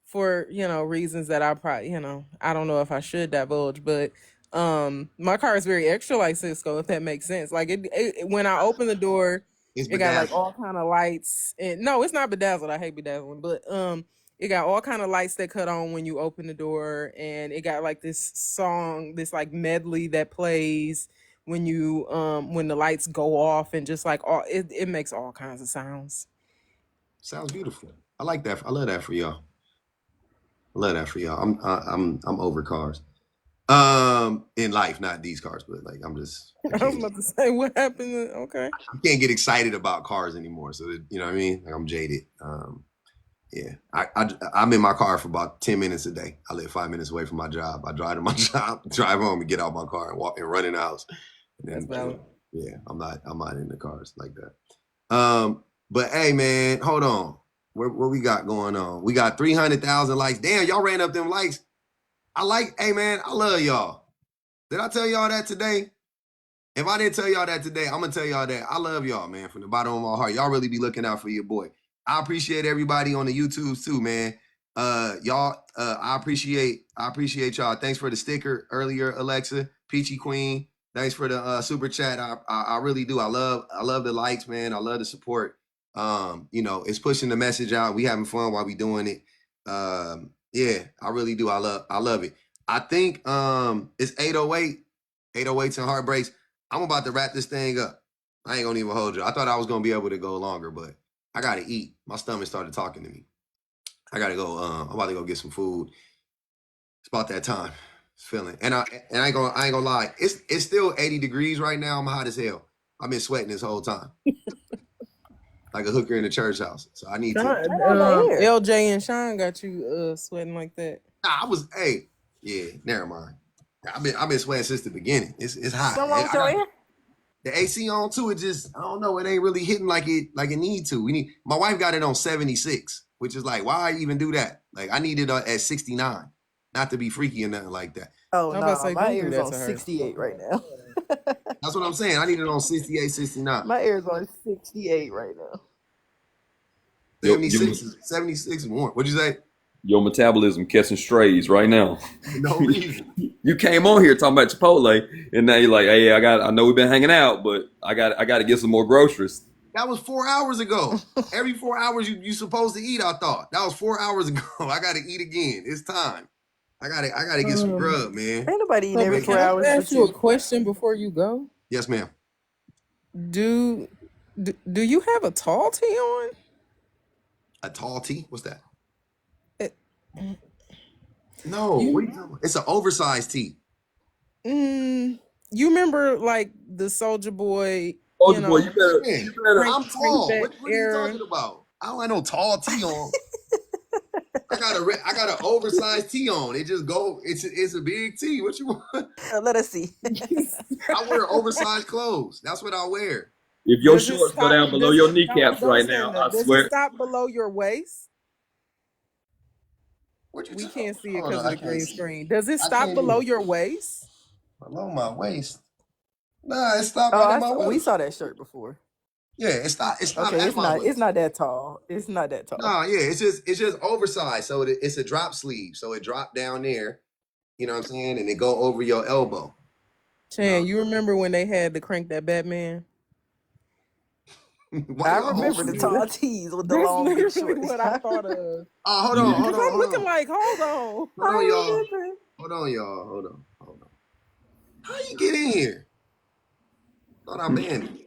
for reasons that I probably I don't know if I should divulge, but my car is very extra like Cisco, if that makes sense. Like it when I open the door, it got like all kind of lights. And no, it's not bedazzled. I hate bedazzling, but it got all kind of lights that cut on when you open the door, and it got like this song, this like medley that plays when you when the lights go off, and just like it makes all kinds of sounds. Sounds beautiful. I like that. I love that for y'all. I'm over cars. In life, not these cars, but like I was about to say, what happened? Okay. I can't get excited about cars anymore. So you know what I mean? Like I'm jaded. Yeah. I'm in my car for about 10 minutes a day. I live 5 minutes away from my job. I drive to my job, drive home, and get out my car and walk and run in the house. And then, that's valid. Yeah, I'm not in the cars like that. But hey man, hold on. What we got going on? We got 300,000 likes. Damn, y'all ran up them likes. Hey man, I love y'all. Did I tell y'all that today? If I didn't tell y'all that today, I'm gonna tell y'all that I love y'all, man, from the bottom of my heart. Y'all really be looking out for your boy. I appreciate everybody on the YouTubes too, man. Y'all, I appreciate y'all. Thanks for the sticker earlier, Alexa, Peachy Queen. Thanks for the super chat. I really do. I love the likes, man. I love the support. It's pushing the message out. We having fun while we doing it. Yeah, I really do. I love it. I think it's 808 and heartbreaks. I'm about to wrap this thing up. I ain't gonna even hold you. I thought I was gonna be able to go longer, but I gotta eat. My stomach started talking to me. I gotta go. I'm about to go get some food. It's about that time. It's feeling. And I ain't gonna lie. It's still 80 degrees right now. I'm hot as hell. I've been sweating this whole time. Like a hooker in a church house. So I need to. LJ and Sean got you sweating like that. Nah, yeah, never mind. I've been sweating since the beginning. It's hot. Something wrong with your ear? The AC on too. It just, I don't know. It ain't really hitting like it need to. My wife got it on 76, which is like, why even do that? Like I need it at 69, not to be freaky or nothing like that. Oh no, my ear's on 68 right now. That's what I'm saying. I need it on 68, 69. My ear's on 68 right now. 76 is warm. What'd you say? Your metabolism catching strays right now. For no reason. You came on here talking about Chipotle, and now you're like, "Hey, I know we've been hanging out, but I got to get some more groceries." That was 4 hours ago. Every 4 hours you supposed to eat, I thought. That was 4 hours ago. I gotta eat again. It's time. I gotta get some grub, man. Ain't nobody eating So, every but Like, can 4 I hours ask but you a you. question before you go? yes, ma'am. Do you have a tall tee on? A tall tee? What's that? It, No, what are you you talking about? It's an oversized tee. you remember like the Soldier Boy, Soldier Boy, Man, you better. Frank I'm tall. that What are you era? talking about? I don't have no tall tee on. I got an oversized tee on. It just go. It's a big tee. What you want? Let us see. I wear oversized clothes. That's what I wear. If your Does it shorts go stop? down below Does your it don't kneecaps don't right now, stand I up? Does it swear. stop below your waist? What you We talking? can't see it Hold because on, of I the can't green see it. screen. Does it I stop can't below even your waist? below my waist. Nah, it stopped Oh, right at my we waist. saw that shirt before. Yeah, it stopped Okay, at my it's waist. not that tall. It's not that tall. No, yeah, it's just oversized. So it's a drop sleeve. So it dropped down there. You know what I'm saying? And it go over your elbow. Chan, you remember when they had to crank that Batman? Why I y'all remember the holding me? tall tees with the That's long big literally shorts. what I thought of. Oh, hold on, You, hold Because on, I'm hold looking on. like, hold on. Hold on, I y'all. remember. Hold on, y'all. Hold on. How you get in here? Thought I banned you.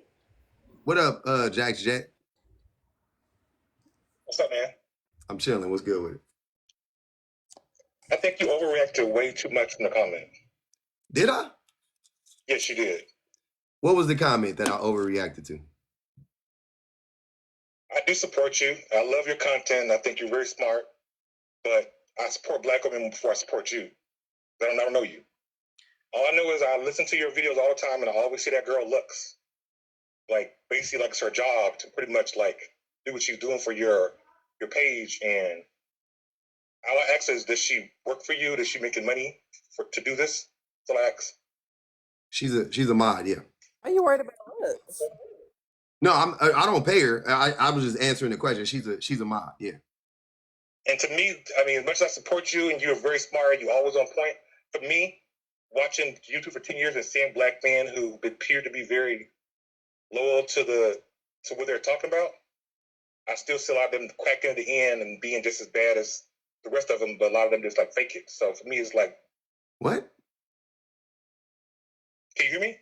What up, Jack's Jet? What's up, man? I'm chilling. What's good with it? I think you overreacted way too much from the comment. Did I? Yes, you did. What was the comment that I overreacted to? I do support you. I love your content. I think you're very smart. But I support black women before I support you. I don't know you. All I know is I listen to your videos all the time, and I always see that girl looks like basically like it's her job to pretty much like do what she's doing for your page. And all I ask is, does she work for you? Does she making money to do this? That's all I ask. She's a mod, yeah. Are you worried about looks? No, I don't pay her. I was just answering the question. She's a mod, yeah. And to me, I mean, as much as I support you and you're very smart, you always on point. For me, watching YouTube for 10 years and seeing black men who appear to be very loyal to what they're talking about, I still see a lot of them cracking at the end and being just as bad as the rest of them, but a lot of them just like fake it. So for me, it's like, What? can you hear me?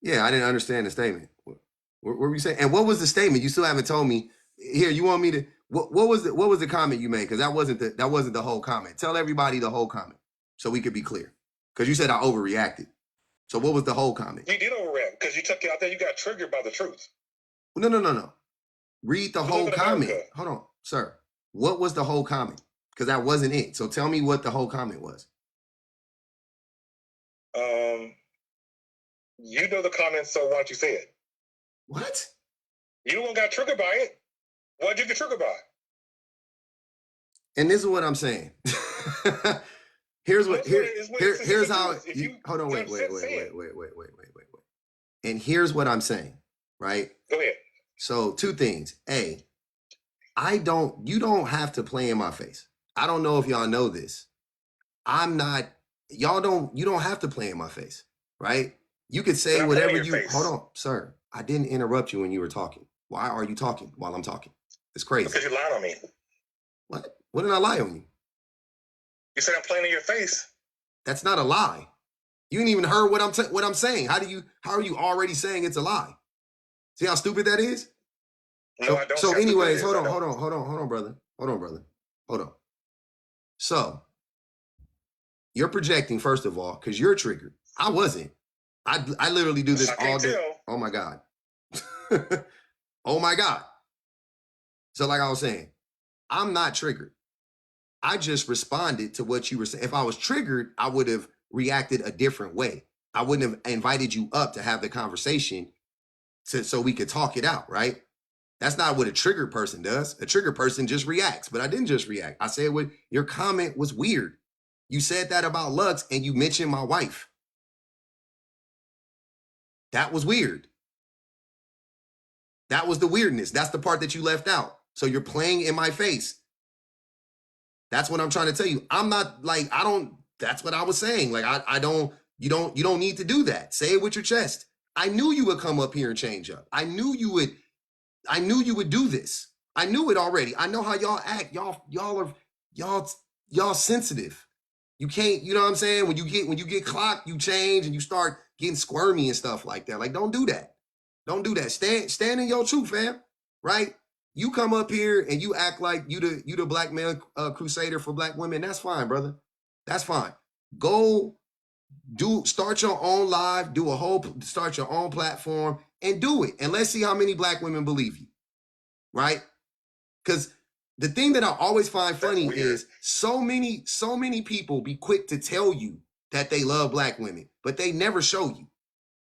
Yeah, I didn't understand the statement. What were you saying? And what was the statement? You still haven't told me. Here, you want me to? What was the comment you made? Because that wasn't the whole comment. Tell everybody the whole comment so we could be clear. Because you said I overreacted. So what was the whole comment? You did overreact because you took it out there. You got triggered by the truth. No. Read the We whole live in comment. America. Hold on, sir. What was the whole comment? Because that wasn't it. So tell me what the whole comment was. You know the comments, so why don't you say it? What? You the one got triggered by it. Why'd you get triggered by it? And this is what I'm saying. Here's how hold on, wait. And here's what I'm saying, right? Go ahead. So two things. A, you don't have to play in my face. I don't know if y'all know this. You don't have to play in my face, right? You could say whatever hold on, sir. I didn't interrupt you when you were talking. Why are you talking while I'm talking? It's crazy. Because you lied on me. What? What did I lie on you? You said I'm playing in your face. That's not a lie. You ain't even heard what I'm saying. How are you already saying it's a lie? See how stupid that is? No, I don't. So anyways, hold on, brother. Hold on. So you're projecting, first of all, because you're triggered. I wasn't. I literally do this all day. Oh my God. Oh my God. So like I was saying, I'm not triggered. I just responded to what you were saying. If I was triggered, I would have reacted a different way. I wouldn't have invited you up to have the conversation so we could talk it out, right? That's not what a triggered person does. A triggered person just reacts, but I didn't just react. I said your comment was weird. You said that about Lux and you mentioned my wife. That was weird. That was the weirdness. That's the part that you left out. So you're playing in my face. That's what I'm trying to tell you. I'm not like, I don't, that's what I was saying. Like, I don't, you don't need to do that. Say it with your chest. I knew you would come up here and change up. I knew you would do this. I knew it already. I know how y'all act. Y'all sensitive. You can't, you know what I'm saying? When you get clocked, you change and you start getting squirmy and stuff like that. Like, don't do that. Don't do that. Stand in your truth, fam. Right? You come up here and you act like you the black male crusader for black women. That's fine, brother. That's fine. Go start your own live, start your own platform and do it. And let's see how many black women believe you. Right? Because the thing that I always find funny is so many people be quick to tell you that they love black women, but they never show you.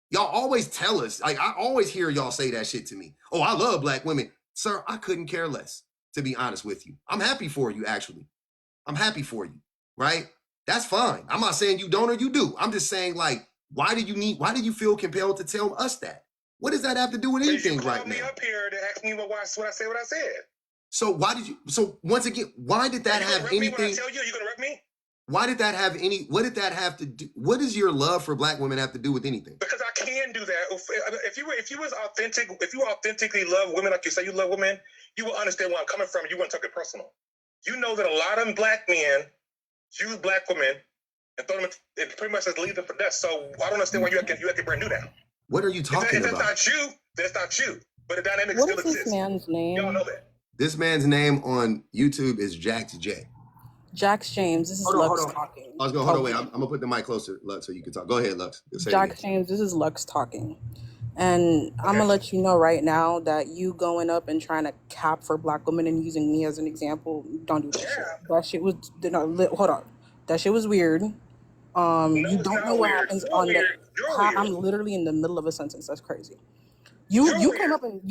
Y'all always tell us, like, I always hear y'all say that shit to me. Oh, I love black women. Sir, I couldn't care less, to be honest with you. I'm happy for you, actually. I'm happy for you, right? That's fine. I'm not saying you don't or you do. I'm just saying, like, why do you feel compelled to tell us that? What does that have to do with anything right now? You called me up here to ask me what I said. So once again, why did that have anything? When I tell you, you're gonna wreck me? Why did that have what did that have to do? What does your love for black women have to do with anything? Because I can do that. If you was authentic, if you authentically love women like you say you love women, you will understand where I'm coming from. You wouldn't take it personal. You know that a lot of black men use black women and throw them and pretty much just leave them for death. So I don't understand why you can brand new now. What are you talking about? If that's not you, then it's not you. But the dynamic still exists. What is this man's name? Y'all know that. This man's name on YouTube is Jax J. Jax James. This is Lux talking. I was going to hold on. Wait, I'm going to put the mic closer, Lux, so you can talk. Go ahead, Lux. Jax James, this is Lux talking. And I'm going to let you know right now that you going up and trying to cap for black women and using me as an example, don't do that shit. That shit was, hold on. That shit was weird. You don't know what happens on the, I'm literally in the middle of a sentence. That's crazy. You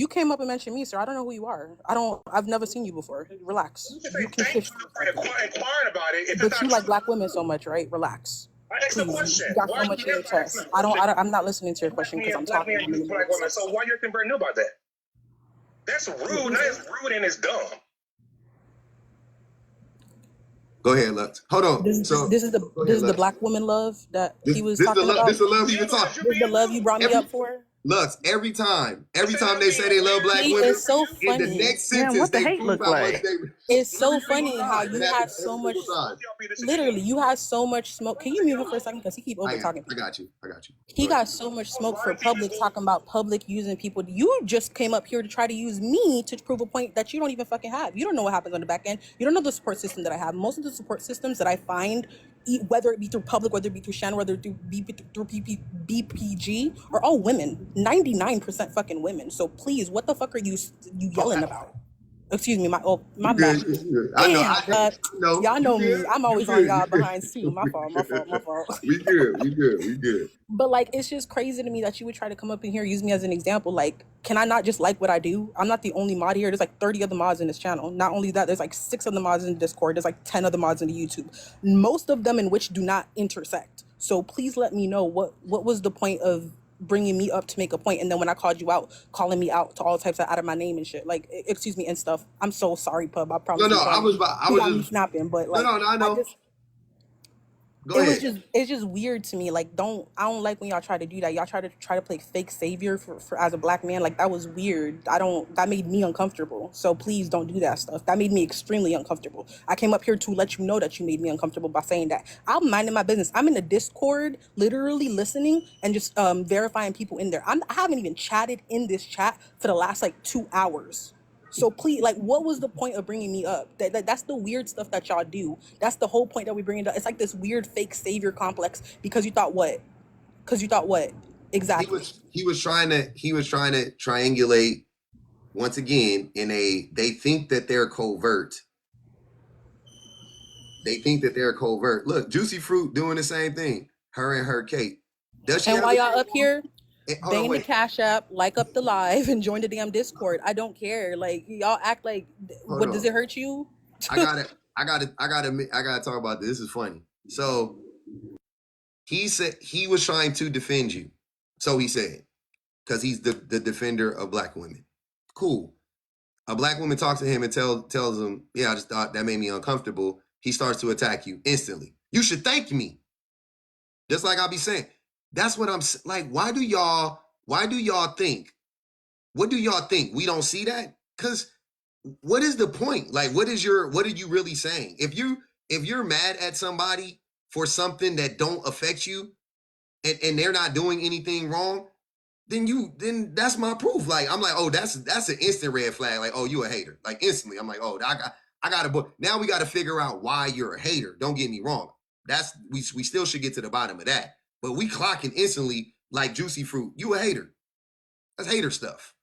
came up and mentioned me, sir. I don't know who you are. I've never seen you before. Relax. You can shift. Inquiring about it. But you like black women so much, right? Relax. Please, you got so much in your chest. I'm not listening to your question because I'm talking. So why you're concerned about that? That's rude. That's rude and it's dumb. Go ahead, Lux. Hold on. This is the black woman love that he was talking about. This is the love he was talking. This is the love you brought me up for. Lux, every time they say they love black women, it's so funny. In the next sentence, what the they hate look like? It's so funny how you had so much. Literally, you had so much smoke. Can you mute him for a second? Because he keep over talking. I got you. He got so much smoke for public, talking about public using people. You just came up here to try to use me to prove a point that you don't even fucking have. You don't know what happens on the back end. You don't know the support system that I have. Most of the support systems that I find, whether it be through public, whether it be through Shannon, whether it be through BPG, are all women. 99% fucking women. So please, what the fuck are you yelling about? Excuse me, my bad. Y'all know me. I'm always on y'all behinds too. My fault. We good. But like, it's just crazy to me that you would try to come up in here, use me as an example. Like, can I not just like what I do? I'm not the only mod here. There's like 30 other mods in this channel. Not only that, there's like 6 other mods in Discord. There's like 10 other mods in the YouTube. Most of them in which do not intersect. So please let me know what was the point of bringing me up to make a point, and then when I called you out, calling me out to all types of out of my name and shit, like, excuse me and stuff. I'm so sorry, pub. I promise. I was just snapping, but like, I know. It's just weird to me. Like, I don't like when y'all try to do that. Y'all try to play fake savior for as a black man. Like, that was weird. That made me uncomfortable. So please don't do that stuff. That made me extremely uncomfortable. I came up here to let you know that you made me uncomfortable by saying that. I'm minding my business. I'm in the Discord, literally listening and just verifying people in there. I haven't even chatted in this chat for the last like 2 hours. So please, like, what was the point of bringing me up? That's the weird stuff that y'all do. That's the whole point that we bring it up. It's like this weird fake savior complex because you thought what? Exactly. He was trying to triangulate once again they think that they're covert. Look, Juicy Fruit doing the same thing. Her and her Kate. Does she? And while y'all up here, bang the Cash App, like up the live, and join the damn Discord. I don't care. Like, y'all act like, does it hurt you? I gotta talk about this. This is funny. So he said he was trying to defend you. So he said, because he's the defender of black women. Cool. A black woman talks to him and tells him, yeah, I just thought that made me uncomfortable. he starts to attack you instantly. You should thank me. Just like I be saying. That's what I'm like. Why do y'all think? What do y'all think? We don't see that? Because what is the point? Like, what are you really saying? If you're mad at somebody for something that don't affect you and they're not doing anything wrong, then that's my proof. Like, I'm like, oh, that's an instant red flag. Like, oh, you a hater. Like, instantly. I'm like, oh, I got a book. Now we got to figure out why you're a hater. Don't get me wrong. We still should get to the bottom of that. But we clocking instantly like juicy fruit. You a hater. That's hater stuff.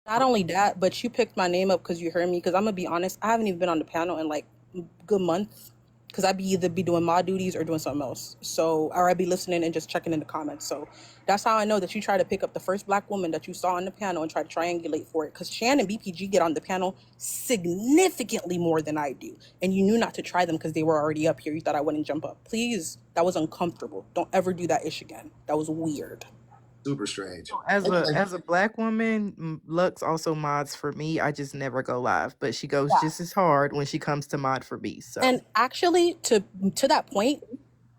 Not only that, but you picked my name up because you heard me. Because I'm gonna be honest, I haven't even been on the panel in like a good month. Because I'd be either doing mod duties or doing something else. So, or I'd be listening and just checking in the comments. So that's how I know that you try to pick up the first black woman that you saw on the panel and try to triangulate for it. Because Shan and BPG get on the panel significantly more than I do. And you knew not to try them because they were already up here. You thought I wouldn't jump up. Please, that was uncomfortable. Don't ever do that ish again. That was weird. Super strange. As a black woman, Lux also mods for me. I just never go live, but she goes just as hard when she comes to mod for me. So, and actually, to that point,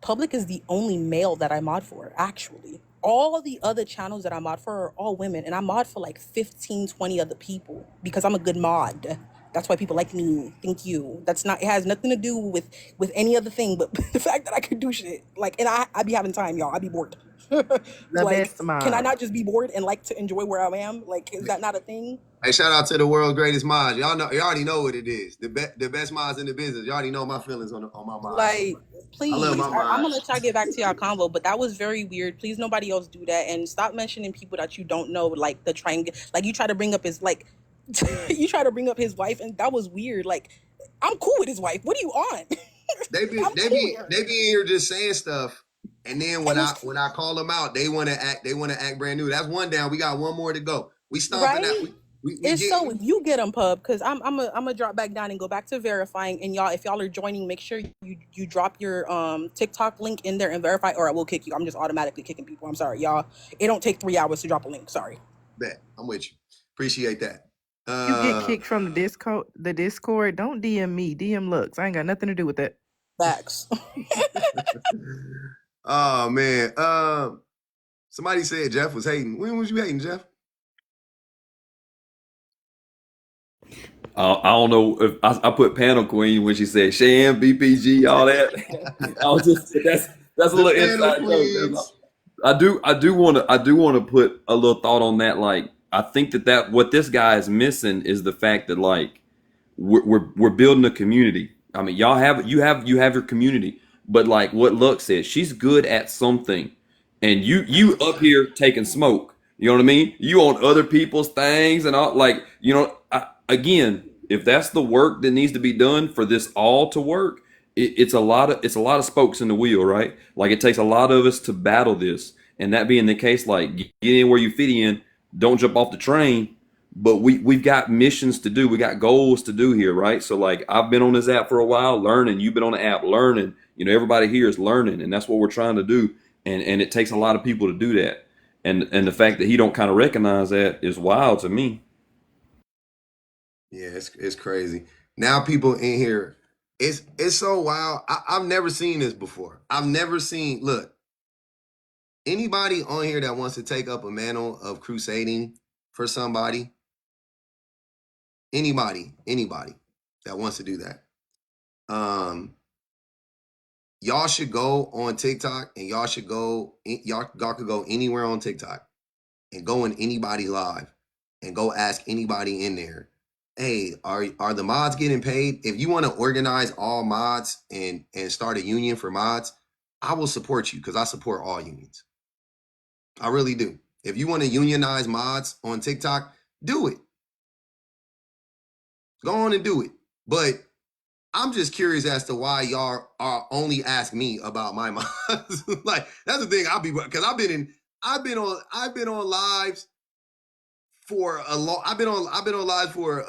Public is the only male that I mod for. Actually, all the other channels that I mod for are all women, and I mod for like 15, 20 other people because I'm a good mod. That's why people like me. Thank you. It has nothing to do with any other thing, but the fact that I could do shit. Like, and I be having time, y'all. I be bored. Like, can I not just be bored and like to enjoy where I am? Like, is that not a thing? Hey, shout out to the world's greatest mods. Y'all already know what it is. The best mods in the business. Y'all already know my feelings on my mods. Like, please, I love my mods. I'm gonna let y'all get back to y'all convo, but that was very weird. Please, nobody else do that, and stop mentioning people that you don't know. Like the triangle. Like you try to bring up his you try to bring up his wife, and that was weird. Like, I'm cool with his wife. What are you on? They be in here just saying stuff, and then when I call them out, they want to act brand new. That's one down. We got one more to go. We stomping out. So you get them, Pub, because I'm gonna drop back down and go back to verifying. And y'all, if y'all are joining, make sure you drop your TikTok link in there and verify, or I will kick you. I'm just automatically kicking people. I'm sorry, y'all. It don't take 3 hours to drop a link. Sorry. Bet. I'm with you. Appreciate that. You get kicked from the Discord. Don't DM me. DM Lux. I ain't got nothing to do with that. Facts. Oh man. Somebody said Jeff was hating. When was you hating, Jeff? I don't know if I put panel queen when she said Shan, BPG, all that. I was just that's a little inside joke. I do want to put a little thought on that. Like, I think that what this guy is missing is the fact that like we're building a community. I mean, you have your community, but like what Lux said, she's good at something, and you up here taking smoke. You know what I mean? You on other people's things and all, like, you know. Again, if that's the work that needs to be done for this all to work, it's a lot of spokes in the wheel, right? Like, it takes a lot of us to battle this. And that being the case, like, get in where you fit in, don't jump off the train. But we've got missions to do. We got goals to do here, right? So like, I've been on this app for a while learning. You've been on the app learning. You know, everybody here is learning, and that's what we're trying to do. And it takes a lot of people to do that. And the fact that he don't kind of recognize that is wild to me. Yeah, it's crazy. Now people in here, it's so wild. I've never seen this before. I've never seen, look, anybody on here that wants to take up a mantle of crusading for somebody, anybody that wants to do that, y'all should go on TikTok, and y'all could go anywhere on TikTok and go in anybody's live and go ask anybody in there, hey, are the mods getting paid? If you want to organize all mods and start a union for mods, I will support you because I support all unions. I really do. If you want to unionize mods on TikTok, do it. Go on and do it. But I'm just curious as to why y'all are only ask me about my mods. Like, that's the thing. Because I've been on lives for a long. I've been on live for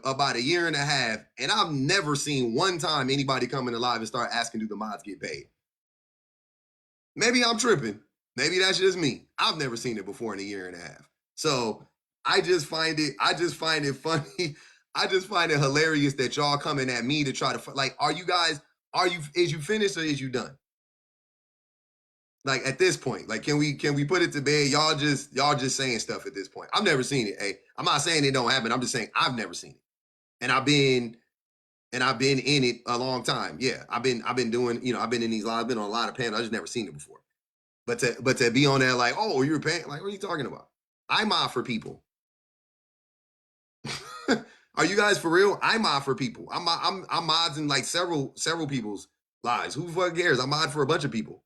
about a year and a half, and I've never seen one time anybody come in live and start asking, do the mods get paid? Maybe I'm tripping. Maybe that's just me. I've never seen it before in a year and a half. So I just find it funny. I just find it hilarious that y'all coming at me to try to, like, are you guys is you finished or is you done? Like at this point, like can we put it to bed? Y'all just saying stuff at this point. I've never seen it. Hey, I'm not saying it don't happen. I'm just saying I've never seen it. And I've been in it a long time. Yeah, I've been doing, I've been in these lives, I've been on a lot of panels. I just never seen it before. But to be on there like, oh, you're paying, like, what are you talking about? I mod for people. Are you guys for real? I mod for people. I'm mods in like several people's lives. Who fucking cares? I mod for a bunch of people.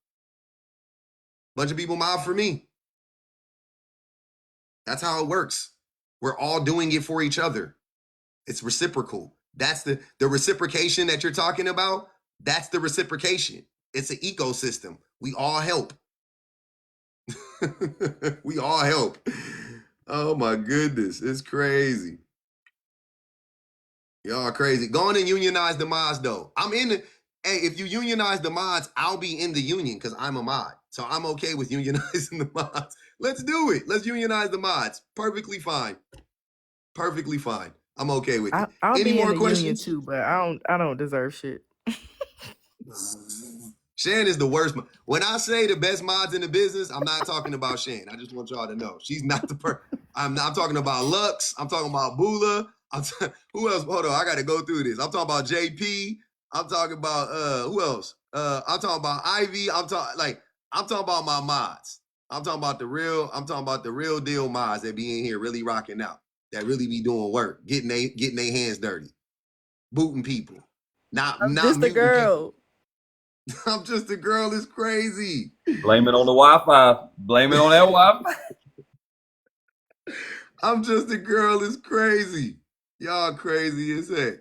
Bunch of people mod for me. That's how it works. We're all doing it for each other. It's reciprocal. That's the reciprocation that you're talking about. That's the reciprocation. It's an ecosystem. We all help. We all help. Oh my goodness. It's crazy. Y'all crazy. Go on and unionize the mods though. Hey, if you unionize the mods, I'll be in the union because I'm a mod. So I'm okay with unionizing the mods. Let's do it. Let's unionize the mods. Perfectly fine. Perfectly fine. I'm okay with it. I'll Any be in more the union questions? too, but I don't deserve shit. Shan is the worst. When I say the best mods in the business, I'm not talking about Shan. I just want y'all to know she's not the person. I'm talking about Lux. I'm talking about Bula. Who else? Hold on, I got to go through this. I'm talking about JP. I'm talking about who else? I'm talking about Ivy. I'm talking about my mods. I'm talking about the real deal mods that be in here really rocking out. That really be doing work, getting their hands dirty, booting people, not I'm just a muting people. girl. I'm just a girl. It's crazy. Blame it on the Wi-Fi. Blame it on that Wi-Fi. I'm just a girl. It's crazy. Y'all crazy as heck.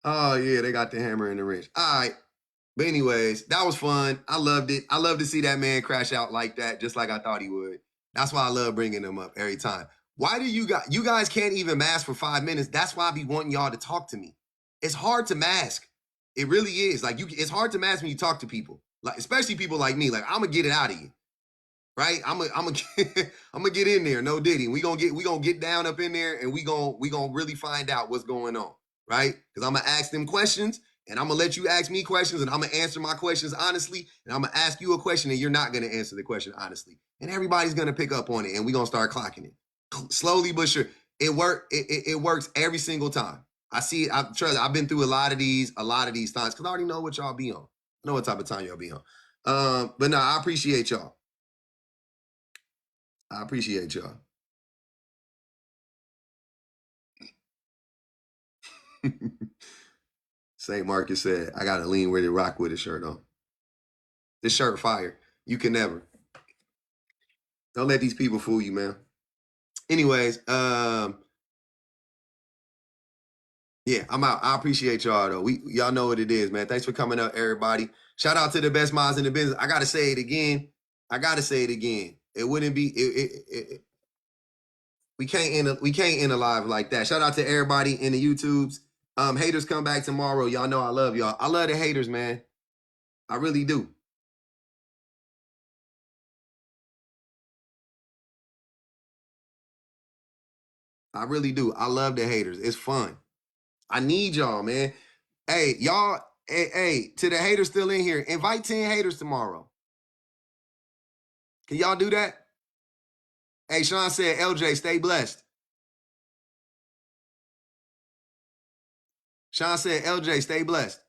Oh yeah, they got the hammer and the wrench. All right. But anyways, that was fun. I loved it. I love to see that man crash out like that, just like I thought he would. That's why I love bringing him up every time. Why do you guys can't even mask for 5 minutes? That's why I be wanting y'all to talk to me. It's hard to mask. It really is. Like it's hard to mask when you talk to people, like especially people like me. Like I'm gonna get it out of you, right? I'm gonna get in there. No diddy. We gonna get down up in there, and we gonna really find out what's going on, right? Because I'm gonna ask them questions. And I'm going to let you ask me questions, and I'm going to answer my questions honestly, and I'm going to ask you a question, and you're not going to answer the question honestly. And everybody's going to pick up on it, and we're going to start clocking it. Slowly but sure. It works every single time. I see it. I've been through a lot of these times because I already know what y'all be on. I know what type of time y'all be on. But no, I appreciate y'all. I appreciate y'all. St. Marcus said, I got a lean ready to rock with a shirt on. This shirt fire. You can never. Don't let these people fool you, man. Anyways, yeah, I'm out. I appreciate y'all though. Y'all know what it is, man. Thanks for coming up, everybody. Shout out to the best mods in the business. I gotta say it again. It wouldn't be we can't end a live like that. Shout out to everybody in the YouTubes. Haters come back tomorrow. Y'all know I love y'all. I love the haters, man. I really do. I really do. I love the haters. It's fun. I need y'all, man. Hey, y'all, hey, to the haters still in here, invite 10 haters tomorrow. Can y'all do that? Hey, Sean said, LJ, stay blessed. Sean said, LJ, stay blessed.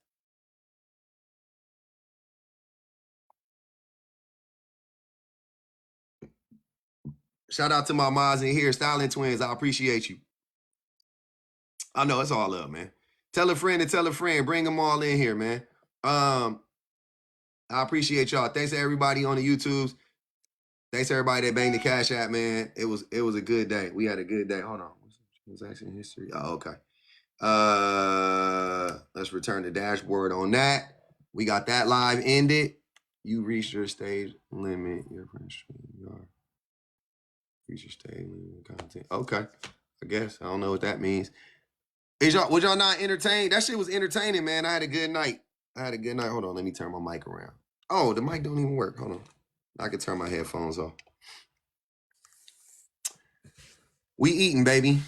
Shout out to my mods in here, Styling Twins. I appreciate you. I know it's all love, man. Tell a friend and tell a friend. Bring them all in here, man. I appreciate y'all. Thanks to everybody on the YouTubes. Thanks to everybody that banged the Cash App, man. It was a good day. We had a good day. Hold on. Transaction history. Oh, okay. Let's return the dashboard on that. We got that live ended. You reached your stage limit. Your reach your stage limit content. Okay. I guess. I don't know what that means. Was y'all not entertained? That shit was entertaining, man. I had a good night. Hold on, let me turn my mic around. Oh, the mic don't even work. Hold on. I can turn my headphones off. We eating, baby.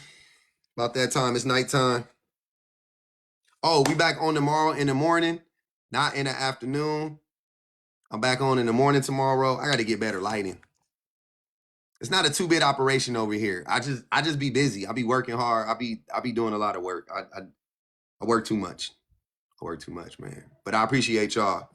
About that time. It's nighttime. Oh, we back on tomorrow in the morning, not in the afternoon. I'm back on in the morning tomorrow. I got to get better lighting. It's not a 2-bit operation over here. I just be busy. I be working hard. I be doing a lot of work. I work too much. I work too much, man. But I appreciate y'all.